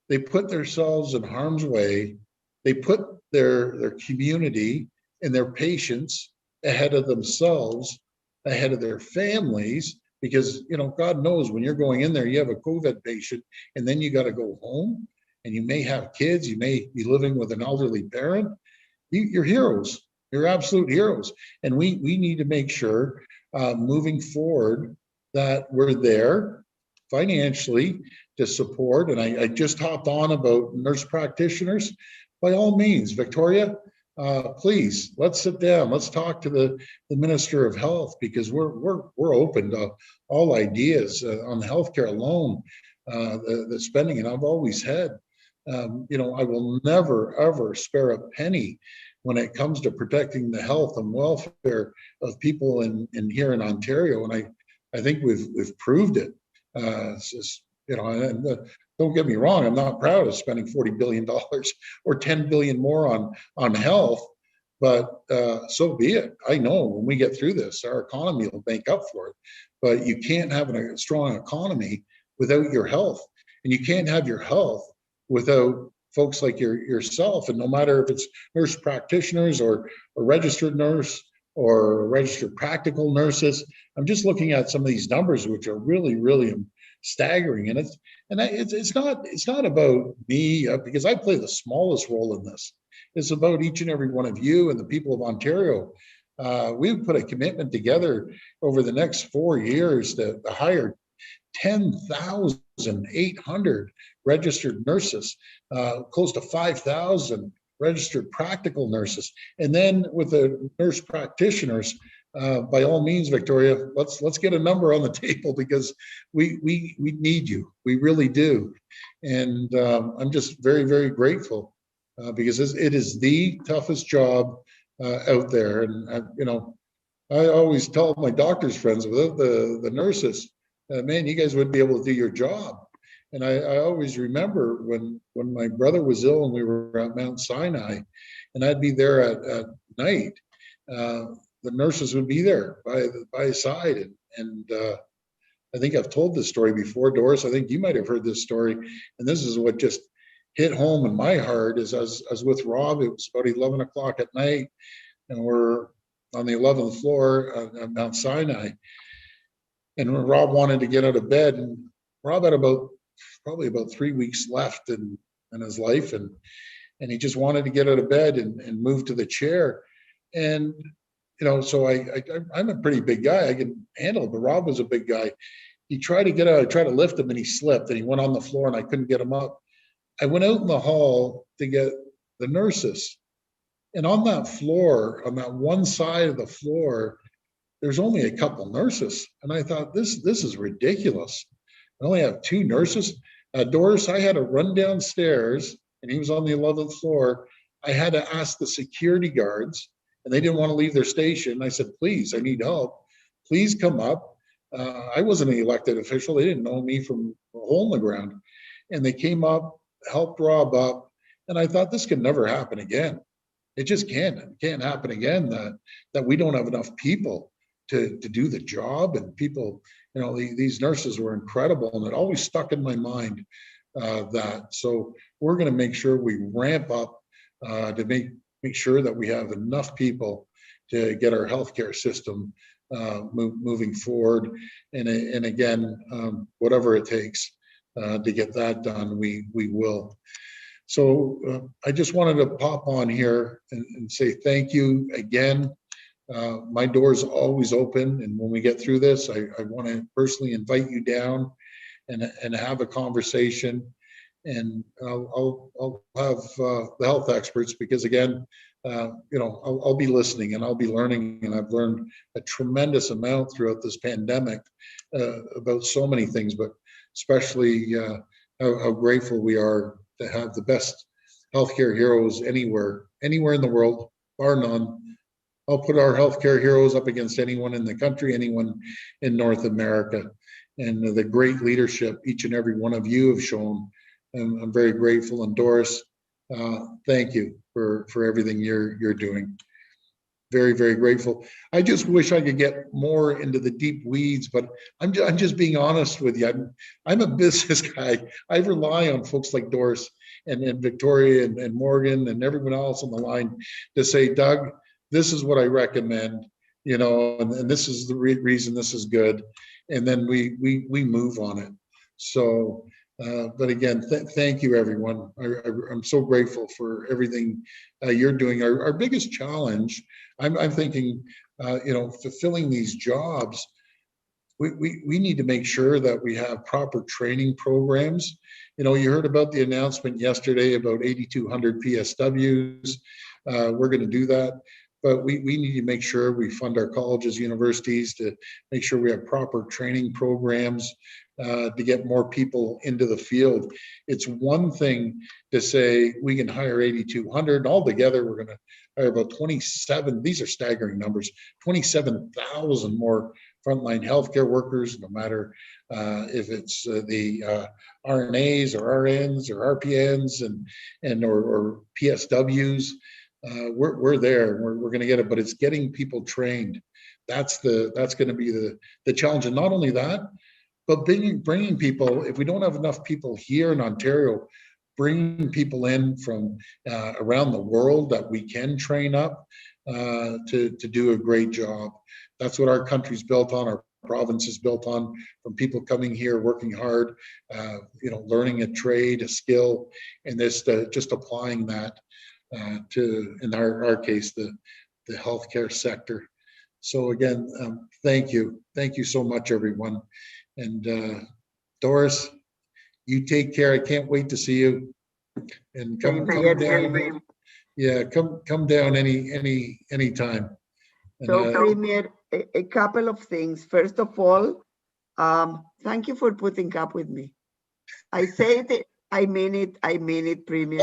they put themselves in harm's way, they put their community and their patients ahead of themselves, ahead of their families, because, you know, God knows when you're going in there, you have a COVID patient and then you got to go home and you may have kids, you may be living with an elderly parent. You're heroes. You're absolute heroes. And we need to make sure moving forward that we're there financially to support. And I just hopped on about nurse practitioners. By all means, Victoria, please, let's sit down. Let's talk to the Minister of Health, because we're open to all ideas on healthcare alone, the spending. And I've always had, you know, I will never, ever spare a penny when it comes to protecting the health and welfare of people in here in Ontario. And I think we've proved it. It's just, you know, and don't get me wrong, I'm not proud of spending $40 billion or 10 billion more on health, but so be it. I know when we get through this, our economy will make up for it. But you can't have a strong economy without your health, and you can't have your health without folks like yourself. And no matter if it's nurse practitioners or a registered nurse or registered practical nurses, I'm just looking at some of these numbers, which are really, really staggering. And it's not about me, because I play the smallest role in this. It's about each and every one of you and the people of Ontario. We've put a commitment together over the next 4 years to hire 10,800 registered nurses, close to 5,000 registered practical nurses. And then with the nurse practitioners, by all means, Victoria, let's get a number on the table, because we need you. We really do. And I'm just very, very grateful because it is the toughest job out there. And you know, I always tell my doctor's friends, without the nurses, man, you guys wouldn't be able to do your job. And I always remember when my brother was ill and we were at Mount Sinai, and I'd be there at night, the nurses would be there by his side. And I think I've told this story before, Doris. I think you might have heard this story. And this is what just hit home in my heart. Is I was with Rob. It was about 11 o'clock at night, and we're on the 11th floor at Mount Sinai. And when Rob wanted to get out of bed, and Rob had probably about 3 weeks left in his life, and he just wanted to get out of bed and move to the chair. And you know, so I'm a pretty big guy. I can handle it, but Rob was a big guy. He tried to get out, I tried to lift him, and he slipped, and he went on the floor, and I couldn't get him up. I went out in the hall to get the nurses. And on that floor, on that one side of the floor, there's only a couple nurses. And I thought, this is ridiculous. I only have 2 nurses. Doris, I had to run downstairs, and he was on the 11th floor. I had to ask the security guards, and they didn't want to leave their station. I said, please, I need help. Please come up. I wasn't an elected official. They didn't know me from a hole in the ground. And they came up, helped Rob up. And I thought, this could never happen again. It just can't. It can't happen again, that we don't have enough people to do the job. And people, you know, these nurses were incredible. And it always stuck in my mind that. So we're going to make sure we ramp up to make sure that we have enough people to get our healthcare system moving forward. And again, whatever it takes to get that done, we will. So I just wanted to pop on here and say thank you again. My door's always open, and when we get through this, I want to personally invite you down and have a conversation. And I'll have the health experts, because again, you know, I'll be listening and I'll be learning, and I've learned a tremendous amount throughout this pandemic about so many things, but especially how grateful we are to have the best healthcare heroes anywhere in the world, bar none. I'll put our healthcare heroes up against anyone in the country, anyone in North America, and the great leadership each and every one of you have shown. And I'm very grateful. And Doris, thank you for everything you're doing. Very, very grateful. I just wish I could get more into the deep weeds, but I'm just being honest with you. I'm a business guy. I rely on folks like Doris and Victoria and Morgan and everyone else on the line to say, Doug, this is what I recommend. and this is the reason this is good. And then we move on it. So, but again, thank you, everyone. I'm so grateful for everything you're doing. Our biggest challenge, I'm thinking, fulfilling these jobs, we need to make sure that we have proper training programs. You heard about the announcement yesterday about 8,200 PSWs. We're going to do that. But we need to make sure we fund our colleges, universities to make sure we have proper training programs to get more people into the field. It's one thing to say we can hire 8,200, and altogether we're going to hire about 27. These are staggering numbers. 27,000 more frontline healthcare workers, no matter if it's the RNAs or RNs or RPNs or PSWs. We're there. We're going to get it, but it's getting people trained. That's going to be the challenge. And not only that, but bringing people. If we don't have enough people here in Ontario, bringing people in from around the world that we can train up to do a great job. That's what our country's built on. Our province is built on, from people coming here, working hard, learning a trade, a skill, and this just applying that to, in our case, the healthcare sector. So again, thank you so much, everyone. And Doris, you take care. I can't wait to see you. And come down. Yeah, come down any time. So Premier, a couple of things. First of all, thank you for putting up with me. I say it, I mean it, Premier.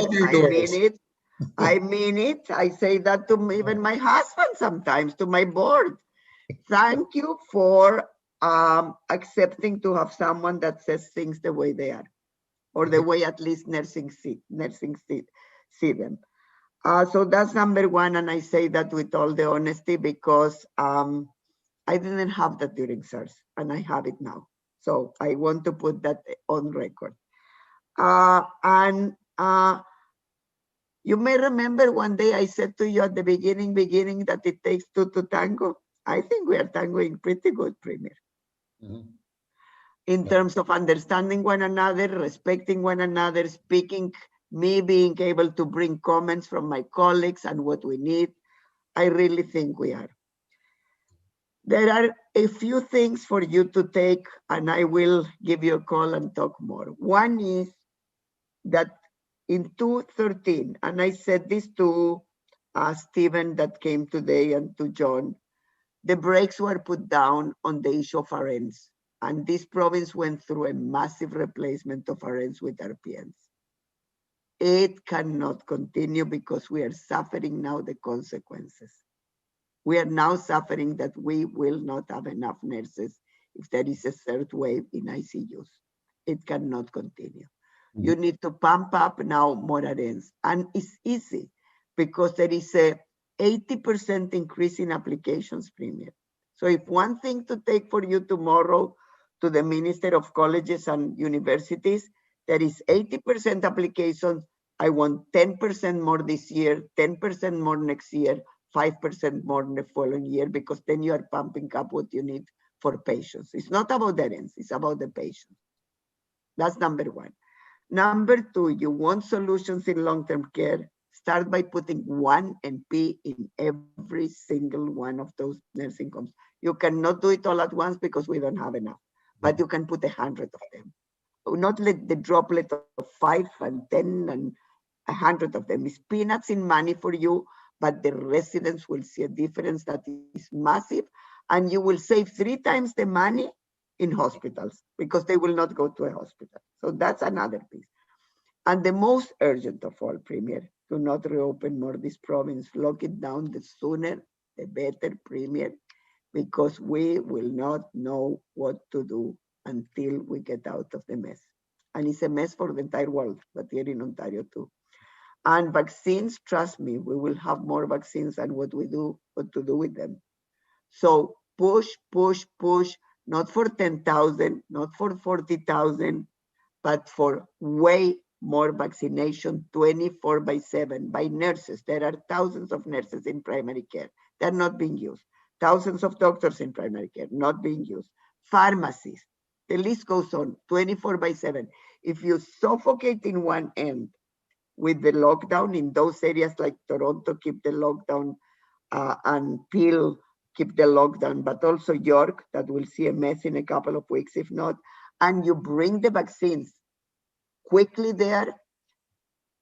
I mean it. I say that to even my husband sometimes, to my board. Thank you for accepting to have someone that says things the way they are, or the way at least nursing see them. So that's number one, and I say that with all the honesty because I didn't have that during SARS, and I have it now. So I want to put that on record. You may remember one day I said to you at the beginning that it takes two to tango. I think we are tangoing pretty good, Premier. Mm-hmm. In terms of understanding one another, respecting one another, speaking, me being able to bring comments from my colleagues and what we need. I really think we are. There are a few things for you to take, and I will give you a call and talk more. One is that in 2013, and I said this to Stephen that came today and to John, the brakes were put down on the issue of RNs. And this province went through a massive replacement of RNs with RPNs. It cannot continue because we are suffering now the consequences. We are now suffering that we will not have enough nurses if there is a third wave in ICUs. It cannot continue. Mm-hmm. You need to pump up now more RNs. And it's easy because there is a 80% increase in applications, Premier. So if one thing to take for you tomorrow to the Minister of Colleges and Universities, there is 80% applications. I want 10% more this year, 10% more next year, 5% more in the following year, because then you are pumping up what you need for patients. It's not about the RNs, it's about the patients. That's number one. Number two, you want solutions in long-term care, start by putting one NP in every single one of those nursing homes. You cannot do it all at once because we don't have enough, but you can put 100 of them. Not let the droplet of 5 and 10 and 100 of them. It's peanuts in money for you, but the residents will see a difference that is massive, and you will save 3 times the money in hospitals because they will not go to a hospital. So that's another piece. And the most urgent of all, Premier, to not reopen more this province, lock it down the sooner, the better, Premier, because we will not know what to do until we get out of the mess. And it's a mess for the entire world, but here in Ontario too. And vaccines, trust me, we will have more vaccines than what to do with them. So push, push, push, not for 10,000, not for 40,000, but for way more vaccination 24/7 by nurses. There are thousands of nurses in primary care. They're not being used. thousands of doctors in primary care not being used, pharmacies, the list goes on 24/7. If you suffocate in one end with the lockdown in those areas like Toronto, keep the lockdown, and Peel, keep the lockdown, but also York, that will see a mess in a couple of weeks if not, and you bring the vaccines quickly there,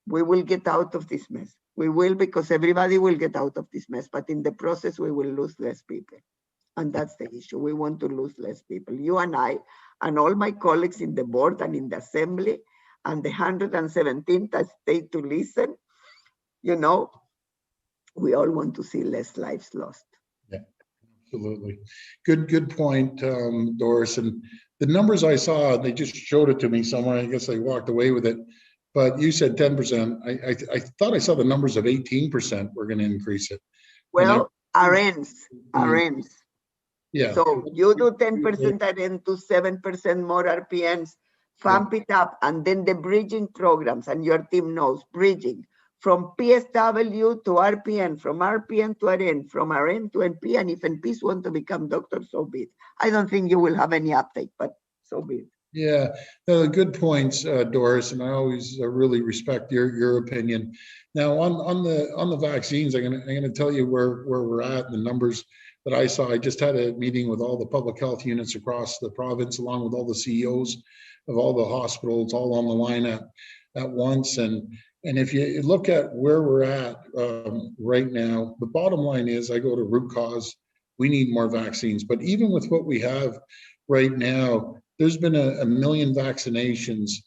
we will get out of this mess. We will, because everybody will get out of this mess, but in the process, we will lose less people. And that's the issue. We want to lose less people. You and I, and all my colleagues in the board and in the assembly, and the 117th that stayed to listen, you know, we all want to see less lives lost. Yeah, absolutely. Good point, Doris. And the numbers I saw, they just showed it to me somewhere. I guess I walked away with it. But you said 10%. I thought I saw the numbers of 18% we're going to increase it. Well, RNs. Yeah. So you do 10% RN to 7% more RPNs, bump it up, and then the bridging programs, and your team knows, bridging from PSW to RPN, from RPN to RN, from RN to NP, and if NPs want to become doctors, so be it. I don't think you will have any uptake, but so be it. Yeah, good points, Doris, and I always really respect your opinion. Now, on the vaccines, I'm gonna tell you where we're at and the numbers that I saw. I just had a meeting with all the public health units across the province, along with all the CEOs of all the hospitals, all on the line at once. And if you look at where we're at right now, the bottom line is, I go to root cause. We need more vaccines, but even with what we have right now, there's been a million vaccinations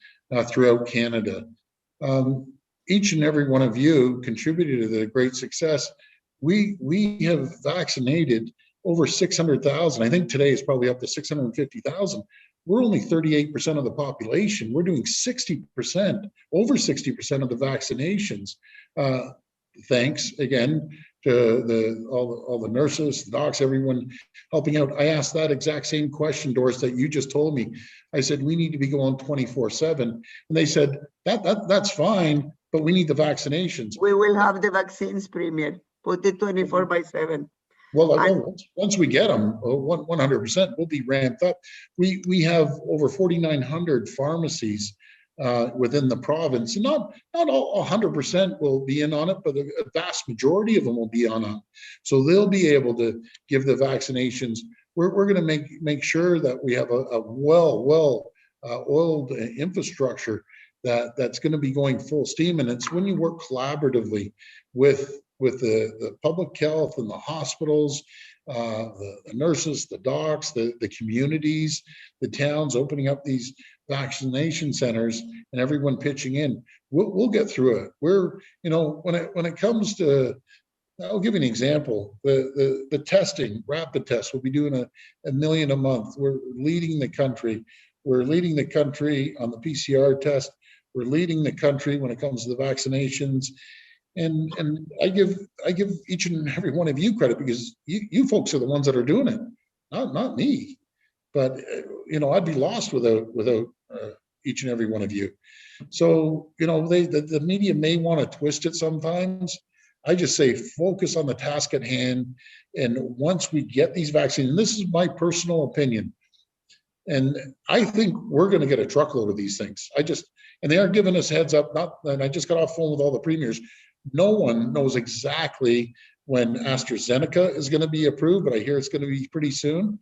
throughout Canada. Each and every one of you contributed to the great success. We have vaccinated over 600,000. I think today is probably up to 650,000. We're only 38% of the population. We're doing 60%, over 60% of the vaccinations. Thanks again to all the nurses, the docs, everyone helping out. I asked that exact same question, Doris, that you just told me. I said, we need to be going 24/7. And they said, that's fine, but we need the vaccinations. We will have the vaccines, Premier. Put it 24/7. Well, once we get them, 100%, we'll be ramped up. We have over 4,900 pharmacies within the province. And not all 100% will be in on it, but a vast majority of them will be on it. So they'll be able to give the vaccinations. We're going to make sure that we have a oiled infrastructure that's going to be going full steam. And it's when you work collaboratively with the public health and the hospitals, the nurses, the docs, the communities, the towns, opening up these vaccination centers and everyone pitching in, we'll get through it. We're, when it comes to, I'll give you an example. The testing, rapid tests, we'll be doing a million a month. We're leading the country. We're leading the country on the PCR test. We're leading the country when it comes to the vaccinations. And I give each and every one of you credit, because you folks are the ones that are doing it, not me. But I'd be lost without each and every one of you. So the media may want to twist it sometimes. I just say focus on the task at hand. And once we get these vaccines, and this is my personal opinion, and I think we're going to get a truckload of these things. And they are giving us heads up. And I just got off the phone with all the premiers. No one knows exactly when AstraZeneca is going to be approved, but I hear it's going to be pretty soon.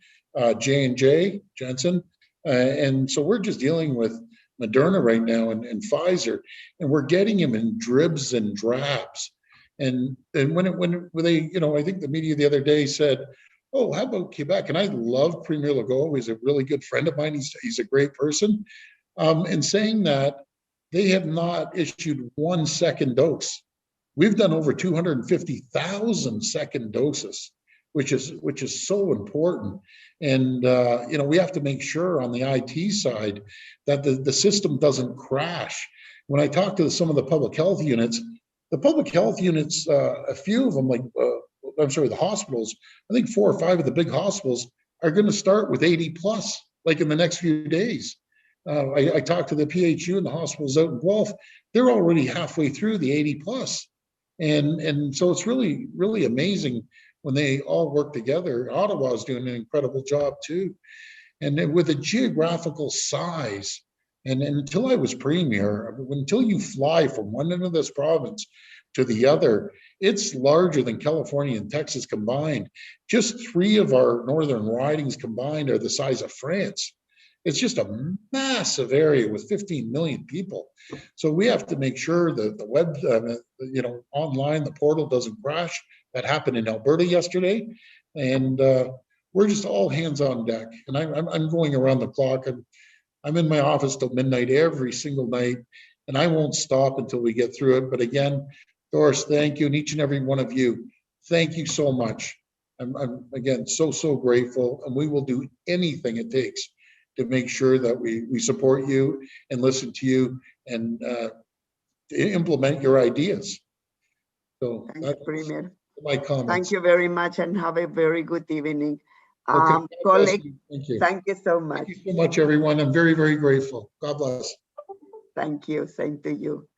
J&J, Jensen. And so we're just dealing with Moderna right now and Pfizer, and we're getting them in dribs and drabs. And when they, I think the media the other day said, oh, how about Quebec? And I love Premier Legault. He's a really good friend of mine. He's a great person. And saying that they have not issued one second dose. We've done over 250,000 second doses, which is so important. And we have to make sure on the IT side that the system doesn't crash. When I talk to some of the public health units, a few of them, the hospitals, I think 4 or 5 of the big hospitals are going to start with 80 plus, like in the next few days. I talked to the PHU and the hospitals out in Guelph. They're already halfway through the 80 plus. And so it's really, really amazing when they all work together. Ottawa is doing an incredible job too. And then with a geographical size, and until I was premier, until you fly from one end of this province to the other, it's larger than California and Texas combined. Just 3 of our northern ridings combined are the size of France. It's just a massive area with 15 million people. So we have to make sure that the web, online, the portal doesn't crash. That happened in Alberta yesterday. And we're just all hands on deck. And I'm going around the clock. I'm in my office till midnight every single night, and I won't stop until we get through it. But again, Doris, thank you. And each and every one of you, thank you so much. I'm again, so grateful, and we will do anything it takes to make sure that we support you and listen to you and implement your ideas. So that's Premier. my comments. Thank you very much and have a very good evening. Okay, Colleague, thank you. Thank you so much. Thank you so much, everyone. I'm very grateful. God bless. Thank you. Same to you.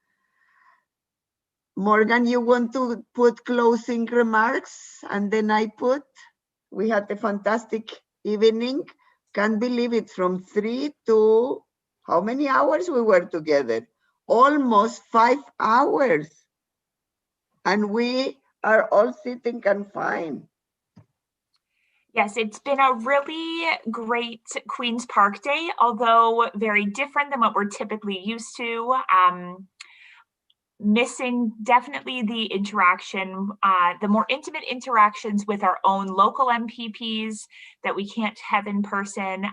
Morgan, you want to put closing remarks? And then we had a fantastic evening. Can't believe it, from 3 to how many hours we were together? Almost 5 hours. And we are all sitting confined. Yes, it's been a really great Queen's Park Day, although very different than what we're typically used to. Missing definitely the interaction, the more intimate interactions with our own local MPPs that we can't have in person.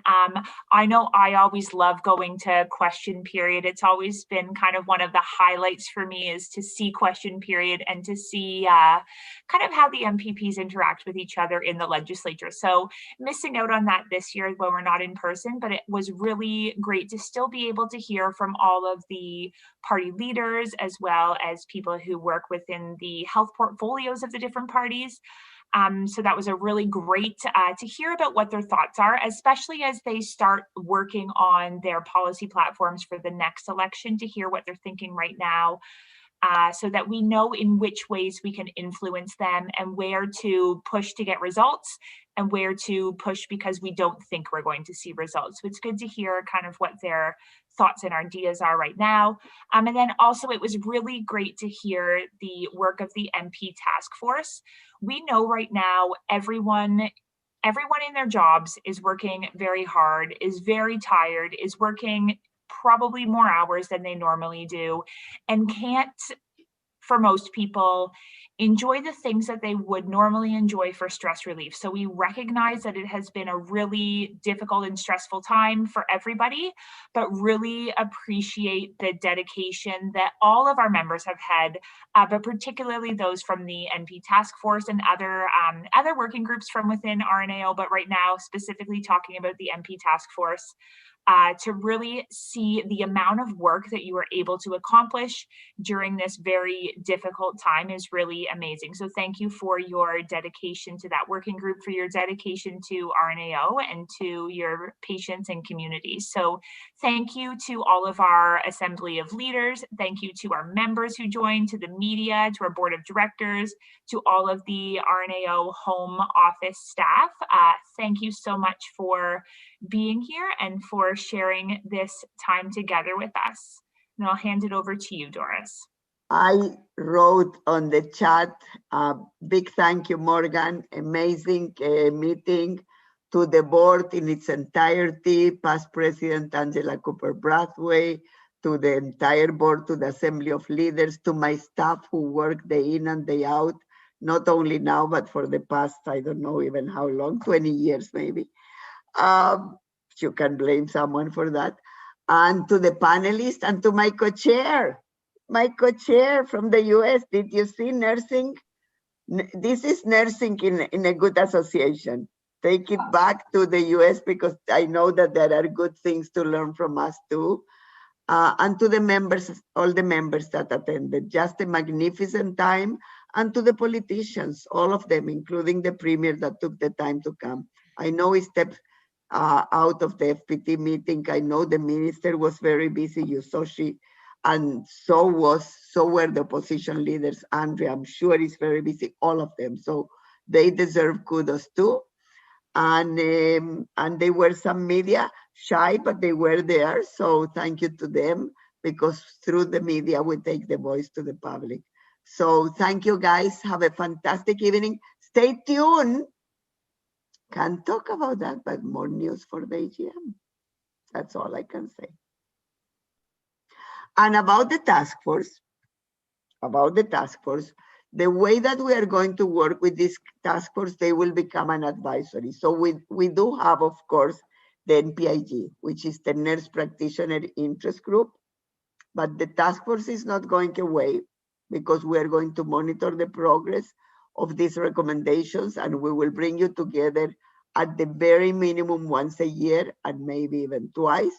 I know I always love going to question period. It's always been kind of one of the highlights for me, is to see question period and to see kind of how the MPPs interact with each other in the legislature. So missing out on that this year when we're not in person, but it was really great to still be able to hear from all of the party leaders as well as people who work within the health portfolios of the different parties. So that was a really great to hear about what their thoughts are, especially as they start working on their policy platforms for the next election, to hear what they're thinking right now, so that we know in which ways we can influence them and where to push to get results and where to push because we don't think we're going to see results. So it's good to hear kind of what their thoughts and ideas are right now. And then also it was really great to hear the work of the MP task force. We know right now everyone in their jobs is working very hard, is very tired, is working probably more hours than they normally do, and can't, for most people, enjoy the things that they would normally enjoy for stress relief. So we recognize that it has been a really difficult and stressful time for everybody, but really appreciate the dedication that all of our members have had, but particularly those from the NP task force and other working groups from within RNAO, but right now specifically talking about the NP task force. To really see the amount of work that you were able to accomplish during this very difficult time is really amazing. So thank you for your dedication to that working group, for your dedication to RNAO and to your patients and communities. So thank you to all of our Assembly of Leaders. Thank you to our members who joined, to the media, to our board of directors, to all of the RNAO home office staff. Thank you so much for being here and for sharing this time together with us. And I'll hand it over to you, Doris. I wrote on the chat, big thank you, Morgan. Amazing meeting. To the board in its entirety, past President Angela Cooper-Brathwaite, to the entire board, to the Assembly of Leaders, to my staff who work day in and day out, not only now, but for the past, I don't know even how long, 20 years maybe. You can blame someone for that. And to the panelists and to my co-chair from the US. Did you see nursing? This is nursing in a good association. Take it back to the US because I know that there are good things to learn from us too. And to the members, all the members that attended, just a magnificent time. And to the politicians, all of them, including the premier that took the time to come. I know he stepped out of the FPT meeting. I know the minister was very busy, you saw she, and so were the opposition leaders. Andrea, I'm sure is very busy, all of them. So they deserve kudos too. And they were some media shy, but they were there. So thank you to them, because through the media, we take the voice to the public. So thank you guys. Have a fantastic evening. Stay tuned. Can't talk about that, but more news for the AGM. That's all I can say. And about the task force, the way that we are going to work with this task force, they will become an advisory. So we do have, of course, the NPIG, which is the Nurse Practitioner Interest Group, but the task force is not going away, because we are going to monitor the progress of these recommendations, and we will bring you together at the very minimum once a year, and maybe even twice,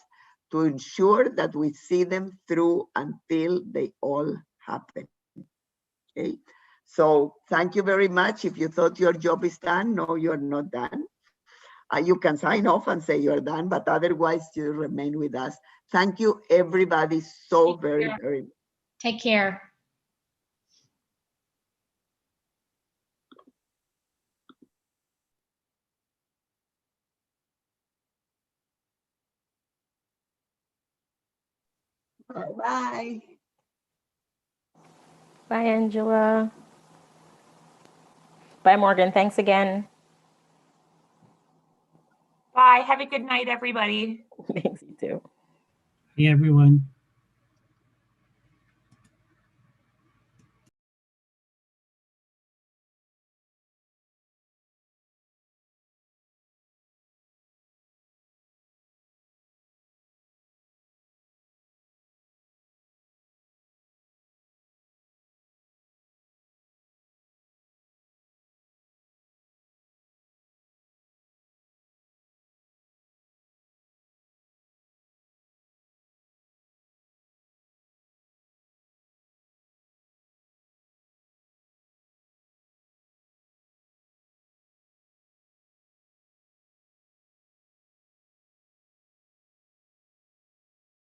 to ensure that we see them through until they all happen. Okay, so thank you very much. If you thought your job is done, no, you're not done. You can sign off and say you're done, but otherwise you remain with us. Thank you, everybody, so very much. Take care. Bye. Bye, Angela. Bye, Morgan. Thanks again. Bye. Have a good night, everybody. Thanks, you too. Hey, everyone.